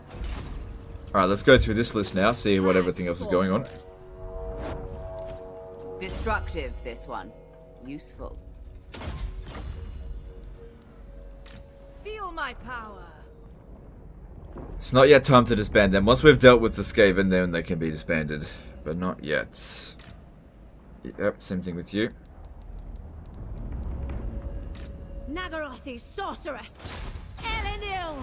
Alright, let's go through this list now, see what everything else is going on. Destructive, this one. Useful. Feel my power. It's not yet time to disband them. Once we've dealt with the Scaven, then they can be disbanded. But not yet. Yep, same thing with you. Naggarothi's sorceress! Elenil!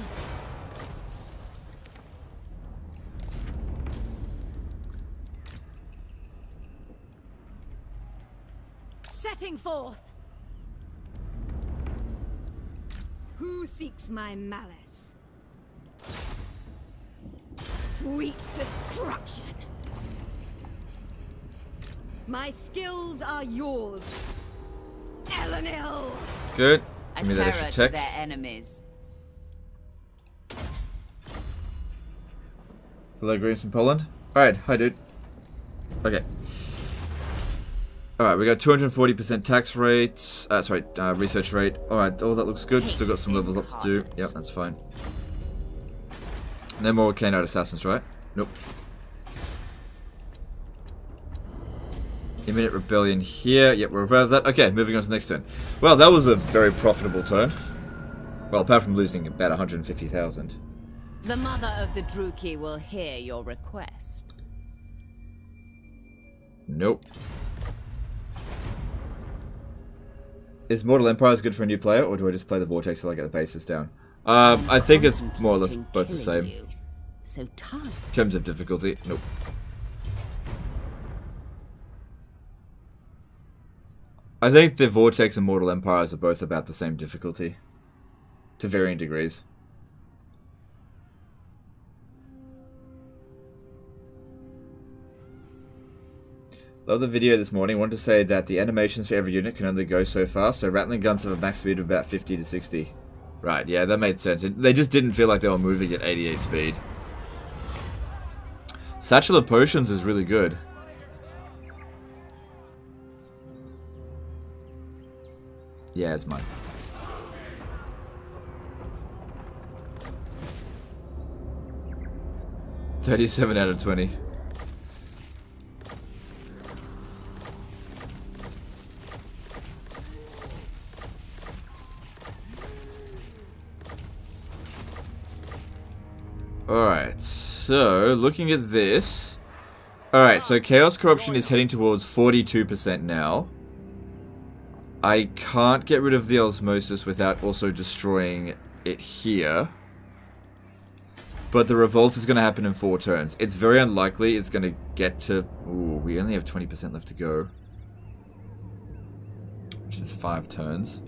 Setting forth! Who seeks my malice? Sweet destruction. My skills are yours. Elenil. Good. A Give me that terror extra to their tech. enemies. Hello, Greens from Poland. Alright, hi dude. Okay. Alright, we got 240% tax rate. Research rate. Alright, all that looks good. Still got some levels up to do. Yep, that's fine. No more canine assassins, right? Nope. Imminent rebellion here. Yep, we're aware of that. Okay, moving on to the next turn. Well, that was a very profitable turn. Well, apart from losing about 150,000. The mother of the Druki will hear your request. Nope. Is Mortal Empires good for a new player, or do I just play the Vortex till I get the bases down? I think it's more or less both the same. So time. In terms of difficulty, nope. I think the Vortex and Mortal Empires are both about the same difficulty. To varying degrees. Love the video this morning. Wanted to say that the animations for every unit can only go so fast, so Rattling guns have a max speed of about 50 to 60. Right, yeah, that made sense. They just didn't feel like they were moving at 88 speed. Satchel of Potions is really good. Yeah, it's mine. $37 out of 20. Alright, so looking at this. Alright, so Chaos Corruption is heading towards 42% now. I can't get rid of the Osmosis without also destroying it here. But the Revolt is going to happen in 4 turns. It's very unlikely it's going to get to... Ooh, we only have 20% left to go. Which is 5 turns.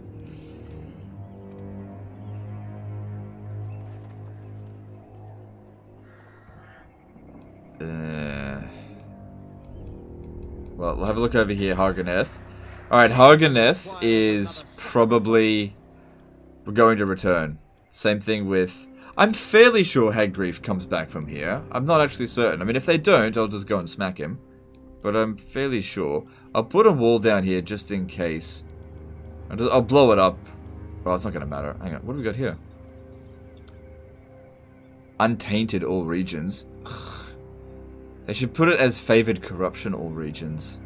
Well, we'll have a look over here, Harganeth. Alright, Harganeth is probably going to return. Same thing with... I'm fairly sure Hagrief comes back from here. I'm not actually certain. I mean, if they don't, I'll just go and smack him. But I'm fairly sure. I'll put a wall down here just in case. I'll blow it up. Well, it's not going to matter. Hang on, what do we got here? Untainted all regions. Ugh. They should put it as favored corruption all regions.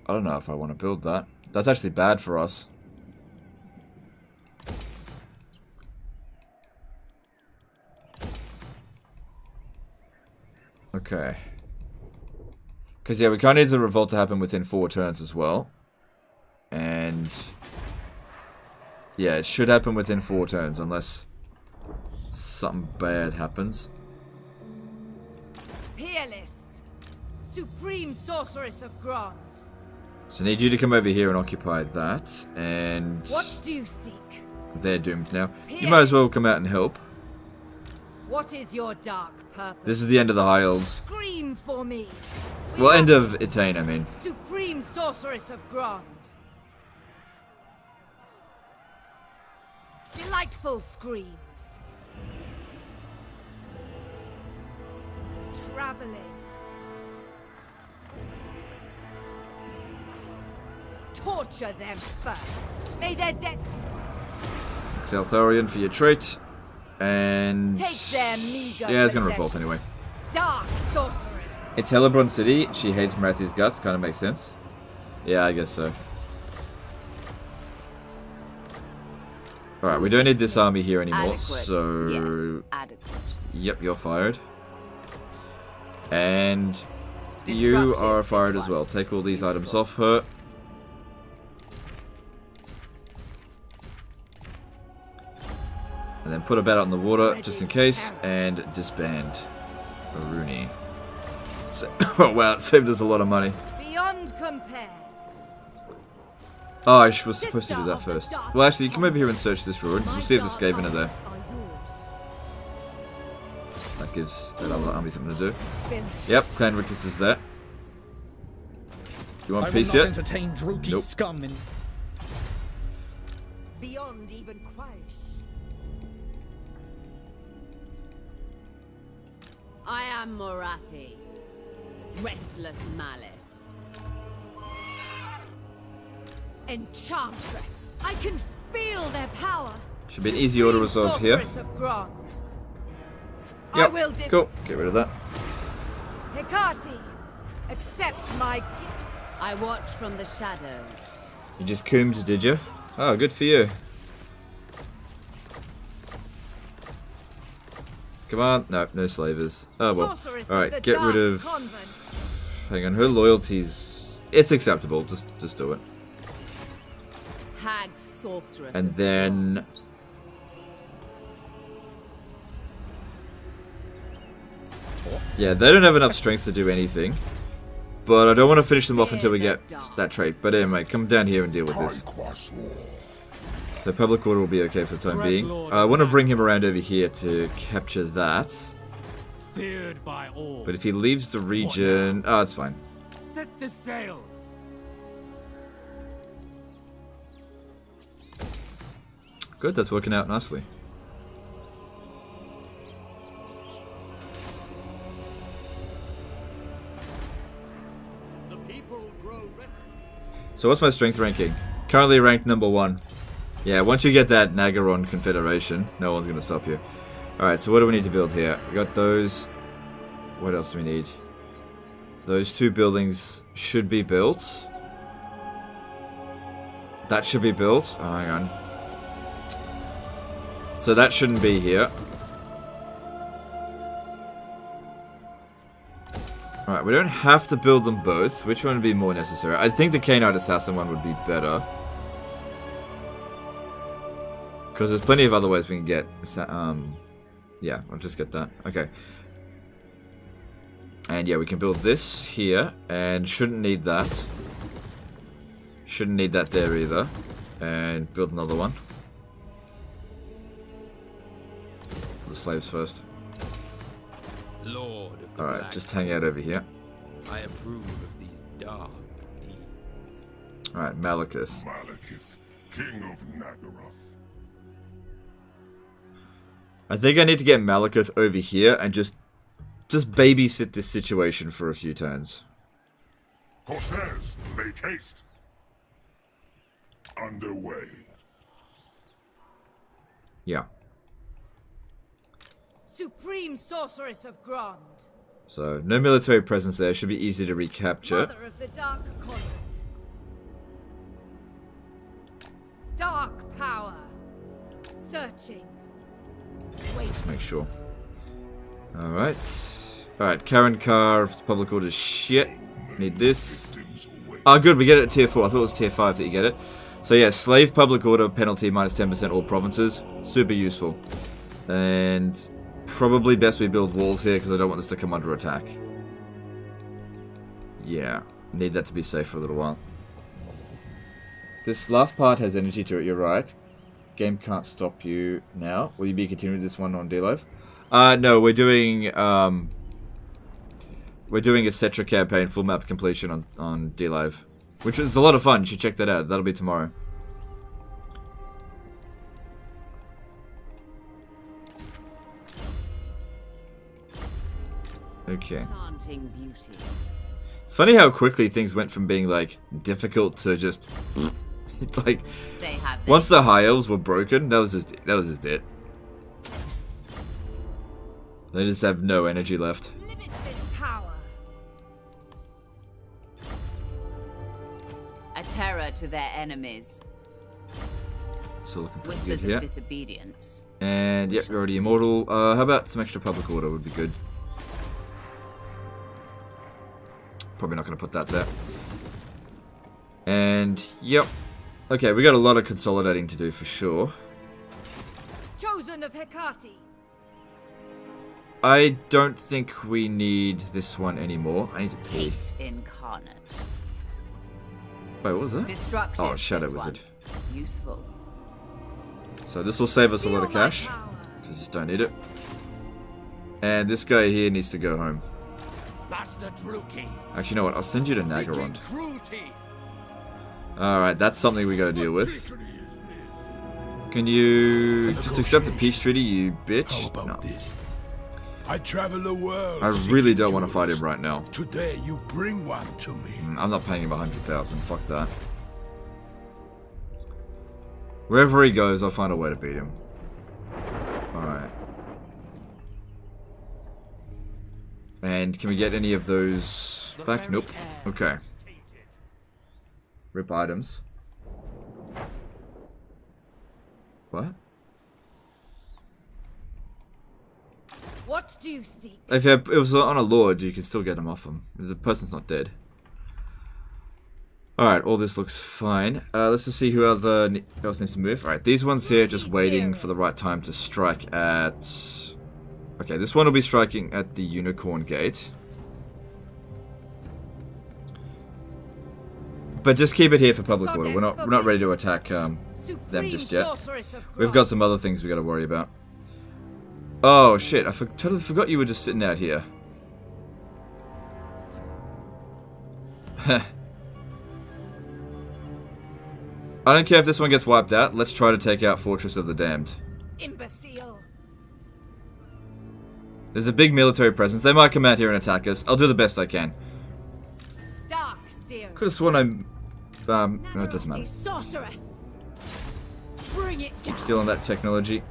I don't know if I want to build that. That's actually bad for us. Okay. Because, yeah, we kind of need the Revolt to happen within 4 turns as well. And... yeah, it should happen within 4 turns, unless something bad happens. Peerless, supreme sorceress of Grond. So I need you to come over here and occupy that, and... What do you seek? they're doomed now. You might as well come out and help. What is your dark purpose? This is the end of the High Elves. Scream for me. Well, end of Etain, I mean. Supreme sorceress of Grond. Delightful screams. Traveling. Torture them first. May their death Exaltharian for your trait. And... take their meager yeah, it's gonna possession. revolt anyway. Dark sorceress. It's Hellebron City. She hates Morathi's guts. Kind of makes sense. Yeah, I guess so. Alright, we don't need this army here anymore, Adequate. so... Yes, adequate. Yep, you're fired. And... you Destructive, are fired this as one. well. Take all these items off her. And then put a bat out in the water, just in case, and disband Aruni. So, oh wow, it saved us a lot of money. Beyond compare. Oh, I was supposed to do that first. Well, actually, you come over here and search this ruin. We'll see if the Scaven are there. That gives that other army something to do. Yep, Clan Rictus is there. You want peace yet? Entertain Druki Nope. scum in Beyond even Quraysh. I am Morathi. Restless malice. Enchantress! I can feel their power! Should be an easy order resolved here. Sorceress of Grond. I Yep, will cool. Get rid of that. Hecate, accept my... I watch from the shadows. You just coomed, did you? Oh, good for you. Come on. No, no slavers. Oh well. Alright, get rid of... Hang on, her loyalties... It's acceptable. Just do it. Hag sorceress. And then... Yeah, they don't have enough strength to do anything. But I don't want to finish them off until we get that trait. But anyway, come down here and deal with this. So public order will be okay for the time being. I want to bring him around over here to capture that. Feared by all. But if he leaves the region... Oh, it's fine. Set the sails. Good, that's working out nicely. So what's my strength ranking? Currently ranked number 1. Yeah, once you get that Naggarond Confederation, no one's going to stop you. Alright, so what do we need to build here? We got those. What else do we need? Those 2 buildings should be built. That should be built. Oh, hang on. So that shouldn't be here. Alright, we don't have to build them both. Which one would be more necessary? I think the Khainite Assassin one would be better. Because there's plenty of other ways we can get... yeah, I'll just get that. Okay. And yeah, we can build this here. And shouldn't need that. Shouldn't need that there either. And build another one. The slaves first. Lord of the Alright, Black just hang out over here. I approve of these dark deeds. Alright, Malekith. Malekith, King of Naggaroth. I think I need to get Malekith over here and just babysit this situation for a few turns. Corsairs, make haste. Underway. Yeah. Supreme Sorceress of Grond. So, no military presence there. Should be easy to recapture. Mother of the Dark Convent. Dark power. Searching. Just make sure. Alright. Alright, Karen Carved, public order shit. Need this. Ah, good, we get it at tier 4. I thought it was tier 5 that you get it. So yeah, slave public order penalty minus 10% all provinces. Super useful. And probably best we build walls here because I don't want this to come under attack. Yeah, need that to be safe for a little while. This last part has energy to it, you're right. Game can't stop you now. Will you be continuing this one on D-Live? No, we're doing a Cetra campaign, full map completion on D-Live. Which is a lot of fun, you should check that out. That'll be tomorrow. Okay. It's funny how quickly things went from being, like, difficult to just... like, once the High Elves were broken, that was just it. They just have no energy left. Limitless power. A terror to their enemies. So looking pretty good Whispers here. of disobedience. And yep, you're already immortal. How about some extra public order would be good. Probably not going to put that there. And yep. Okay, we got a lot of consolidating to do for sure. Chosen of Hecate. I don't think we need this one anymore. I need to pee. Hate incarnate. Wait, what was that? Destructive. Oh, Shadow this Wizard. One. Useful. So this will save us a lot of cash. So just don't need it. And this guy here needs to go home. Master Druki. Actually, you know what? I'll send you to Naggarond. Cruelty. Alright, that's something we gotta deal with. Can you just accept the peace treaty, you bitch? How about No. this? I travel the world. I really don't want to fight him right now. Today you bring one to me. I'm not paying him 100,000. Fuck that. Wherever he goes, I'll find a way to beat him. Alright. And can we get any of those back? Nope. Okay. Rip items. What? What do you seek? If it was on a lord, you can still get him off him. The person's not dead. Alright, all this looks fine. Let's just see who else needs to move. Alright, these ones here just waiting for the right time to strike at... Okay, this one will be striking at the Unicorn Gate. But just keep it here for public order. We're not ready to attack them just yet. We've got some other things we got to worry about. Oh shit! I totally forgot you were just sitting out here. I don't care if this one gets wiped out. Let's try to take out Fortress of the Damned. Imbecile. There's a big military presence. They might come out here and attack us. I'll do the best I can. Dark seer. Could have sworn I'm... no, it doesn't matter. Sorceress. Bring it down. Keep stealing that technology.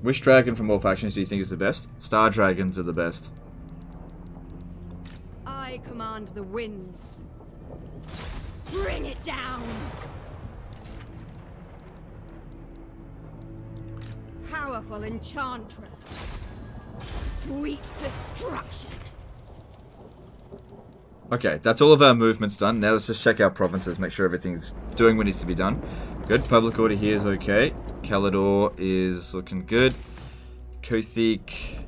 Which dragon from all factions do you think is the best? Star dragons are the best. I command the winds. Bring it down. Powerful enchantress. Sweet destruction. Okay, that's all of our movements done. Now let's just check our provinces, make sure everything's doing what needs to be done. Good. Public order here is okay. Calador is looking good. Kothik.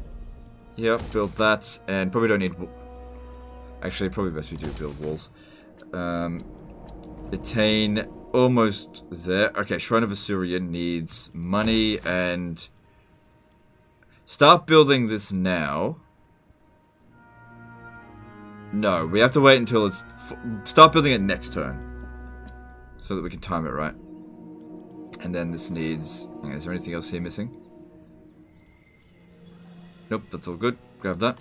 Yep, build that. And probably don't need... Actually, probably best we do build walls. Attain almost there. Okay, Shrine of Assyrian needs money and... Start building this now. No, we have to wait until it's... Start building it next turn. So that we can time it right. And then this needs... Hang on, is there anything else here missing? Nope, that's all good. Grab that.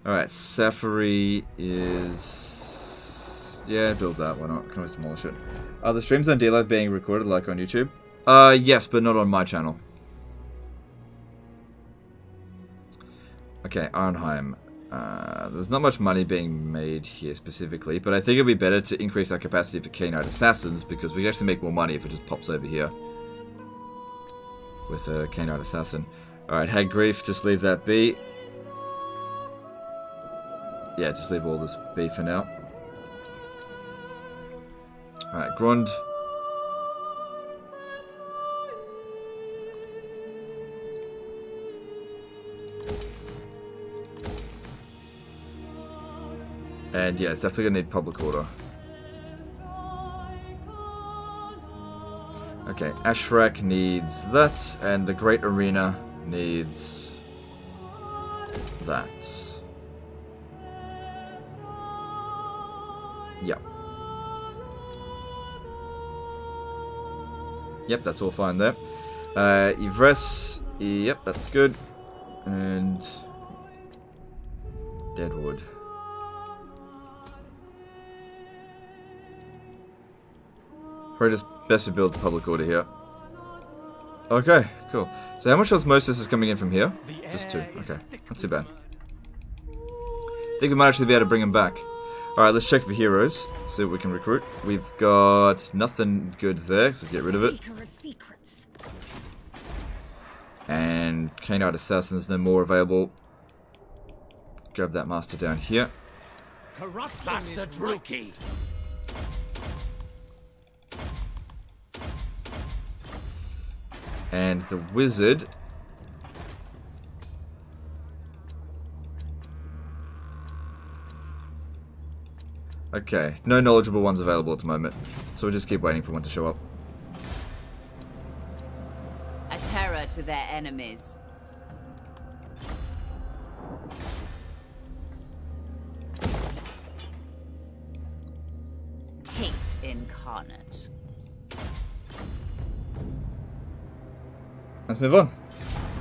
Alright, Safari is... Yeah, build that, why not? Can always demolish it. Are the streams on D-Live being recorded like on YouTube? Yes, but not on my channel. Okay, Arnheim. There's not much money being made here specifically, but I think it'd be better to increase our capacity for Khainite Assassins because we can actually make more money if it just pops over here with a Khainite Assassin. Alright, Hag Grief, just leave that be. Yeah, just leave all this be for now. Alright, Grond. And yeah, it's definitely gonna need public order. Okay, Ashrak needs that, and the Great Arena needs that. Yep. Yep, that's all fine there. Yvresse, yep, that's good. And Deadwood. Probably just best to build public order here. Okay, cool. So how much else most of this is coming in from here? Just 2. Okay, not too bad. Think we might actually be able to bring them back. Alright, let's check for heroes. See what we can recruit. We've got nothing good there, so get rid of it. And Khainite Assassins, no more available. Grab that master down here. Master Druki. And the wizard. Okay, no knowledgeable ones available at the moment. So we'll just keep waiting for one to show up. A terror to their enemies. Hate incarnate. Let's move on.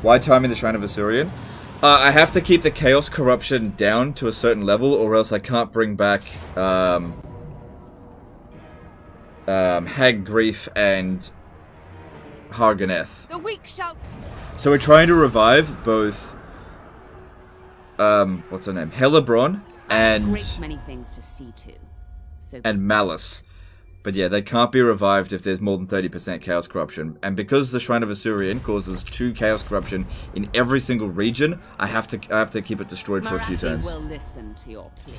Why time in the Shrine of Asuryan? I have to keep the Chaos Corruption down to a certain level, or else I can't bring back Hag Grief and Harganeth. The weak shall... So we're trying to revive both, what's her name? Helebron and... Great many things to see to. So and Malice. But yeah, they can't be revived if there's more than 30% Chaos Corruption. And because the Shrine of Asuryan causes 2 Chaos Corruption in every single region, I have to keep it destroyed for a few Morathi turns. will listen to your plea.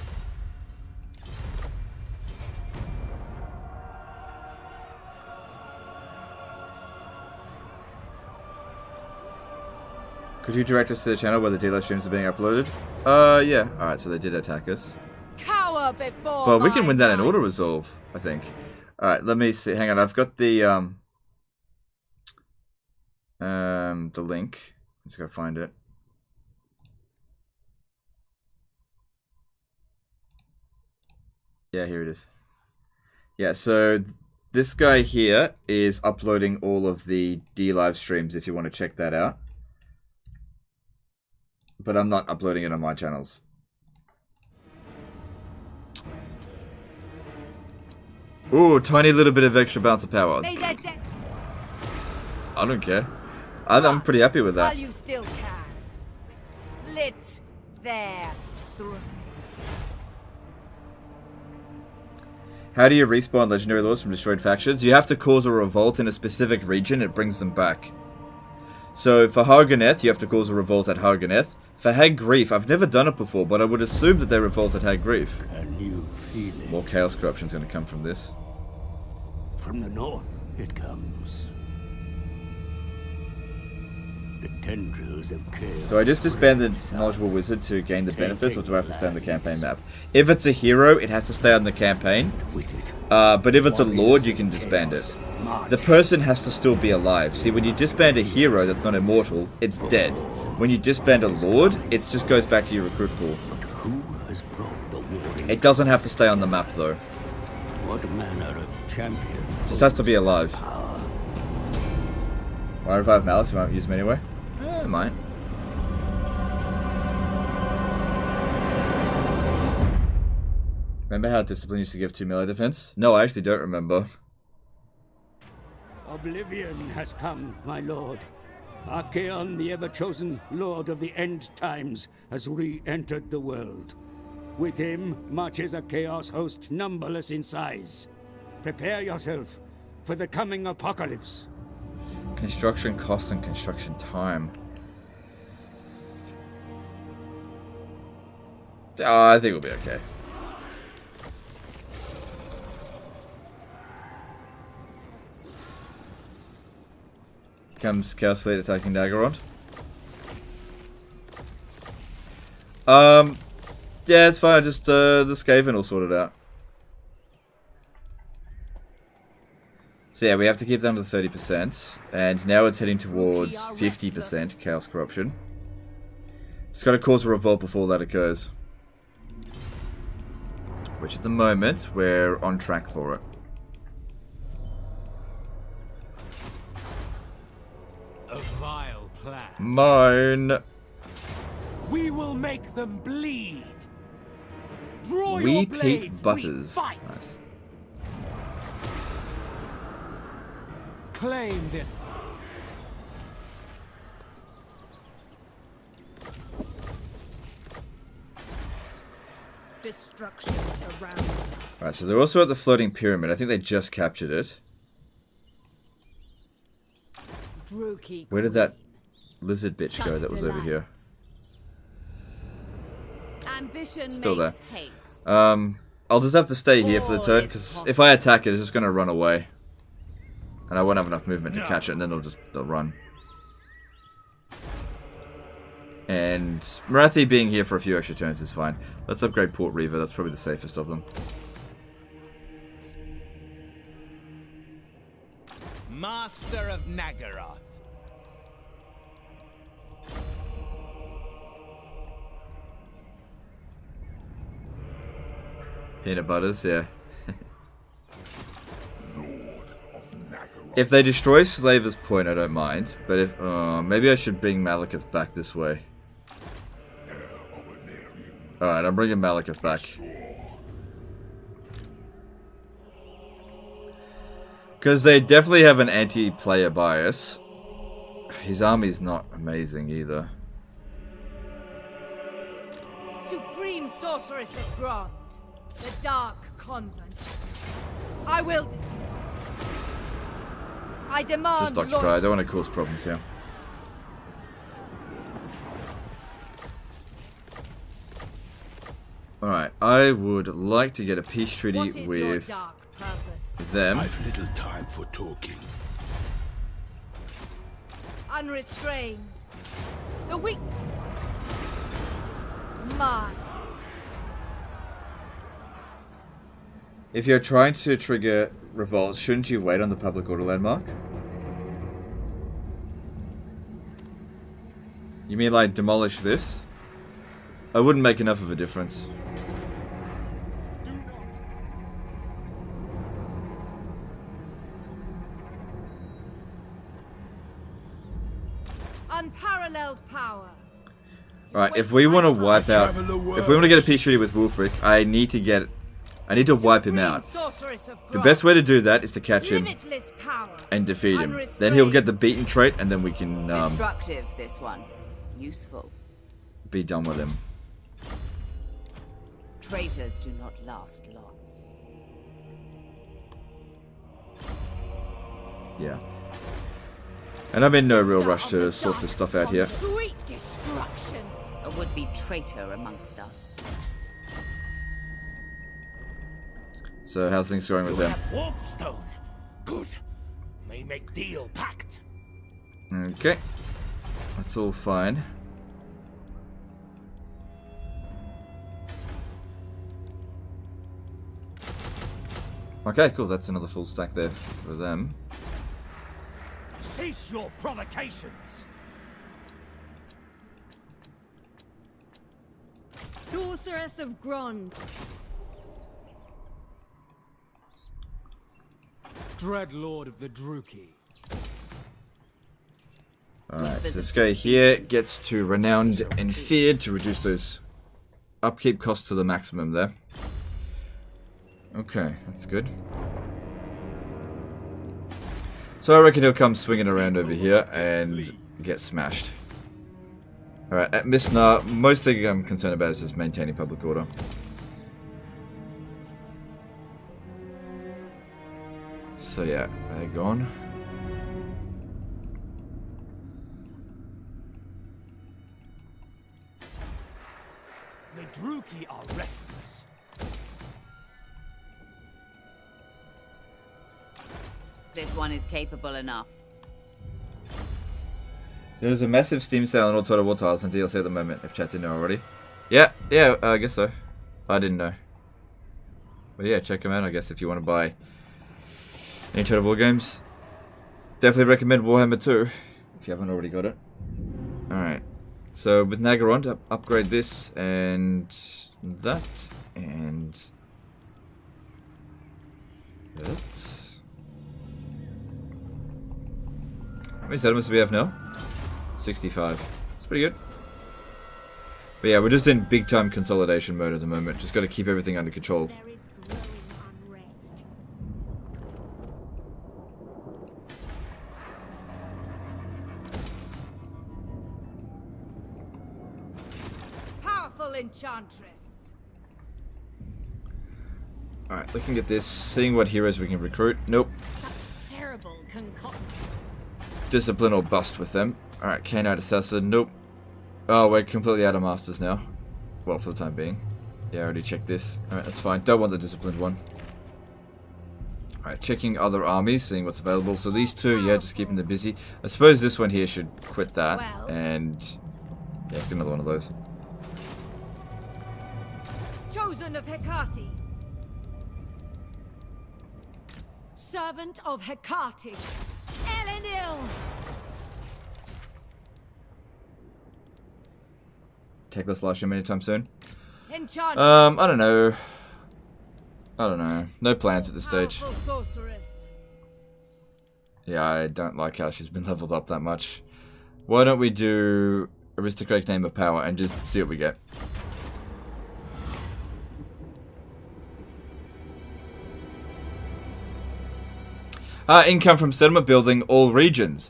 Could you direct us to the channel where the live streams are being uploaded? Yeah. Alright, so they did attack us. Cower before But we can win that in might. auto resolve, I think. Alright, let me see. Hang on, I've got the link. Let's go find it. Yeah, here it is. Yeah, so this guy here is uploading all of the live streams if you want to check that out. But I'm not uploading it on my channels. Ooh, tiny little bit of extra bounce of power. May their death I don't care. I'm pretty happy with while that. you still can. Slit their throat. How do you respawn legendary lords from destroyed factions? You have to cause a revolt in a specific region, it brings them back. So for Harganeth, you have to cause a revolt at Harganeth. For Hag Grief, I've never done it before, but I would assume that they revolt at Hag Grief. Can you feel it? More Chaos Corruption is going to come from this. From the north it comes. The tendrils of chaos. Do I just disband the knowledgeable wizard to gain the benefits, or do I have to stay on the campaign map? If it's a hero, it has to stay on the campaign. With it, But if it's a lord, you can disband it. The person has to still be alive. See, when you disband a hero that's not immortal, it's dead. When you disband a lord, it just goes back to your recruit pool. but who has brought the war? It doesn't have to stay on the map, though. What manner of champion? It just has to be alive. Why revive Malice? You won't use him anyway? I might. Remember how Discipline used to give 2 melee defense? No, I actually don't remember. Oblivion has come, my lord. Archaon, the ever-chosen lord of the end times, has re-entered the world. With him marches a chaos host numberless in size. Prepare yourself for the coming apocalypse. Construction cost and construction time. I think we'll be okay. Comes Chaos Fleet attacking Naggarond. Yeah, it's fine. Just the Scaven will sort it out. So yeah, we have to keep down to 30%, and now it's heading towards 50% Chaos Corruption. It's got to cause a revolt before that occurs. Which at the moment, we're on track for it. A vile plan. Mine. We will make them bleed. Draw We your Pete blades. Butters. We fight. Nice. Claim this. Destruction surrounds. Alright, so they're also at the floating pyramid. I think they just captured it. Druki Where did that lizard bitch go that was over here? Ambition Still makes there. haste. I'll just have to stay here for the War turn, is because possible. if I attack it, it's just going to run away. And I won't have enough movement to catch it, and then they'll run. And Morathi being here for a few extra turns is fine. Let's upgrade Port Reaver, that's probably the safest of them. Master of Naggarond. Peanut butters, yeah. Lord of Naggarond. If they destroy Slaver's Point, I don't mind. But if... maybe I should bring Malekith back this way. Alright, I'm bringing Malekith back. Because they definitely have an anti-player bias. His army's not amazing either. Supreme Sorceress of Grond, the Dark Convent. I will. I demand. Just occupy. I don't want to cause problems here. Alright, I would like to get a peace treaty with them. I've little time for talking. Unrestrained. The weak. Mine. If you're trying to trigger revolt, shouldn't you wait on the public order landmark? You mean like demolish this? I wouldn't make enough of a difference. Unparalleled power. Right, if we want to wipe out, if we want to get a peace treaty with Wulfhart, I need to wipe him out. The best way to do that is to catch him and defeat him. Then he'll get the beaten trait, and then we can Destructive, this one. Useful. be done with him. Traitors do not last long. Yeah. And I'm in no real rush to sort this stuff out here. Sweet destruction. A would-be traitor amongst us. So how's things going with them? Warpstone. Good. May make deal pact. Okay. That's all fine. Okay, cool. That's another full stack there for them. Cease your provocations. Sorceress of Grond. Dread Lord of the Druki. Alright, so this guy here gets to Renowned and Feared to reduce those upkeep costs to the maximum there. Okay, that's good. So I reckon he'll come swinging around over here and get smashed. Alright, at Misnar, most thing I'm concerned about is just maintaining public order. So yeah, they're gone. The Druki are restless. This one is capable enough. There's a massive Steam sale on all Total War titles and DLC at the moment, if chat didn't know already. Yeah, I guess so. I didn't know. But yeah, check them out, I guess, if you want to buy any Total War games. Definitely recommend Warhammer 2, if you haven't already got it. Alright, so with Naggarond, upgrade this and that, and that. How many settlements do we have now? 65. That's pretty good. But yeah, we're just in big time consolidation mode at the moment. Just got to keep everything under control. There is growing unrest. Powerful enchantress. Alright, looking at this, seeing what heroes we can recruit. Nope. Such terrible concoction. Discipline or bust with them. Alright, Canine Assassin. Nope. Oh, we're completely out of masters now. Well, for the time being. Yeah, I already checked this. Alright, that's fine. Don't want the disciplined one. Alright, checking other armies, seeing what's available. So these two, yeah, just keeping them busy. I suppose this one here should quit that. Well. And yeah, let's get another one of those. Chosen of Hecate. Servant of Hecate. still. Take this last year anytime soon. In charge. I don't know. I don't know. No plans at this stage. Powerful sorceress. Yeah, I don't like how she's been leveled up that much. Why don't we do aristocratic name of power and just see what we get. Income from settlement building all regions.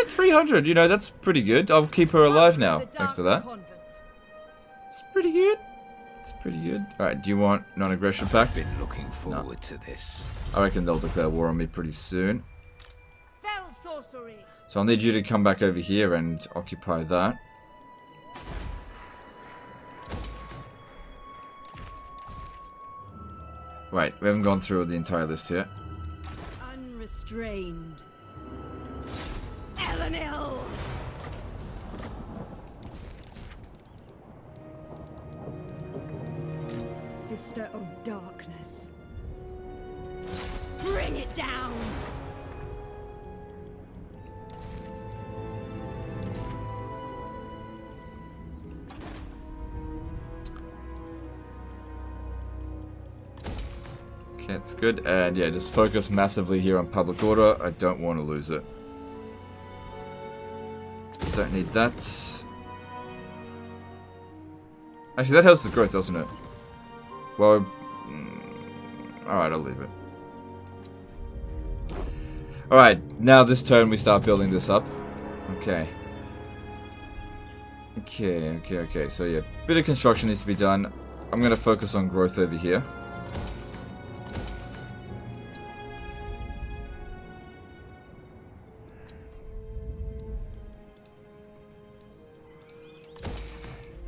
300, you know, that's pretty good. I'll keep her alive now, thanks to that. It's pretty good. It's pretty good. Alright, do you want non-aggression pact? Been looking forward to this. I reckon they'll declare war on me pretty soon. Fell sorcery. So I'll need you to come back over here and occupy that. Right, we haven't gone through the entire list yet. Unrestrained. Elenil. Sister of darkness. Bring it down. Okay, that's good. And yeah, just focus massively here on public order. I don't want to lose it. Don't need that. Actually, that helps the growth, doesn't it? Well, alright, I'll leave it. Alright, now this turn we start building this up. Okay. Okay. So yeah, bit of construction needs to be done. I'm going to focus on growth over here.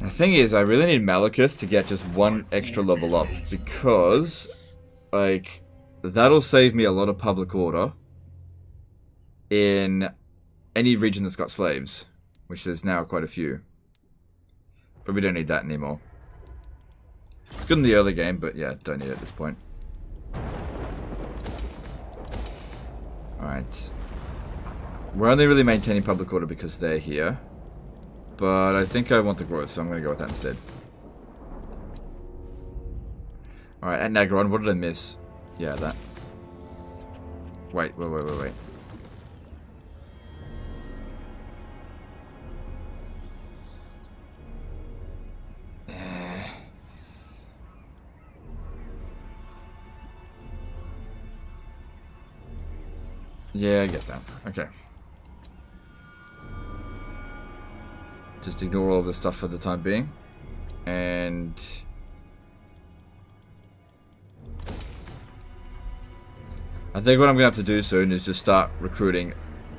The thing is, I really need Malekith to get just one extra level up, because, like, that'll save me a lot of public order in any region that's got slaves, which there's now quite a few. But we don't need that anymore. It's good in the early game, but yeah, don't need it at this point. Alright. We're only really maintaining public order because they're here. But I think I want the growth, so I'm going to go with that instead. Alright, at Naggarond, what did I miss? Yeah, that. Wait. Yeah, I get that. Okay. Just ignore all this stuff for the time being. And I think what I'm going to have to do soon is just start recruiting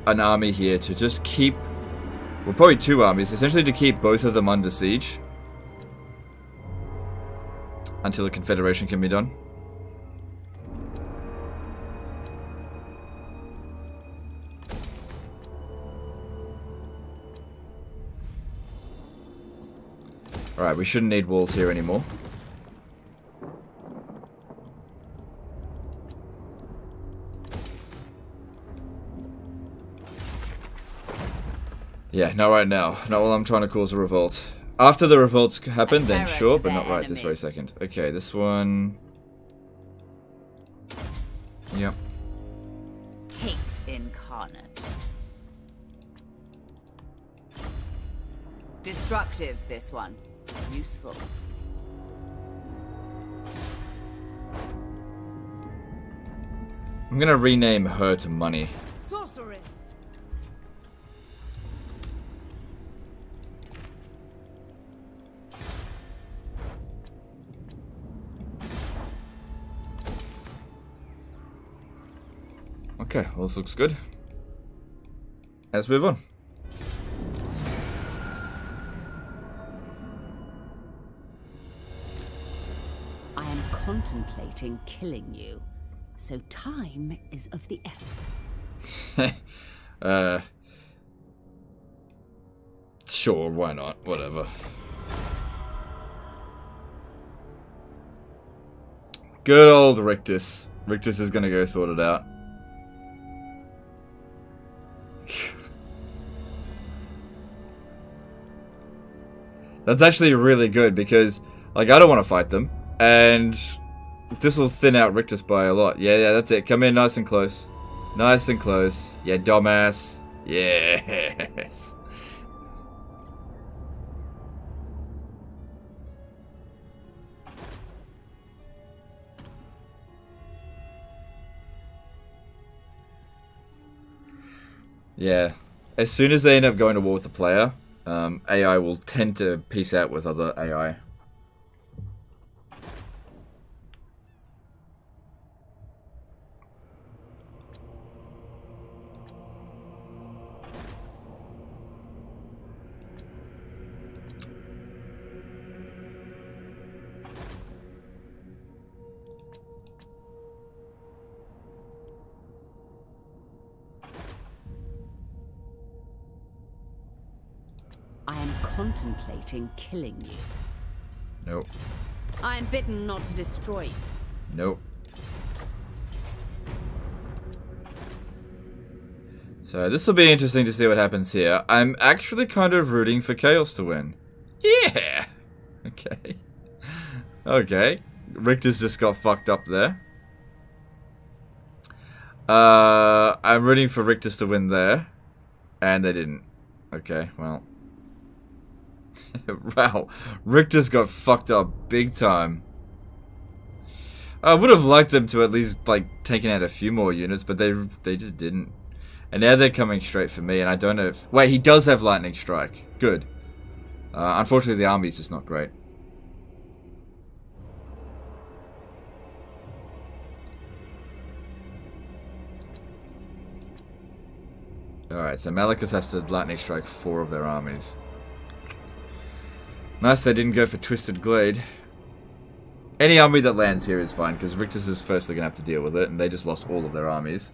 an army here to just keep, well, probably two armies, essentially to keep both of them under siege until the Confederation can be done. Alright, we shouldn't need walls here anymore. Yeah, not right now. Not while I'm trying to cause a revolt. After the revolts happen, then sure, but not right this very second. Okay, this one... Yep. Hate incarnate. Destructive, this one. Useful. I'm gonna rename her to Money. Sorceress. Okay, well, this looks good. Let's move on. I am contemplating killing you, so time is of the essence. Sure, why not? Whatever. Good old Rictus. Rictus is gonna go sort it out. That's actually really good because, like, I don't want to fight them. And this will thin out Rictus by a lot. Yeah, that's it. Come in nice and close. Nice and close. Yeah, dumbass. Yes. Yeah. As soon as they end up going to war with the player, AI will tend to peace out with other AI. I am contemplating killing you. Nope. I am bidden not to destroy you. Nope. So this will be interesting to see what happens here. I'm actually kind of rooting for Chaos to win. Yeah! Okay. Okay. Richter's just got fucked up there. I'm rooting for Richter's to win there. And they didn't. Okay, well. Wow. Richter's got fucked up big time. I would have liked them to at least, like, taken out a few more units, but they just didn't. And now they're coming straight for me, and I don't know if... Wait, he does have Lightning Strike. Good. Unfortunately, the army's just not great. Alright, so Malekith has to Lightning Strike 4 of their armies. Nice they didn't go for Twisted Glade. Any army that lands here is fine, because Rictus is firstly going to have to deal with it, and they just lost all of their armies.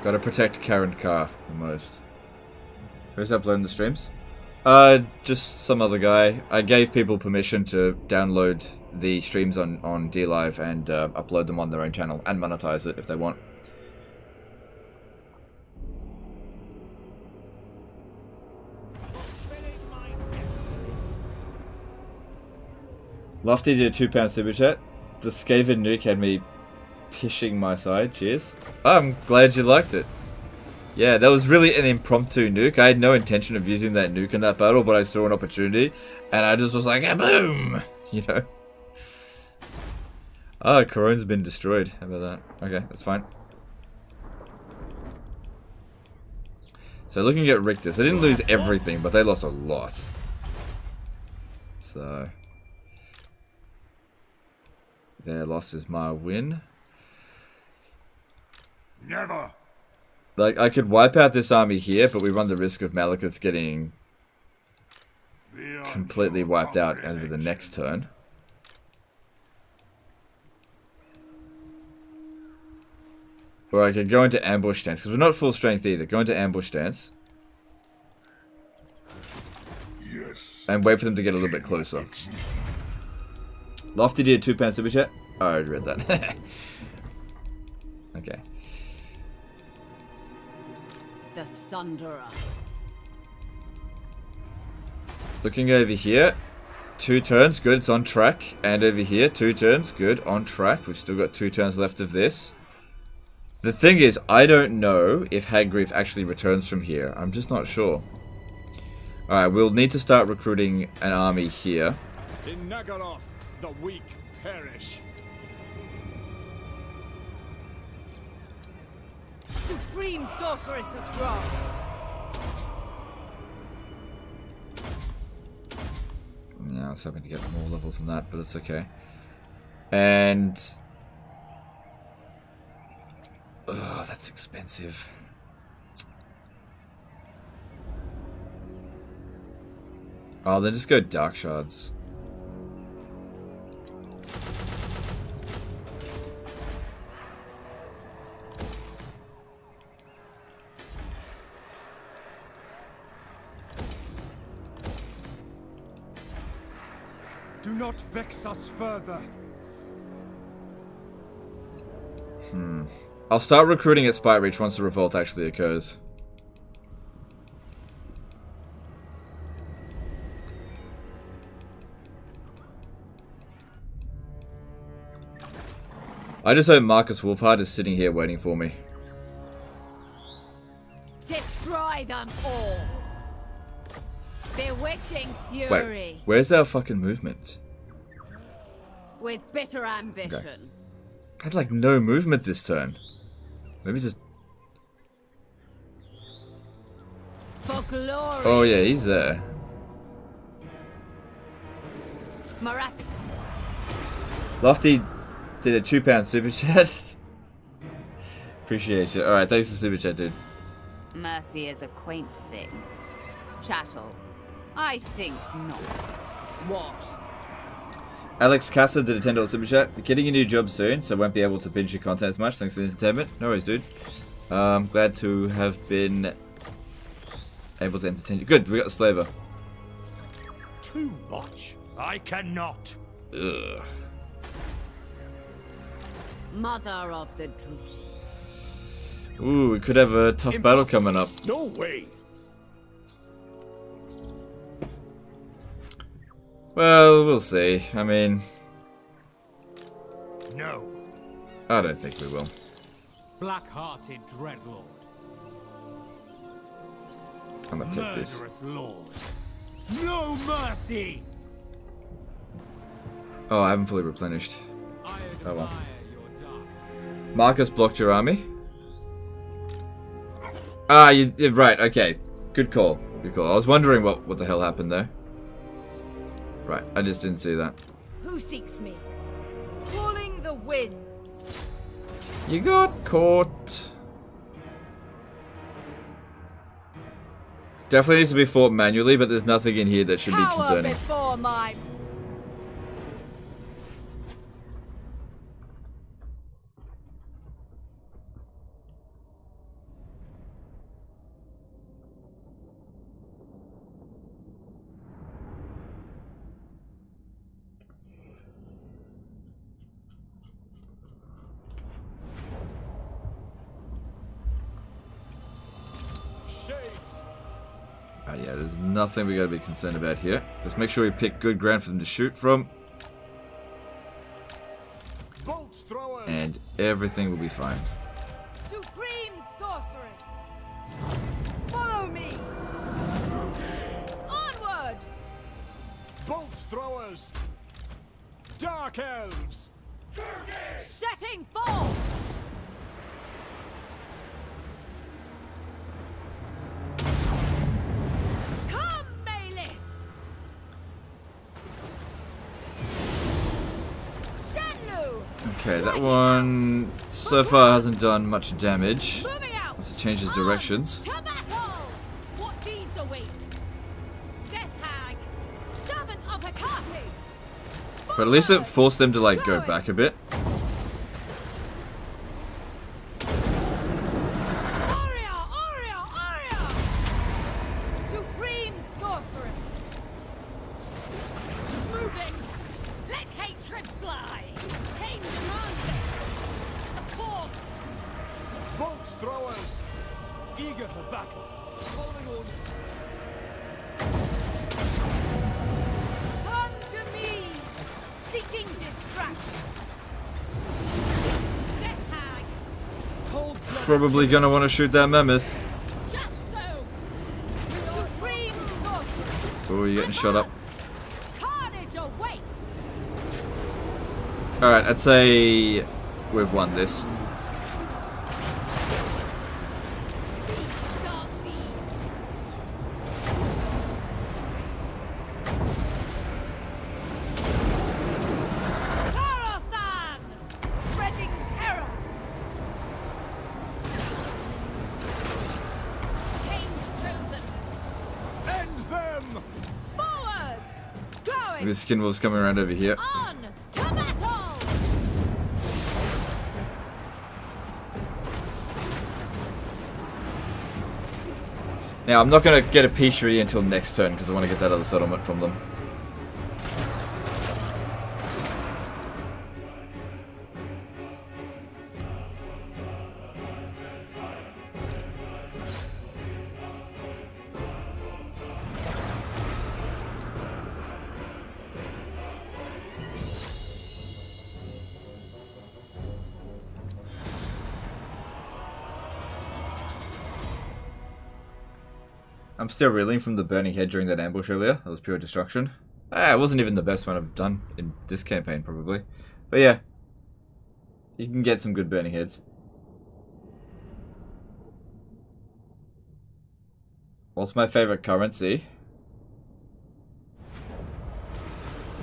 Gotta protect Karen Carr the most. Who's uploading the streams? Just some other guy. I gave people permission to download the streams on DLive and upload them on their own channel and monetize it if they want. Lofty did a £2 super chat. The Scaven nuke had me pishing my side. Cheers. I'm glad you liked it. Yeah, that was really an impromptu nuke. I had no intention of using that nuke in that battle, but I saw an opportunity, and I just was like, ah, boom! You know? Ah, Corone's been destroyed. How about that? Okay, that's fine. So looking at Rictus, they didn't lose everything, but they lost a lot. So... their loss is my win. Never. Like, I could wipe out this army here, but we run the risk of Malekith getting completely wiped out over the next turn. Or I could go into ambush stance, because we're not full strength either. Go into ambush stance. Yes. And wait for them to get a little bit closer. Lofty did a £2 super chat. Oh, I already read that. Okay. The Sunderer. Looking over here. 2 turns, good, it's on track. And over here, 2 turns, good, on track. We've still got 2 turns left of this. The thing is, I don't know if Hagriff actually returns from here. I'm just not sure. Alright, we'll need to start recruiting an army here. In Naggarond, the weak perish. Supreme Sorceress of Craft. Yeah, I was hoping to get more levels than that, but it's okay. And... ugh, that's expensive. Oh, then just go Dark Shards. Do not vex us further. I'll start recruiting at Spite Reach once the revolt actually occurs. I just hope Marcus Wulfhart is sitting here waiting for me. Destroy them all. Bewitching fury. Wait, where's our fucking movement? With bitter ambition. Okay. I had like no movement this turn. Maybe just... For glory. Oh yeah, he's there. Morathi. Lofty did a £2 super chat. Appreciate it. Alright, thanks for super chat, dude. Mercy is a quaint thing. Chattel. I think not. What? Alex Casa did a $10 super chat. You're getting a new job soon, so won't be able to binge your content as much. Thanks for the entertainment. No worries, dude. Glad to have been able to entertain you. Good, we got the slaver. Too much. I cannot. Ugh. Mother of the Druid. Ooh, we could have a tough battle coming up. No way. Well, we'll see. I mean... No. I don't think we will. Black-hearted dreadlord. I'm gonna take this. Murderous lord. No mercy. Oh, I haven't fully replenished. I Oh well. admire your darkness. Marcus blocked your army. Ah, you're right. Okay, good call. Good call. I was wondering what the hell happened there. Right, I just didn't see that. Who seeks me? Pulling the wind. You got caught. Definitely needs to be fought manually, but there's nothing in here that should be Power concerning. before my... Yeah, there's nothing we gotta be concerned about here. Let's make sure we pick good ground for them to shoot from. And everything will be fine. Supreme sorceress! Follow me! Onward! Bolt throwers. Dark elves. Setting forth! Come, Melee! Shenlu! Okay, that one so far hasn't done much damage. Moving out! Unless it changes On directions. to battle! What deeds await? Death Hag! Servant of Hecate! But at least it forced them to like go back a bit. Supreme sorceress! Moving! Let hatred fly! Pain demands it! Of course! Bolt throwers. Eager for battle. Following orders. Come to me! Seeking distraction! Death Hag! Cold Probably gonna want to shoot that mammoth. Just so! Supreme sorceress! Oh, you're getting shot up. Carnage awaits! Alright, I'd say we've won this. Speak, dark beam! Tarathan! Spreading terror! Kane's chosen! End them. Forward! Going! The skin wolf's coming around over here. On to battle! Now, I'm not going to get a peace treaty until next turn because I want to get that other settlement from them. I'm still reeling from the burning head during that ambush earlier. That was pure destruction. It wasn't even the best one I've done in this campaign, probably. But yeah, you can get some good burning heads. What's my favorite currency?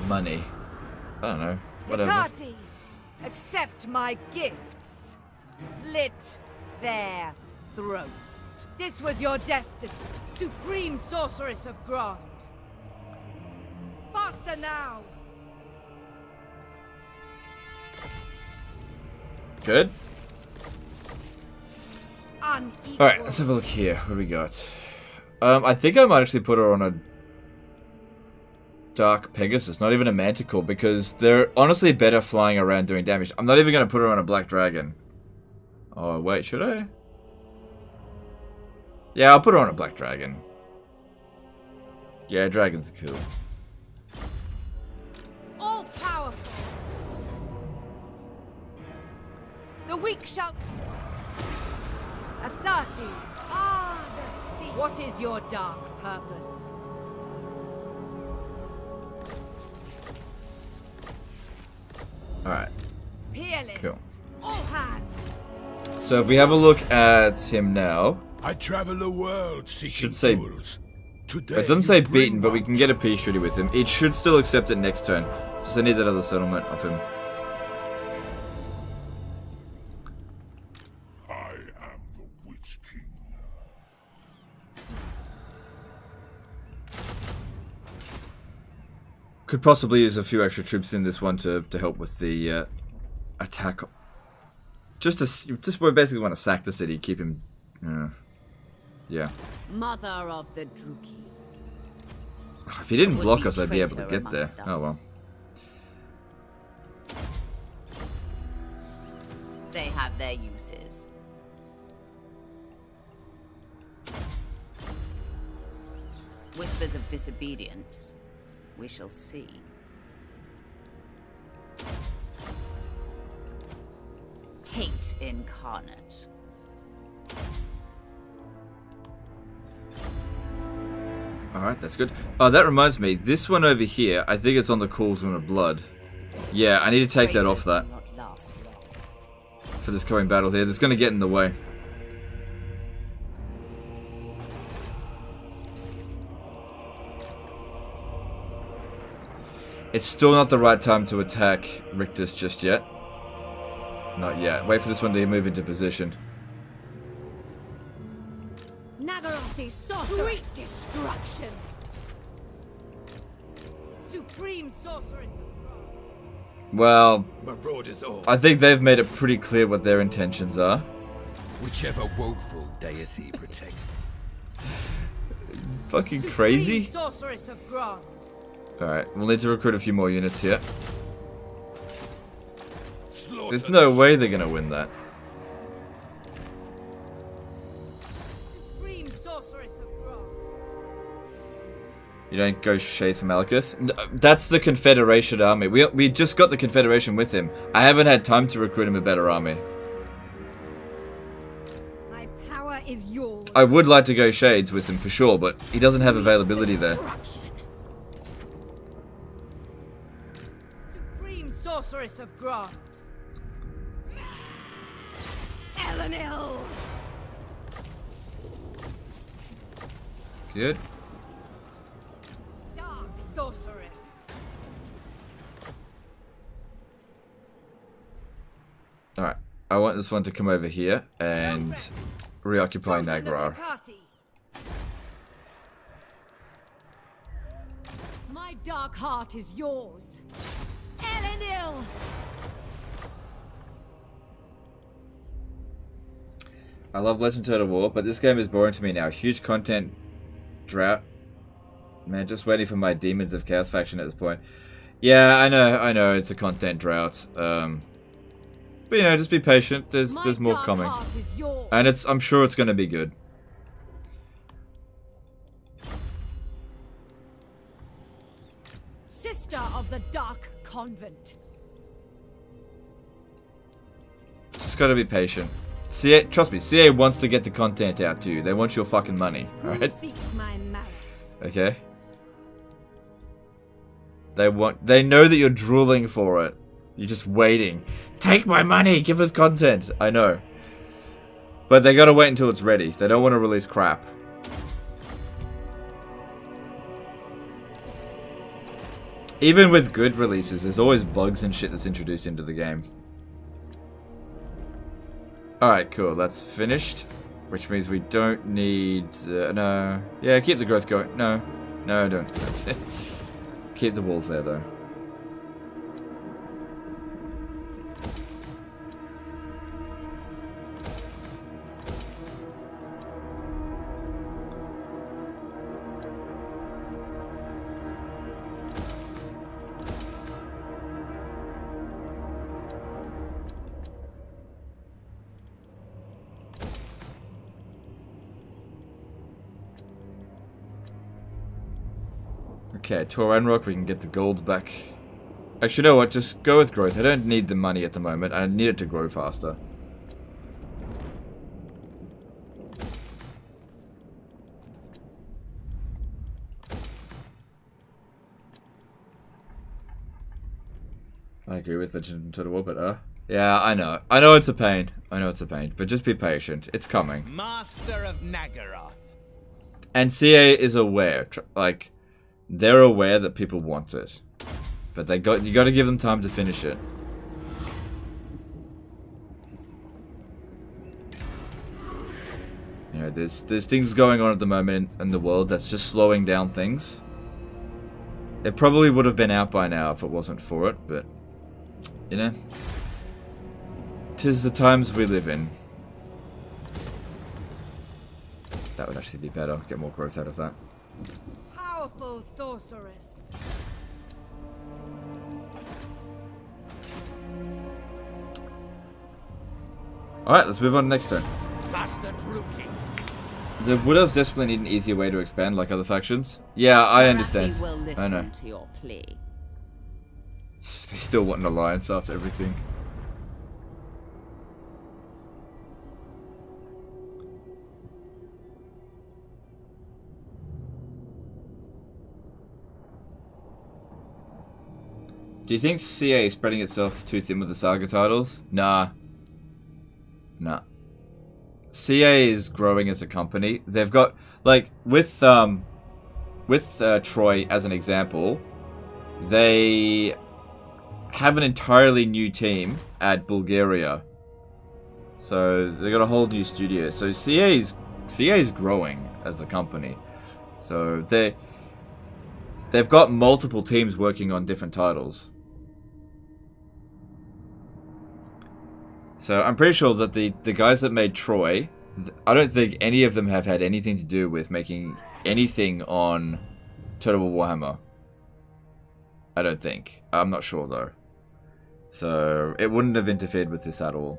Money. I don't know. Whatever. Hecate, accept my gifts. Slit their throats. This was your destiny, supreme sorceress of Grond. Faster now! Good. Unequal. Alright, let's have a look here. What do we got? I think I might actually put her on a Dark Pegasus, not even a Manticore, because they're honestly better flying around doing damage. I'm not even going to put her on a Black Dragon. Oh, wait, should I? Yeah, I'll put her on a Black Dragon. Yeah, dragons are cool. All powerful. The weak shall... Athati. Ah, the sea. What is your dark purpose? Alright, Peerless. cool. All hands. So if we have a look at him now, I travel the world seeking should say... tools. Today It doesn't say you bring beaten, but we out- can get a peace treaty with him. It should still accept it next turn. Just I need that other settlement of him. I am the Witch King. Could possibly use a few extra troops in this one to help with the attack. Just we basically want to sack the city, keep him. Yeah. Mother of the Druki. If he didn't Would block be us, I'd be able to traitor get there. amongst Oh us. well. They have their uses. Whispers of disobedience. We shall see. Hate incarnate. Alright, that's good. Oh, that reminds me. This one over here, I think it's on the Cauldron of Blood. Yeah, I need to take that off that. Traitors do not last long. For this coming battle here. That's going to get in the way. It's still not the right time to attack Rictus just yet. Not yet. Wait for this one to move into position. Naggarothi's sorceress. Sweet destruction. Supreme sorceress. Well, Marauders all. I think they've made it pretty clear what their intentions are. Whichever woeful deity protect. Fucking crazy. Supreme sorceress of Grond. Alright, we'll need to recruit a few more units here. Slaughter There's no way they're gonna win that. Supreme sorceress of Grond. You don't go chase for Malekith? That's the Confederation army. We just got the Confederation with him. I haven't had time to recruit him a better army. My power is yours. I would like to go Shades with him for sure, but he doesn't have availability there. Supreme sorceress of Grond. Elenil. Good. Dark sorceress. Alright, I want this one to come over here and reoccupy Chosen of Naggarond. Hecate. My dark heart is yours. Elenil. I love Legend Total War, but this game is boring to me now. Huge content drought. Man, just waiting for my Demons of Chaos faction at this point. Yeah, I know, it's a content drought. But you know, just be patient. There's more dark coming, heart is yours. and I'm sure it's going to be good. Sister of the Dark Convent. Just got to be patient. CA, trust me, CA wants to get the content out to you. They want your fucking money, Who alright? seeks my malice? Okay? They know that you're drooling for it. You're just waiting. Take my money, give us content. I know. But they gotta wait until it's ready. They don't want to release crap. Even with good releases, there's always bugs and shit that's introduced into the game. Alright, cool. That's finished. Which means we don't need... no. Yeah, keep the growth going. No. No, don't. Keep the walls there, though. Okay, Toranrock, we can get the gold back. Actually, you know what? Just go with growth. I don't need the money at the moment. I need it to grow faster. I agree with Legend of Total War, but yeah, I know. I know it's a pain. I know it's a pain, but just be patient. It's coming. Master of Naggarond. And CA is aware. Like, they're aware that people want it. But you got to give them time to finish it. You know, there's things going on at the moment in the world that's just slowing down things. It probably would have been out by now if it wasn't for it, but you know, 'tis the times we live in. That would actually be better. Get more growth out of that. Powerful sorceress. Alright, let's move on to next turn. Master Druki. The Wood Elves desperately need an easier way to expand like other factions. Yeah, I understand. Will listen I know. to your plea. They still want an alliance after everything. Do you think CA is spreading itself too thin with the Saga titles? Nah. Nah. CA is growing as a company. They've got, like, with Troy as an example, they have an entirely new team at Bulgaria. So they got a whole new studio. So CA is growing as a company. So they've got multiple teams working on different titles. So I'm pretty sure that the guys that made Troy, I don't think any of them have had anything to do with making anything on Total War Warhammer. I don't think. I'm not sure though. So it wouldn't have interfered with this at all.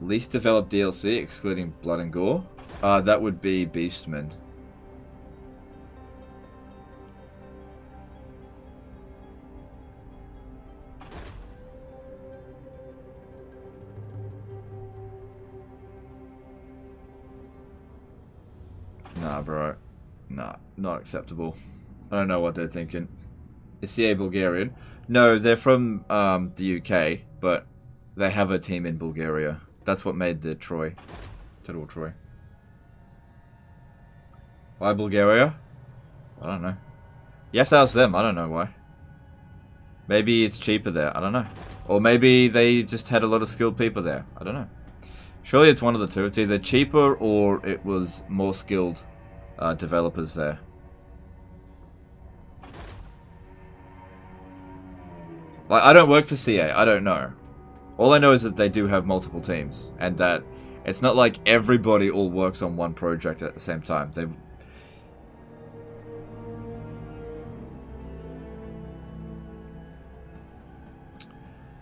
Least developed DLC excluding Blood and Gore? That would be Beastman. Nah, bro. Nah, not acceptable. I don't know what they're thinking. Is CA Bulgarian? No, they're from the UK, but they have a team in Bulgaria. That's what made the Troy. Total War Troy. Why Bulgaria? I don't know. You have to ask them. I don't know why. Maybe it's cheaper there. I don't know. Or maybe they just had a lot of skilled people there. I don't know. Surely it's one of the two. It's either cheaper or it was more skilled developers there. Like, I don't work for CA. I don't know. All I know is that they do have multiple teams. And that it's not like everybody all works on one project at the same time.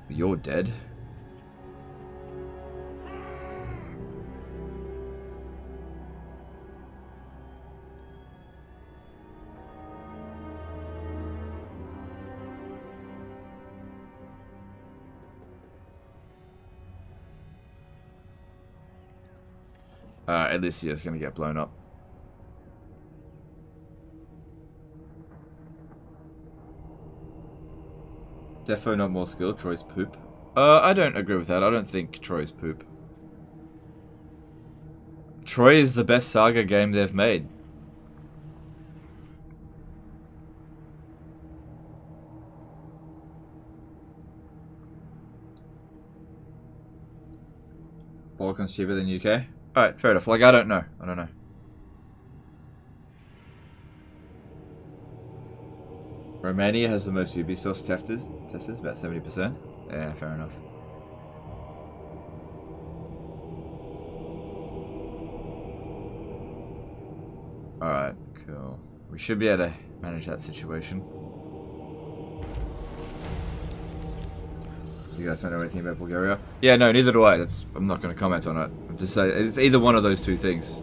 You're dead. Alicia's gonna get blown up. Defo not more skill, Troy's poop. I don't agree with that. I don't think Troy's poop. Troy is the best Saga game they've made. Balkan's cheaper than UK? Alright, fair enough. Like, I don't know. I don't know. Romania has the most Ubisoft testers, about 70%. Yeah, fair enough. Alright, cool. We should be able to manage that situation. You guys don't know anything about Bulgaria? Yeah, no, neither do I. I'm not going to comment on it. I'm just saying, it's either one of those two things.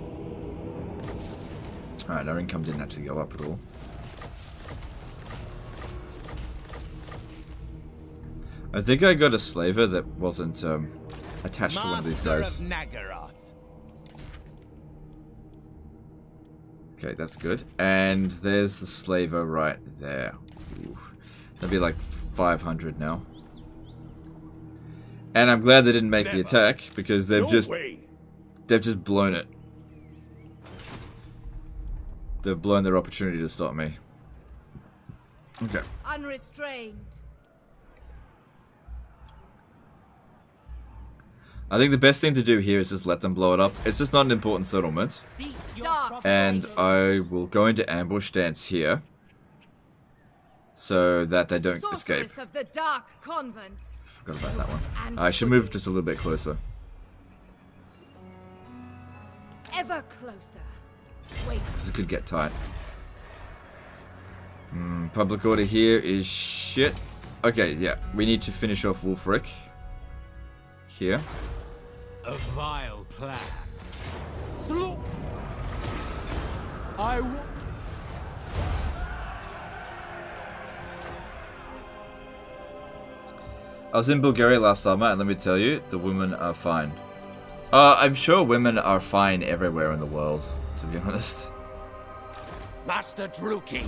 Alright, our income didn't actually go up at all. I think I got a slaver that wasn't attached to one of these guys. Master of Naggarond. Okay, that's good. And there's the slaver right there. Ooh. That'd be like 500 now. And I'm glad they didn't make the attack because they've just blown it. They've blown their opportunity to stop me. Okay. Unrestrained. I think the best thing to do here is just let them blow it up. It's just not an important settlement. And I will go into ambush stance here. So that they don't escape. Of the Dark Convent. Forgot about that one. I should move just a little bit closer. Ever closer. Wait. Because it could get tight. Public order here is shit. Okay, yeah. We need to finish off Wulfhart. Here. A vile plan. I was in Bulgaria last summer, and let me tell you, the women are fine. I'm sure women are fine everywhere in the world, to be honest. Master Druki.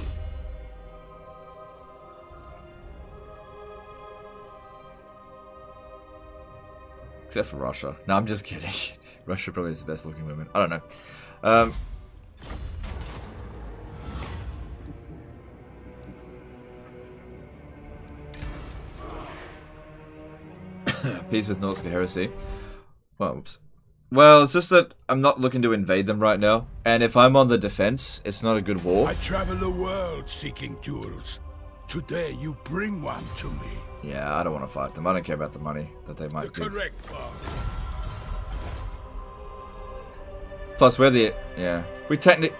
Except for Russia. No, I'm just kidding. Russia probably is the best looking women. I don't know. Peace with Norska Heresy. Well, oops. Well, it's just that I'm not looking to invade them right now. And if I'm on the defense, it's not a good war. I travel the world seeking jewels. Today you bring one to me. Yeah, I don't want to fight them. I don't care about the money that they might give. Correct path. Plus, we're the... Yeah. We technically...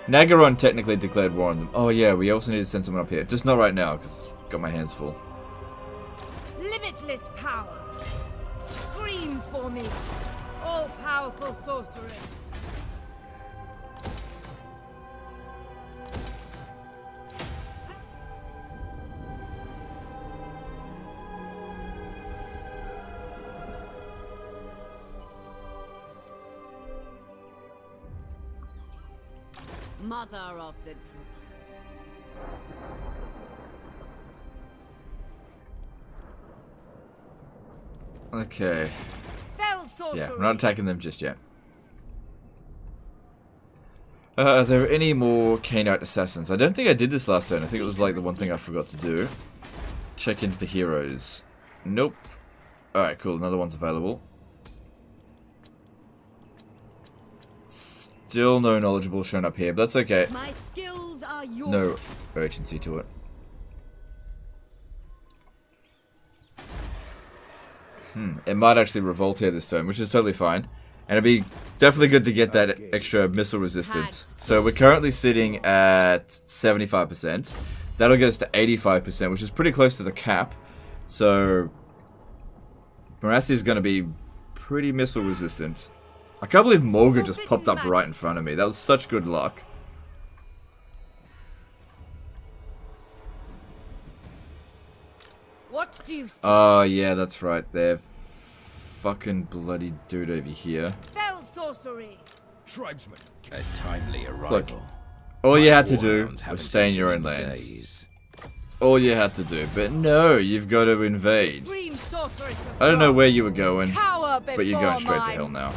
Naggarond technically declared war on them. Oh, yeah, we also need to send someone up here. Just not right now, because I've got my hands full. Limitless power. Scream for me. All-powerful sorceress. Mother of the Okay. Fell sorcery. Yeah, we're not attacking them just yet. Are there any more Khainite assassins? I don't think I did this last turn. I think it was like the one thing I forgot to do. Check in for heroes. Nope. Alright, cool. Another one's available. Still no knowledgeable shown up here, but that's okay. My skills are yours. No urgency to it. It might actually revolt here this turn, which is totally fine. And it'd be definitely good to get that extra missile resistance. So we're currently sitting at 75%. That'll get us to 85%, which is pretty close to the cap. So Morathi is going to be pretty missile resistant. I can't believe Morgar just popped up right in front of me. That was such good luck. What do you see? Oh, yeah, that's right. They're fucking bloody dude over here. Fell sorcery. tribesmen. A timely Look, arrival. all you had to do Warhounds was haven't stay in your own eaten in lands. days. That's all you had to do. But no, you've got to invade. Supreme sorceress of I don't know wrath. where you were going, Cower but you're going straight to before hell mine. now.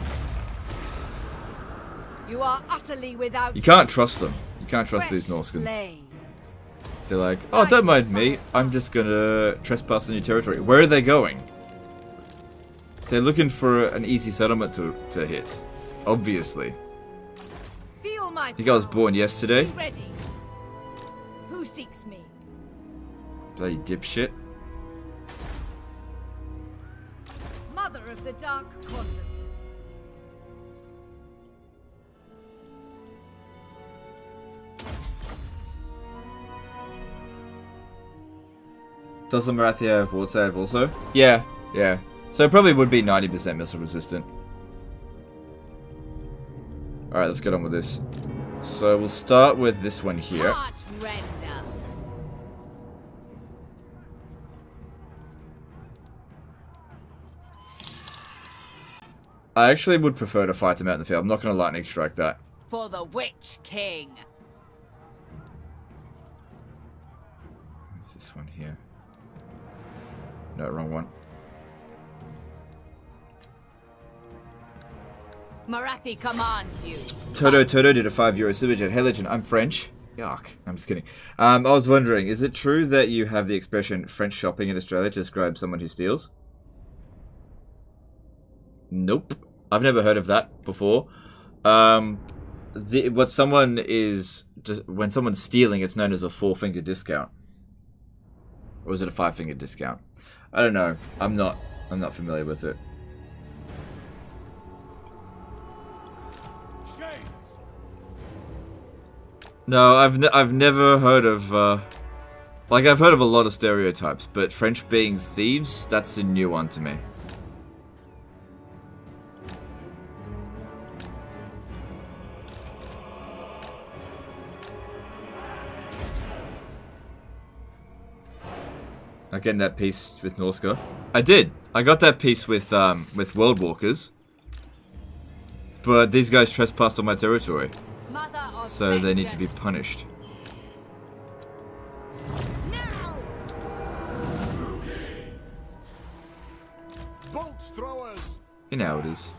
You are utterly without. You can't trust them. You can't trust these fresh Norskins. slaves. They're like, oh, don't mind me. I'm just gonna trespass on your territory. Where are they going? They're looking for an easy settlement to hit. Obviously. Feel my You guys power. born yesterday? Be ready. Who seeks me? Bloody dipshit. Mother of the Dark Convent. Doesn't Morathi have ward save also? Yeah, yeah. So it probably would be 90% missile resistant. Alright, let's get on with this. So we'll start with this one here. Heart render. I actually would prefer to fight them out in the field. I'm not going to lightning strike that. For the Witch King. What's this one here? No, wrong one. Morathi commands you. Toto did a €5 super chat. Hey legend, I'm French. Yuck. I'm just kidding. I was wondering, is it true that you have the expression French shopping in Australia to describe someone who steals? Nope. I've never heard of that before. What someone is just when someone's stealing, it's known as a 4-finger discount. Or is it a 5-finger discount? I don't know. I'm not familiar with it. No, I've never heard of like I've heard of a lot of stereotypes, but French being thieves, that's a new one to me. Again, that piece with Norska. I did. I got that piece with World Walkers. But these guys trespassed on my territory. Mother of So they need to be vengeance. punished. Now! Bolt throwers. You know how it is.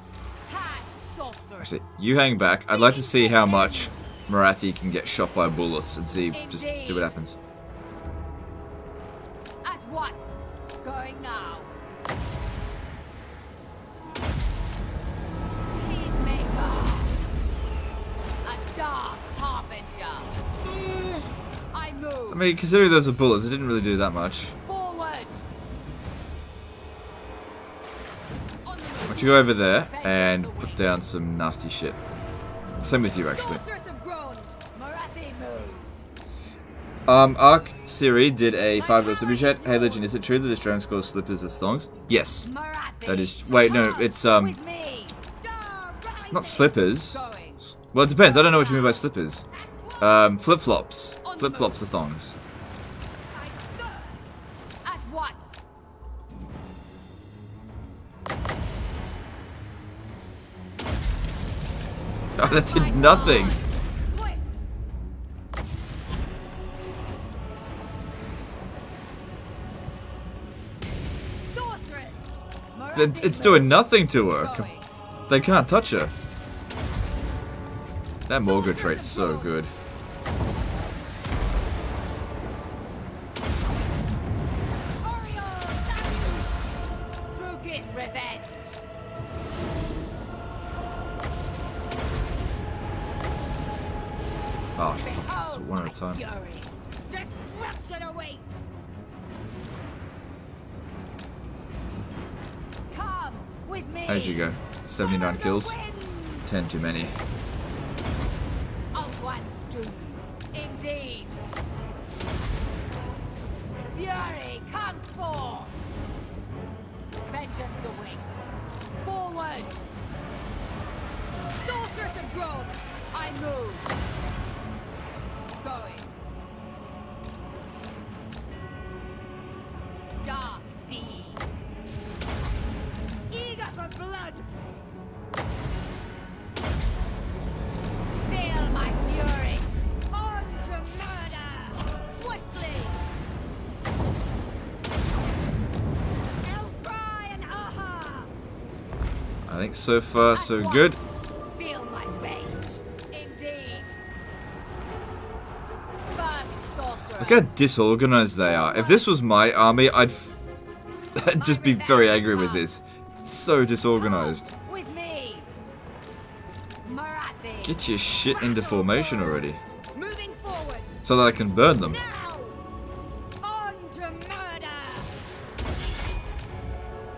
Hand sorceress. Actually, you hang back. I'd like to see how much Morathi can get shot by bullets and see see what happens. At once. Going now. Peacemaker. A dark harbinger. I move. I mean, considering those are bullets, it didn't really do that much. Forward. On the Why move. don't you go over there and put down some nasty shit. Same with you, actually. Sorceress of Grond. Morathi moves. Arc Siri did a $5 super chat. Hey legend, is it true that Australian scores slippers as thongs? Yes. Morathi. That is. Wait, no, it's With me. not slippers. Going. Well, it depends. I don't know what you mean by slippers. Flip flops. Flip flops are thongs. At once. Oh, that did nothing. Sorceress. It's doing nothing to her. Going. They can't touch her. That Morgar trait's so good. Drukis revenge. Oh, fuck, it's one at a time. Fury. Destruction awaits. Come with me. As you go. 79 kills. 10 too many. Of one's doom. Indeed. Fury, come forth. Vengeance awaits. Forward. Sorceress of Grond. I move. Going. Dark deeds. Eager for blood. think so far so good. Feel my rage. Indeed. First sorcerer. Look how disorganized they are. If this was my army, I'd just be very angry with this. So disorganized. With me. Morathi. Get your shit into formation already, Moving forward. so that I can burn them. Now. On to murder.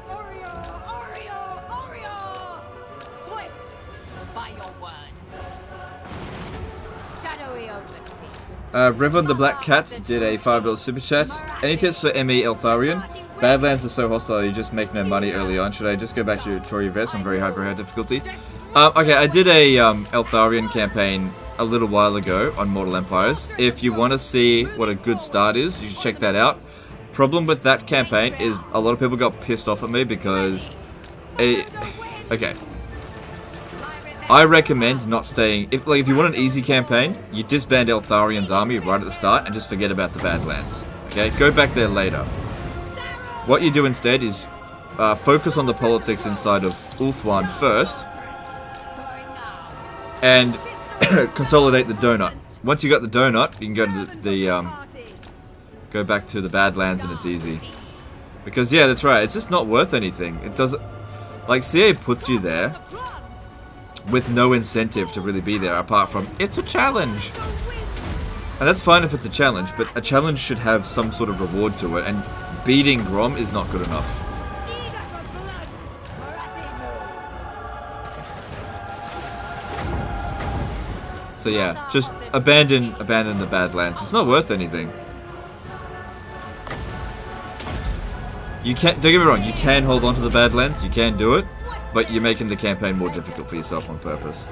Oreo. Swift. By your word. Shadowy Overseer. Revolt the Black Cat did a $5 super chat. Any tips for ME Eltharion? Badlands are so hostile, you just make no money early on. Should I just go back to Yvresse on very high difficulty? Okay, I did a Eltharion campaign a little while ago on Mortal Empires. If you want to see what a good start is, you should check that out. Problem with that campaign is a lot of people got pissed off at me because... okay. I recommend not staying... If you want an easy campaign, you disband Eltharion's army right at the start and just forget about the Badlands. Okay, go back there later. What you do instead is focus on the politics inside of Wulfhart first and consolidate the donut. Once you got the donut, you can go to go back to the Badlands and it's easy. Because yeah, that's right, it's just not worth anything. It doesn't... Like, CA puts you there with no incentive to really be there apart from, it's a challenge. And that's fine if it's a challenge, but a challenge should have some sort of reward to it, and beating Grom is not good enough. So yeah, just abandon the Badlands. It's not worth anything. You can't, don't get me wrong, you can hold on to the Badlands, you can do it, but you're making the campaign more difficult for yourself on purpose.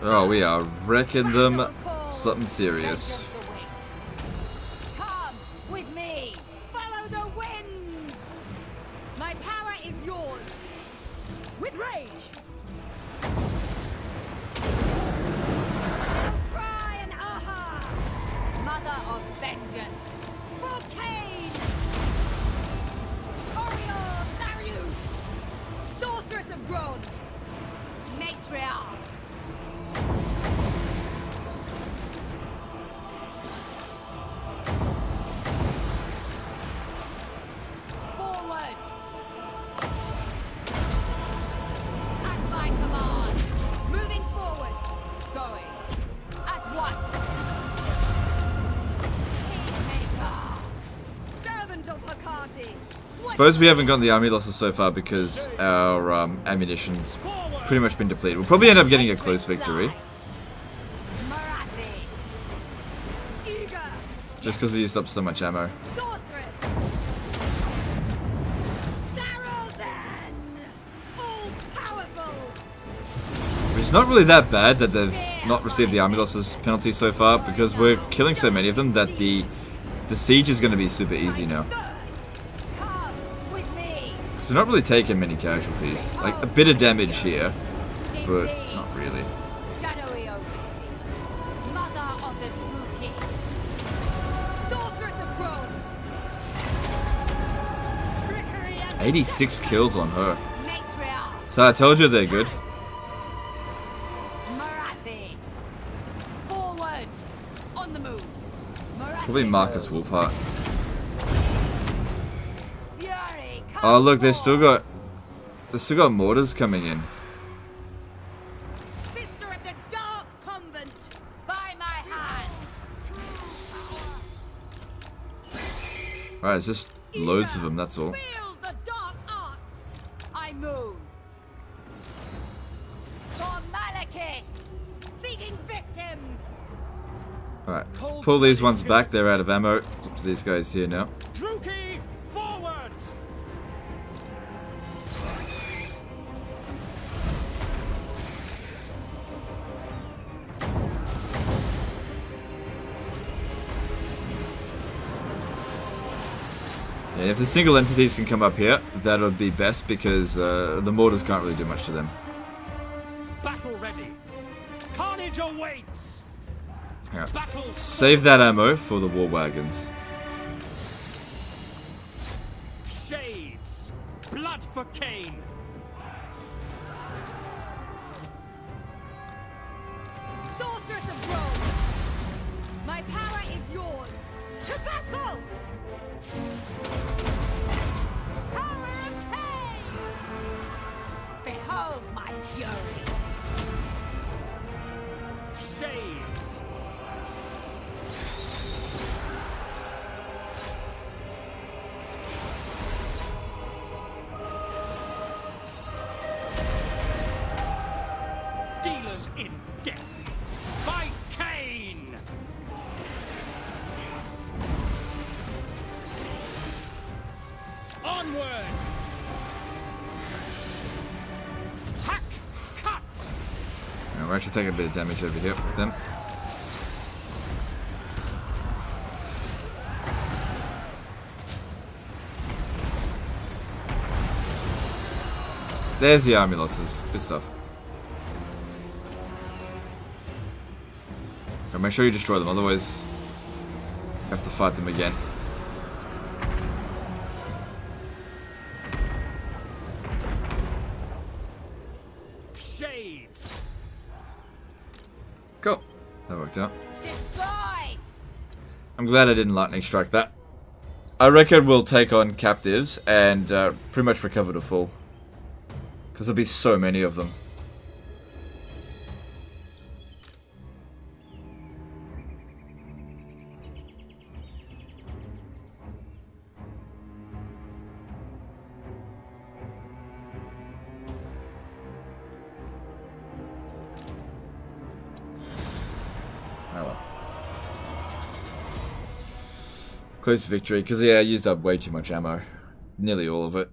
Oh, we are wrecking them something serious. Come with me. Follow the winds. My power is yours. With rage. Cry and aha. Mother of vengeance. For Khaine. Oriole Sarius. Sorceress of Grond. Matriarch. Suppose we haven't gotten the army losses so far because our ammunition's pretty much been depleted. We'll probably end up getting a close victory. Just because we used up so much ammo. It's not really that bad that they've not received the army losses penalty so far because we're killing so many of them that the siege is going to be super easy now. So not really taking many casualties. Like, a bit of damage here. but Indeed. not really. Shadowy Yvresse, mother of the true king. Sorceress of Grond. Trickery and 86 kills on her. matriarch. So I told you they're good. Morathi. Forward. On the move. Morathi. Probably Marcus Wulfhart. Fury. Oh look, they still got mortars coming in. Sister of the Dark Convent. By my hand. Alright, it's just loads of them, that's all. Wield the dark arts. I move. For Malekith. Seeking victims. Alright, pull these ones back, they're out of ammo. It's up to these guys here now. Druki, forward! And if the single entities can come up here, that would be best because the mortars can't really do much to them. Battle ready. Carnage awaits. Yeah. Battle. Save that ammo for the war wagons. Shades. Blood for Khaine. Sorceress of Grond. My power is yours. To battle. Power of Khaine. Behold my fury. Shades. Dealers in death. By Khaine. Onward. Hack, cut. We're actually taking a bit of damage over here with them. There's the army losses. Good stuff. Now make sure you destroy them, otherwise you have to fight them again. Shades. Cool. That worked out. Destroy. I'm glad I didn't lightning strike that. I reckon we'll take on captives and pretty much recover to full. Because there'll be so many of them. Oh well. Close victory, because yeah, I used up way too much ammo. Nearly all of it.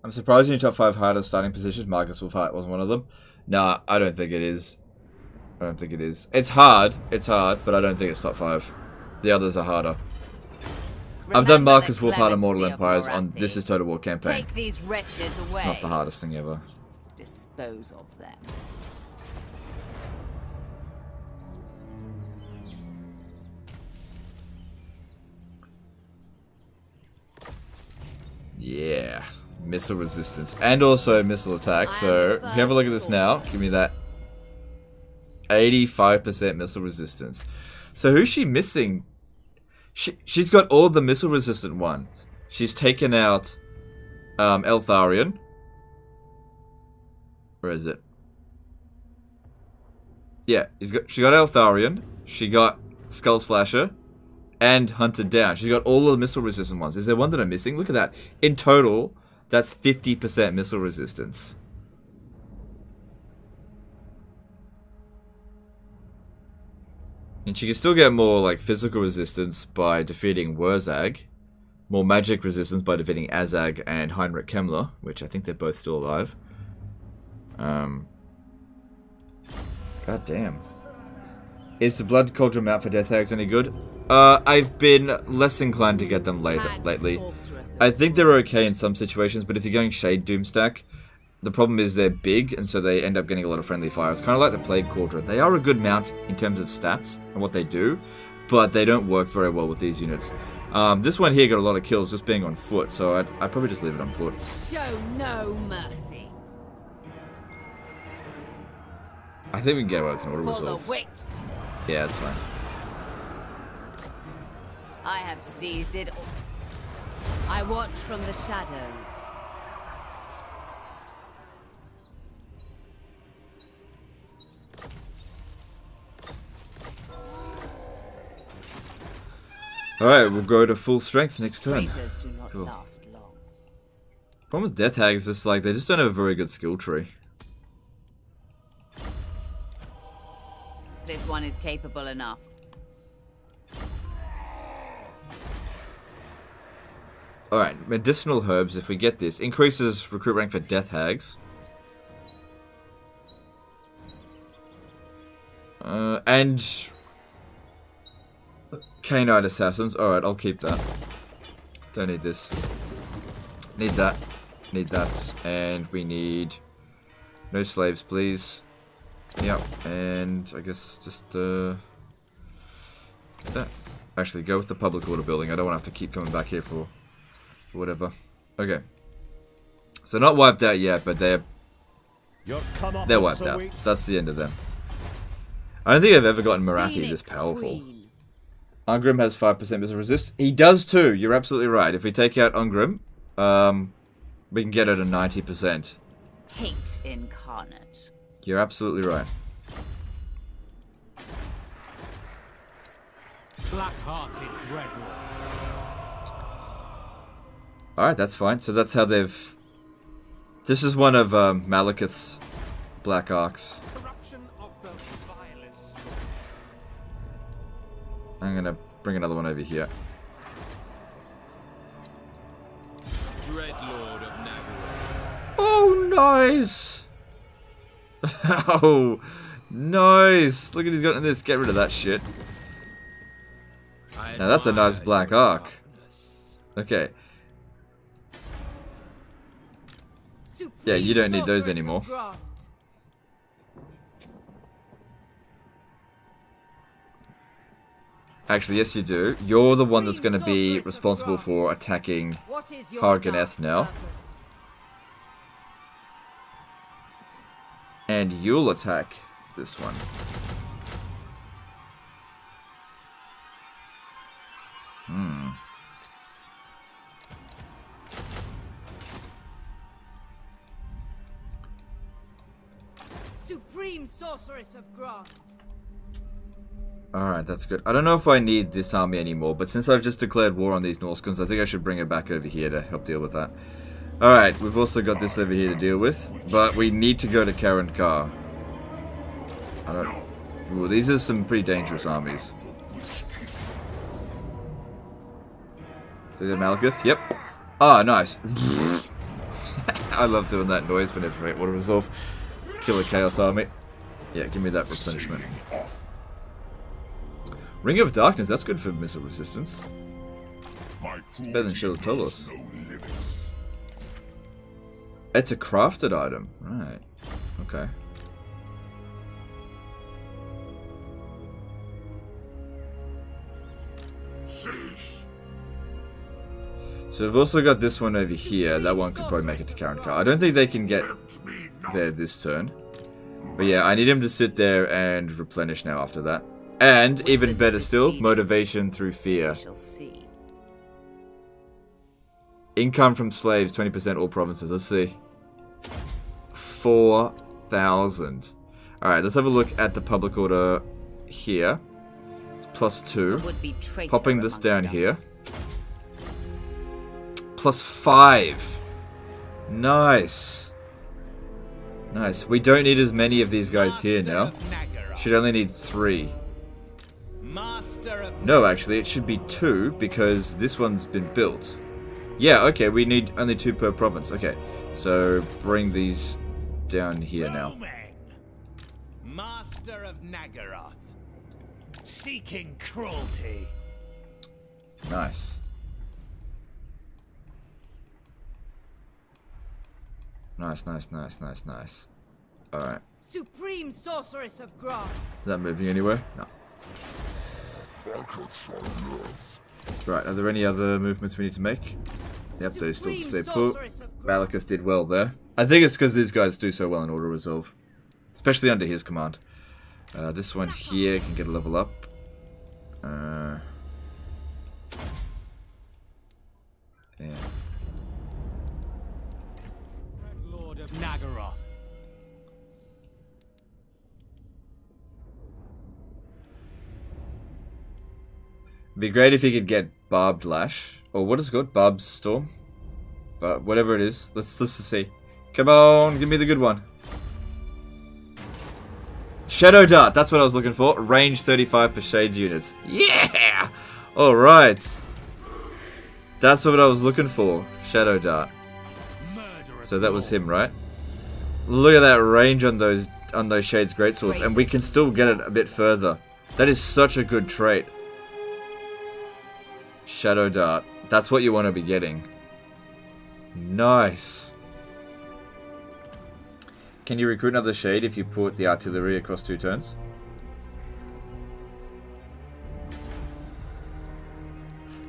I'm surprised in your top 5 hardest starting positions, Marcus Wulfhart wasn't one of them. Nah, I don't think it is. I don't think it is. It's hard, but I don't think it's top 5. The others are harder. I've done Marcus Wulfhart and Mortal Empires on This Is Total War campaign. Take these wretches away. It's not the hardest thing ever. Dispose of them. Yeah. Missile resistance. And also missile attack. So, if you have a look at this now, give me that 85% missile resistance. So, who's she missing? She's got all the missile resistant ones. She's taken out Eltharion. Where is it? Yeah, she got Eltharion. She got Skull Slasher. And Hunted Down. She's got all the missile resistant ones. Is there one that I'm missing? Look at that. In total, that's 50% missile resistance. And she can still get more like physical resistance by defeating Wurzag. More magic resistance by defeating Azag and Heinrich Kemmler, which I think they're both still alive. God damn. Is the Blood Cauldron mount for Death Hags any good? I've been less inclined to get them lately. I think they're okay in some situations, but if you're going Shade Doomstack, the problem is they're big, and so they end up getting a lot of friendly fire. It's kind of like the Plague Cauldron. They are a good mount in terms of stats and what they do, but they don't work very well with these units. This one here got a lot of kills just being on foot, so I'd probably just leave it on foot. Show no mercy. I think we can get away with an auto For resolve. the witch. Yeah, that's fine. I have seized it. I watch from the shadows. Alright, we'll go to full strength next turn. Traitors do not Cool. last long. Problem with Death Hags is like they just don't have a very good skill tree. This one is capable enough. Alright, medicinal herbs, if we get this, increases recruit rank for Death Hags. And Canine Assassins. Alright, I'll keep that. Don't need this. Need that. Need that. And we need no slaves, please. Yep. And I guess just that. Actually, go with the public order building. I don't want to have to keep coming back here for whatever. Okay. So not wiped out yet, but they're wiped out. That's the end of them. I don't think I've ever gotten Morathi this powerful. Ungrim has 5% missile resist. He does too. You're absolutely right. If we take out Ungrim, we can get it at 90%. Hate incarnate. You're absolutely right. Black-hearted Dreadlord. Alright, that's fine. So that's how they've... This is one of Malekith's Black Arcs. Corruption of the vilest. I'm gonna bring another one over here. Dreadlord of Naggarond. Oh, nice! Oh, nice! Look at he's got in this. Get rid of that shit. Now that's a nice Black Arc. Okay. Yeah, you don't need those anymore. Actually, yes you do. You're the one that's going to be responsible for attacking Harganeth now. And you'll attack this one. Supreme Sorceress of Grant. Alright, that's good. I don't know if I need this army anymore, but since I've just declared war on these Norscans, I think I should bring it back over here to help deal with that. Alright, we've also got this over here to deal with, but we need to go to Karankar. I don't... Ooh, these are some pretty dangerous armies. Is it Malekith? Yep. Ah, nice. I love doing that noise whenever I want to resolve. Kill a Chaos army. Yeah, give me that replenishment. Ring of Darkness, that's good for missile resistance. Better than Shield of Tolos. It's a crafted item. Right. Okay. So we've also got this one over here. That one could probably make it to Karankar. I don't think they can get there this turn. But yeah, I need him to sit there and replenish now after that. And, even better still, motivation through fear. Income from slaves, 20% all provinces. Let's see. 4,000. Alright, let's have a look at the public order here. It's +2. Popping this down here. +5. Nice. Nice. We don't need as many of these guys here now. Should only need 3. No, actually, it should be 2 because this one's been built. Yeah, okay, we need only 2 per province. Okay, so bring these down here now. Master of Naggaroth, seeking cruelty. Nice. Nice. Alright. Supreme Sorceress of Grant. Is that moving anywhere? No. Right, are there any other movements we need to make? Yep, they still stay put. Malekith did well there. I think it's because these guys do so well in auto resolve. Especially under his command. This one here can get a level up. Yeah. Lord of Naggarond. It'd be great if he could get Barbed Lash. Or what is it called? Barbed Storm? But whatever it is. Let's just see. Come on, give me the good one. Shadow Dart, that's what I was looking for. Range 35 per shade units. Yeah! Alright. That's what I was looking for. Shadow Dart. So that was him, right? Look at that range on those Shades Greatswords. And we can still get it a bit further. That is such a good trait. Shadow Dart. That's what you want to be getting. Nice. Can you recruit another Shade if you put the artillery across 2 turns?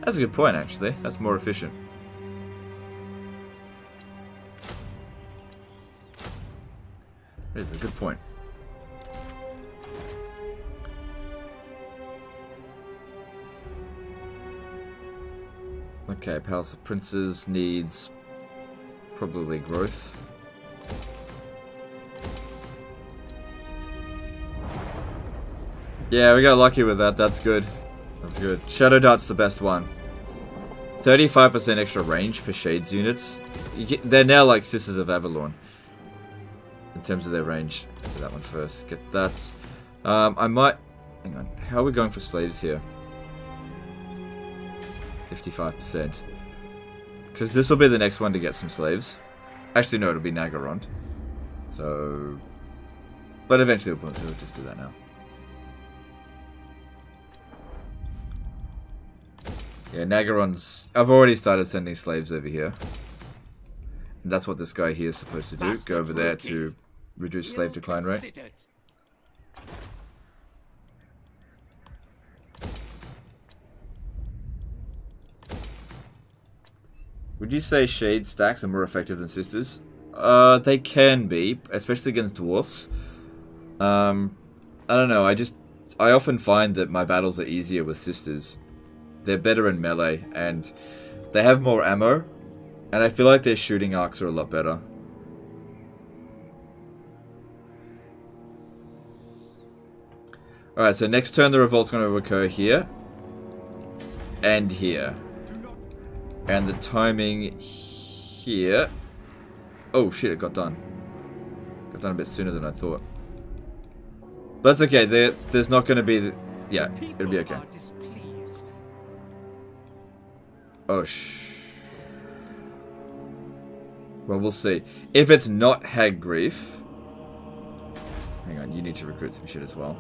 That's a good point, actually. That's more efficient. That is a good point. Okay, Palace of Princes needs probably growth. Yeah, we got lucky with that. That's good. That's good. Shadow Dart's the best one. 35% extra range for Shades units. They're now like Sisters of Avalon. In terms of their range. Do that one first. Get that. I might... Hang on. How are we going for slaves here? 55%. Because this will be the next one to get some slaves. Actually, no, it'll be Naggarond. So... But eventually we'll just do that now. Yeah, Naggarond's... I've already started sending slaves over here. And that's what this guy here is supposed to do. Go over there to reduce slave decline rate. Would you say Shade stacks are more effective than Sisters? They can be, especially against dwarfs. I don't know, I often find that my battles are easier with Sisters. They're better in melee, and they have more ammo, and I feel like their shooting arcs are a lot better. Alright, so next turn the revolt's going to occur here, and here. And the timing here... Oh shit, it got done. Got done a bit sooner than I thought. But that's okay, there's not going to be... Yeah, it'll be okay. Oh, well, we'll see. If it's not Hag Grief... Hang on, you need to recruit some shit as well.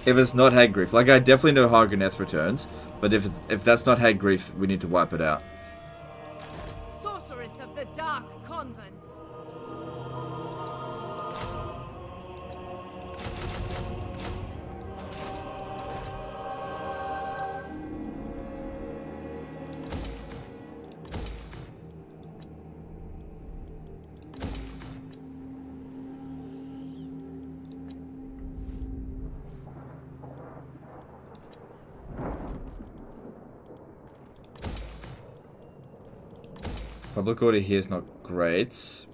If it's not Hag Grief, like I definitely know Hargoneth returns, but if that's not Hag Grief, we need to wipe it out. Sorceress of the Dark Convent. Public order here is not great.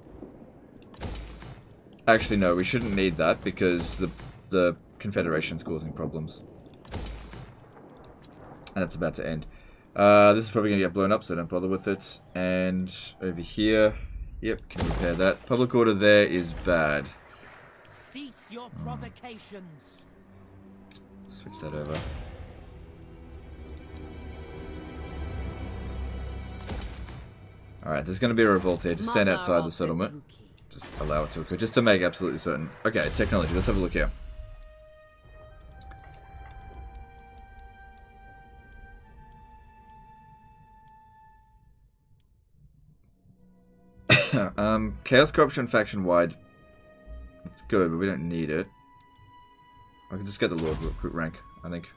Actually, no, we shouldn't need that because the Confederation's causing problems. And it's about to end. This is probably going to get blown up, so don't bother with it. And over here, yep, can repair that. Public order there is bad. Cease your provocations. Switch that over. Alright, there's going to be a revolt here. Just stand outside the settlement. Just allow it to occur. Just to make absolutely certain. Okay, technology. Let's have a look here. Chaos Corruption faction wide. It's good, but we don't need it. I can just get the Lord Recruit rank, I think.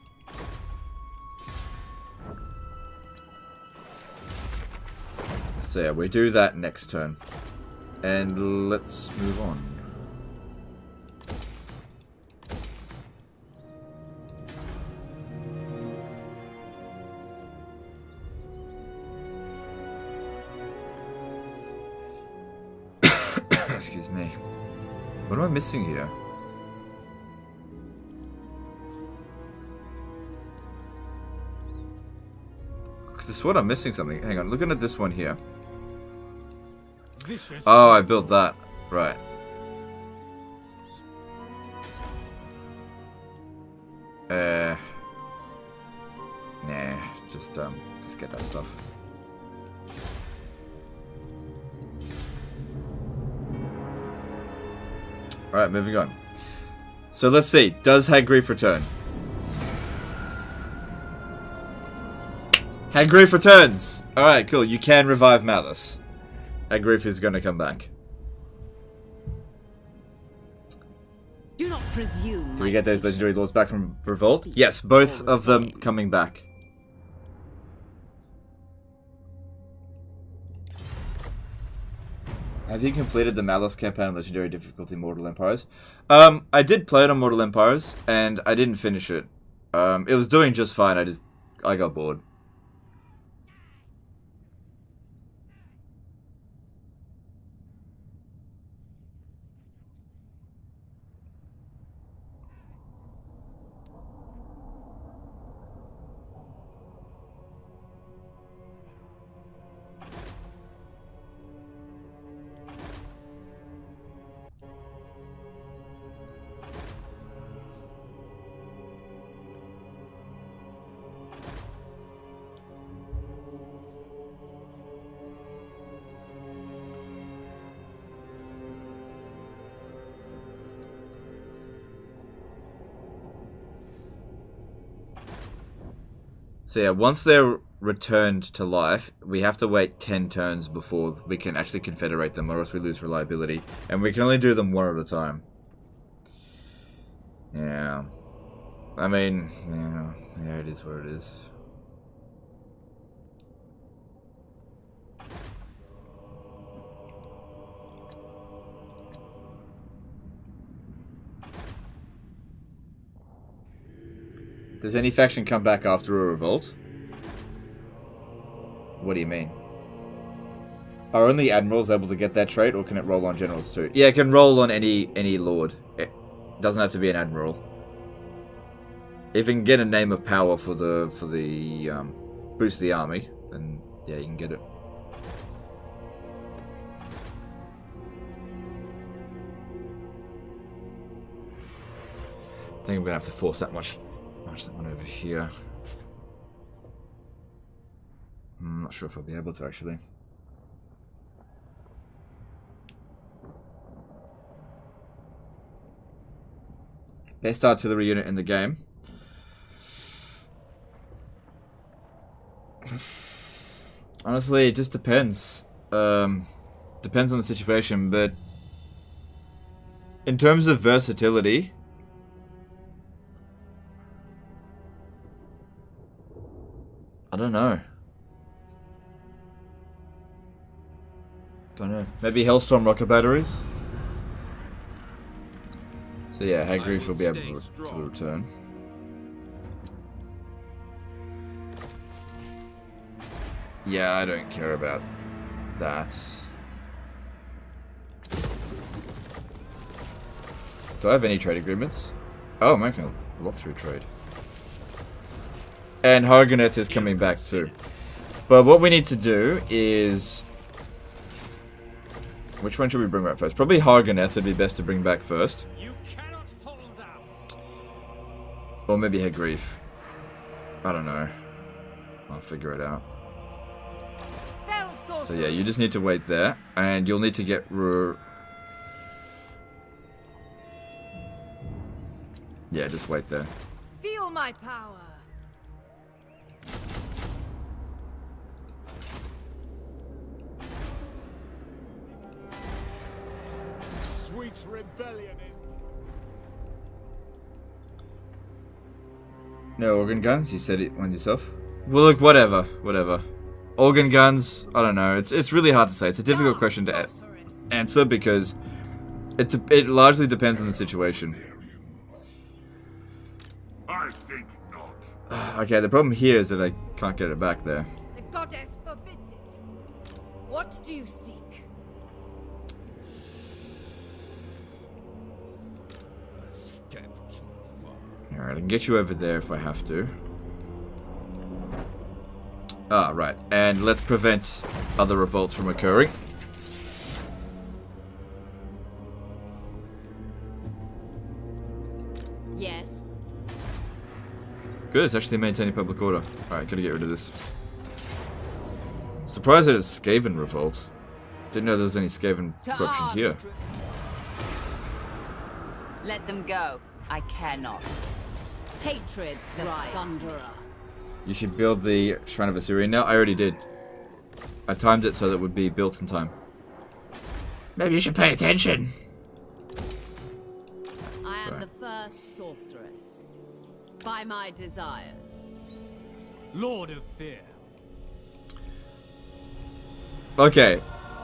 So yeah, we do that next turn. And let's move on. Excuse me. What am I missing here? I swear I'm missing something. Hang on, looking at this one here. Oh, I built that. Right. Nah, just get that stuff. Alright, moving on. So let's see. Does Hagrief return? Hagrief returns! Alright, cool. You can revive Malice. Hagrief is going to come back. Do not presume. Do we get those legendary lords back from Revolt? Yes, both of them coming back. Have you completed the Malice campaign on Legendary Difficulty Mortal Empires? I did play it on Mortal Empires, and I didn't finish it. It was doing just fine, I got bored. So yeah, once they're returned to life, we have to wait 10 turns before we can actually confederate them, or else we lose reliability. And we can only do them one at a time. Yeah. I mean, yeah, it is what it is. Does any faction come back after a revolt? What do you mean? Are only admirals able to get that trait, or can it roll on generals too? Yeah, it can roll on any lord. It doesn't have to be an admiral. If you can get a name of power for the boost the army, then yeah, you can get it. I think I'm gonna have to force that much. That one over here. I'm not sure if I'll be able to actually. Best artillery unit in the game. Honestly, it just depends. Depends on the situation, but in terms of versatility, I don't know. Maybe Hellstorm rocket batteries? So yeah, Hagrief will be able to return. Yeah, I don't care about that. Do I have any trade agreements? Oh, I'm making a lot through trade. And Hargoneth is coming back too. But what we need to do is... Which one should we bring back first? Probably Hargoneth would be best to bring back first. You cannot hold us. Or maybe Hagrief. I don't know. I'll figure it out. So yeah, you just need to wait there. And you'll need to get... Yeah, just wait there. Feel my power. huge rebellion is. No organ guns? You said it one yourself? Well, look, whatever. Organ guns? I don't know. It's really hard to say. It's a difficult question to answer because it largely depends on the situation. I think not. Okay, the problem here is that I can't get it back there. The goddess forbids it. What do you seek? A step too far. Alright, I can get you over there if I have to. Ah, right. And let's prevent other revolts from occurring. Yes. Good, it's actually maintaining public order. Alright, gotta get rid of this. Surprised that it's Scaven revolt. Didn't know there was any Scaven corruption here. Let them go. I care not. Hatred The drives Sunderer. me. You should build the Shrine of Assyrian now. I already did. I timed it so that it would be built in time. Maybe you should pay attention. I am Sorry. the first sorceress. By my desires. Lord of Fear. Okay,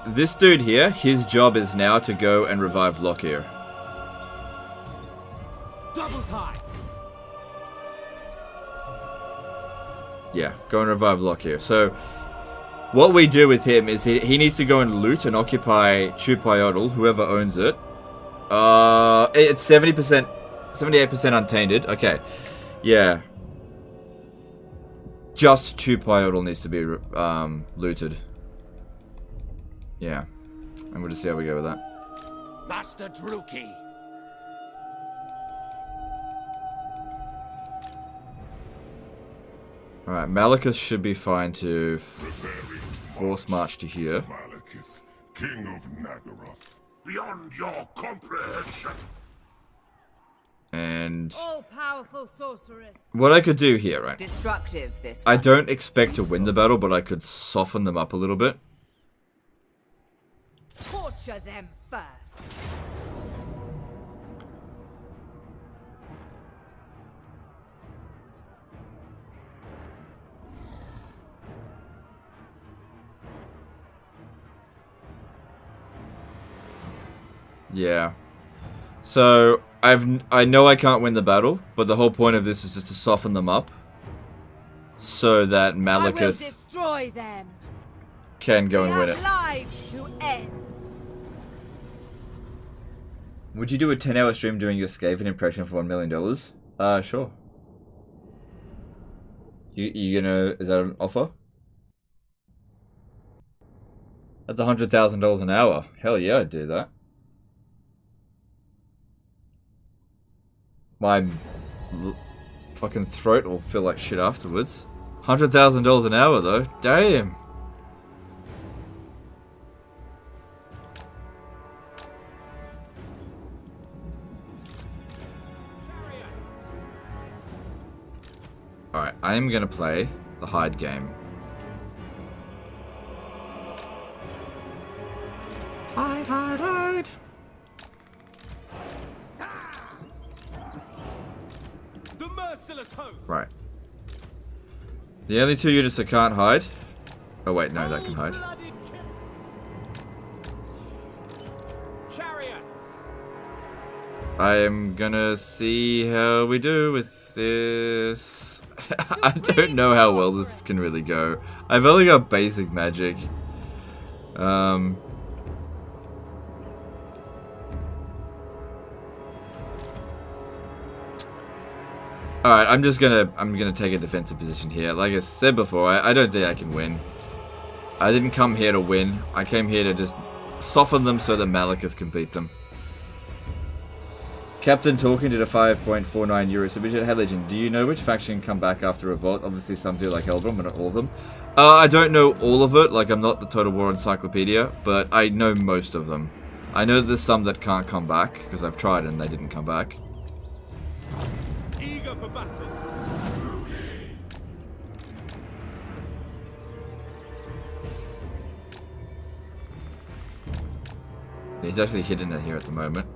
this dude here, his job is now to go and revive Lockyer. Double time. Yeah, go and revive Lockyer. So, what we do with him is he needs to go and loot and occupy Chupayodal, whoever owns it. It's 70%, 78% untainted. Okay, yeah. Just Chupayodal needs to be looted. Yeah, and we'll just see how we go with that. Master Druki. Alright, Malekith should be fine to force march to here. Malekith, King of Naggaroth, beyond your comprehension. And All-powerful sorceress. what I could do here, right? Destructive, this I one. don't expect to win the battle, but I could soften them up a little bit. Torture them first. Yeah. So, I know I can't win the battle, but the whole point of this is just to soften them up. So that I will Malekith destroy them. can go They and win have it. lives to end. Would you do a 10-hour stream doing your Scaven impression for $1 million? Sure. You gonna... Is that an offer? That's $100,000 an hour. Hell yeah, I'd do that. My fucking throat will feel like shit afterwards. $100,000 an hour though. Damn. Alright, I am gonna play the hide game. Hide, hide, hide! The merciless host. Right. The only two units that can't hide... Oh wait, no, that can hide. Chariots. I am gonna see how we do with this. I don't know how well this can really go. I've only got basic magic. Alright, I'm gonna take a defensive position here. Like I said before, I don't think I can win. I didn't come here to win. I came here to just soften them so that Malekith can beat them. Captain Talking did a 5.49 euro submission. Hey Legend, do you know which faction come back after Revolt? Obviously some do like Eldron, but not all of them. I don't know all of it, like I'm not the Total War Encyclopedia, but I know most of them. I know there's some that can't come back, because I've tried and they didn't come back. Eager for battle. He's actually hidden it here at the moment.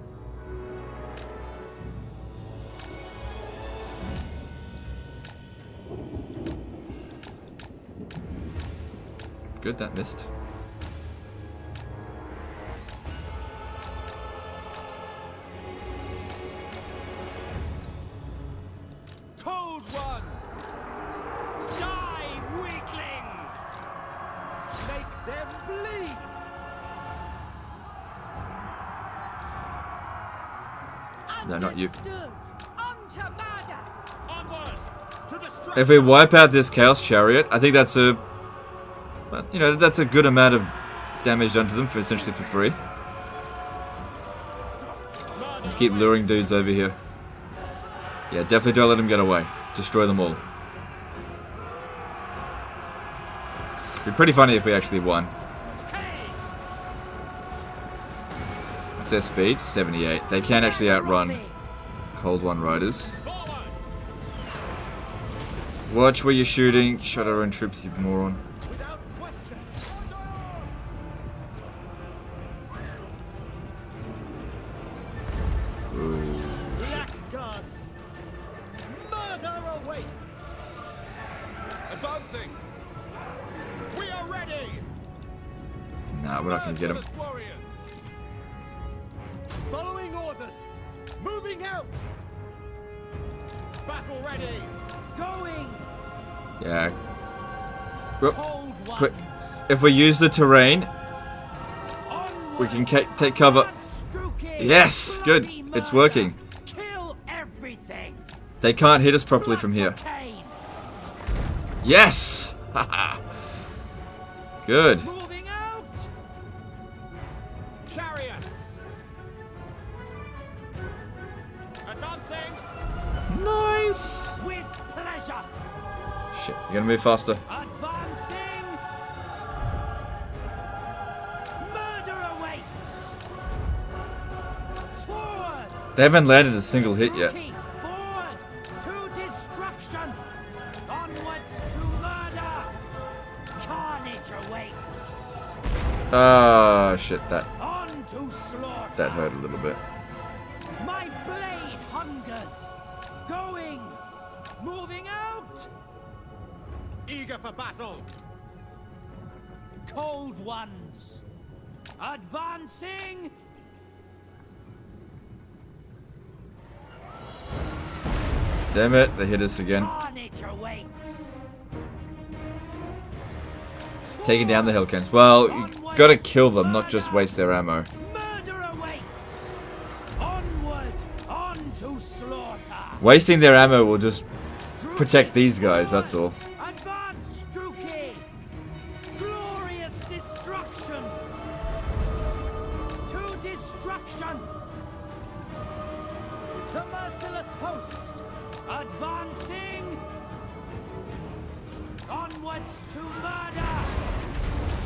Good, that missed. Cold one! Die, weaklings! Make them bleed! No, not you. Onward! To destruction! If we wipe out this Chaos Chariot, I think that's a... well, you know, that's a good amount of damage done to them, for essentially for free. And keep luring dudes over here. Yeah, definitely don't let them get away. Destroy them all. It'd be pretty funny if we actually won. What's their speed? 78. They can actually outrun Cold One Riders. Watch where you're shooting. Shot our own troops, you moron. Without question! Blackguards! Murder awaits! Advancing! We are ready! Nah, we're not gonna get him. Merciless warriors! Following orders! Moving out! Battle ready! Going! Yeah. Whoop. Cold ones! Quick. If we use the terrain, we can take cover. Yes! Good. It's working. Kill everything! They can't hit us properly from here. Khaine! Yes! Haha. Good. Moving out! Chariots! Advancing! Nice! With pleasure! Shit, you gotta move faster. Advancing! Murder awaits! Forward! They haven't landed a single hit yet. Rookie, forward! To destruction! Onwards to murder! Carnage awaits! Ah, shit, that On to slaughter! that hurt a little bit. My blade hungers! Going! Moving out! Eager for battle! Cold ones! Advancing! Damn it, they hit us again. Carnage awaits! Taking down the Hellcats. Well, you gotta kill them, not just waste their ammo. Murder awaits! Onward! On to slaughter! Wasting their ammo will just protect these guys, that's all. Advance, Druki! Glorious destruction! To destruction! The merciless host! Advancing! Onwards to murder!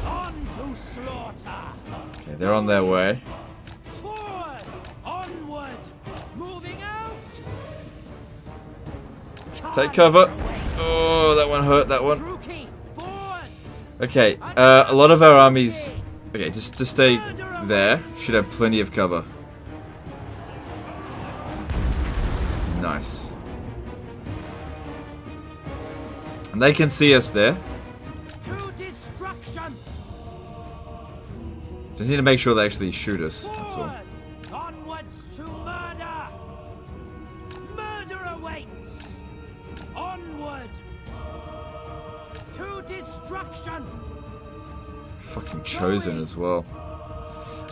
On to slaughter! Okay, they're on their way. Forward! Onward! Moving out! Take cover. Oh, that one hurt, that one. Druki, forward! Okay, a lot of our armies... Okay, just to stay there. Should have plenty of cover. Nice. And they can see us there. To destruction! Just need to make sure they actually shoot us, that's all. Forward! Onwards to murder! Murder awaits! Onward! To destruction! Fucking Chosen as well.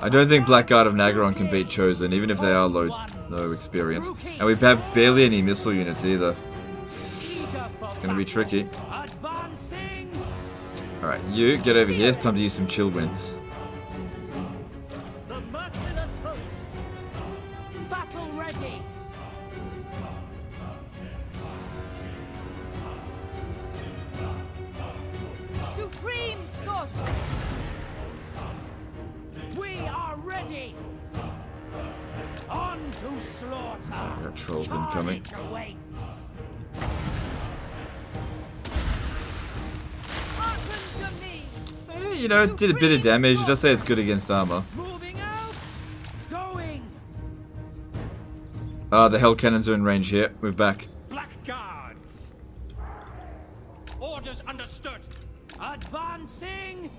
I don't think Blackguard of Naggarond can beat Chosen, even if they are low experience. And we have barely any missile units either. It's gonna be tricky. Advancing! Alright, you get over here. It's time to use some chill winds. The merciless host! Battle ready! Supreme sorcery! We are ready! On to slaughter! Got trolls incoming. Carnage awaits! Hearken to me! You know, it did a bit of damage. It does say it's good against armor. Moving out! Going! The hell cannons are in range here. Move back. Blackguards! Orders understood! Advance! Advancing!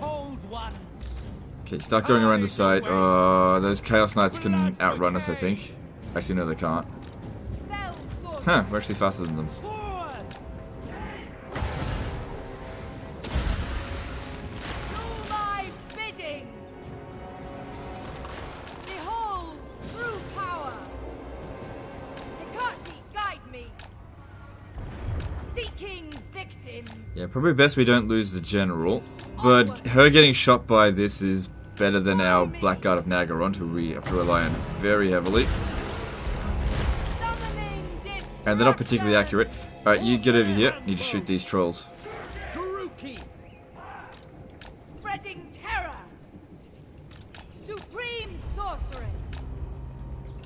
Cold ones! Okay, start going around the site. Those Chaos Knights can outrun us, I think. Actually, no, they can't. Huh, we're actually faster than them. Forward! Do my bidding! Behold true power! Nikati, guide me! Seeking victims! Yeah, probably best we don't lose the general. But her getting shot by this is better than our Blackguard of Naggarond, who we have to rely on very heavily. And they're not particularly accurate. Alright, you get over here. Need to shoot these trolls. Druki! Spreading terror! Supreme sorcery!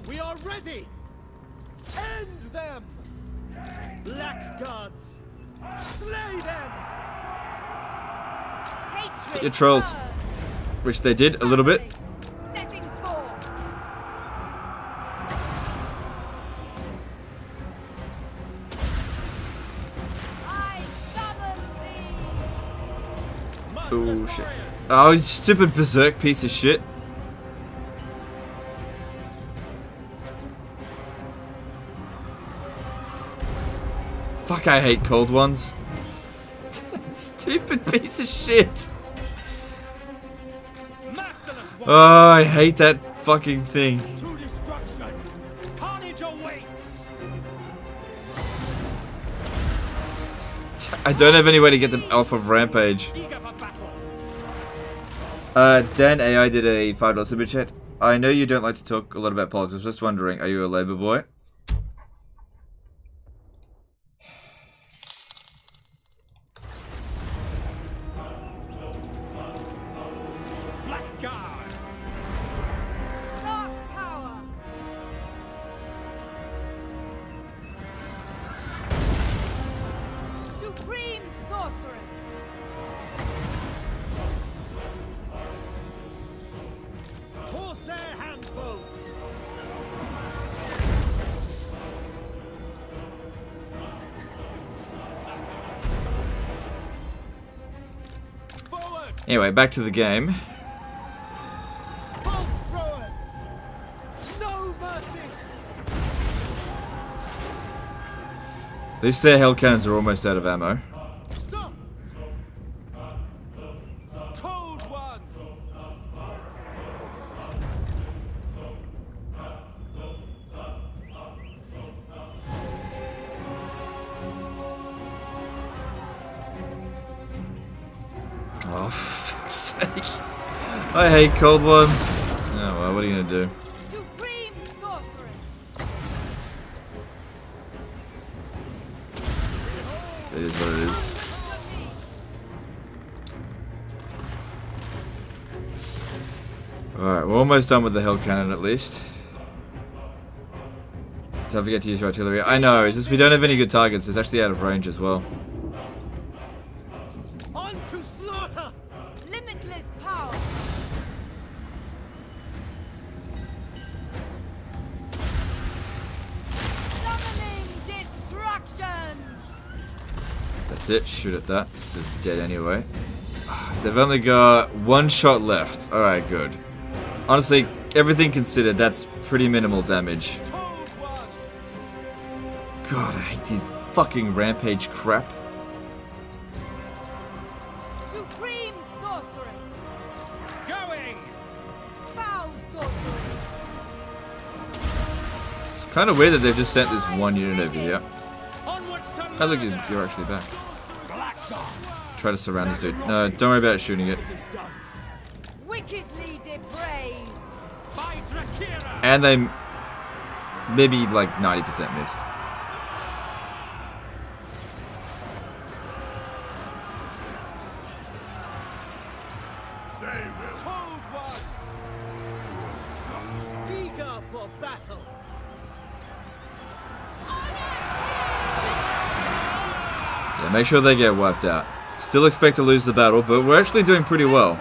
We are ready! End them! Blackguards! Slay them! Hatred! Get your trolls. burn. Which they did, a little bit. Setting forth! I summon thee! Oh, shit. Oh, you stupid berserk piece of shit. Fuck, I hate cold ones. Stupid piece of shit. Masterless one! Oh, I hate that fucking thing. To destruction! Carnage awaits! I don't have any way to get them off of Rampage. Eager for battle! Dan AI did a $5 super chat. I know you don't like to talk a lot about politics. I was just wondering, are you a Labour boy? Blackguards! Dark power! Supreme sorceress! Corsair handfuls! Forward! Anyway, back to the game. Bolt throwers! No mercy! At least their hell cannons are almost out of ammo. Stop! Cold one! Oh, for fuck's sake. I hate cold ones. Oh well, what are you gonna do? Supreme sorceress! It is what it is. Alright, we're almost done with the hell cannon at least. Don't forget to use your artillery. I know, it's just we don't have any good targets. It's actually out of range as well. On to slaughter! Limitless power! Summoning destruction! That's it, shoot at that. It's dead anyway. They've only got one shot left. Alright, good. Honestly, everything considered, that's pretty minimal damage. Cold one! God, I hate these fucking rampage crap. Supreme sorceress! Going! Foul sorceress! It's kind of weird that they've just sent this one unit over here. Onwards to Oh, look, murder! you're actually back. Blackguards! Try to surround this dude. No, don't worry about shooting it. Wickedly depraved! By Drakira! And they maybe like 90% missed. Cold one! Eager for battle! Yeah, make sure they get wiped out. Still expect to lose the battle, but we're actually doing pretty well,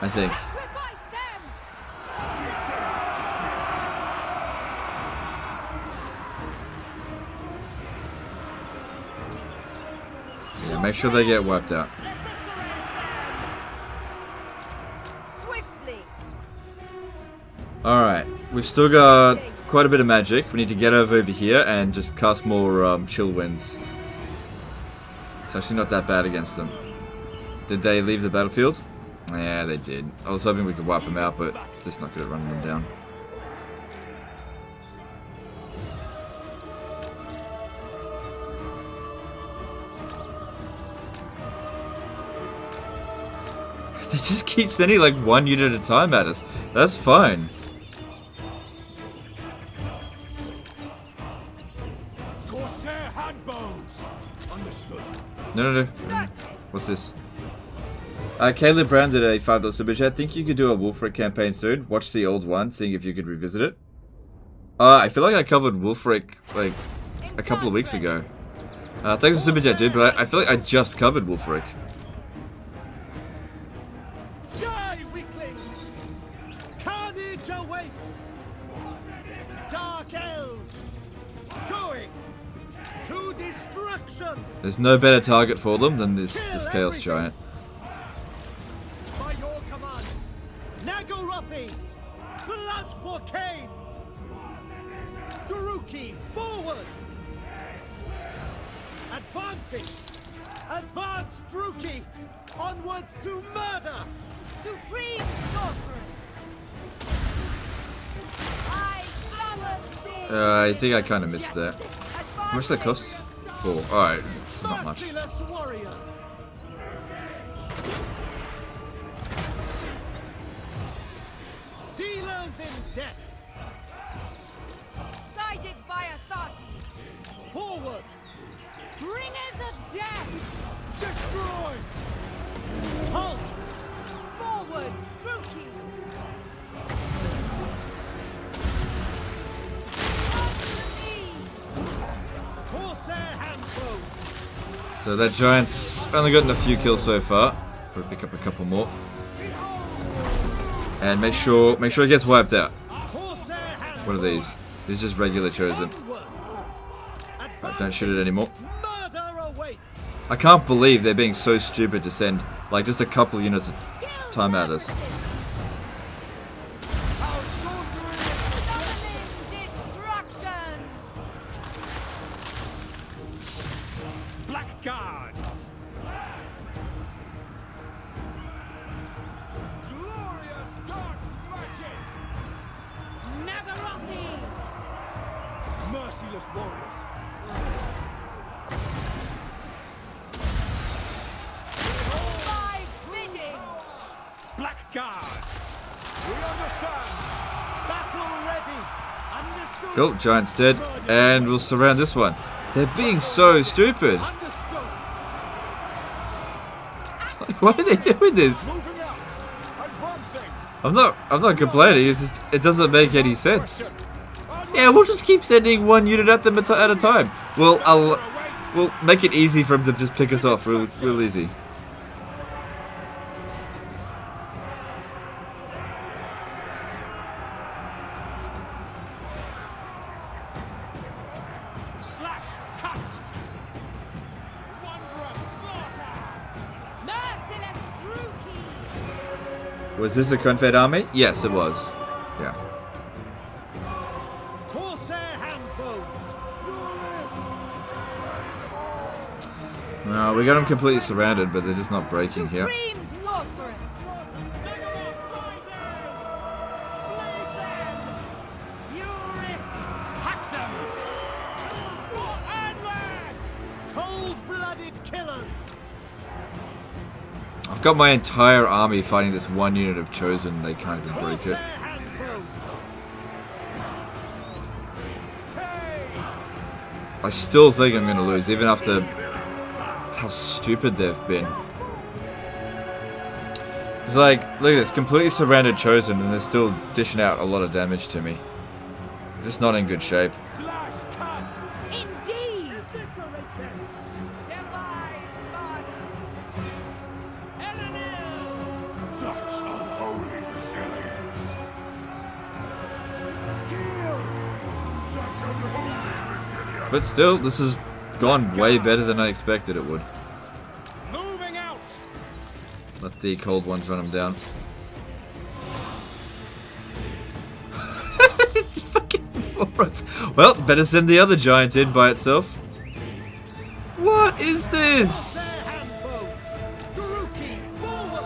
I think. Sacrifice them! Yeah, make sure they get wiped out. Swiftly. Alright, we've still got quite a bit of magic. We need to get over here and just cast more chill winds. It's actually not that bad against them. Did they leave the battlefield? Yeah, they did. I was hoping we could wipe them out, but just not good at running them down. They just keep sending like one unit at a time at us. That's fine. Corsair handbows. Understood. No. What's this? Caleb Brown did a $5 super chat. Think you could do a Wulfhart campaign soon? Watch the old one, seeing if you could revisit it. I feel like I covered Wulfhart like a couple of weeks ago. Thanks for super chat, dude, but I feel like I just covered Wulfhart. Die, weaklings! Carnage awaits! Dark Elves! Going to destruction! There's no better target for them than this Chaos Giant. By your command, Naggarond! Blood for Khaine! Druki, forward! Advancing! Advance, Druki! Onwards to murder! Supreme sorceress. I summon thee. I think I kind of missed that. How much does that cost? 4. Alright, it's not much. Merciless warriors! Dealers in death! Guided by authority. Forward! Bringers of death. Destroy! Halt! Forward, Druki. Corsair handbows! So that Giant's only gotten a few kills so far. We'll pick up a couple more. And make sure it gets wiped out. Corsair handbows! What are these? These are just regular chosen. Right, don't shoot it anymore. Murder awaits! I can't believe they're being so stupid to send like just a couple units at time at us. Our sorcery is Summoning destruction. Black Guards! Glorious dark magic! Naggarond. Merciless warriors! My bidding. Black Guards! We understand! Battle ready! Understood! Cool, Giant's dead, and we'll surround this one. They're being so stupid. Understood! Like, why are they doing this? Moving out! Advancing! I'm not complaining. It's just it doesn't make any sense. Yeah, we'll just keep sending one unit at them at a time. We'll make it easy for them to just pick us off real easy. Slash! Cut! Wondrous slaughter! Merciless Druki. Was this a Confed army? Yes, it was. Yeah. Corsair handbows! No, we got them completely surrounded, but they're just not breaking here. Supreme sorceress. Hack them! Cold-blooded killers! I've got my entire army fighting this one unit of Chosen. They can't even break it. Corsair handbows! I still think I'm going to lose, even after how stupid they've been. It's like, look at this, completely surrounded Chosen, and they're still dishing out a lot of damage to me. Just not in good shape. Slash! Cut! Indeed. Eviscerate them! Divine Father. Such unholy resilience. Kill! Such unholy resilience. But still, this has gone way better than I expected it would. let the cold ones run them down. It's fucking morons. Well, better send the other giant in by itself. What is this?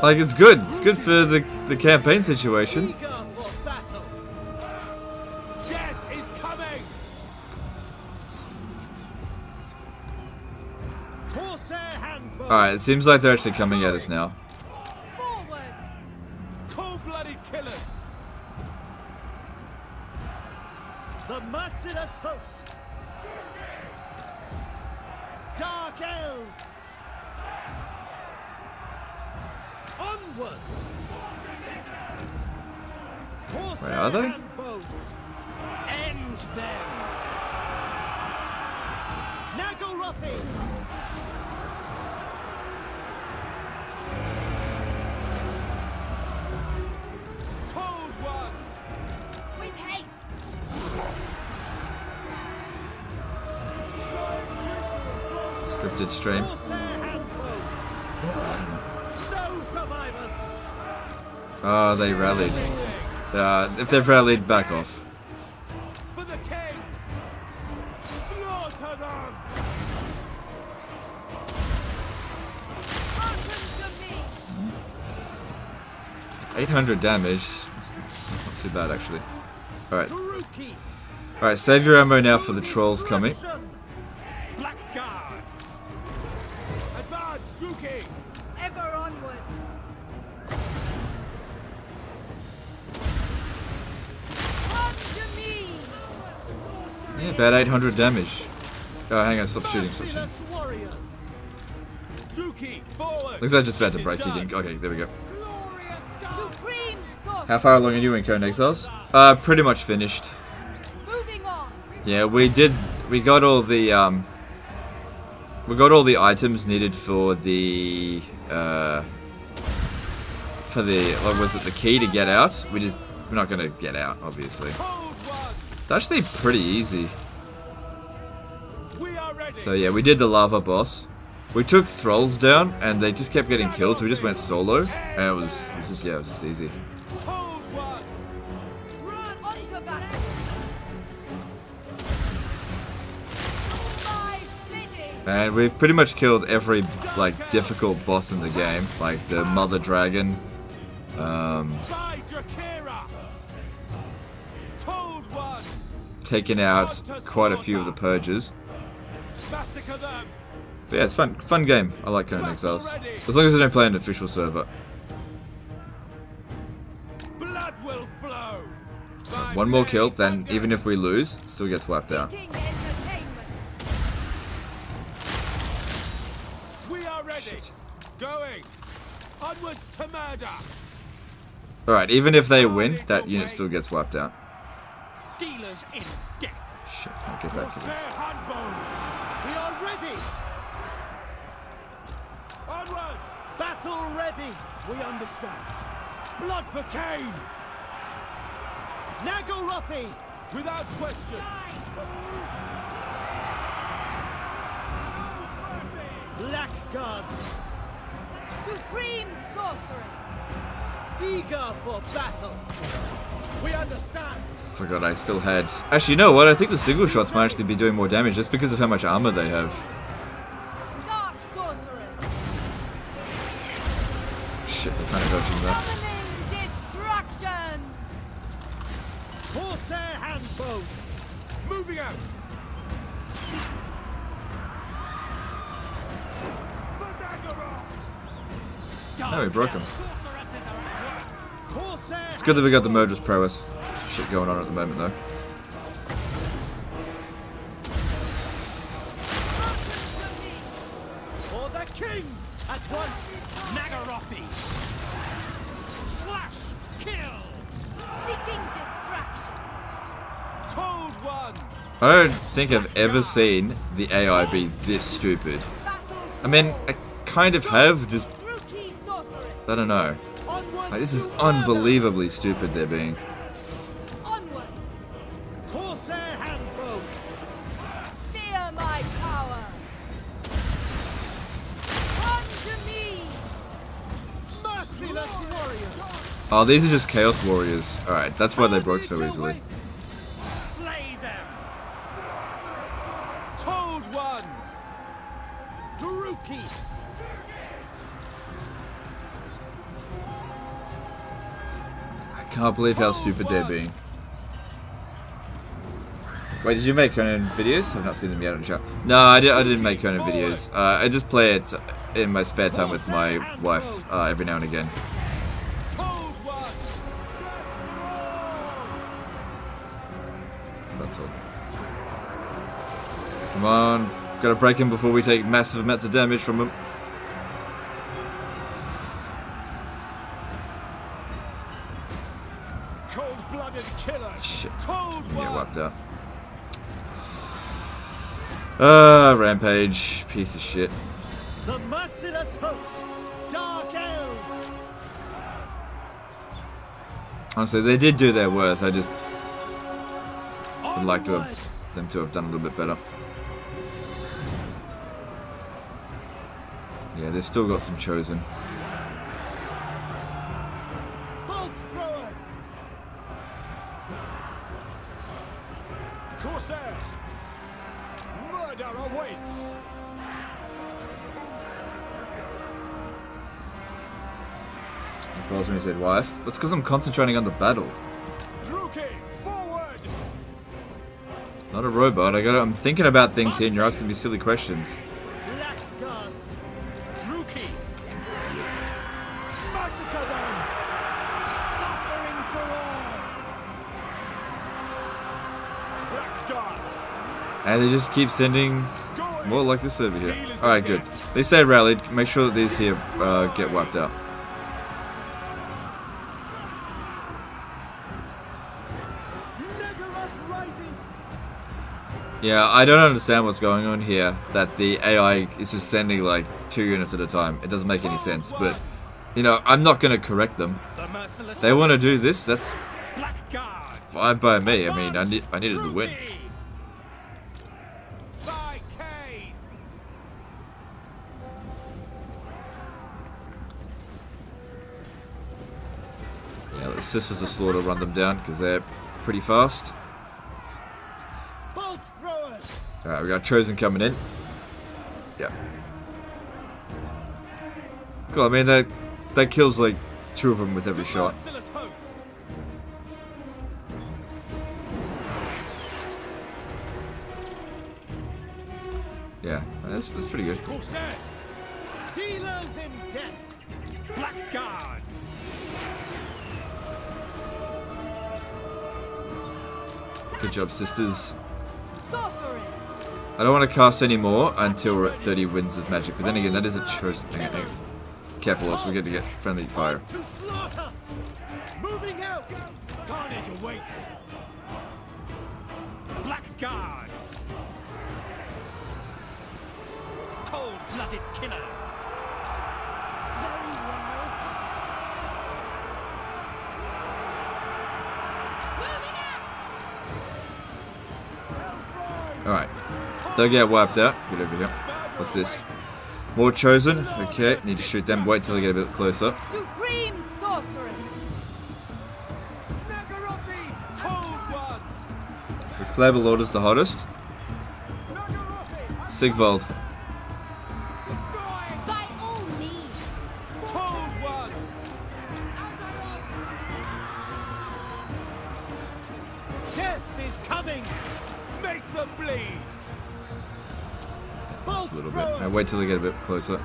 Like, it's good. It's good for the campaign situation. Alright, it seems like they're actually coming at us now. Forward! Cold-blooded killers! The merciless host! Dark Elves! Onward! Where are they? End them! Naggarond! Cold one! With haste! Scripted stream. No survivors! Oh, they rallied. If they've rallied, back off. For the king! Slaughter them! Hearken to me! 800 damage. That's not too bad, actually. Alright. Druki! Alright, save your ammo now for the trolls coming. Black guards! Advance, Druki! Ever onward! Come to me! Yeah, about 800 damage. Oh, hang on, stop shooting, stop shooting. Merciless warriors! Druki, forward! Looks like just about to It is break. He done. didn't. Okay, there we go. Glorious supreme sorcery! How far along are you in Cone Exiles? Pretty much finished. Moving on! Yeah, we got all the items needed for the what was it, the key to get out. We're not gonna get out, obviously. Cold one! It's actually pretty easy. We are ready! So yeah, we did the lava boss. We took thralls down and they just kept getting killed, so we just went solo, and it was just easy. Cold one! Run onto battle! My bidding! And we've pretty much killed every like difficult boss in the game, like the Mother Dragon. By Drakira! Cold one! Taken out quite a few of the purges. Massacre them! But yeah, it's fun game. I like Cone Exiles. As long as I don't play an official server. Blood will flow! One more kill, then even if we lose, it still gets wiped out. King entertainment! We are ready! Going! Onwards to murder! Alright, even if they win, that unit still gets wiped out. Dealers in death! Shit, I'll get back to Corsair them. handbones! We are ready! Onward! Battle ready! We understand. Blood for Khaine! Naggarond! Without question! Blackguards! Supreme sorceress! Eager for battle! We understand! Forgot I still had... Actually, you know what? I think the single shots might actually be doing more damage just because of how much armor they have. Dark sorceress! Shit, they're kind of dodging that. Summoning destruction! Corsair handbones! Moving out! For Naggarond! No, we broke him. Corsair It's good that we got the Murderous Prowess shit going on at the moment, though. For the king! At once! Naggarond! Slash! Kill! Seeking distraction! Cold one! I don't think I've ever seen the AI be this stupid. Battle! I mean, I kind of have, just... Rookie sorceress! I don't know. Onwards Like, this is to murder! unbelievably stupid they're being. Onward! Corsair handbones! Fear my power! Come to me! Oh, these are just Chaos Warriors. Alright, that's why they broke so easily. Slay them. Cold ones. Druki. I can't believe how stupid they're being. Wait, did you make Conan videos? I've not seen them yet on chat. No, I didn't make Conan videos. I just play it in my spare time with my wife every now and again. That's all. Come on. Gotta break him before we take massive amounts of damage from him. Cold-blooded killers. Shit. Cold I'm gonna get ones. wiped out. Rampage. Piece of shit. The merciless host. Dark Elves. Honestly, they did do their worth. I just would like to have them to have done a little bit better. Yeah, they've still got some chosen. Bolt throwers. Corsairs. Murder awaits. Calls when he said wife. That's because I'm concentrating on the battle. Druki, forward. Not a robot. I'm thinking about things here and you're asking me silly questions. Blackguards. Druki. Massacre them. Suffering for all. Blackguards. And they just keep sending more like this over here. Alright, good. At least they rallied. Make sure that these here get wiped out. Yeah, I don't understand what's going on here, that the AI is just sending like 2 units at a time. It doesn't make any sense, but, you know, I'm not going to correct them. They want to do this, that's fine by me. I mean, I needed the win. Yeah, let Sisters of Slaughter run them down, because they're pretty fast. Alright, we got Chosen coming in. Yeah. Cool, I mean, that kills like 2 of them with every shot. Yeah, that's pretty good. Dealers in death. Blackguards. Good job, Sisters. Sorcerers. I don't want to cast any more until we're at 30 winds of magic, but then again, that is a chosen thing. Careful, else we're going to get friendly fire. To slaughter. Moving out. Carnage awaits. Blackguards. Cold-blooded killers. Very well. Moving out. Alright. They'll get wiped out. Get over here. What's this? More chosen. Okay, need to shoot them. Wait till they get a bit closer. Supreme sorceress. Naggarond. Cold one. Which playable lord is the hottest? Sigvald. By all means. Cold one. Death is coming. Make them bleed. Just a little bit. Now wait till they get a bit closer.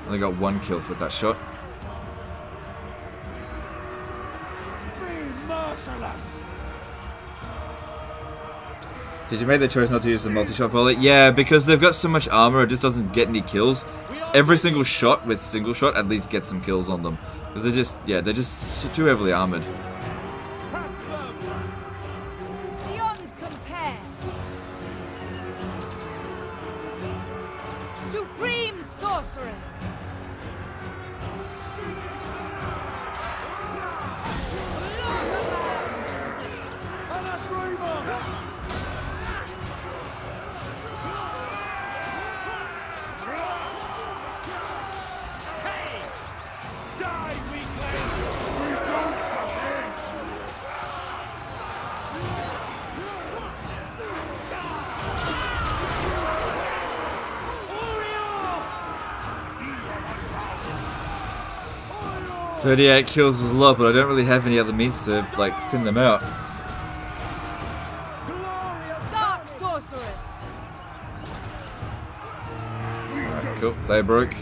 Only got 1 kill with that shot. Be merciless. Did you make the choice not to use the multi-shot volley? Yeah, because they've got so much armor, it just doesn't get any kills. Every single shot with single shot at least gets some kills on them. Because they're just too heavily armored. Beyond compare. Supreme sorceress. Die, weakling! 38 kills is a lot, but I don't really have any other means to, like, thin them out. Dark sorceress. Alright, cool. They broke.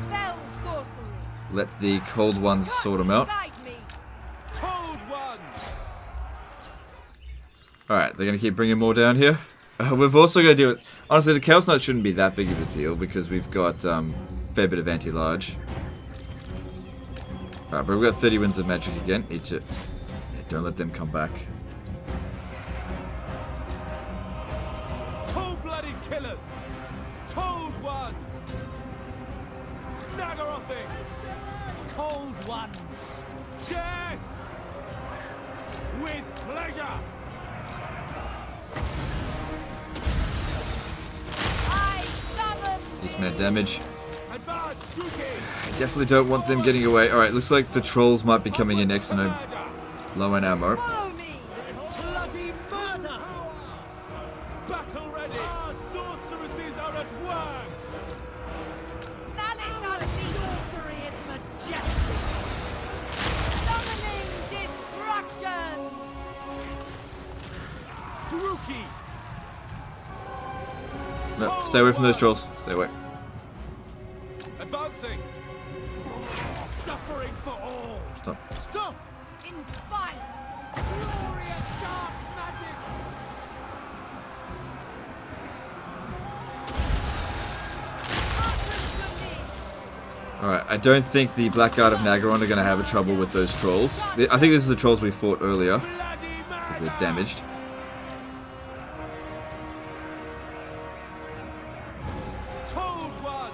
Fell sorcery. Let the cold ones sort them out. Guide me. Cold one. Alright, they're going to keep bringing more down here. We've also got to deal with... Honestly, the Chaos Knight shouldn't be that big of a deal because we've got fair bit of anti-large. Alright, but we've got 30 winds of magic again. Eat it. Yeah, don't let them come back. Cold-blooded killers. Cold ones. Naggarond. Cold ones. Death. With pleasure. I summon. Decent amount of damage. Advance, Dookie. I definitely don't want them getting away. Alright, looks like the trolls might be coming in next and I'm low on ammo. Follow me. Bloody murder. Battle ready. Our sorceresses are at work. Malice unleashed. Sorcery is majestic. Summoning destruction. Dookie. No, stay away from those trolls. Stay away. Advancing. Suffering for all. Stop. Stop. Inspired. Glorious dark magic. Hearken to me. Alright, I don't think the Black Guard of Naggarond are going to have a trouble with those trolls. I think this is the trolls we fought earlier. Bloody Because murder. they're damaged. Cold one.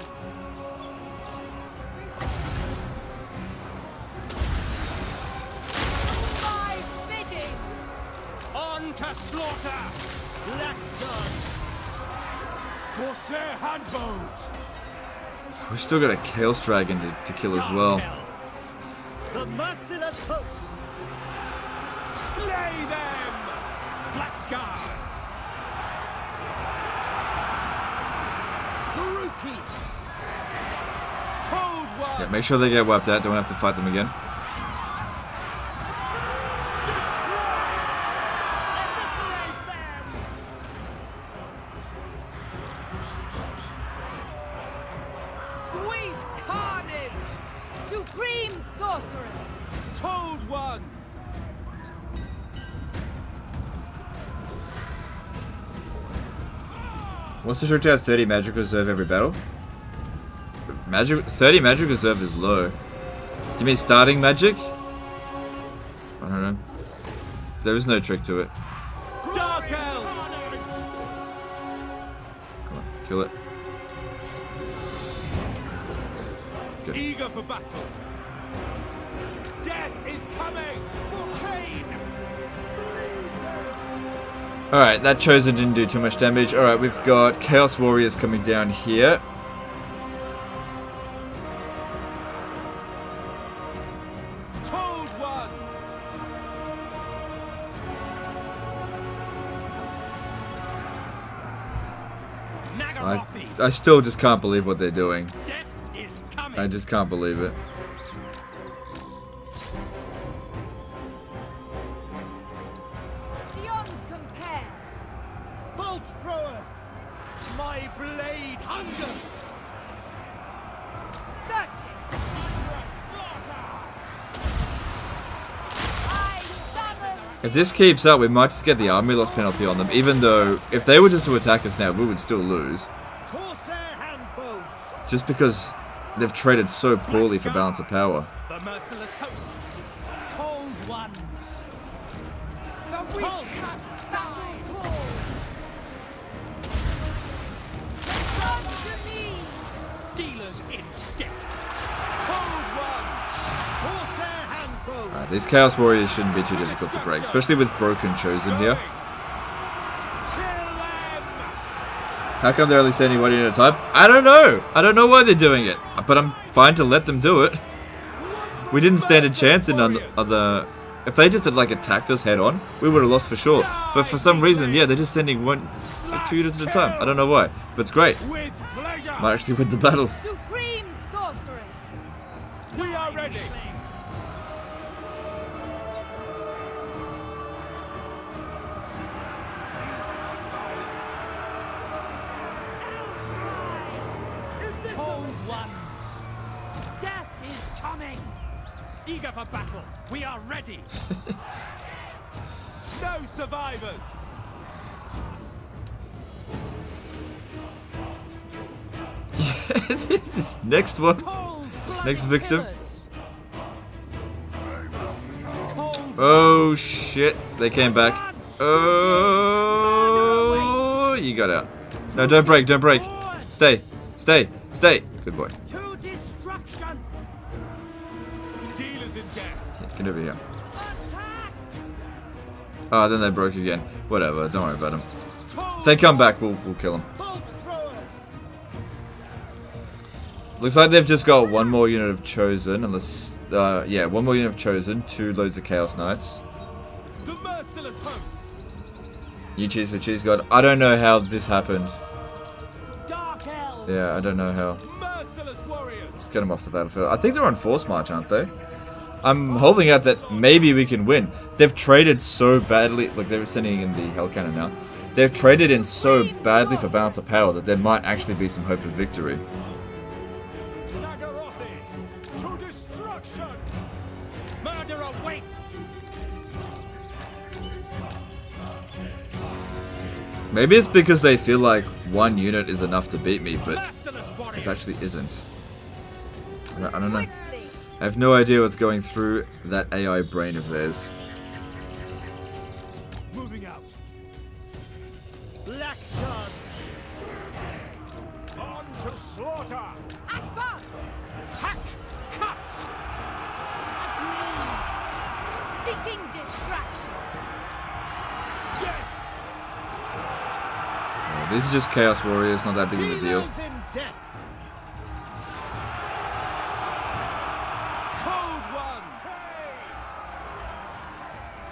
My bidding. On to slaughter. Black gun. Corsair handbows. We've still got a Chaos Dragon to kill as well. Elves. The merciless host. Slay them. Black guards. Dookie. Cold one. Yeah, make sure they get wiped out. Don't have to fight them again. Eviscerate them. Sweet carnage. Supreme sorceress. Cold ones. What's the short to have 30 magic reserve every battle? 30 magic reserve is low. Do you mean starting magic? I don't know. There is no trick to it. Dark elves. Come on, kill it. Good. Eager for battle. Death is coming for Khaine. Alright, that Chosen didn't do too much damage. Alright, we've got Chaos Warriors coming down here. Cold one. Naggarond. I still just can't believe what they're doing. Death is coming. I just can't believe it. Beyond compare. Bolt throwers. My blade hungers. Searching. I summon. If this keeps up, we might just get the army loss penalty on them, even though if they were just to attack us now, we would still lose. Corsair handbows. Just because they've traded so poorly for balance of power. The merciless host. Cold ones. The weak must battle call. Return to me. Dealers in death. Cold ones. Corsair handbows. Alright, these Chaos Warriors shouldn't be too difficult to break, especially with Broken Chosen here. Kill them. How come they're only sending one unit at a time? I don't know! I don't know why they're doing it, but I'm fine to let them do it. We didn't stand a chance in other... If they just had like attacked us head on, we would have lost for sure. But for some reason, yeah, they're just sending one, like 2 units at a time. I don't know why, but it's great. With pleasure. Might actually win the battle. Supreme sorceress. We are ready. Eager for battle. We are ready. No survivors. This next one. Next victim. Oh shit, they came back. Oh, you got out. No, don't break, don't break. Stay, stay, stay. Good boy. To destruction. Dealers in death. Get over here. Oh, then they broke again. Whatever, don't worry about them. If they come back, we'll kill them. Looks like they've just got one more unit of Chosen, unless, yeah, one more unit of Chosen, 2 loads of Chaos Knights. The merciless host. You cheese for cheese god. I don't know how this happened. Dark Elves. Yeah, I don't know how. Merciless warriors. Just get them off the battlefield. I think they're on force march, aren't they? I'm holding out that maybe we can win. They've traded so badly. Look, they're sending in the Hell Cannon now. They've traded in so badly for balance of power that there might actually be some hope of victory. To destruction. Murder awaits. Maybe it's because they feel like one unit is enough to beat me, but Merciless it warriors. actually isn't. I don't know. I have no idea what's going through that AI brain of theirs. Moving out. Black guards. On to slaughter. Advance! Hack. Cut. Seeking distraction! Death. So these are just Chaos Warriors, not that big of a deal. Dealers in death. Cold one.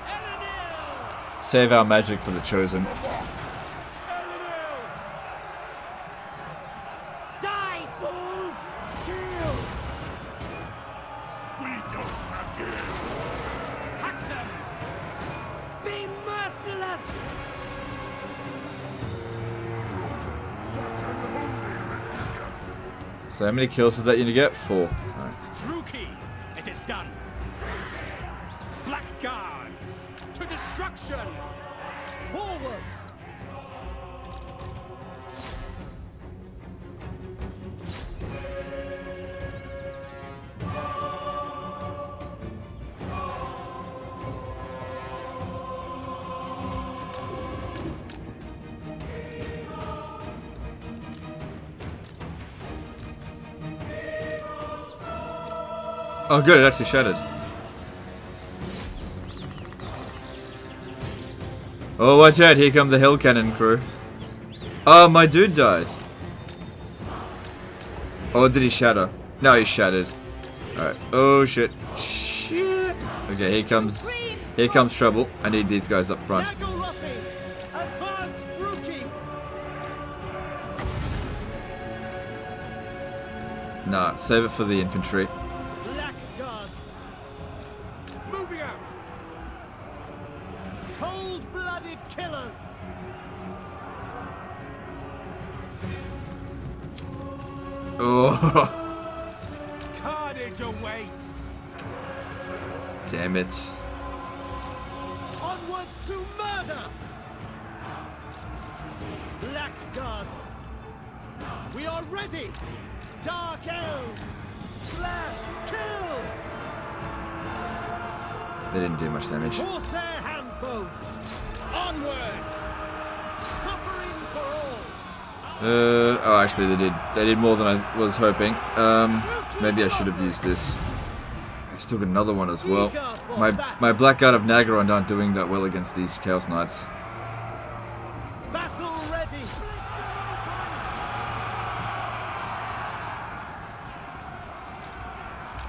Elenil. Save our magic for the Chosen. Die, fools! Kill! We don't have game. Hack them! Be merciless! So how many kills did that unit get? 4. Alright. Druki, it is done. Black guards to destruction! Forward! Oh good, it actually shattered. Oh watch out, here come the Hell Cannon crew. Oh, my dude died. Oh, did he shatter? No, he shattered. Alright. Oh shit. Shit. Okay, here comes trouble. I need these guys up front. Advance, Druki! Nah, save it for the infantry. Black guards moving out. Cold-blooded killers. Oh, Carnage awaits. damn it. Onwards to murder. Black guards. We are ready. Dark elves. Slash kill. They didn't do much damage. Corsair handbows. Onward. Suffering for all. Oh, actually, they did. They did more than I was hoping. Maybe I should have used this. I've still got another one as well. My Blackguard of Naggarond aren't doing that well against these Chaos Knights. Battle ready.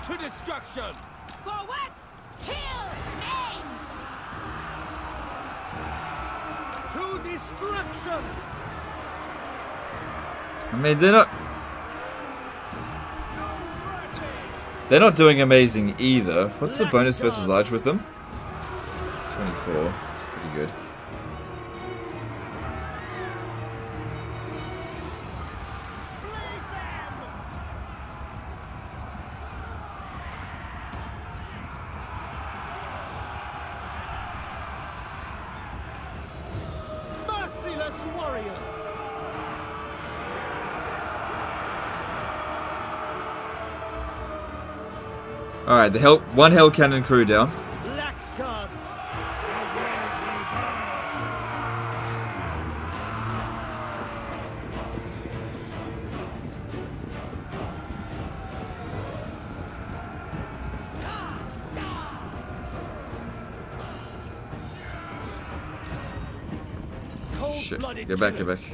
To destruction. Forward! Kill! Aim! To destruction. I mean, they're not doing amazing either. What's the bonus versus large with them? 24. That's pretty good. warriors. Alright, one Hell Cannon crew down. Blackguards. Shit. Cold-blooded Get back, get killers. back.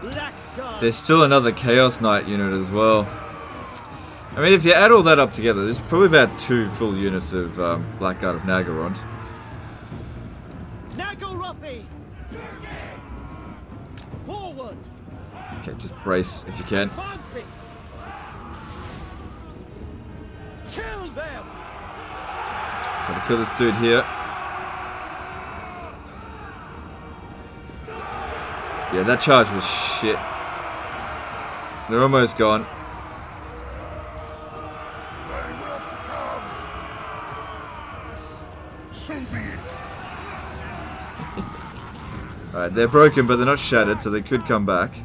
Blackguards. There's still another Chaos Knight unit as well. I mean, if you add all that up together, there's probably about 2 full units of Blackguard of Naggarond. Naggarondi. Forward. Okay, just brace if you can. Advancing. Kill them. Try to kill this dude here. Yeah, that charge was shit. They're almost gone. They will succumb. So be it. Alright, they're broken, but they're not shattered, so they could come back.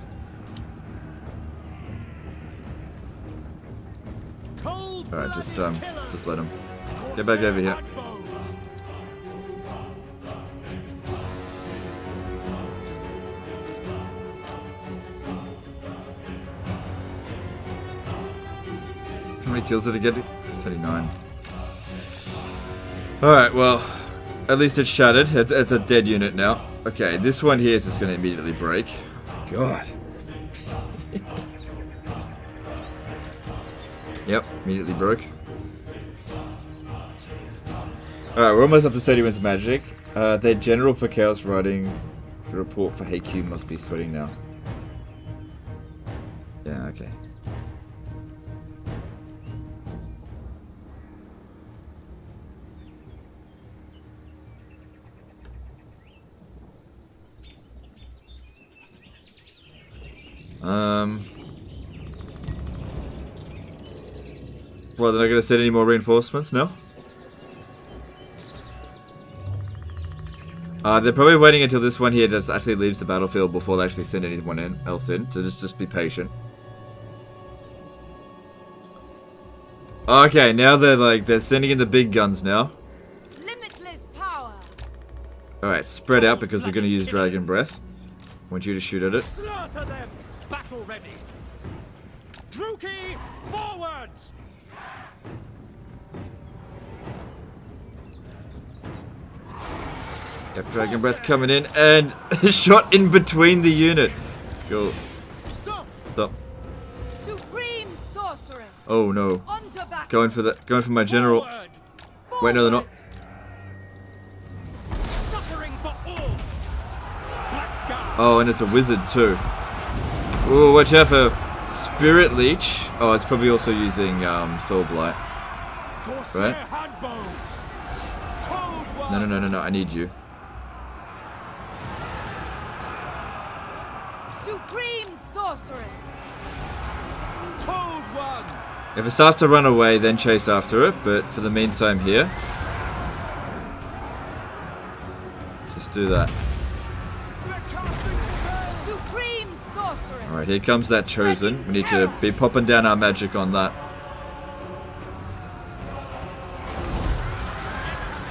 Alright, just let them. Get back over here. How many kills did it get? 39. Alright, well, at least it's shattered. It's a dead unit now. Okay, this one here is just going to immediately break. God. Yep, immediately broke. Alright, we're almost up to 30 wins of magic. Their general for Chaos Riding, the report for HQ must be sweating now. Yeah, okay. Well, they're not going to send any more reinforcements, no? They're probably waiting until this one here just actually leaves the battlefield before they actually send anyone else in, so just be patient. Okay, now they're sending in the big guns now. Limitless power. Alright, spread out because they're going to use Dragon Breath. I want you to shoot at it. Slaughter them. Battle ready. Druki, forward. Yep, Dragon Breath coming in and shot in between the unit. Cool. Stop. Stop. Supreme sorceress. Oh no. Onto battle. Going for my general. Forward. Wait, no, they're not. Suffering for all. Blackguard. Oh, and it's a wizard too. Ooh, watch out for Spirit Leech. Oh, it's probably also using Soul Blight. Corsair Right? handbows. Cold one. No, I need you. Supreme sorceress. Cold one. If it starts to run away, then chase after it, but for the meantime here, just do that. Supreme sorceress. Alright, here comes that Chosen. We need to be popping down our magic on that.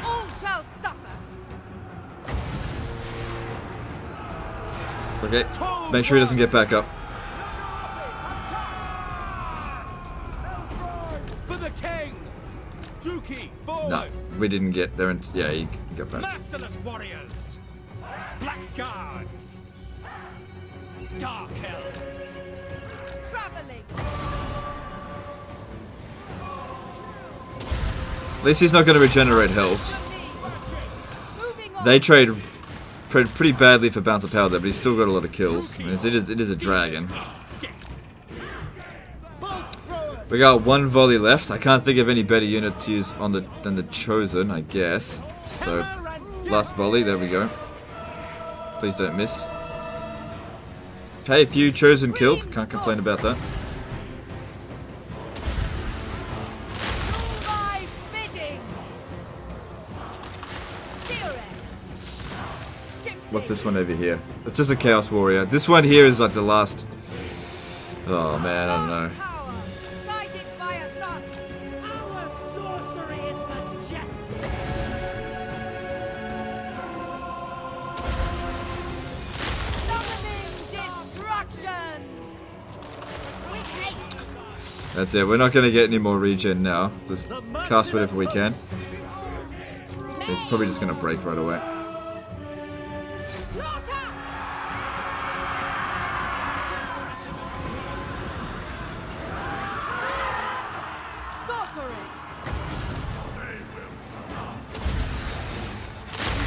All shall suffer. Okay, make sure he doesn't get back up. For the king. Druki, forward. No, we didn't get there. Yeah, he got back. Merciless warriors. Blackguards. Dark elves. Traveling. At least he's not going to regenerate health. Moving on. They trade pretty badly for bounce of power there, but he's still got a lot of kills. I mean, it is a dragon. We got one volley left. I can't think of any better unit to use on than the Chosen, I guess. So, last volley. There we go. Please don't miss. Okay, a few Chosen killed. Can't complain about that. Do thy bidding. What's this one over here? It's just a Chaos Warrior. This one here is like the last... Oh man, I don't know. Power, guided by a thought. Our sorcery is majestic. Summoning destruction. With haste. That's it. We're not going to get any more regen now. Just cast whatever we can. It's probably just going to break right away. Slaughter. Sorceress.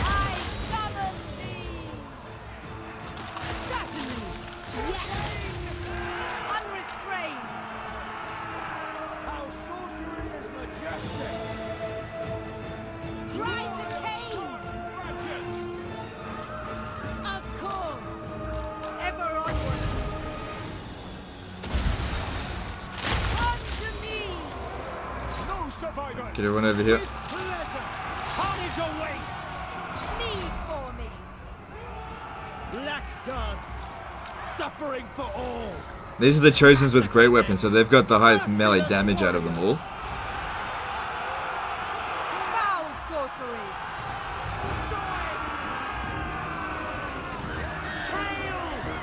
I summon thee. Certainly. Yes. Unrestrained. Our sorcery is majestic. Rise of Khaine. Of course. Ever onward. Come to me. No survivor. Get everyone over here. Pleasure. Carnage awaits. Need for me. Blackguards. Suffering for all. These are the Chosens with great weapons, so they've got the highest melee damage out of them all. Foul sorceries.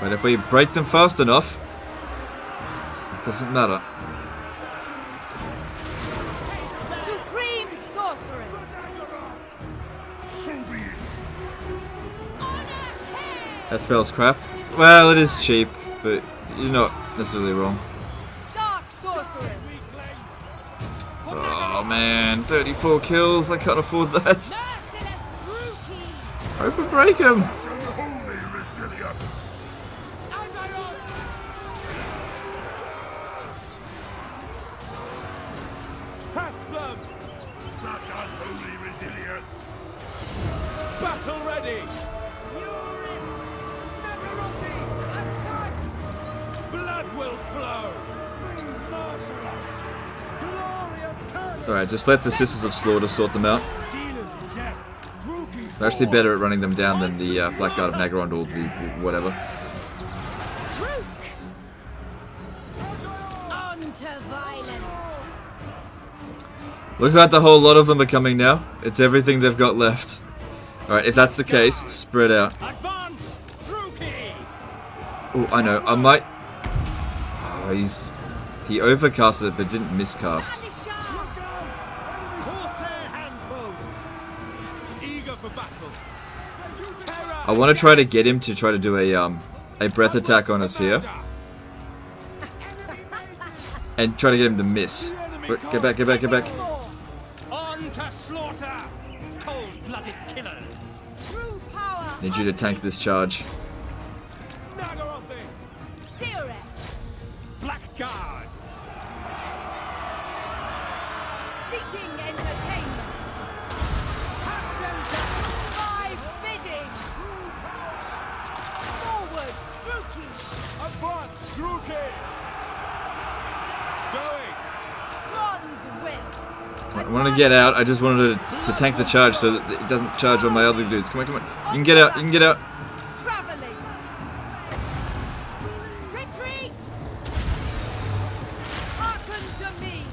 But if we break them fast enough, it doesn't matter. Supreme sorceress. So be it. That spell's crap. Well, it is cheap, but you're not necessarily wrong. Dark sorceress. Oh man, 34 kills, I can't afford that. Merciless Druki. Hope we break him. Unholy resilience. Peplum. Such unholy resilience. Battle ready. Blood will flow. Alright, just let the Sisters of Slaughter sort them out. Dealers in death. Druki. They're actually better at running them down than the Blackguard of Naggarond or the whatever. On to violence. Looks like the whole lot of them are coming now. It's everything they've got left. Alright, if that's the case, spread out. Advance. Druki. Oh, I know, I might... Oh, he overcasted it but didn't miscast. Corsair handfuls. Eager for battle. Terror. I want to try to get him to try to do a breath attack on us here. And try to get him to miss. But get back, get back, get back. On to slaughter. Cold-blooded killers. True power. Need you to tank this charge. Naggarond. Yvresse. Blackguards. Seeking entertainment. My bidding. Forward, Druki. Advance. Druki. Going. Bronze will. I want to get out. I just wanted to tank the charge so that it doesn't charge on my other dudes. Come on, come on. You can get out. You can get out. Traveling. Retreat. Hearken to me.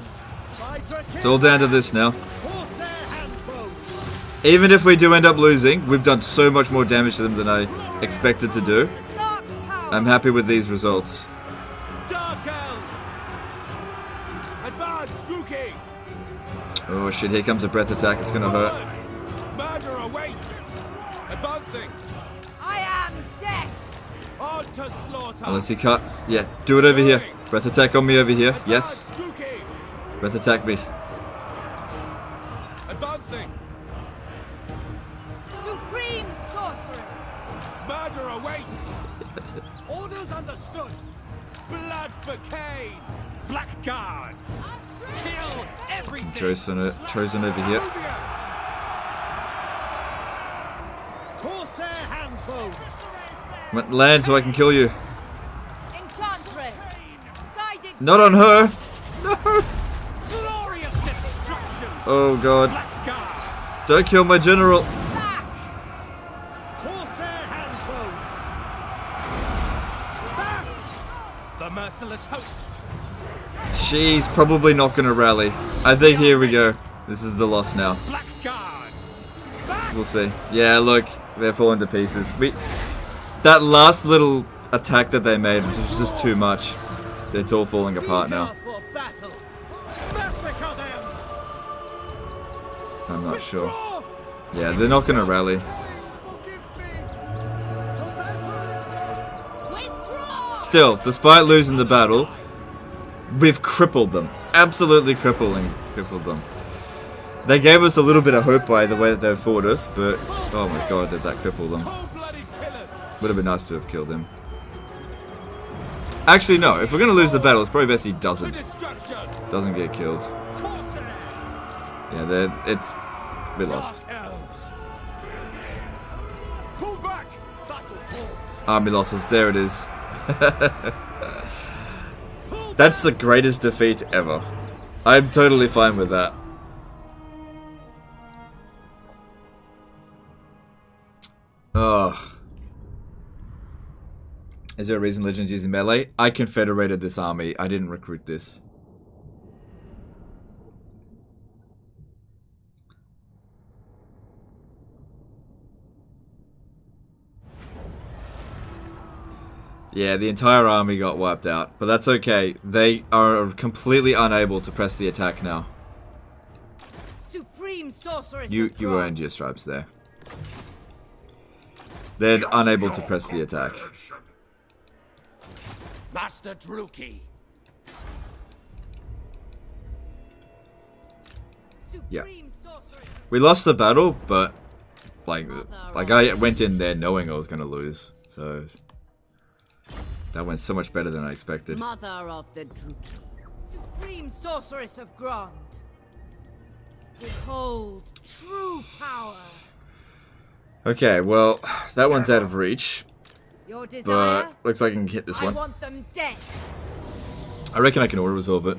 It's all down to this now. Corsair handfuls. Even if we do end up losing, we've done so much more damage to them than I expected to do. Dark power. I'm happy with these results. Dark Elves. Advance. Druki. Oh shit, here comes a breath attack. It's gonna hurt. Murder awaits. Advancing. I am death. On to slaughter. Unless he cuts. Yeah, do it over here. Breath attack on me over here. Yes. Advance, Druki. Breath attack me. Advancing. Supreme sorceress. Murder awaits. Orders understood. Blood for Khaine. Blackguards. Kill everything. Chosen over here. Corsair handfuls. Come on, land so I can kill you. Enchantress. Guided. Not on her. No. Glorious destruction. Oh god. Blackguards. Don't kill my general. Back. Corsair handfuls. host. She's probably not going to rally. I think here we go. This is the loss now. Blackguards. Back. We'll see. Yeah, look, they're falling to pieces. That last little attack that they made was just too much. It's all falling apart now. For battle. Massacre them. I'm not sure. Yeah, they're not going to rally. Still, despite losing the battle, we've crippled them. Absolutely crippled them. They gave us a little bit of hope by the way that they fought us, but oh my god, did that cripple them. Would have been nice to have killed him. Actually, no. If we're going to lose the battle, it's probably best he doesn't get killed. Yeah, we lost. Army losses. There it is. That's the greatest defeat ever. I'm totally fine with that. Oh. Is there a reason Legends using melee? I confederated this army. I didn't recruit this. Yeah, the entire army got wiped out, but that's okay. They are completely unable to press the attack now. Supreme sorceress. You earned your stripes there. They're unable to press the attack. Master Druki. Yeah. We lost the battle, but like I went in there knowing I was going to lose, so that went so much better than I expected. Mother of the Druki. Supreme sorceress of Grond. Behold true power. Okay, well, that one's out of reach, Your desire? but looks like I can hit this I one. want them dead. I reckon I can auto-resolve it.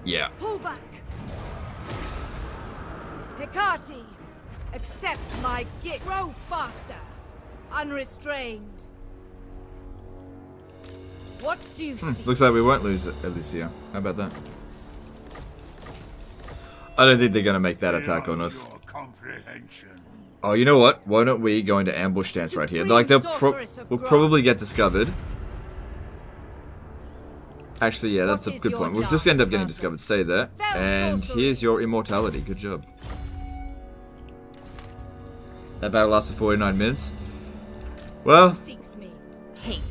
Yeah. Pull back. Hecate, accept my gift. Grow faster. Unrestrained. What do you see? Looks like we won't lose Elysia. How about that? I don't think they're going to make that attack on us. Oh, you know what? Why don't we go into ambush stance right here? Like, we'll probably get discovered. Actually, yeah, that's a good point. We'll just end up getting discovered. Stay there. And here's your immortality. Good job. That battle lasted 49 minutes. Well,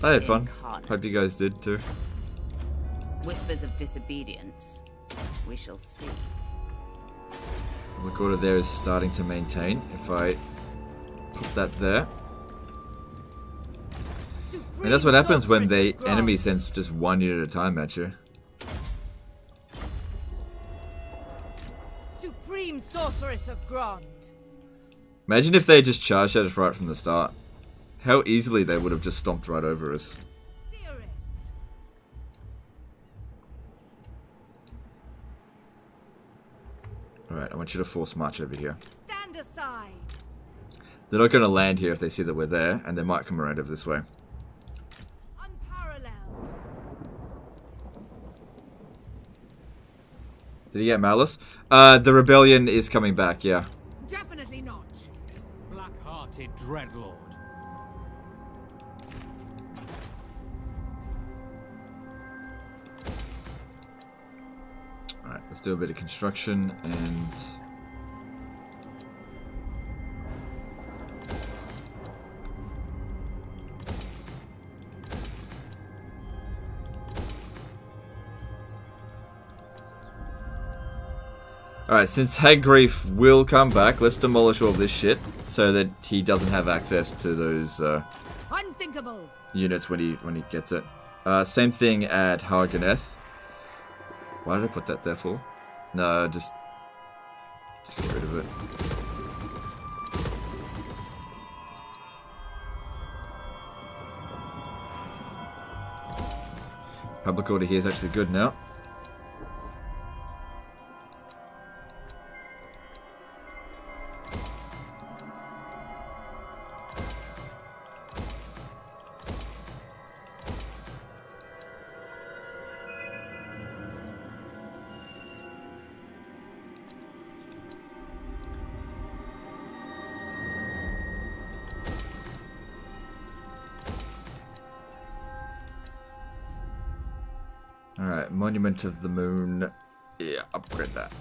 I had fun. Hope you guys did too. Whispers of disobedience. We shall see. Look, order there is starting to maintain. If I put that there. And that's what happens when the enemy sends just one unit at a time at you. Supreme sorceress of Grond. Imagine if they just charged at us right from the start. How easily they would have just stomped right over us. Alright, I want you to force march over here. Stand aside. They're not going to land here if they see that we're there, and they might come around over this way. Unparalleled. Did he get Malice? The rebellion is coming back, yeah. Definitely not. Black-hearted dreadlord. Alright, let's do a bit of construction and... Alright, since Hagrief will come back, let's demolish all this shit so that he doesn't have access to those Unthinkable. units when he gets it. Same thing at Harganeth. Why did I put that there for? No, just get rid of it. Public order here is actually good now. Monument of the Moon. Yeah, upgrade that.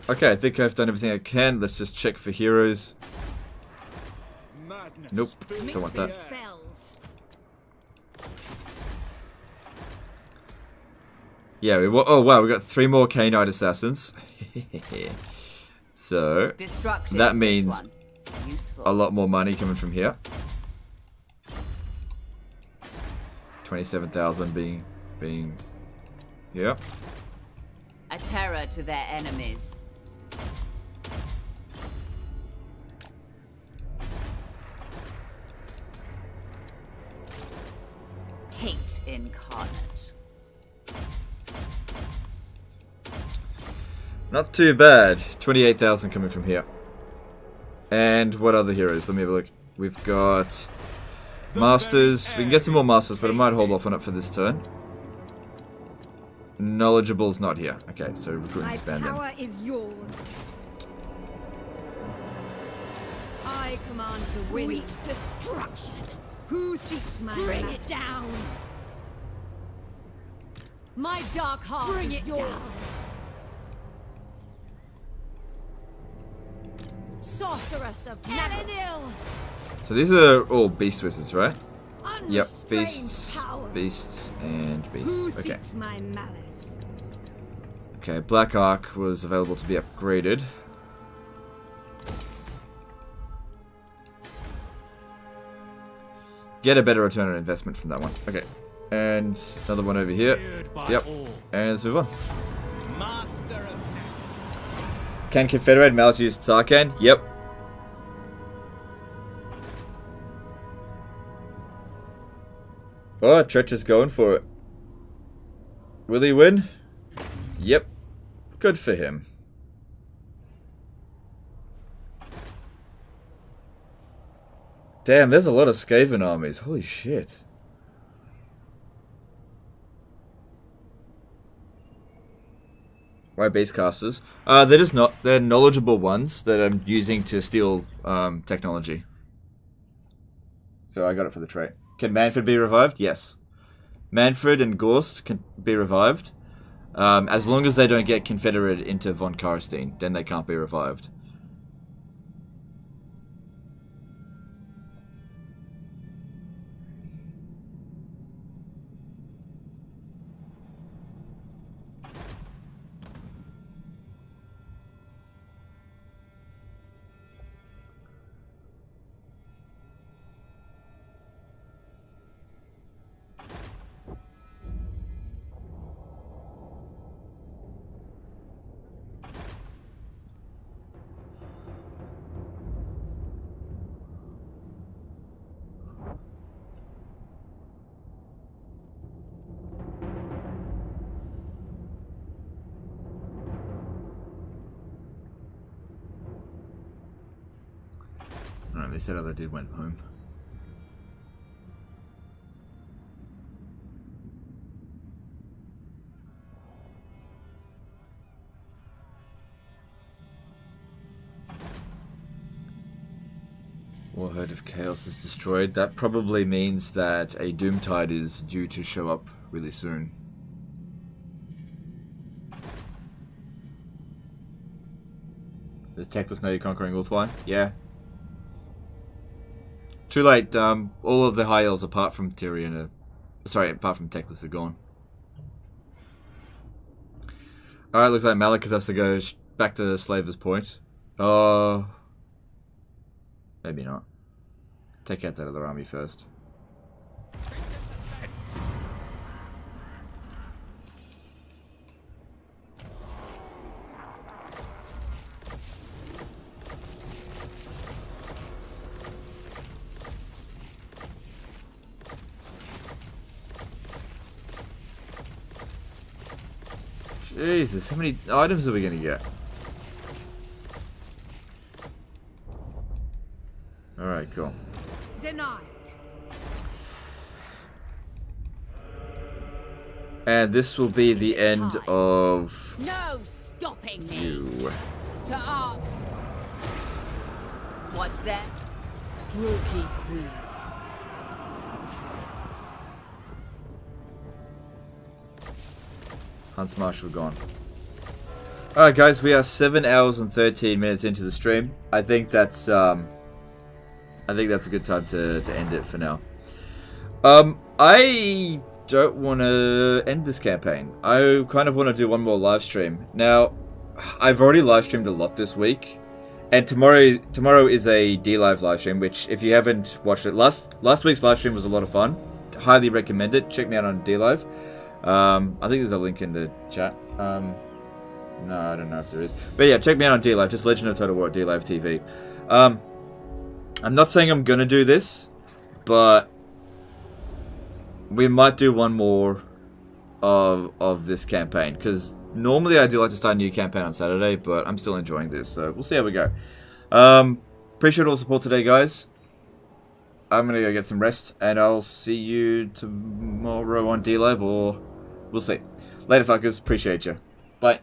Okay, I think I've done everything I can. Let's just check for heroes. Nope, don't want that. Spells. Yeah, oh wow, we got 3 more Khainite assassins. So Destructive, that means useful. a lot more money coming from here. 27,000 being yeah. A terror to their enemies. Hate incarnate. Not too bad. 28,000 coming from here. And what other heroes? Let me have a look. We've got Masters. We can get some more Masters, but I might hold off on it for this turn. Knowledgeable's not here. Okay, so recruit and My expand them. power is yours. I command the wind. Sweet destruction. Who seeks my Bring wrath? it down. My dark heart Bring is it yours. down. Sorceress of Elenil. So these are all beast wizards, right? Yep, unrestrained beasts, power. beasts, and Who beasts. Okay. seeks my malice? Okay, Black Arc was available to be upgraded. Get a better return on investment from that one. Okay. And another one over here. Yep. And let's move on. Master of Can Confederate malice use Tarkan? Yep. Oh, Tretch is going for it. Will he win? Yep. Good for him. Damn, there's a lot of Scaven armies. Holy shit. Why Beastcasters? They're just not. They're knowledgeable ones that I'm using to steal technology. So I got it for the trait. Can Manfred be revived? Yes. Manfred and Gorst can be revived. As long as they don't get Confederate into von Karstein, then they can't be revived. No, they said other dude went home. Warherd of Chaos is destroyed. That probably means that a Doomtide is due to show up really soon. Does Teclis know you're conquering Wulfhart? Yeah. Too late. All of the High Elves apart from Tyrion are... Sorry, apart from Teclis are gone. Alright, looks like Malekith has to go back to Slaver's Point. Oh... Maybe not. Take out that other army first. Jesus, how many items are we going to get? Alright, cool. Denied. And this will be the end of No stopping me. you. To arm. What's that? Drooky Queen. Hunts Marshal gone. Alright guys, we are 7 hours and 13 minutes into the stream. I think that's a good time to end it for now. I don't want to end this campaign. I kind of want to do one more live stream. Now, I've already live streamed a lot this week, and tomorrow is a D-Live live stream, which if you haven't watched it, last week's live stream was a lot of fun. Highly recommend it. Check me out on D-Live. I think there's a link in the chat. No, I don't know if there is. But yeah, check me out on D-Live. Just Legend of Total War at D-Live TV. I'm not saying I'm gonna do this, but we might do one more of this campaign, because normally I do like to start a new campaign on Saturday, but I'm still enjoying this, so we'll see how we go. Appreciate all the support today, guys. I'm gonna go get some rest, and I'll see you tomorrow on D-Live, or we'll see. Later, fuckers. Appreciate you. Bye.